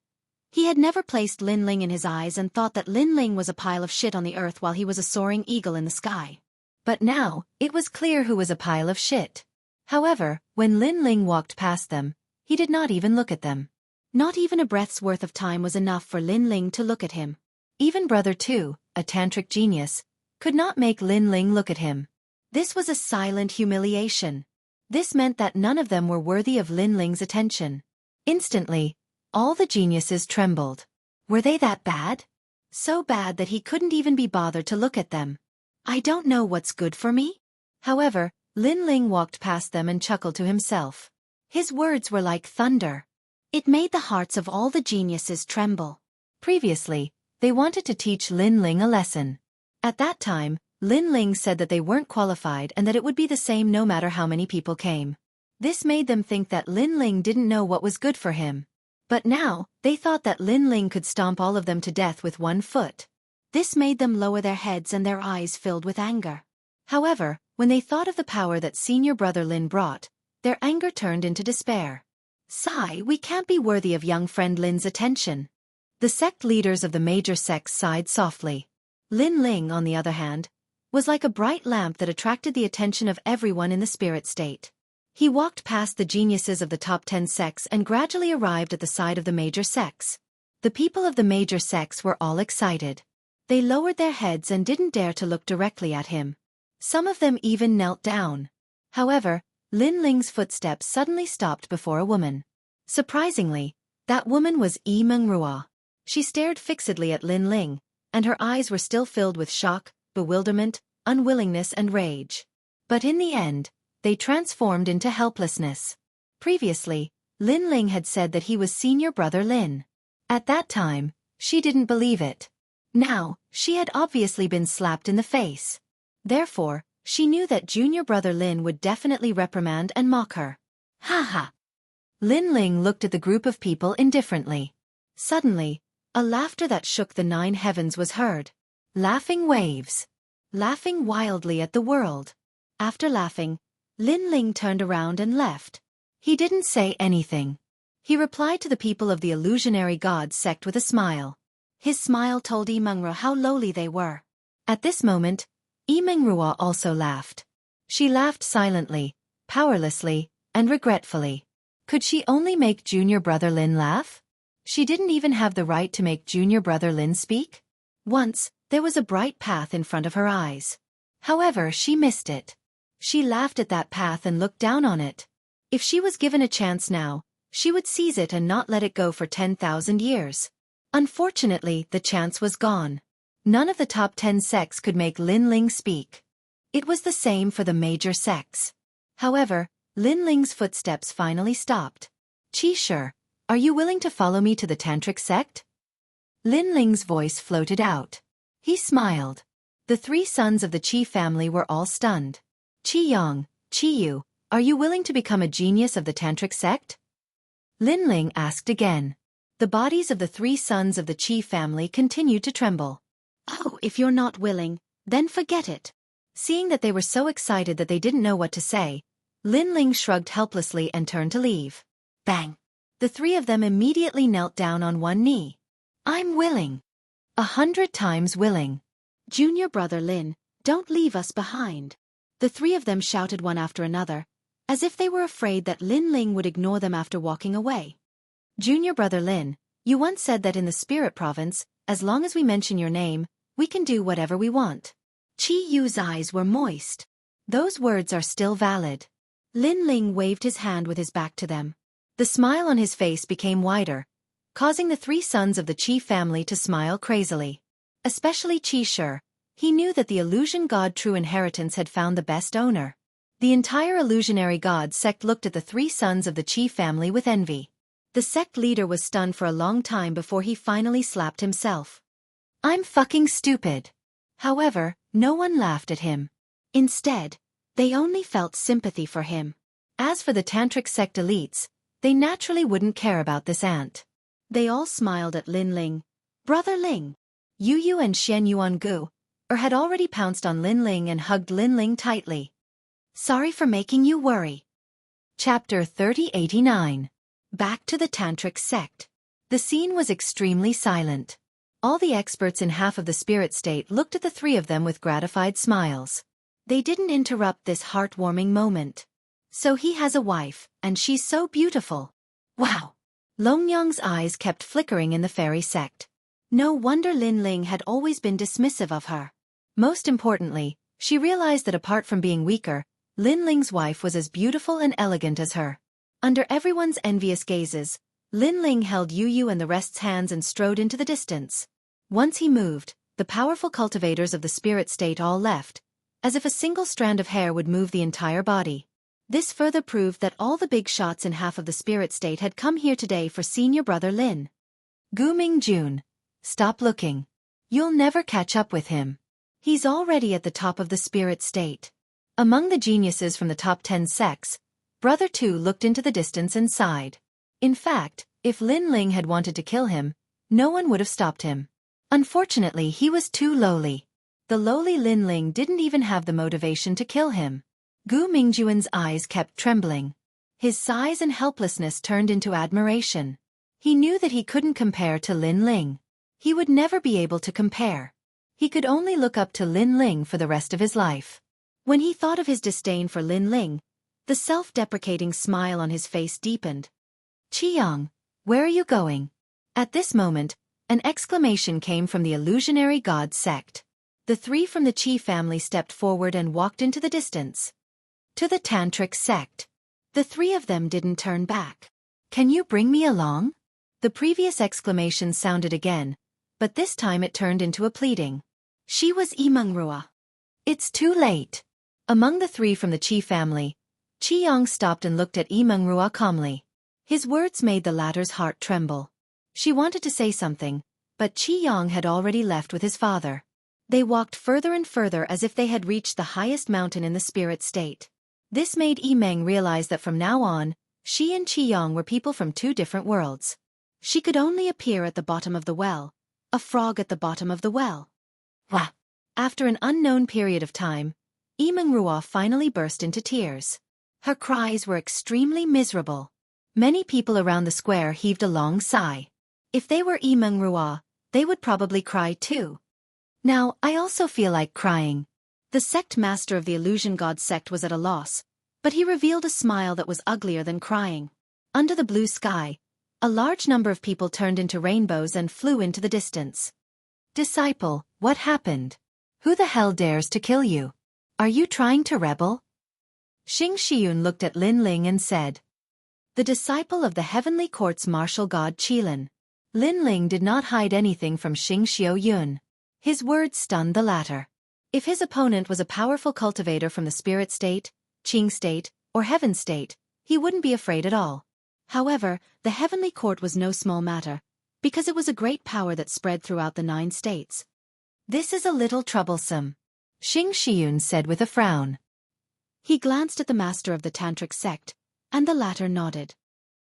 [SPEAKER 1] he had never placed Lin Ling in his eyes and thought that Lin Ling was a pile of shit on the earth while he was a soaring eagle in the sky. But now, it was clear who was a pile of shit. However, when Lin Ling walked past them, he did not even look at them. Not even a breath's worth of time was enough for Lin Ling to look at him. Even Brother Tu, a tantric genius, could not make Lin Ling look at him. This was a silent humiliation. This meant that none of them were worthy of Lin Ling's attention. Instantly, all the geniuses trembled. Were they that bad? So bad that he couldn't even be bothered to look at them. I don't know what's good for me? However, Lin Ling walked past them and chuckled to himself. His words were like thunder. It made the hearts of all the geniuses tremble. Previously, they wanted to teach Lin Ling a lesson. At that time, Lin Ling said that they weren't qualified and that it would be the same no matter how many people came. This made them think that Lin Ling didn't know what was good for him. But now, they thought that Lin Ling could stomp all of them to death with one foot. This made them lower their heads and their eyes filled with anger. However, when they thought of the power that senior brother Lin brought, their anger turned into despair. Sigh, we can't be worthy of young friend Lin's attention. The sect leaders of the major sects sighed softly. Lin Ling, on the other hand, was like a bright lamp that attracted the attention of everyone in the spirit state. He walked past the geniuses of the top 10 sects and gradually arrived at the side of the major sects. The people of the major sects were all excited. They lowered their heads and didn't dare to look directly at him. Some of them even knelt down. However, Lin Ling's footsteps suddenly stopped before a woman. Surprisingly, that woman was Yi Mengrua. She stared fixedly at Lin Ling, and her eyes were still filled with shock, bewilderment, unwillingness and rage. But in the end, they transformed into helplessness. Previously, Lin Ling had said that he was senior brother Lin. At that time, she didn't believe it. Now, she had obviously been slapped in the face. Therefore, she knew that junior brother Lin would definitely reprimand and mock her. Ha ha! Lin Ling looked at the group of people indifferently. Suddenly, a laughter that shook the 9 heavens was heard. Laughing waves. Laughing wildly at the world. After laughing, Lin Ling turned around and left. He didn't say anything. He replied to the people of the illusionary god sect with a smile. His smile told Yi Mengrua how lowly they were. At this moment, Yi Mengrua also laughed. She laughed silently, powerlessly, and regretfully. Could she only make junior brother Lin laugh? She didn't even have the right to make junior brother Lin speak? Once, there was a bright path in front of her eyes. However, she missed it. She laughed at that path and looked down on it. If she was given a chance now, she would seize it and not let it go for 10,000 years. Unfortunately, the chance was gone. None of the top 10 sects could make Lin Ling speak. It was the same for the major sects. However, Lin Ling's footsteps finally stopped. Qi Shi, are you willing to follow me to the tantric sect? Lin Ling's voice floated out. He smiled. The 3 sons of the Qi family were all stunned. Qi Yang, Qi Yu, are you willing to become a genius of the tantric sect? Lin Ling asked again. The bodies of the 3 sons of the Qi family continued to tremble. Oh, if you're not willing, then forget it. Seeing that they were so excited that they didn't know what to say, Lin Ling shrugged helplessly and turned to leave. Bang! The 3 of them immediately knelt down on one knee. I'm willing. 100 times willing. Junior brother Lin, don't leave us behind. The 3 of them shouted one after another, as if they were afraid that Lin Ling would ignore them after walking away. Junior brother Lin, you once said that in the spirit province, as long as we mention your name, we can do whatever we want. Qi Yu's eyes were moist. Those words are still valid. Lin Ling waved his hand with his back to them. The smile on his face became wider, causing the 3 sons of the Qi family to smile crazily. Especially Qi Shi. He knew that the illusion god True Inheritance had found the best owner. The entire illusionary god sect looked at the 3 sons of the Qi family with envy. The sect leader was stunned for a long time before he finally slapped himself. I'm fucking stupid. However, no one laughed at him. Instead, they only felt sympathy for him. As for the tantric sect elites, they naturally wouldn't care about this ant. They all smiled at Lin Ling. Brother Ling. Yu Yu and Xianxia had already pounced on Lin Ling and hugged Lin Ling tightly. Sorry for making you worry. Chapter 3089. Back to the tantric sect. The scene was extremely silent. All the experts in half of the spirit state looked at the 3 of them with gratified smiles. They didn't interrupt this heartwarming moment. So he has a wife, and she's so beautiful. Wow! Longyang's eyes kept flickering in the fairy sect. No wonder Lin Ling had always been dismissive of her. Most importantly, she realized that apart from being weaker, Lin Ling's wife was as beautiful and elegant as her. Under everyone's envious gazes, Lin Ling held Yu Yu and the rest's hands and strode into the distance. Once he moved, the powerful cultivators of the spirit state all left, as if a single strand of hair would move the entire body. This further proved that all the big shots in half of the spirit state had come here today for senior brother Lin. Gu Mingjun. Stop looking. You'll never catch up with him. He's already at the top of the spirit state. Among the geniuses from the top 10 sects, Brother Tu looked into the distance and sighed. In fact, if Lin Ling had wanted to kill him, no one would have stopped him. Unfortunately, he was too lowly. The lowly Lin Ling didn't even have the motivation to kill him. Gu Mingjuan's eyes kept trembling. His size and helplessness turned into admiration. He knew that he couldn't compare to Lin Ling. He would never be able to compare. He could only look up to Lin Ling for the rest of his life. When he thought of his disdain for Lin Ling, the self-deprecating smile on his face deepened. "Qiang, where are you going?" At this moment, an exclamation came from the illusionary god sect. The three from the Qi family stepped forward and walked into the distance. To the tantric sect. The three of them didn't turn back. "Can you bring me along?" The previous exclamation sounded again, but this time it turned into a pleading. She was Yimengrua. "It's too late." Among the three from the Qi family, Qiang stopped and looked at Yimengrua calmly. His words made the latter's heart tremble. She wanted to say something, but Qiang had already left with his father. They walked further and further as if they had reached the highest mountain in the spirit state. This made Yimeng realize that from now on, she and Qiang were people from two different worlds. She could only appear at the bottom of the well, a frog at the bottom of the well. Wah! After an unknown period of time, Yimengrua finally burst into tears. Her cries were extremely miserable. Many people around the square heaved a long sigh. If they were Yimengrua, they would probably cry too. "Now, I also feel like crying." The sect master of the illusion god sect was at a loss, but he revealed a smile that was uglier than crying. Under the blue sky, a large number of people turned into rainbows and flew into the distance. "Disciple, what happened? Who the hell dares to kill you? Are you trying to rebel?" Xianxia looked at Lin Ling and said, "The disciple of the heavenly court's martial god Qilin." Lin Ling did not hide anything from Xianxia. His words stunned the latter. If his opponent was a powerful cultivator from the spirit state, Qing state, or heaven state, he wouldn't be afraid at all. However, the heavenly court was no small matter, because it was a great power that spread throughout the 9 states. "This is a little troublesome," Xianxia said with a frown. He glanced at the master of the tantric sect, and the latter nodded.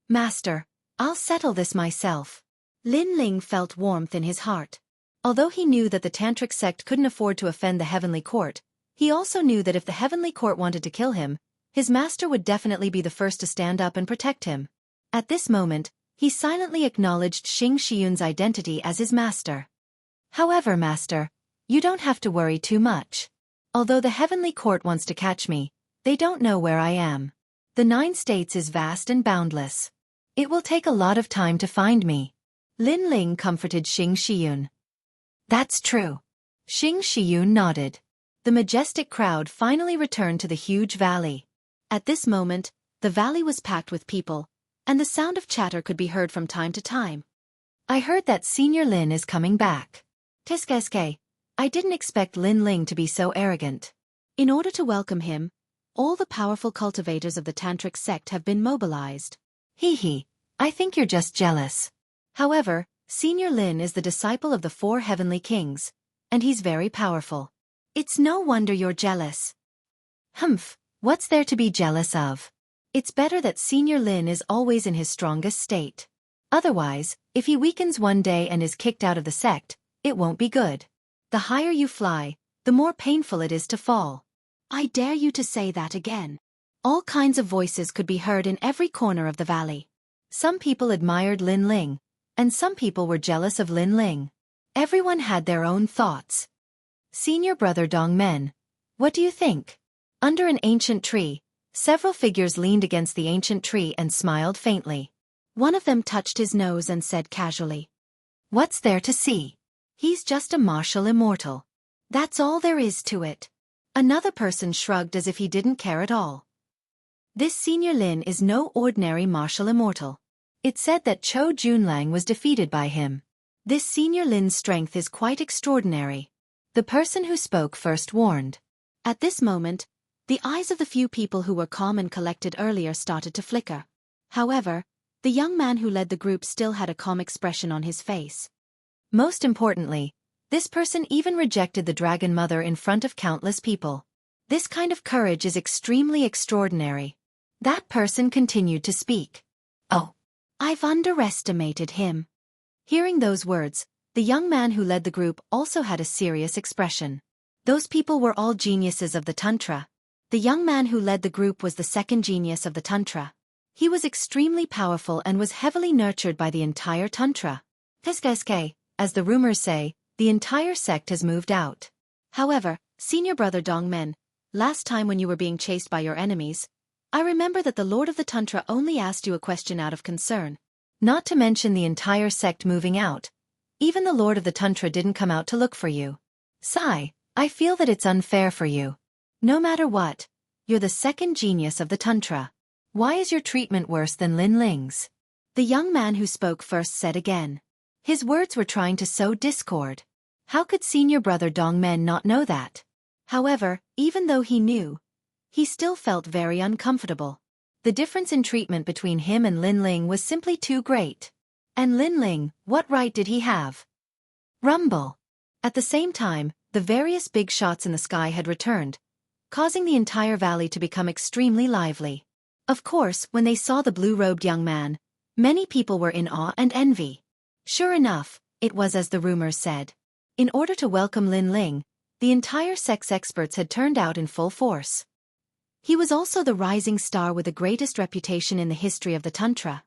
[SPEAKER 1] "Master, I'll settle this myself." Lin Ling felt warmth in his heart. Although he knew that the tantric sect couldn't afford to offend the heavenly court, he also knew that if the heavenly court wanted to kill him, his master would definitely be the first to stand up and protect him. At this moment, he silently acknowledged Xianxia's identity as his master. "However, master, you don't have to worry too much. Although the heavenly court wants to catch me, they don't know where I am. The 9 states is vast and boundless. It will take a lot of time to find me." Lin Ling comforted Xianxia. "That's true." Xianxia nodded. The majestic crowd finally returned to the huge valley. At this moment, the valley was packed with people, and the sound of chatter could be heard from time to time. "I heard that Senior Lin is coming back." "Tiskeske, I didn't expect Lin Ling to be so arrogant." In order to welcome him, all the powerful cultivators of the tantric sect have been mobilized. "Hee, I think you're just jealous." However, Senior Lin is the disciple of the 4 heavenly kings, and he's very powerful. "It's no wonder you're jealous." "Humph, what's there to be jealous of? It's better that Senior Lin is always in his strongest state. Otherwise, if he weakens one day and is kicked out of the sect, it won't be good. The higher you fly, the more painful it is to fall." "I dare you to say that again." All kinds of voices could be heard in every corner of the valley. Some people admired Lin Ling, and some people were jealous of Lin Ling. Everyone had their own thoughts. "Senior brother Dongmen, what do you think?" Under an ancient tree, several figures leaned against the ancient tree and smiled faintly. One of them touched his nose and said casually, "What's there to see? He's just a martial immortal. That's all there is to it." Another person shrugged as if he didn't care at all. "This Senior Lin is no ordinary martial immortal. It's said that Chou Junlang was defeated by him. This Senior Lin's strength is quite extraordinary." The person who spoke first warned. At this moment, the eyes of the few people who were calm and collected earlier started to flicker. However, the young man who led the group still had a calm expression on his face. Most importantly, this person even rejected the Dragon Mother in front of countless people. This kind of courage is extremely extraordinary. That person continued to speak. "Oh, I've underestimated him." Hearing those words, the young man who led the group also had a serious expression. Those people were all geniuses of the Tantra. The young man who led the group was the second genius of the Tantra. He was extremely powerful and was heavily nurtured by the entire Tantra. As the rumors say, the entire sect has moved out. However, senior brother Dongmen, last time when you were being chased by your enemies, I remember that the Lord of the Tantra only asked you a question out of concern. Not to mention the entire sect moving out. Even the Lord of the Tantra didn't come out to look for you. Sigh, I feel that it's unfair for you. No matter what, you're the second genius of the Tantra. Why is your treatment worse than Lin Ling's? The young man who spoke first said again. His words were trying to sow discord. How could senior brother Dongmen not know that? However, even though he knew, he still felt very uncomfortable. The difference in treatment between him and Lin Ling was simply too great. And Lin Ling, what right did he have? Rumble. At the same time, the various big shots in the sky had returned, causing the entire valley to become extremely lively. Of course, when they saw the blue-robed young man, many people were in awe and envy. Sure enough, it was as the rumors said. In order to welcome Lin Ling, the entire sex experts had turned out in full force. He was also the rising star with the greatest reputation in the history of the Tantra.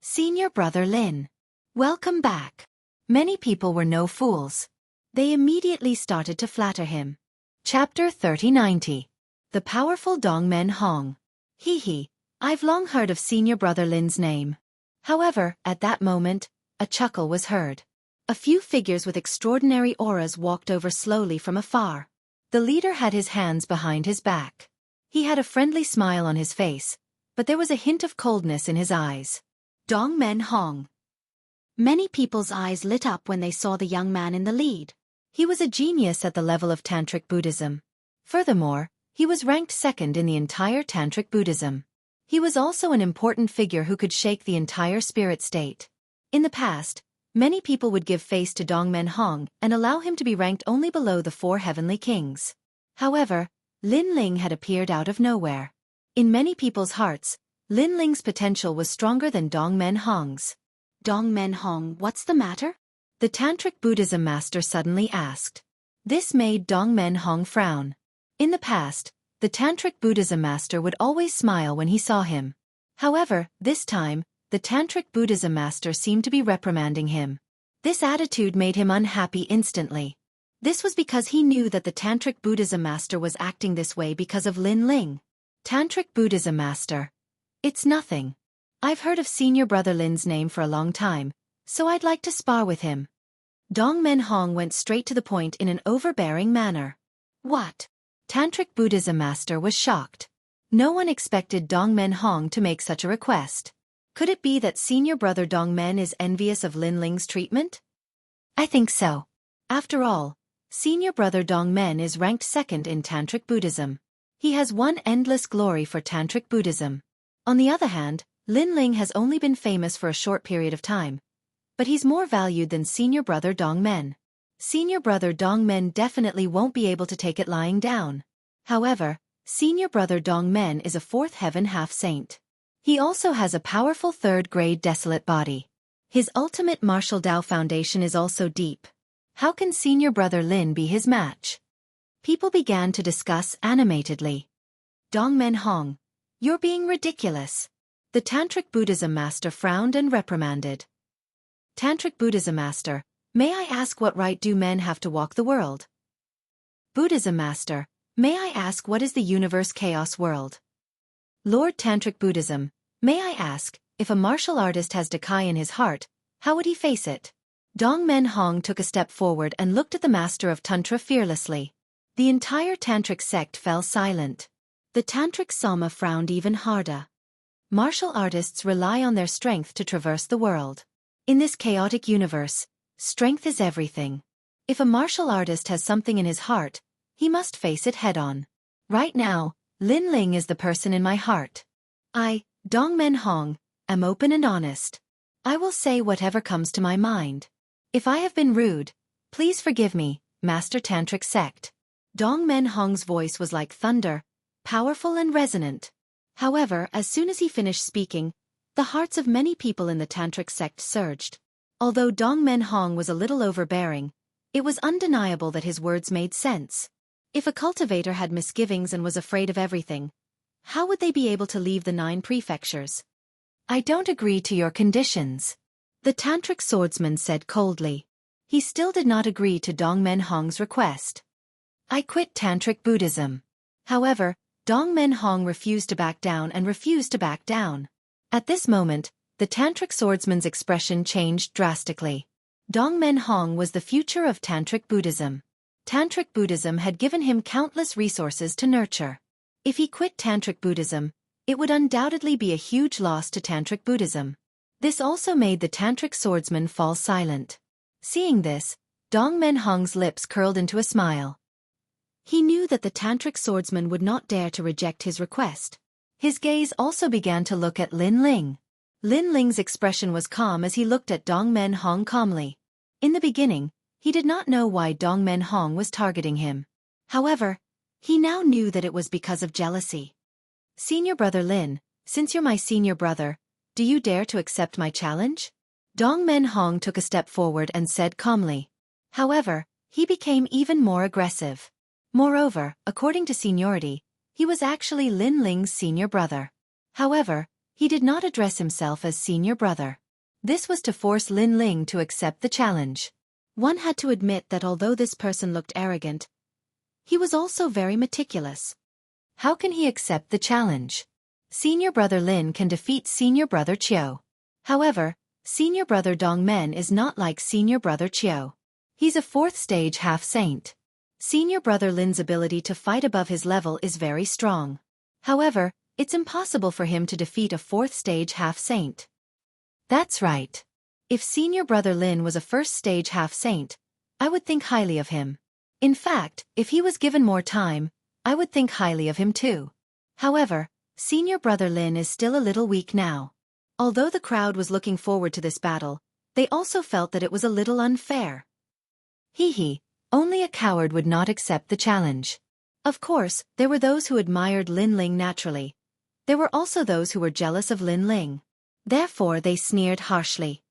[SPEAKER 1] Senior brother Lin. Welcome back. Many people were no fools. They immediately started to flatter him. Chapter 3090. The Powerful Dongmen Hong. Hee, I've long heard of senior brother Lin's name. However, at that moment, a chuckle was heard. A few figures with extraordinary auras walked over slowly from afar. The leader had his hands behind his back. He had a friendly smile on his face, but there was a hint of coldness in his eyes. Dongmen Hong. Many people's eyes lit up when they saw the young man in the lead. He was a genius at the level of Tantric Buddhism. Furthermore, he was ranked second in the entire Tantric Buddhism. He was also an important figure who could shake the entire spirit state. In the past, many people would give face to Dongmen Hong and allow him to be ranked only below the 4 heavenly kings. However, Lin Ling had appeared out of nowhere. In many people's hearts, Lin Ling's potential was stronger than Dongmen Hong's. Dongmen Hong, what's the matter? The Tantric Buddhism master suddenly asked. This made Dongmen Hong frown. In the past, the Tantric Buddhism master would always smile when he saw him. However, this time, the Tantric Buddhism master seemed to be reprimanding him. This attitude made him unhappy instantly. This was because he knew that the Tantric Buddhism master was acting this way because of Lin Ling. Tantric Buddhism master. It's nothing. I've heard of senior brother Lin's name for a long time, so I'd like to spar with him. Dongmen Hong went straight to the point in an overbearing manner. What? Tantric Buddhism master was shocked. No one expected Dongmen Hong to make such a request. Could it be that senior brother Dongmen is envious of Lin Ling's treatment? I think so. After all, senior brother Dongmen is ranked second in Tantric Buddhism. He has won endless glory for Tantric Buddhism. On the other hand, Lin Ling has only been famous for a short period of time, but he's more valued than senior brother Dongmen. Senior brother Dongmen definitely won't be able to take it lying down. However, senior brother Dongmen is a 4th heaven half-saint. He also has a powerful 3rd-grade desolate body. His ultimate martial Dao foundation is also deep. How can senior brother Lin be his match? People began to discuss animatedly. Dongmen Hong, you're being ridiculous. The Tantric Buddhism master frowned and reprimanded. Tantric Buddhism master, may I ask what right do men have to walk the world? Buddhism master, may I ask what is the universe chaos world? Lord Tantric Buddhism, may I ask, if a martial artist has Dakai in his heart, how would he face it? Dongmen Hong took a step forward and looked at the master of Tantra fearlessly. The entire Tantric sect fell silent. The Tantric Sama frowned even harder. Martial artists rely on their strength to traverse the world. In this chaotic universe, strength is everything. If a martial artist has something in his heart, he must face it head-on. Right now, Lin Ling is the person in my heart. I, Dongmen Hong, am open and honest. I will say whatever comes to my mind. If I have been rude, please forgive me, Master Tantric Sect. Dongmen Hong's voice was like thunder, powerful and resonant. However, as soon as he finished speaking, the hearts of many people in the Tantric sect surged. Although Dongmen Hong was a little overbearing, it was undeniable that his words made sense. If a cultivator had misgivings and was afraid of everything, how would they be able to leave the 9 prefectures? I don't agree to your conditions. The tantric swordsman said coldly. He still did not agree to Dongmen Hong's request. I quit tantric Buddhism. However, Dongmen Hong refused to back down and refused to back down. At this moment, the tantric swordsman's expression changed drastically. Dongmen Hong was the future of tantric Buddhism. Tantric Buddhism had given him countless resources to nurture. If he quit tantric Buddhism, it would undoubtedly be a huge loss to tantric Buddhism. This also made the tantric swordsman fall silent. Seeing this, Dongmen Hong's lips curled into a smile. He knew that the tantric swordsman would not dare to reject his request. His gaze also began to look at Lin Ling. Lin Ling's expression was calm as he looked at Dongmen Hong calmly. In the beginning, he did not know why Dongmen Hong was targeting him. However, he now knew that it was because of jealousy. Senior brother Lin, since you're my senior brother, do you dare to accept my challenge? Dongmen Hong took a step forward and said calmly. However, he became even more aggressive. Moreover, according to seniority, he was actually Lin Ling's senior brother. However, he did not address himself as senior brother. This was to force Lin Ling to accept the challenge. One had to admit that although this person looked arrogant, he was also very meticulous. How can he accept the challenge? Senior brother Lin can defeat senior brother Qiu. However, senior brother Dongmen is not like senior brother Qiu. He's a fourth stage half-saint. Senior brother Lin's ability to fight above his level is very strong. However, it's impossible for him to defeat a fourth stage half-saint. That's right. If senior brother Lin was a first stage half-saint, I would think highly of him. In fact, if he was given more time, I would think highly of him too. However, senior brother Lin is still a little weak now. Although the crowd was looking forward to this battle, they also felt that it was a little unfair. Hee. Only a coward would not accept the challenge. Of course, there were those who admired Lin Ling naturally. There were also those who were jealous of Lin Ling. Therefore they sneered harshly.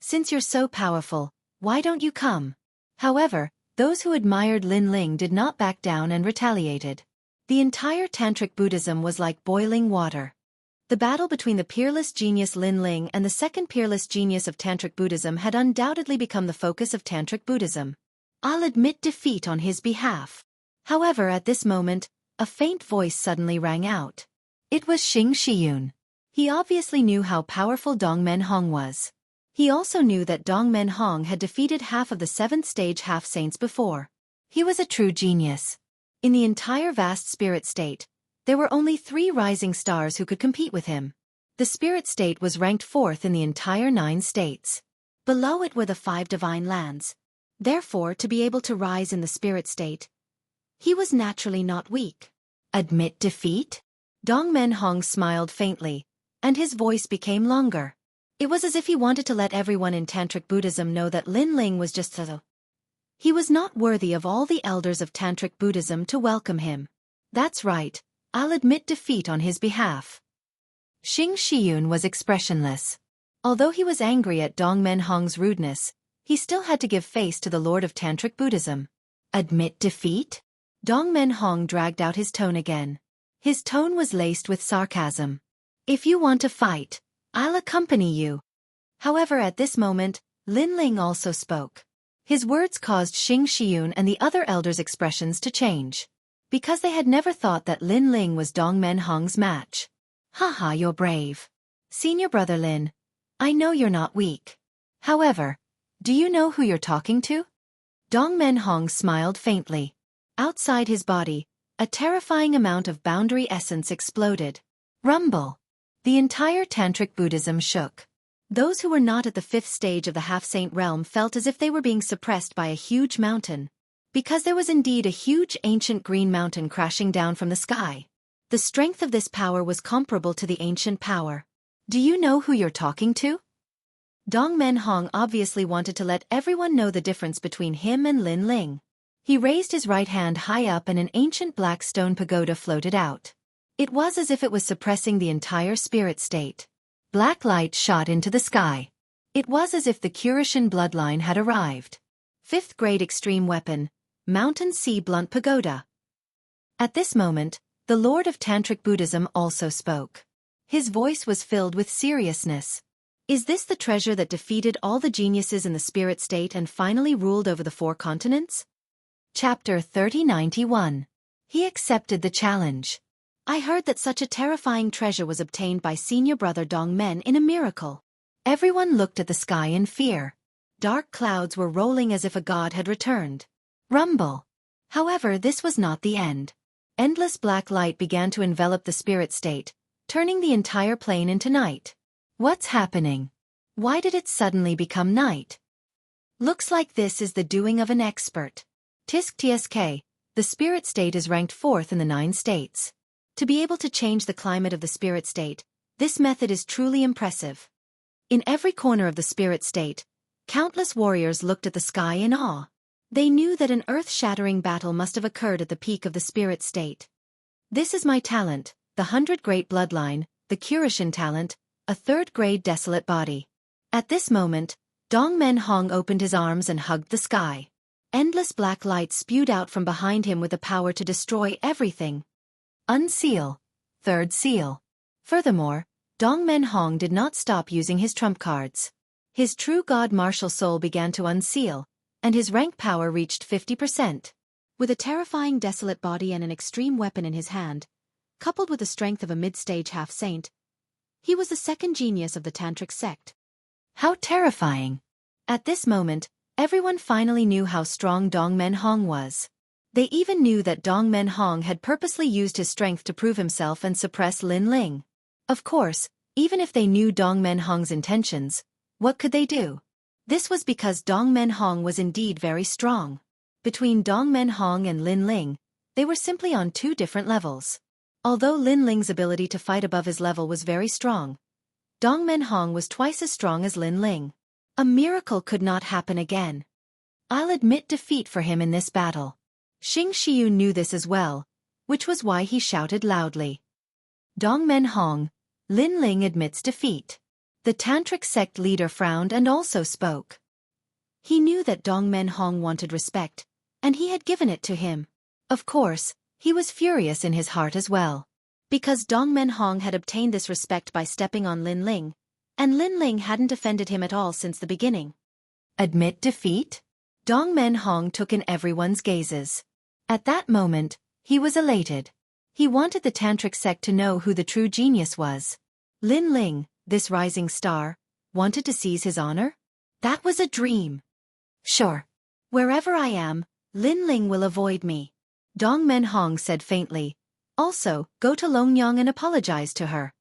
[SPEAKER 1] Since you're so powerful, why don't you come? However, those who admired Lin Ling did not back down and retaliated. The entire tantric Buddhism was like boiling water. The battle between the peerless genius Lin Ling and the second peerless genius of tantric Buddhism had undoubtedly become the focus of tantric Buddhism. I'll admit defeat on his behalf. However, at this moment, a faint voice suddenly rang out. It was Xianxia. He obviously knew how powerful Dongmen Hong was. He also knew that Dongmen Hong had defeated half of the seventh stage half-saints before. He was a true genius. In the entire vast spirit state, there were only 3 rising stars who could compete with him. The spirit state was ranked 4th in the entire 9 states. Below it were the 5 divine lands. Therefore, to be able to rise in the spirit state, he was naturally not weak. Admit defeat? Dongmen Hong smiled faintly, and his voice became longer. It was as if he wanted to let everyone in tantric Buddhism know that Lin Ling was just so. He was not worthy of all the elders of tantric Buddhism to welcome him. That's right, I'll admit defeat on his behalf. Xianxia was expressionless. Although he was angry at Dongmen Hong's rudeness, he still had to give face to the Lord of Tantric Buddhism. Admit defeat? Dongmen Hong dragged out his tone again. His tone was laced with sarcasm. If you want to fight, I'll accompany you. However, at this moment, Lin Ling also spoke. His words caused Xianxia and the other elders' expressions to change. Because they had never thought that Lin Ling was Dongmen Hong's match. Haha, you're brave. Senior brother Lin, I know you're not weak. However, do you know who you're talking to? Dongmen Hong smiled faintly. Outside his body, a terrifying amount of boundary essence exploded. Rumble. The entire tantric Buddhism shook. Those who were not at the 5th stage of the half-saint realm felt as if they were being suppressed by a huge mountain. Because there was indeed a huge ancient green mountain crashing down from the sky. The strength of this power was comparable to the ancient power. Do you know who you're talking to? Dongmen Hong obviously wanted to let everyone know the difference between him and Lin Ling. He raised his right hand high up and an ancient black stone pagoda floated out. It was as if it was suppressing the entire spirit state. Black light shot into the sky. It was as if the Kurishin bloodline had arrived. 5th grade extreme weapon, Mountain Sea Blunt Pagoda. At this moment, the Lord of Tantric Buddhism also spoke. His voice was filled with seriousness. Is this the treasure that defeated all the geniuses in the spirit state and finally ruled over the 4 continents? Chapter 3091. He accepted the challenge. I heard that such a terrifying treasure was obtained by senior brother Dongmen in a miracle. Everyone looked at the sky in fear. Dark clouds were rolling as if a god had returned. Rumble. However, this was not the end. Endless black light began to envelop the spirit state, turning the entire plane into night. What's happening? Why did it suddenly become night? Looks like this is the doing of an expert. Tisk TSK, the spirit state is ranked 4th in the 9 states. To be able to change the climate of the spirit state, this method is truly impressive. In every corner of the spirit state, countless warriors looked at the sky in awe. They knew that an earth-shattering battle must have occurred at the peak of the spirit state. This is my talent, the 100 Great Bloodline, the Curishan talent, a 3rd grade desolate body. At this moment, Dongmen Hong opened his arms and hugged the sky. Endless black light spewed out from behind him with the power to destroy everything. Unseal. 3rd seal. Furthermore, Dongmen Hong did not stop using his trump cards. His true god martial soul began to unseal, and his rank power reached 50%. With a terrifying desolate body and an extreme weapon in his hand, coupled with the strength of a mid-stage half-saint, he was the 2nd genius of the Tantric sect. How terrifying! At this moment, everyone finally knew how strong Dongmen Hong was. They even knew that Dongmen Hong had purposely used his strength to prove himself and suppress Lin Ling. Of course, even if they knew Dongmen Hong's intentions, what could they do? This was because Dongmen Hong was indeed very strong. Between Dongmen Hong and Lin Ling, they were simply on 2 different levels. Although Lin Ling's ability to fight above his level was very strong, Dongmen Hong was twice as strong as Lin Ling. A miracle could not happen again. I'll admit defeat for him in this battle. Xianxia knew this as well, which was why he shouted loudly. Dongmen Hong, Lin Ling admits defeat. The Tantric sect leader frowned and also spoke. He knew that Dongmen Hong wanted respect, and he had given it to him. Of course, he was furious in his heart as well. Because Dongmen Hong had obtained this respect by stepping on Lin Ling, and Lin Ling hadn't offended him at all since the beginning. Admit defeat? Dongmen Hong took in everyone's gazes. At that moment, he was elated. He wanted the Tantric sect to know who the true genius was. Lin Ling, this rising star, wanted to seize his honor? That was a dream. Sure. Wherever I am, Lin Ling will avoid me. Dongmen Hong said faintly. Also, go to Longyang and apologize to her.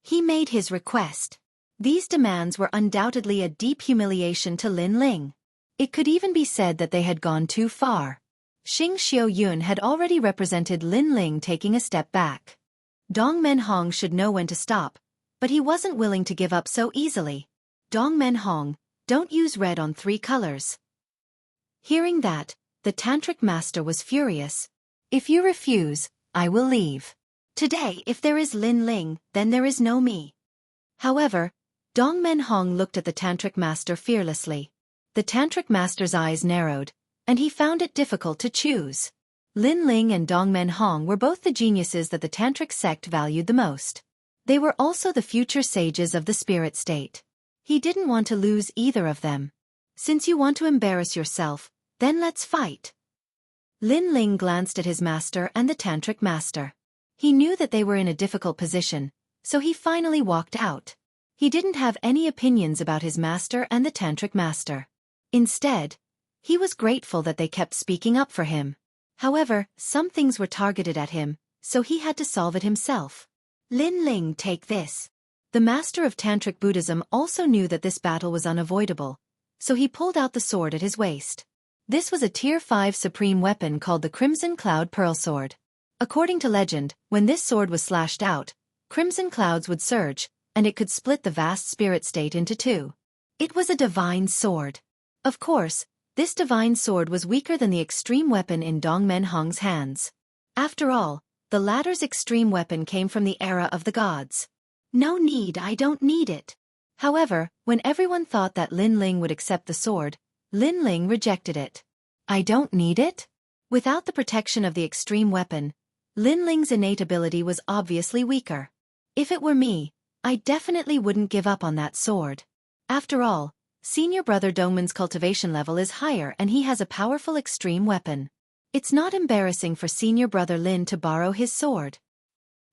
[SPEAKER 1] He made his request. These demands were undoubtedly a deep humiliation to Lin Ling. It could even be said that they had gone too far. Xing Xiaoyun had already represented Lin Ling taking a step back. Dongmen Hong should know when to stop, but he wasn't willing to give up so easily. Dongmen Hong, don't use red on 3 colors. Hearing that, the Tantric master was furious. If you refuse, I will leave. Today if there is Lin Ling, then there is no me. However, Dongmen Hong looked at the Tantric master fearlessly. The Tantric master's eyes narrowed, and he found it difficult to choose. Lin Ling and Dongmen Hong were both the geniuses that the Tantric sect valued the most. They were also the future sages of the spirit state. He didn't want to lose either of them. Since you want to embarrass yourself, then let's fight. Lin Ling glanced at his master and the Tantric master. He knew that they were in a difficult position, so he finally walked out. He didn't have any opinions about his master and the Tantric master. Instead, he was grateful that they kept speaking up for him. However, some things were targeted at him, so he had to solve it himself. Lin Ling, take this. The master of Tantric Buddhism also knew that this battle was unavoidable, so he pulled out the sword at his waist. This was a Tier 5 supreme weapon called the Crimson Cloud Pearl Sword. According to legend, when this sword was slashed out, crimson clouds would surge, and it could split the vast spirit state into 2. It was a divine sword. Of course, this divine sword was weaker than the extreme weapon in Dongmen Hong's hands. After all, the latter's extreme weapon came from the era of the gods. No need, I don't need it. However, when everyone thought that Lin Ling would accept the sword, Lin Ling rejected it. I don't need it? Without the protection of the extreme weapon, Lin Ling's innate ability was obviously weaker. If it were me, I definitely wouldn't give up on that sword. After all, senior brother Dongman's cultivation level is higher and he has a powerful extreme weapon. It's not embarrassing for senior brother Lin to borrow his sword.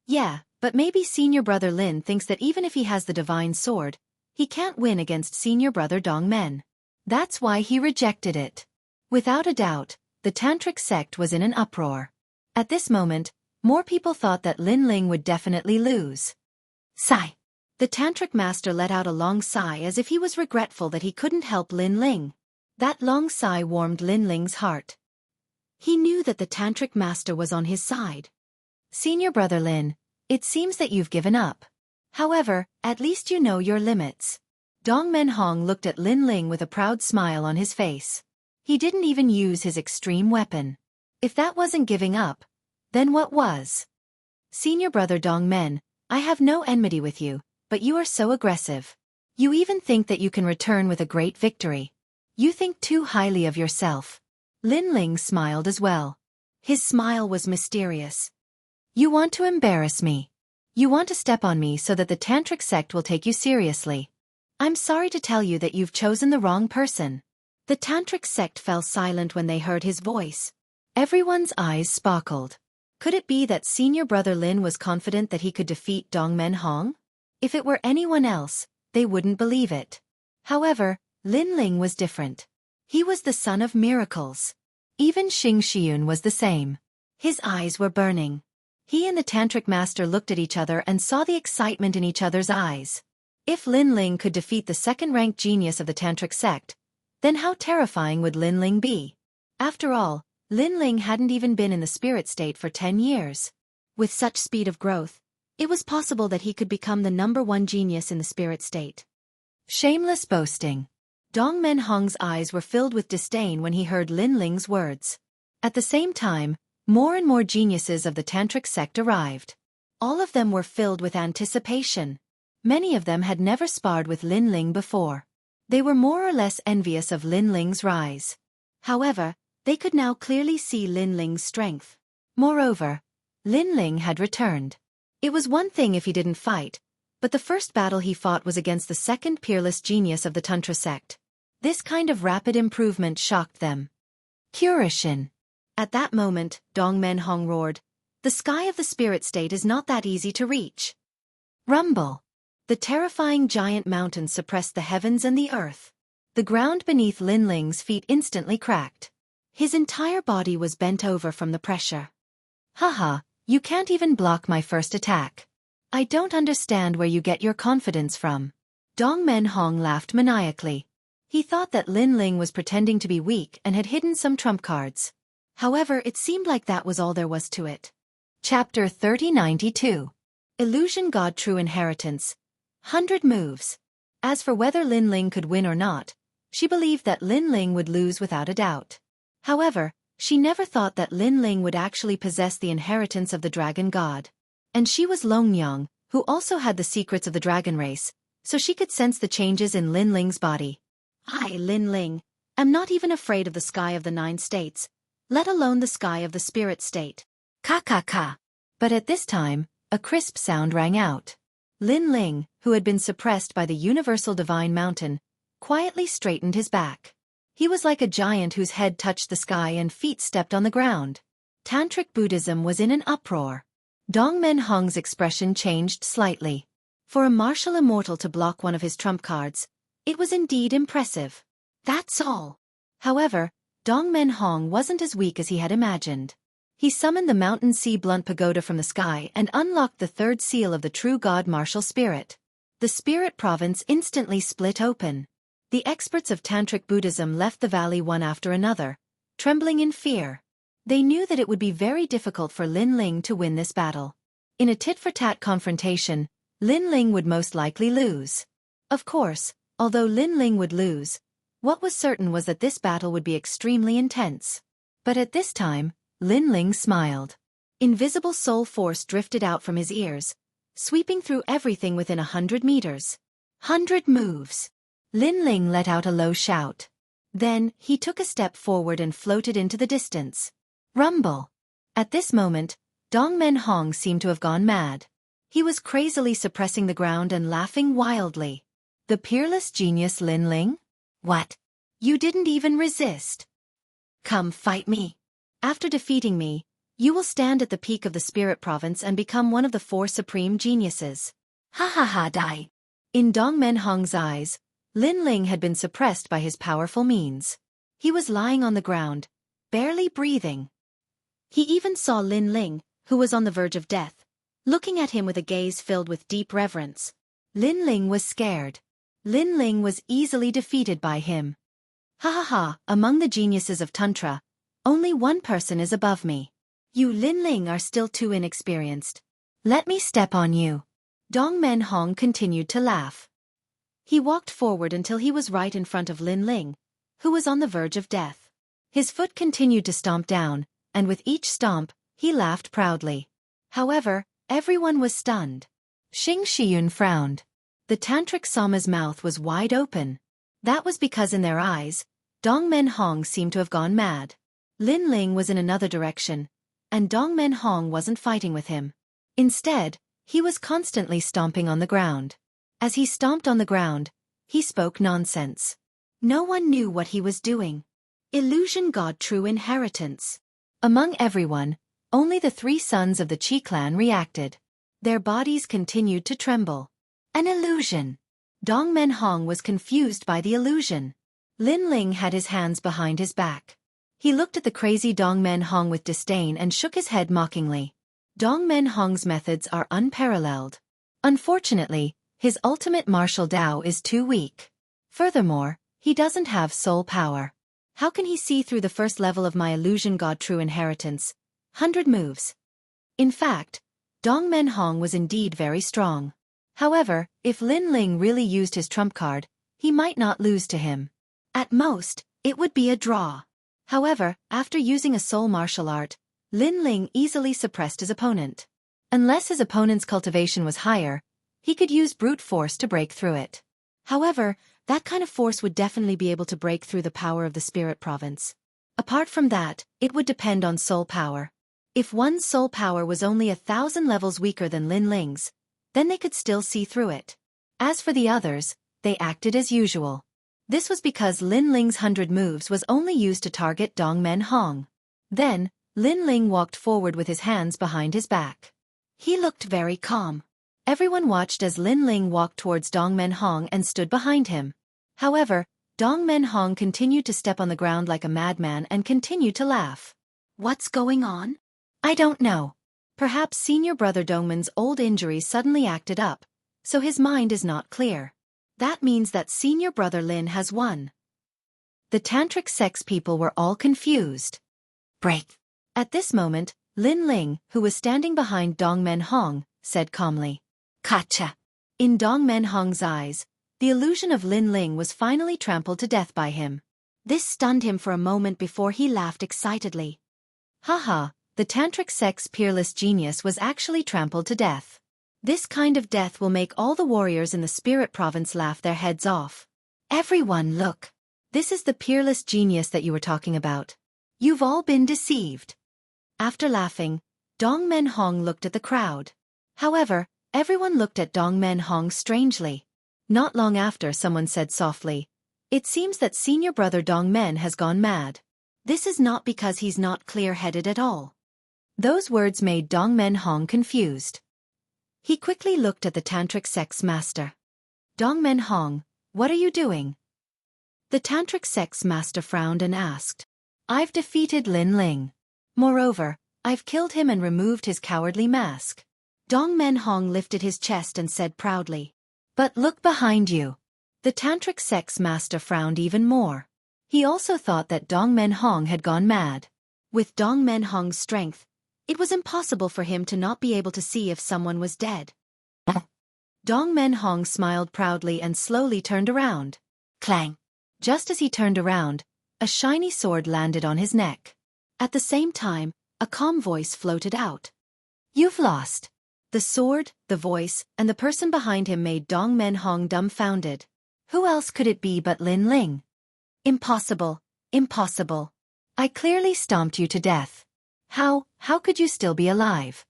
[SPEAKER 1] Yeah, but maybe senior brother Lin thinks that even if he has the divine sword, he can't win against senior brother Dongmen. That's why he rejected it. Without a doubt, the tantric sect was in an uproar. At this moment, more people thought that Lin Ling would definitely lose. Sigh. The tantric master let out a long sigh as if he was regretful that he couldn't help Lin Ling. That long sigh warmed Lin Ling's heart. He knew that the tantric master was on his side. Senior brother Lin, it seems that you've given up. However, at least you know your limits. Dongmen Hong looked at Lin Ling with a proud smile on his face. He didn't even use his extreme weapon. If that wasn't giving up, then what was? Senior brother Dongmen, I have no enmity with you, but you are so aggressive. You even think that you can return with a great victory. You think too highly of yourself. Lin Ling smiled as well. His smile was mysterious. You want to embarrass me. You want to step on me so that the tantric sect will take you seriously. I'm sorry to tell you that you've chosen the wrong person. The tantric sect fell silent when they heard his voice. Everyone's eyes sparkled. Could it be that senior brother Lin was confident that he could defeat Dongmen Hong? If it were anyone else, they wouldn't believe it. However, Lin Ling was different. He was the son of miracles. Even Xianxia was the same. His eyes were burning. He and the tantric master looked at each other and saw the excitement in each other's eyes. If Lin Ling could defeat the second-ranked genius of the tantric sect, then how terrifying would Lin Ling be? After all, Lin Ling hadn't even been in the spirit state for 10 years. With such speed of growth, it was possible that he could become the #1 genius in the spirit state. Shameless boasting. Dongmen Hong's eyes were filled with disdain when he heard Lin Ling's words. At the same time, more and more geniuses of the tantric sect arrived. All of them were filled with anticipation. Many of them had never sparred with Lin Ling before. They were more or less envious of Lin Ling's rise. However, they could now clearly see Lin Ling's strength. Moreover, Lin Ling had returned. It was one thing if he didn't fight, but the first battle he fought was against the second peerless genius of the Tantra sect. This kind of rapid improvement shocked them. Curation. At that moment, Dongmen Hong roared, "The sky of the spirit state is not that easy to reach." Rumble. The terrifying giant mountain suppressed the heavens and the earth. The ground beneath Lin Ling's feet instantly cracked. His entire body was bent over from the pressure. Haha, you can't even block my first attack. I don't understand where you get your confidence from. Dongmen Hong laughed maniacally. He thought that Lin Ling was pretending to be weak and had hidden some trump cards. However, it seemed like that was all there was to it. Chapter 3092. Illusion God True Inheritance. 100 moves. As for whether Lin Ling could win or not, she believed that Lin Ling would lose without a doubt. However, she never thought that Lin Ling would actually possess the inheritance of the dragon god. And she was Longyang, who also had the secrets of the dragon race, so she could sense the changes in Lin Ling's body. I, Lin Ling, am not even afraid of the sky of the 9 states, let alone the sky of the spirit state. Ka ka ka. But at this time, a crisp sound rang out. Lin Ling, who had been suppressed by the universal divine mountain, quietly straightened his back. He was like a giant whose head touched the sky and feet stepped on the ground. Tantric Buddhism was in an uproar. Dongmen Hong's expression changed slightly. For a martial immortal to block one of his trump cards, it was indeed impressive. That's all. However, Dongmen Hong wasn't as weak as he had imagined. He summoned the Mountain Sea Blunt Pagoda from the sky and unlocked the 3rd seal of the true god martial spirit. The spirit province instantly split open. The experts of Tantric Buddhism left the valley one after another, trembling in fear. They knew that it would be very difficult for Lin Ling to win this battle. In a tit-for-tat confrontation, Lin Ling would most likely lose. Of course, although Lin Ling would lose, what was certain was that this battle would be extremely intense. But at this time, Lin Ling smiled. Invisible soul force drifted out from his ears, sweeping through everything within 100 meters. 100 moves. Lin Ling let out a low shout. Then, he took a step forward and floated into the distance. Rumble. At this moment, Dongmen Hong seemed to have gone mad. He was crazily suppressing the ground and laughing wildly. The peerless genius Lin Ling? What? You didn't even resist. Come fight me. After defeating me, you will stand at the peak of the spirit province and become one of the 4 supreme geniuses. Ha ha ha die. In Dongmen Hong's eyes, Lin Ling had been suppressed by his powerful means. He was lying on the ground, barely breathing. He even saw Lin Ling, who was on the verge of death, looking at him with a gaze filled with deep reverence. Lin Ling was scared. Lin Ling was easily defeated by him. Ha ha ha, among the geniuses of Tantra, only one person is above me. You Lin Ling are still too inexperienced. Let me step on you. Dongmen Hong continued to laugh. He walked forward until he was right in front of Lin Ling, who was on the verge of death. His foot continued to stomp down, and with each stomp, he laughed proudly. However, everyone was stunned. Xing Shiyun frowned. The tantric Sama's mouth was wide open. That was because in their eyes, Dongmen Hong seemed to have gone mad. Lin Ling was in another direction, and Dongmen Hong wasn't fighting with him. Instead, he was constantly stomping on the ground. As he stomped on the ground, he spoke nonsense. No one knew what he was doing. Illusion God true inheritance. Among everyone, only the 3 sons of the Qi clan reacted. Their bodies continued to tremble. An illusion. Dongmen Hong was confused by the illusion. Lin Ling had his hands behind his back. He looked at the crazy Dongmen Hong with disdain and shook his head mockingly. Dongmen Hong's methods are unparalleled. Unfortunately, his ultimate martial Dao is too weak. Furthermore, he doesn't have soul power. How can he see through the first level of my illusion God true inheritance? 100 moves. In fact, Dongmen Hong was indeed very strong. However, if Lin Ling really used his trump card, he might not lose to him. At most, it would be a draw. However, after using a soul martial art, Lin Ling easily suppressed his opponent. Unless his opponent's cultivation was higher, he could use brute force to break through it. However, that kind of force would definitely be able to break through the power of the spirit province. Apart from that, it would depend on soul power. If one's soul power was only 1,000 levels weaker than Lin Ling's, then they could still see through it. As for the others, they acted as usual. This was because Lin Ling's 100 moves was only used to target Dongmen Hong. Then, Lin Ling walked forward with his hands behind his back. He looked very calm. Everyone watched as Lin Ling walked towards Dongmen Hong and stood behind him. However, Dongmen Hong continued to step on the ground like a madman and continued to laugh. What's going on? I don't know. Perhaps senior brother Dongmen's old injuries suddenly acted up, so his mind is not clear. That means that senior brother Lin has won. The tantric sex people were all confused. Break. At this moment, Lin Ling, who was standing behind Dongmen Hong, said calmly, "Gotcha." In Dongmen Hong's eyes, the illusion of Lin Ling was finally trampled to death by him. This stunned him for a moment before he laughed excitedly. Haha, the tantric sex peerless genius was actually trampled to death. This kind of death will make all the warriors in the spirit province laugh their heads off. Everyone look. This is the peerless genius that you were talking about. You've all been deceived. After laughing, Dongmen Hong looked at the crowd. However, everyone looked at Dongmen Hong strangely. Not long after, someone said softly, "It seems that senior brother Dongmen has gone mad. This is not because he's not clear-headed at all." Those words made Dongmen Hong confused. He quickly looked at the tantric sex master. "Dongmen Hong, what are you doing?" The tantric sex master frowned and asked, "I've defeated Lin Ling. Moreover, I've killed him and removed his cowardly mask." Dongmen Hong lifted his chest and said proudly, "But look behind you." The tantric sex master frowned even more. He also thought that Dongmen Hong had gone mad. With Dongmen Hong's strength, it was impossible for him to not be able to see if someone was dead. Dongmen Hong smiled proudly and slowly turned around. Clang! Just as he turned around, a shiny sword landed on his neck. At the same time, a calm voice floated out. "You've lost." The sword, the voice, and the person behind him made Dongmen Hong dumbfounded. Who else could it be but Lin Ling? Impossible, impossible. I clearly stomped you to death. How could you still be alive?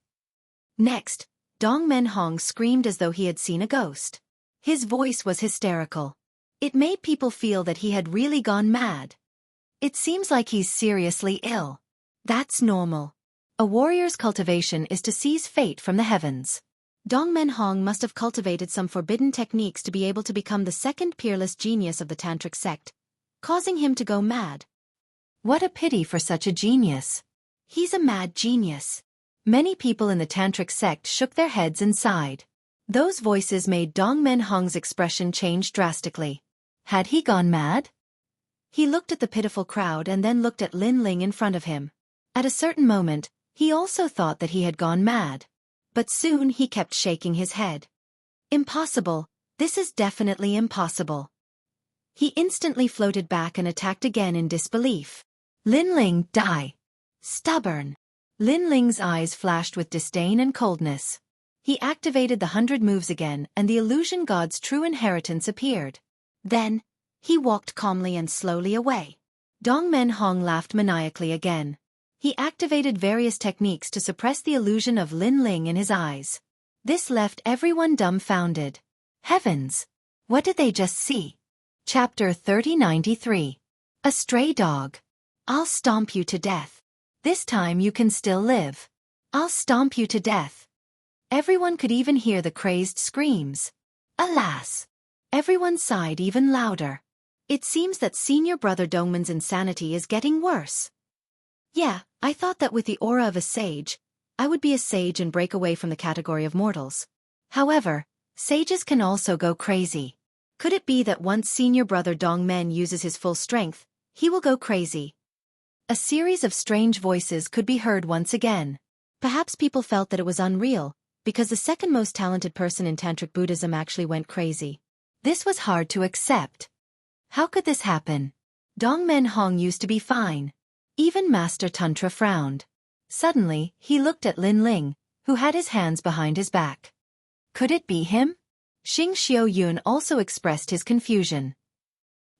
[SPEAKER 1] Next, Dong Men Hong screamed as though he had seen a ghost. His voice was hysterical. It made people feel that he had really gone mad. It seems like he's seriously ill. That's normal. A warrior's cultivation is to seize fate from the heavens. Dong Men Hong must have cultivated some forbidden techniques to be able to become the second peerless genius of the tantric sect, causing him to go mad. What a pity for such a genius. He's a mad genius. Many people in the tantric sect shook their heads and sighed. Those voices made Dong Men Hong's expression change drastically. Had he gone mad? He looked at the pitiful crowd and then looked at Lin Ling in front of him. At a certain moment, he also thought that he had gone mad. But soon he kept shaking his head. Impossible, this is definitely impossible. He instantly floated back and attacked again in disbelief. Lin Ling, die. Stubborn. Lin Ling's eyes flashed with disdain and coldness. He activated the 100 moves again and the illusion god's true inheritance appeared. Then, he walked calmly and slowly away. Dong Men Hong laughed maniacally again. He activated various techniques to suppress the illusion of Lin Ling in his eyes. This left everyone dumbfounded. Heavens! What did they just see? Chapter 3093. A stray dog. I'll stomp you to death. This time you can still live. I'll stomp you to death. Everyone could even hear the crazed screams. Alas! Everyone sighed even louder. It seems that senior brother Dongman's insanity is getting worse. Yeah, I thought that with the aura of a sage, I would be a sage and break away from the category of mortals. However, sages can also go crazy. Could it be that once senior brother Dongmen uses his full strength, he will go crazy? A series of strange voices could be heard once again. Perhaps people felt that it was unreal, because the second most talented person in Tantric Buddhism actually went crazy. This was hard to accept. How could this happen? Dong Men Hong used to be fine. Even Master Tantra frowned. Suddenly, he looked at Lin Ling, who had his hands behind his back. Could it be him? Xianxia Yun also expressed his confusion.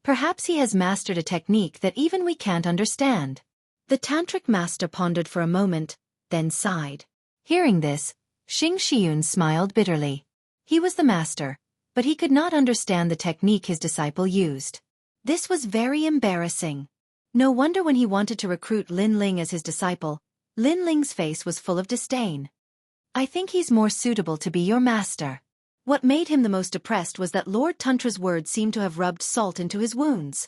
[SPEAKER 1] Perhaps he has mastered a technique that even we can't understand. The tantric master pondered for a moment, then sighed. Hearing this, Xianxia Yun smiled bitterly. He was the master, but he could not understand the technique his disciple used. This was very embarrassing. No wonder when he wanted to recruit Lin Ling as his disciple, Lin Ling's face was full of disdain. I think he's more suitable to be your master. What made him the most depressed was that Lord Tantra's words seemed to have rubbed salt into his wounds.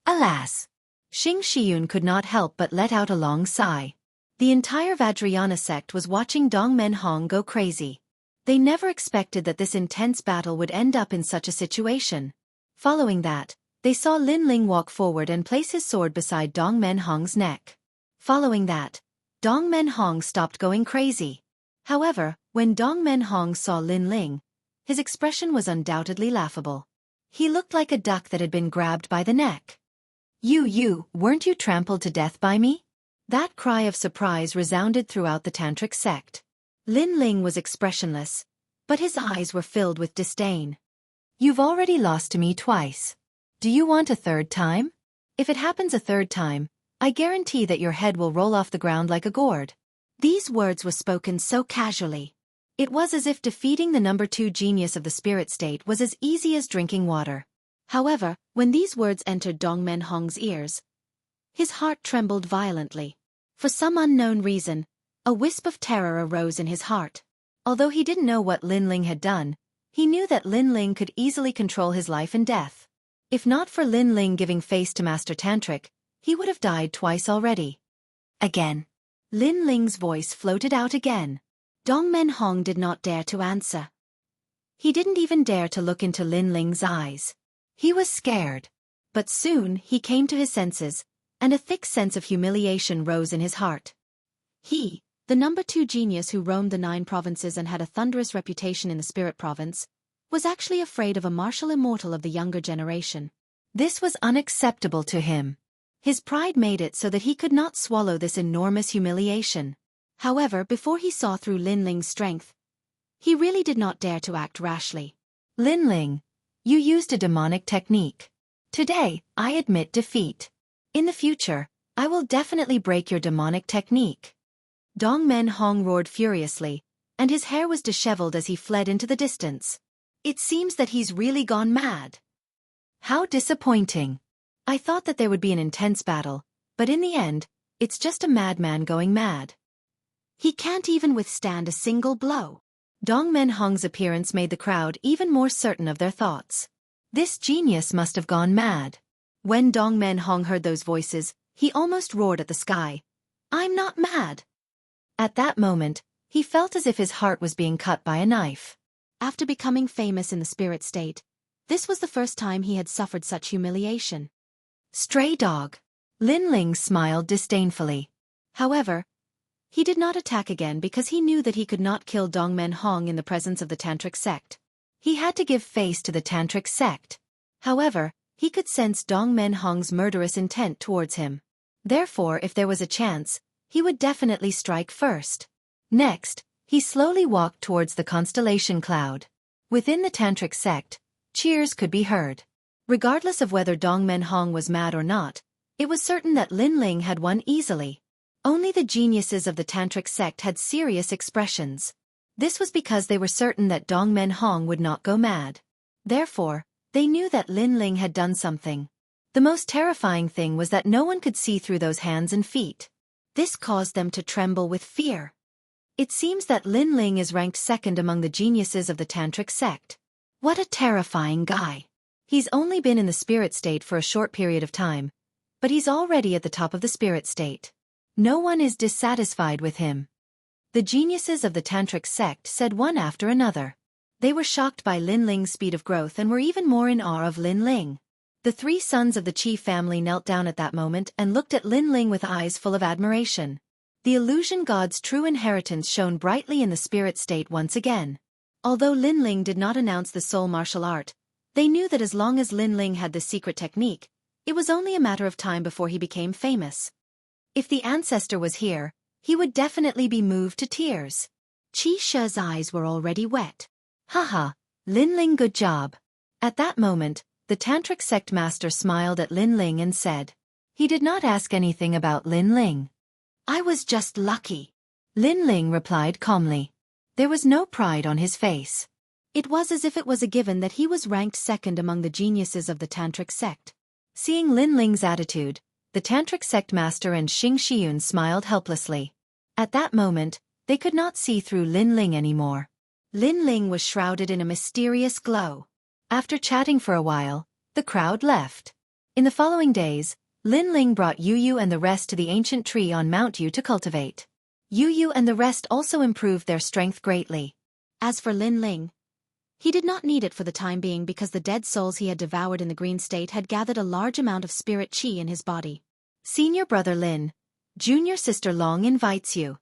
[SPEAKER 1] Alas! Xianxia Yun could not help but let out a long sigh. The entire Vajrayana sect was watching Dong Men Hong go crazy. They never expected that this intense battle would end up in such a situation. Following that, they saw Lin Ling walk forward and place his sword beside Dong Men Hong's neck. Following that, Dong Men Hong stopped going crazy. However, when Dong Men Hong saw Lin Ling, his expression was undoubtedly laughable. He looked like a duck that had been grabbed by the neck. You, weren't you trampled to death by me? That cry of surprise resounded throughout the tantric sect. Lin Ling was expressionless, but his eyes were filled with disdain. You've already lost to me twice. Do you want a third time? If it happens a third time, I guarantee that your head will roll off the ground like a gourd. These words were spoken so casually. It was as if defeating the number 2 genius of the spirit state was as easy as drinking water. However, when these words entered Dong Men Hong's ears, his heart trembled violently. For some unknown reason, a wisp of terror arose in his heart. Although he didn't know what Lin Ling had done, he knew that Lin Ling could easily control his life and death. If not for Lin Ling giving face to Master Tantric, he would have died twice already. Again. Lin Ling's voice floated out again. Dong Men Hong did not dare to answer. He didn't even dare to look into Lin Ling's eyes. He was scared. But soon he came to his senses, and a thick sense of humiliation rose in his heart. He, the number 2 genius who roamed the 9 provinces and had a thunderous reputation in the spirit province, was actually afraid of a martial immortal of the younger generation. This was unacceptable to him. His pride made it so that he could not swallow this enormous humiliation. However, before he saw through Lin Ling's strength, he really did not dare to act rashly. Lin Ling, you used a demonic technique. Today, I admit defeat. In the future, I will definitely break your demonic technique. Dong Men Hong roared furiously, and his hair was disheveled as he fled into the distance. It seems that he's really gone mad. How disappointing. I thought that there would be an intense battle, but in the end, it's just a madman going mad. He can't even withstand a single blow. Dongmen Hong's appearance made the crowd even more certain of their thoughts. This genius must have gone mad. When Dongmen Hong heard those voices, he almost roared at the sky. I'm not mad. At that moment, he felt as if his heart was being cut by a knife. After becoming famous in the spirit state, this was the first time he had suffered such humiliation. Stray dog. Lin Ling smiled disdainfully. However, he did not attack again because he knew that he could not kill Dongmen Hong in the presence of the tantric sect. He had to give face to the tantric sect. However, he could sense Dongmen Hong's murderous intent towards him. Therefore, if there was a chance, he would definitely strike first. Next, he slowly walked towards the constellation cloud. Within the tantric sect, cheers could be heard. Regardless of whether Dongmen Hong was mad or not, it was certain that Lin Ling had won easily. Only the geniuses of the tantric sect had serious expressions. This was because they were certain that Dongmen Hong would not go mad. Therefore, they knew that Lin Ling had done something. The most terrifying thing was that no one could see through those hands and feet. This caused them to tremble with fear. It seems that Lin Ling is ranked second among the geniuses of the tantric sect. What a terrifying guy. He's only been in the spirit state for a short period of time, but he's already at the top of the spirit state. No one is dissatisfied with him. The geniuses of the tantric sect said one after another. They were shocked by Lin Ling's speed of growth and were even more in awe of Lin Ling. The three sons of the Qi family knelt down at that moment and looked at Lin Ling with eyes full of admiration. The illusion god's true inheritance shone brightly in the spirit state once again. Although Lin Ling did not announce the soul martial art, they knew that as long as Lin Ling had the secret technique, it was only a matter of time before he became famous. If the ancestor was here, he would definitely be moved to tears. Qi She's eyes were already wet. Haha, Lin Ling, good job. At that moment, the tantric sect master smiled at Lin Ling and said. He did not ask anything about Lin Ling. I was just lucky. Lin Ling replied calmly. There was no pride on his face. It was as if it was a given that he was ranked second among the geniuses of the tantric sect. Seeing Lin Ling's attitude, the tantric sect master and Xianxia smiled helplessly. At that moment, they could not see through Lin Ling anymore. Lin Ling was shrouded in a mysterious glow. After chatting for a while, the crowd left. In the following days, Lin Ling brought Yu and the rest to the ancient tree on Mount Yu to cultivate. Yu and the rest also improved their strength greatly. As for Lin Ling, he did not need it for the time being because the dead souls he had devoured in the green state had gathered a large amount of spirit qi in his body. Senior brother Lin, junior sister Long invites you.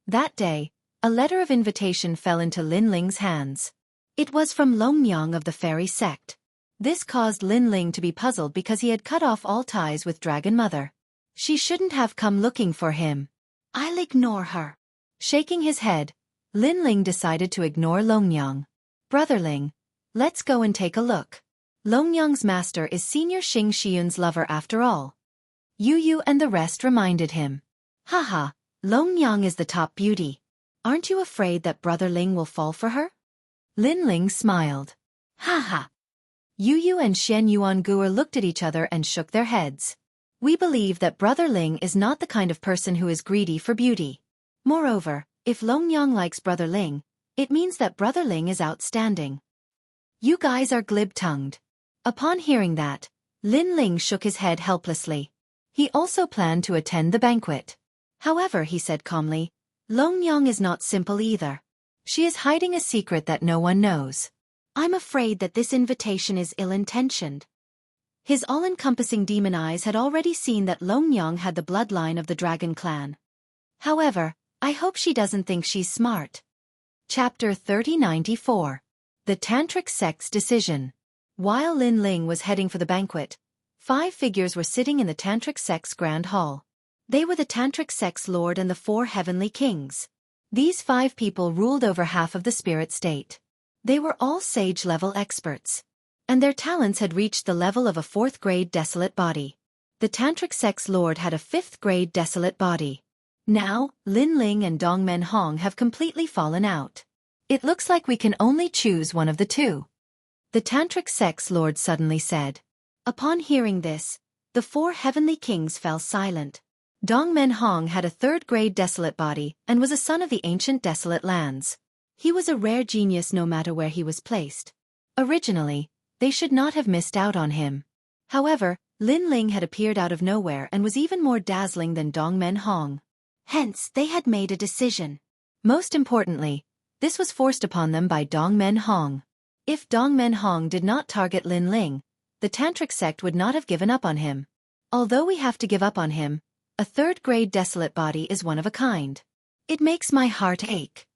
[SPEAKER 1] That day, a letter of invitation fell into Lin Ling's hands. It was from Longyang of the fairy sect. This caused Lin Ling to be puzzled because he had cut off all ties with Dragon Mother. She shouldn't have come looking for him. I'll ignore her. Shaking his head, Lin Ling decided to ignore Longyang. Brother Ling, let's go and take a look. Longyang's master is Senior Xianxia's lover after all. Yu and the rest reminded him. Haha, Longyang is the top beauty. Aren't you afraid that Brother Ling will fall for her? Lin Ling smiled. Haha. Yu and Shen Yuanguer looked at each other and shook their heads. We believe that Brother Ling is not the kind of person who is greedy for beauty. Moreover, if Longyang likes Brother Ling, it means that Brother Ling is outstanding. You guys are glib-tongued. Upon hearing that, Lin Ling shook his head helplessly. He also planned to attend the banquet. However, he said calmly, Longyang is not simple either. She is hiding a secret that no one knows. I'm afraid that this invitation is ill-intentioned. His all-encompassing demon eyes had already seen that Longyang had the bloodline of the dragon clan. However, I hope she doesn't think she's smart. Chapter 3094. The Tantric Sect's Decision. While Lin Ling was heading for the banquet, 5 figures were sitting in the Tantric Sect's grand hall. They were the Tantric Sect's lord and the 4 heavenly kings. These 5 people ruled over half of the spirit state. They were all sage-level experts, and their talents had reached the level of a 4th-grade desolate body. The Tantric Sect's lord had a 5th-grade desolate body. Now, Lin Ling and Dongmen Hong have completely fallen out. It looks like we can only choose one of the two. The Tantric Sex Lord suddenly said. Upon hearing this, the four heavenly kings fell silent. Dongmen Hong had a third-grade desolate body and was a son of the ancient desolate lands. He was a rare genius no matter where he was placed. Originally, they should not have missed out on him. However, Lin Ling had appeared out of nowhere and was even more dazzling than Dongmen Hong. Hence, they had made a decision. Most importantly, this was forced upon them by Dongmen Hong. If Dongmen Hong did not target Lin Ling, the Tantric sect would not have given up on him. Although we have to give up on him, a third-grade desolate body is one of a kind. It makes my heart ache.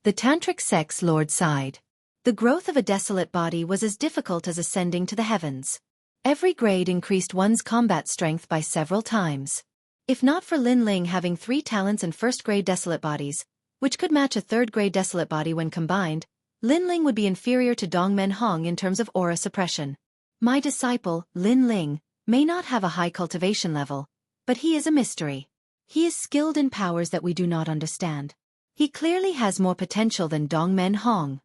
[SPEAKER 1] The Tantric Sex Lord sighed. The growth of a desolate body was as difficult as ascending to the heavens. Every grade increased one's combat strength by several times. If not for Lin Ling having 3 talents and first-grade desolate bodies, which could match a third-grade desolate body when combined, Lin Ling would be inferior to Dongmen Hong in terms of aura suppression. My disciple, Lin Ling, may not have a high cultivation level, but he is a mystery. He is skilled in powers that we do not understand. He clearly has more potential than Dongmen Hong.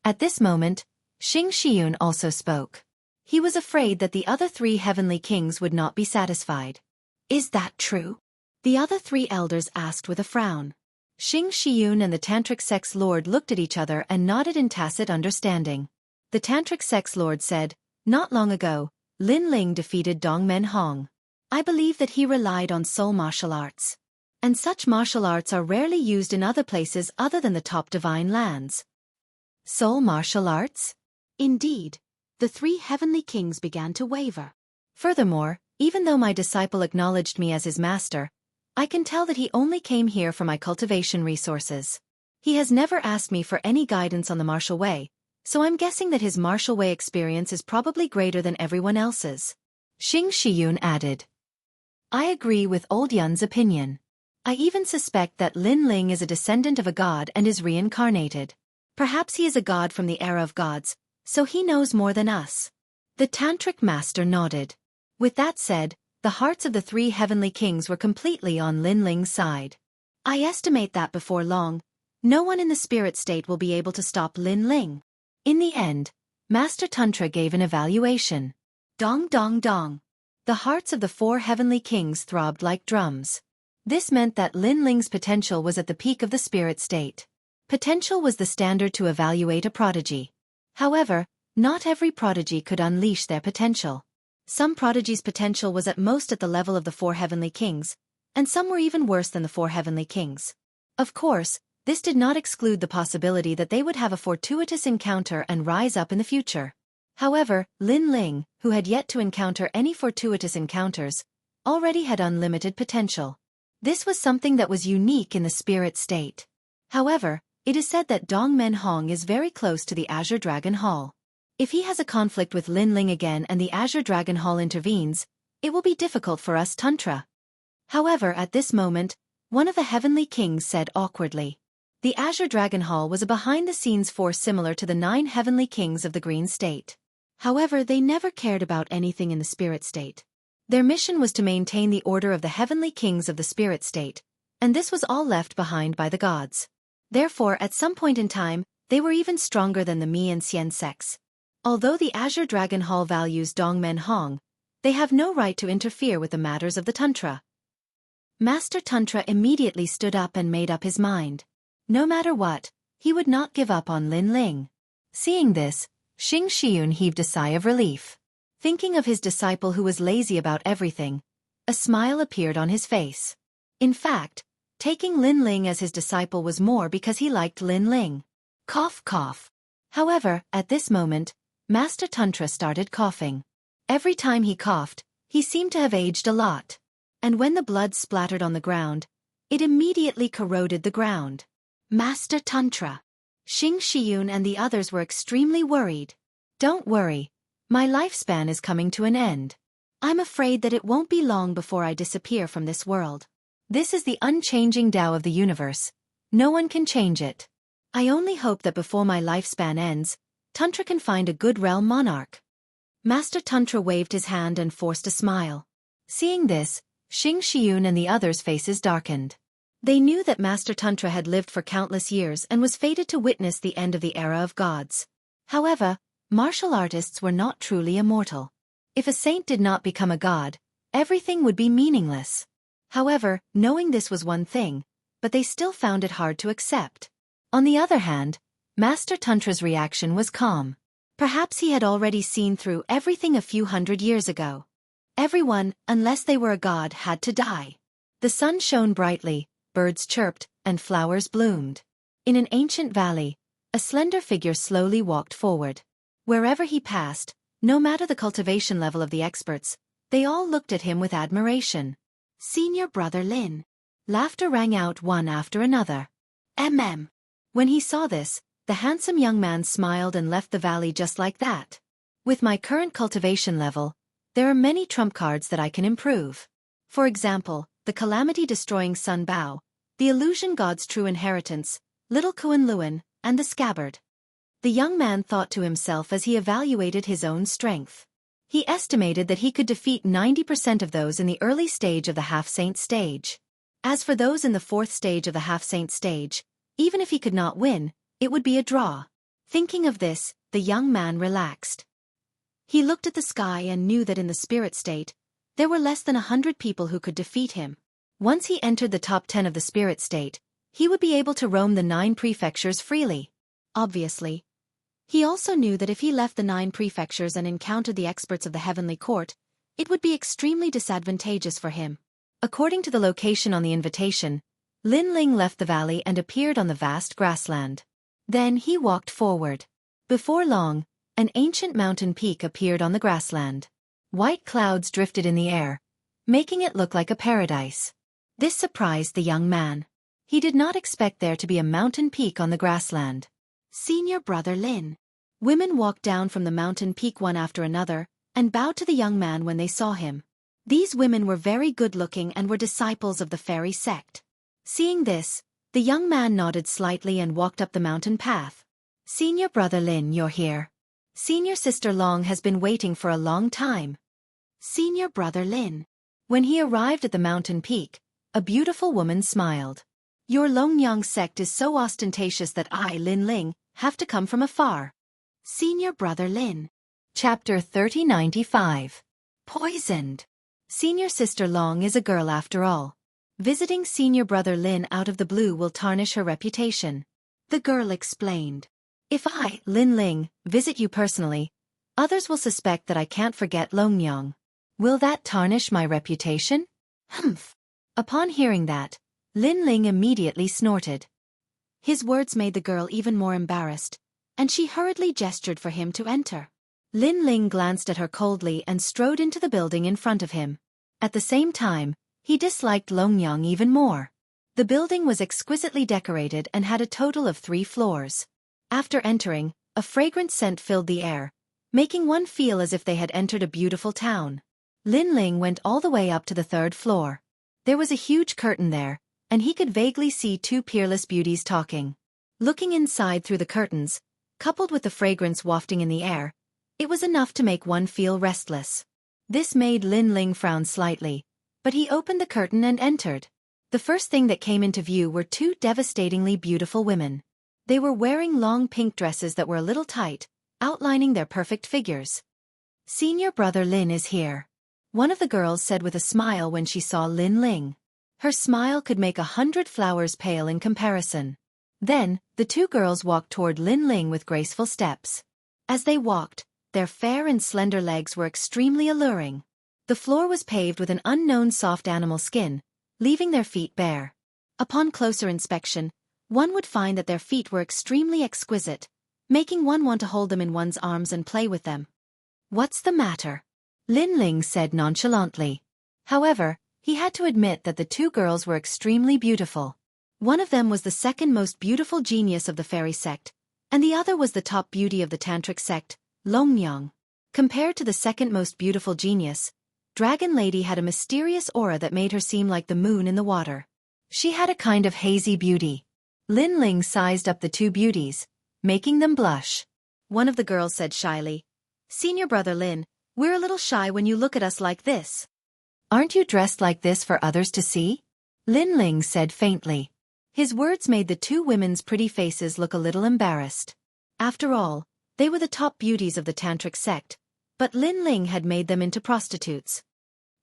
[SPEAKER 1] At this moment, Xianxia also spoke. He was afraid that the other 3 heavenly kings would not be satisfied. Is that true? The other 3 elders asked with a frown. Xianxia and the Tantric Sex Lord looked at each other and nodded in tacit understanding. The Tantric Sex Lord said, not long ago, Lin Ling defeated Dongmen Hong. I believe that he relied on soul martial arts. And such martial arts are rarely used in other places other than the top divine lands. Soul martial arts? Indeed. The 3 heavenly kings began to waver. Furthermore, even though my disciple acknowledged me as his master, I can tell that he only came here for my cultivation resources. He has never asked me for any guidance on the martial way, so I'm guessing that his martial way experience is probably greater than everyone else's. Xianxia added. I agree with Old Yun's opinion. I even suspect that Lin Ling is a descendant of a god and is reincarnated. Perhaps he is a god from the era of gods, so he knows more than us. The Tantric Master nodded. With that said, the hearts of the 3 heavenly kings were completely on Lin Ling's side. I estimate that before long, no one in the spirit state will be able to stop Lin Ling. In the end, Master Tantra gave an evaluation. Dong dong dong. The hearts of the 4 heavenly kings throbbed like drums. This meant that Lin Ling's potential was at the peak of the spirit state. Potential was the standard to evaluate a prodigy. However, not every prodigy could unleash their potential. Some prodigies' potential was at most at the level of the 4 heavenly kings, and some were even worse than the 4 heavenly kings. Of course, this did not exclude the possibility that they would have a fortuitous encounter and rise up in the future. However, Lin Ling, who had yet to encounter any fortuitous encounters, already had unlimited potential. This was something that was unique in the spirit state. However, it is said that Dongmen Hong is very close to the Azure Dragon Hall. If he has a conflict with Lin Ling again and the Azure Dragon Hall intervenes, it will be difficult for us Tantra. However, at this moment, one of the heavenly kings said awkwardly. The Azure Dragon Hall was a behind-the-scenes force similar to the 9 heavenly kings of the Green State. However, they never cared about anything in the spirit state. Their mission was to maintain the order of the heavenly kings of the spirit state, and this was all left behind by the gods. Therefore, at some point in time, they were even stronger than the Mi and Xian sects. Although the Azure Dragon Hall values Dongmen Hong, they have no right to interfere with the matters of the Tantra. Master Tantra immediately stood up and made up his mind. No matter what, he would not give up on Lin Ling. Seeing this, Xianxia heaved a sigh of relief. Thinking of his disciple who was lazy about everything, a smile appeared on his face. In fact, taking Lin Ling as his disciple was more because he liked Lin Ling. Cough cough. However, at this moment, Master Tantra started coughing. Every time he coughed, he seemed to have aged a lot. And when the blood splattered on the ground, it immediately corroded the ground. Master Tantra. Xianxia and the others were extremely worried. Don't worry. My lifespan is coming to an end. I'm afraid that it won't be long before I disappear from this world. This is the unchanging Tao of the universe. No one can change it. I only hope that before my lifespan ends, Tantra can find a good realm monarch. Master Tantra waved his hand and forced a smile. Seeing this, Xianxia and the others' faces darkened. They knew that Master Tantra had lived for countless years and was fated to witness the end of the era of gods. However, martial artists were not truly immortal. If a saint did not become a god, everything would be meaningless. However, knowing this was one thing, but they still found it hard to accept. On the other hand, Master Tantra's reaction was calm. Perhaps he had already seen through everything a few hundred years ago. Everyone, unless they were a god, had to die. The sun shone brightly, birds chirped, and flowers bloomed. In an ancient valley, a slender figure slowly walked forward. Wherever he passed, no matter the cultivation level of the experts, they all looked at him with admiration. Senior Brother Lin. Laughter rang out one after another. When he saw this, the handsome young man smiled and left the valley just like that. With my current cultivation level, there are many trump cards that I can improve. For example, the calamity-destroying Sun Bao, the illusion god's true inheritance, Little Kuan Luan, and the scabbard. The young man thought to himself as he evaluated his own strength. He estimated that he could defeat 90% of those in the early stage of the half-saint stage. As for those in the fourth stage of the half-saint stage, even if he could not win, it would be a draw. Thinking of this, the young man relaxed. He looked at the sky and knew that in the spirit state, there were less than 100 people who could defeat him. Once he entered the top 10 of the spirit state, he would be able to roam the 9 prefectures freely. Obviously. He also knew that if he left the 9 prefectures and encountered the experts of the heavenly court, it would be extremely disadvantageous for him. According to the location on the invitation, Lin Ling left the valley and appeared on the vast grassland. Then he walked forward. Before long, an ancient mountain peak appeared on the grassland. White clouds drifted in the air, making it look like a paradise. This surprised the young man. He did not expect there to be a mountain peak on the grassland. Senior Brother Lin. Women walked down from the mountain peak one after another, and bowed to the young man when they saw him. These women were very good-looking and were disciples of the fairy sect. Seeing this, the young man nodded slightly and walked up the mountain path. Senior Brother Lin, you're here. Senior Sister Long has been waiting for a long time. Senior Brother Lin. When he arrived at the mountain peak, a beautiful woman smiled. Your Longyang sect is so ostentatious that I, Lin Ling, have to come from afar. Senior Brother Lin. Chapter 3095. Poisoned. Senior Sister Long is a girl after all. Visiting Senior Brother Lin out of the blue will tarnish her reputation. The girl explained. If I, Lin Ling, visit you personally, others will suspect that I can't forget Longyang. Will that tarnish my reputation? Humph. Upon hearing that, Lin Ling immediately snorted. His words made the girl even more embarrassed, and she hurriedly gestured for him to enter. Lin Ling glanced at her coldly and strode into the building in front of him. At the same time, he disliked Longyang even more. The building was exquisitely decorated and had a total of 3 floors. After entering, a fragrant scent filled the air, making one feel as if they had entered a beautiful town. Lin Ling went all the way up to the 3rd floor. There was a huge curtain there, and he could vaguely see 2 peerless beauties talking. Looking inside through the curtains, coupled with the fragrance wafting in the air, it was enough to make one feel restless. This made Lin Ling frown slightly, but he opened the curtain and entered. The first thing that came into view were 2 devastatingly beautiful women. They were wearing long pink dresses that were a little tight, outlining their perfect figures. Senior Brother Lin is here. One of the girls said with a smile when she saw Lin Ling. Her smile could make 100 flowers pale in comparison. Then, the 2 girls walked toward Lin Ling with graceful steps. As they walked, their fair and slender legs were extremely alluring. The floor was paved with an unknown soft animal skin, leaving their feet bare. Upon closer inspection, one would find that their feet were extremely exquisite, making one want to hold them in one's arms and play with them. What's the matter? Lin Ling said nonchalantly. However, he had to admit that the 2 girls were extremely beautiful. One of them was the second most beautiful genius of the fairy sect, and the other was the top beauty of the tantric sect, Longyang. Compared to the second most beautiful genius, Dragon Lady had a mysterious aura that made her seem like the moon in the water. She had a kind of hazy beauty. Lin Ling sized up the 2 beauties, making them blush. One of the girls said shyly, Senior Brother Lin, we're a little shy when you look at us like this. Aren't you dressed like this for others to see? Lin Ling said faintly. His words made the two women's pretty faces look a little embarrassed. After all, they were the top beauties of the tantric sect, but Lin Ling had made them into prostitutes.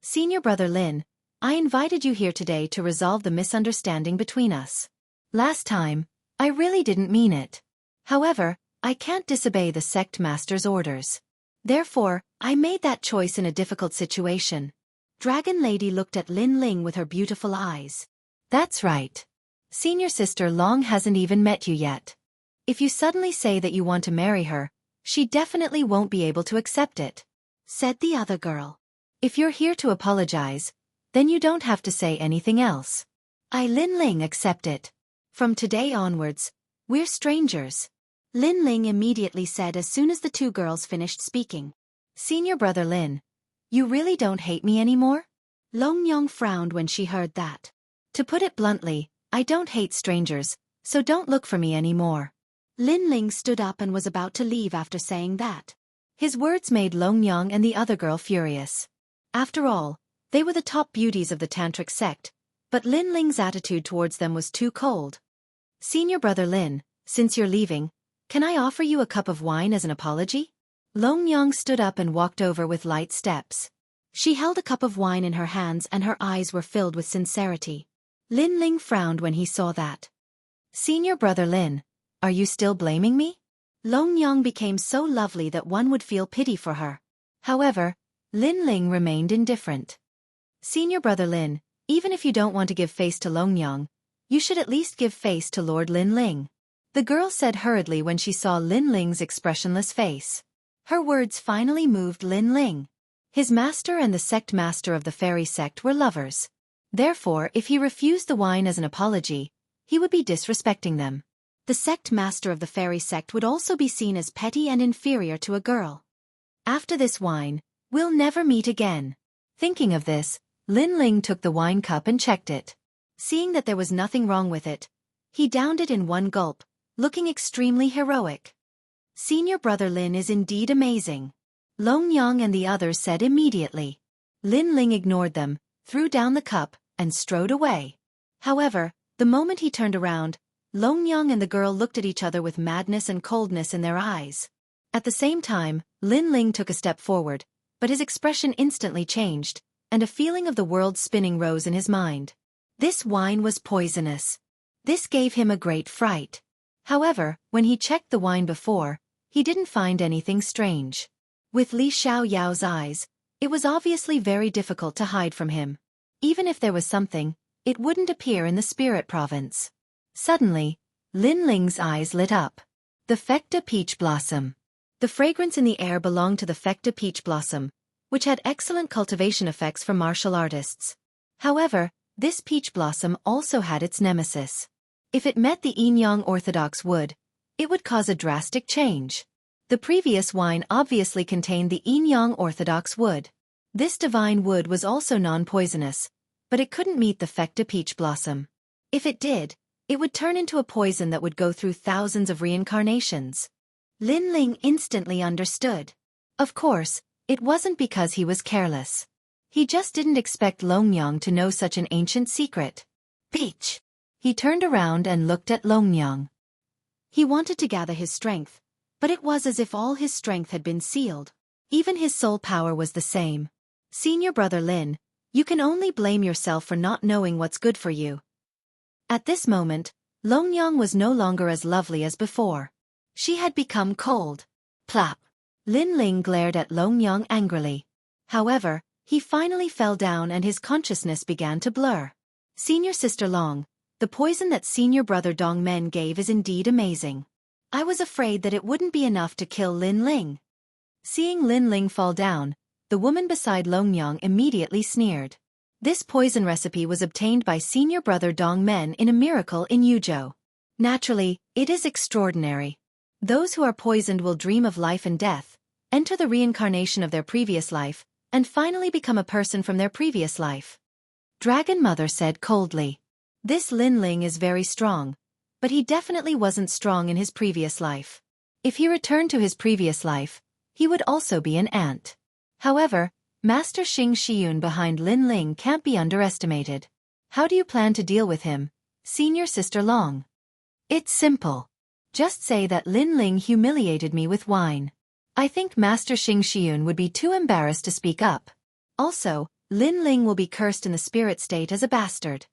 [SPEAKER 1] Senior brother Lin, I invited you here today to resolve the misunderstanding between us. Last time, I really didn't mean it. However, I can't disobey the sect master's orders. Therefore, I made that choice in a difficult situation. Dragon Lady looked at Lin Ling with her beautiful eyes. That's right. Senior sister Long hasn't even met you yet. If you suddenly say that you want to marry her, she definitely won't be able to accept it, said the other girl. If you're here to apologize, then you don't have to say anything else. I Lin Ling accept it. From today onwards, we're strangers. Lin Ling immediately said as soon as the two girls finished speaking. Senior brother Lin, you really don't hate me anymore? Long Yong frowned when she heard that. To put it bluntly, I don't hate strangers, so don't look for me anymore. Lin Ling stood up and was about to leave after saying that. His words made Long Yang and the other girl furious. After all, they were the top beauties of the tantric sect, but Lin Ling's attitude towards them was too cold. Senior brother Lin, since you're leaving, can I offer you a cup of wine as an apology? Long Yang stood up and walked over with light steps. She held a cup of wine in her hands and her eyes were filled with sincerity. Lin Ling frowned when he saw that. Senior brother Lin, are you still blaming me? Long Yang became so lovely that one would feel pity for her. However, Lin Ling remained indifferent. Senior brother Lin, even if you don't want to give face to Long Yang, you should at least give face to Lord Lin Ling. The girl said hurriedly when she saw Lin Ling's expressionless face. Her words finally moved Lin Ling. His master and the sect master of the fairy sect were lovers. Therefore, if he refused the wine as an apology, he would be disrespecting them. The sect master of the fairy sect would also be seen as petty and inferior to a girl. After this wine, we'll never meet again. Thinking of this, Lin Ling took the wine cup and checked it. Seeing that there was nothing wrong with it, he downed it in one gulp, looking extremely heroic. Senior brother Lin is indeed amazing. Long Yang and the others said immediately. Lin Ling ignored them, threw down the cup, and strode away. However, the moment he turned around, Long Yang and the girl looked at each other with madness and coldness in their eyes. At the same time, Lin Ling took a step forward, but his expression instantly changed, and a feeling of the world spinning rose in his mind. This wine was poisonous. This gave him a great fright. However, when he checked the wine before, he didn't find anything strange. With Li Xiaoyao's eyes, it was obviously very difficult to hide from him. Even if there was something, it wouldn't appear in the spirit province. Suddenly, Lin Ling's eyes lit up. The Fecta peach blossom. The fragrance in the air belonged to the Fecta peach blossom, which had excellent cultivation effects for martial artists. However, this peach blossom also had its nemesis. If it met the yin-yang orthodox wood, it would cause a drastic change. The previous wine obviously contained the yin-yang orthodox wood. This divine wood was also non-poisonous, but it couldn't meet the Fecta peach blossom. If it did, it would turn into a poison that would go through thousands of reincarnations. Lin Ling instantly understood. Of course, it wasn't because he was careless. He just didn't expect Long Yang to know such an ancient secret. Peach! He turned around and looked at Long Yang. He wanted to gather his strength, but it was as if all his strength had been sealed. Even his soul power was the same. Senior brother Lin, you can only blame yourself for not knowing what's good for you. At this moment, Long Yang was no longer as lovely as before. She had become cold. Plop! Lin Ling glared at Long Yang angrily. However, he finally fell down and his consciousness began to blur. Senior sister Long, the poison that senior brother Dong Men gave is indeed amazing. I was afraid that it wouldn't be enough to kill Lin Ling. Seeing Lin Ling fall down, the woman beside Long Yang immediately sneered. This poison recipe was obtained by senior brother Dong Men in a miracle in Yuzhou. Naturally, it is extraordinary. Those who are poisoned will dream of life and death, enter the reincarnation of their previous life, and finally become a person from their previous life. Dragon Mother said coldly. This Lin Ling is very strong, but he definitely wasn't strong in his previous life. If he returned to his previous life, he would also be an ant. However, Master Xing Xiyun behind Lin Ling can't be underestimated. How do you plan to deal with him, senior sister Long? It's simple. Just say that Lin Ling humiliated me with wine. I think Master Xing Xiun would be too embarrassed to speak up. Also, Lin Ling will be cursed in the spirit state as a bastard.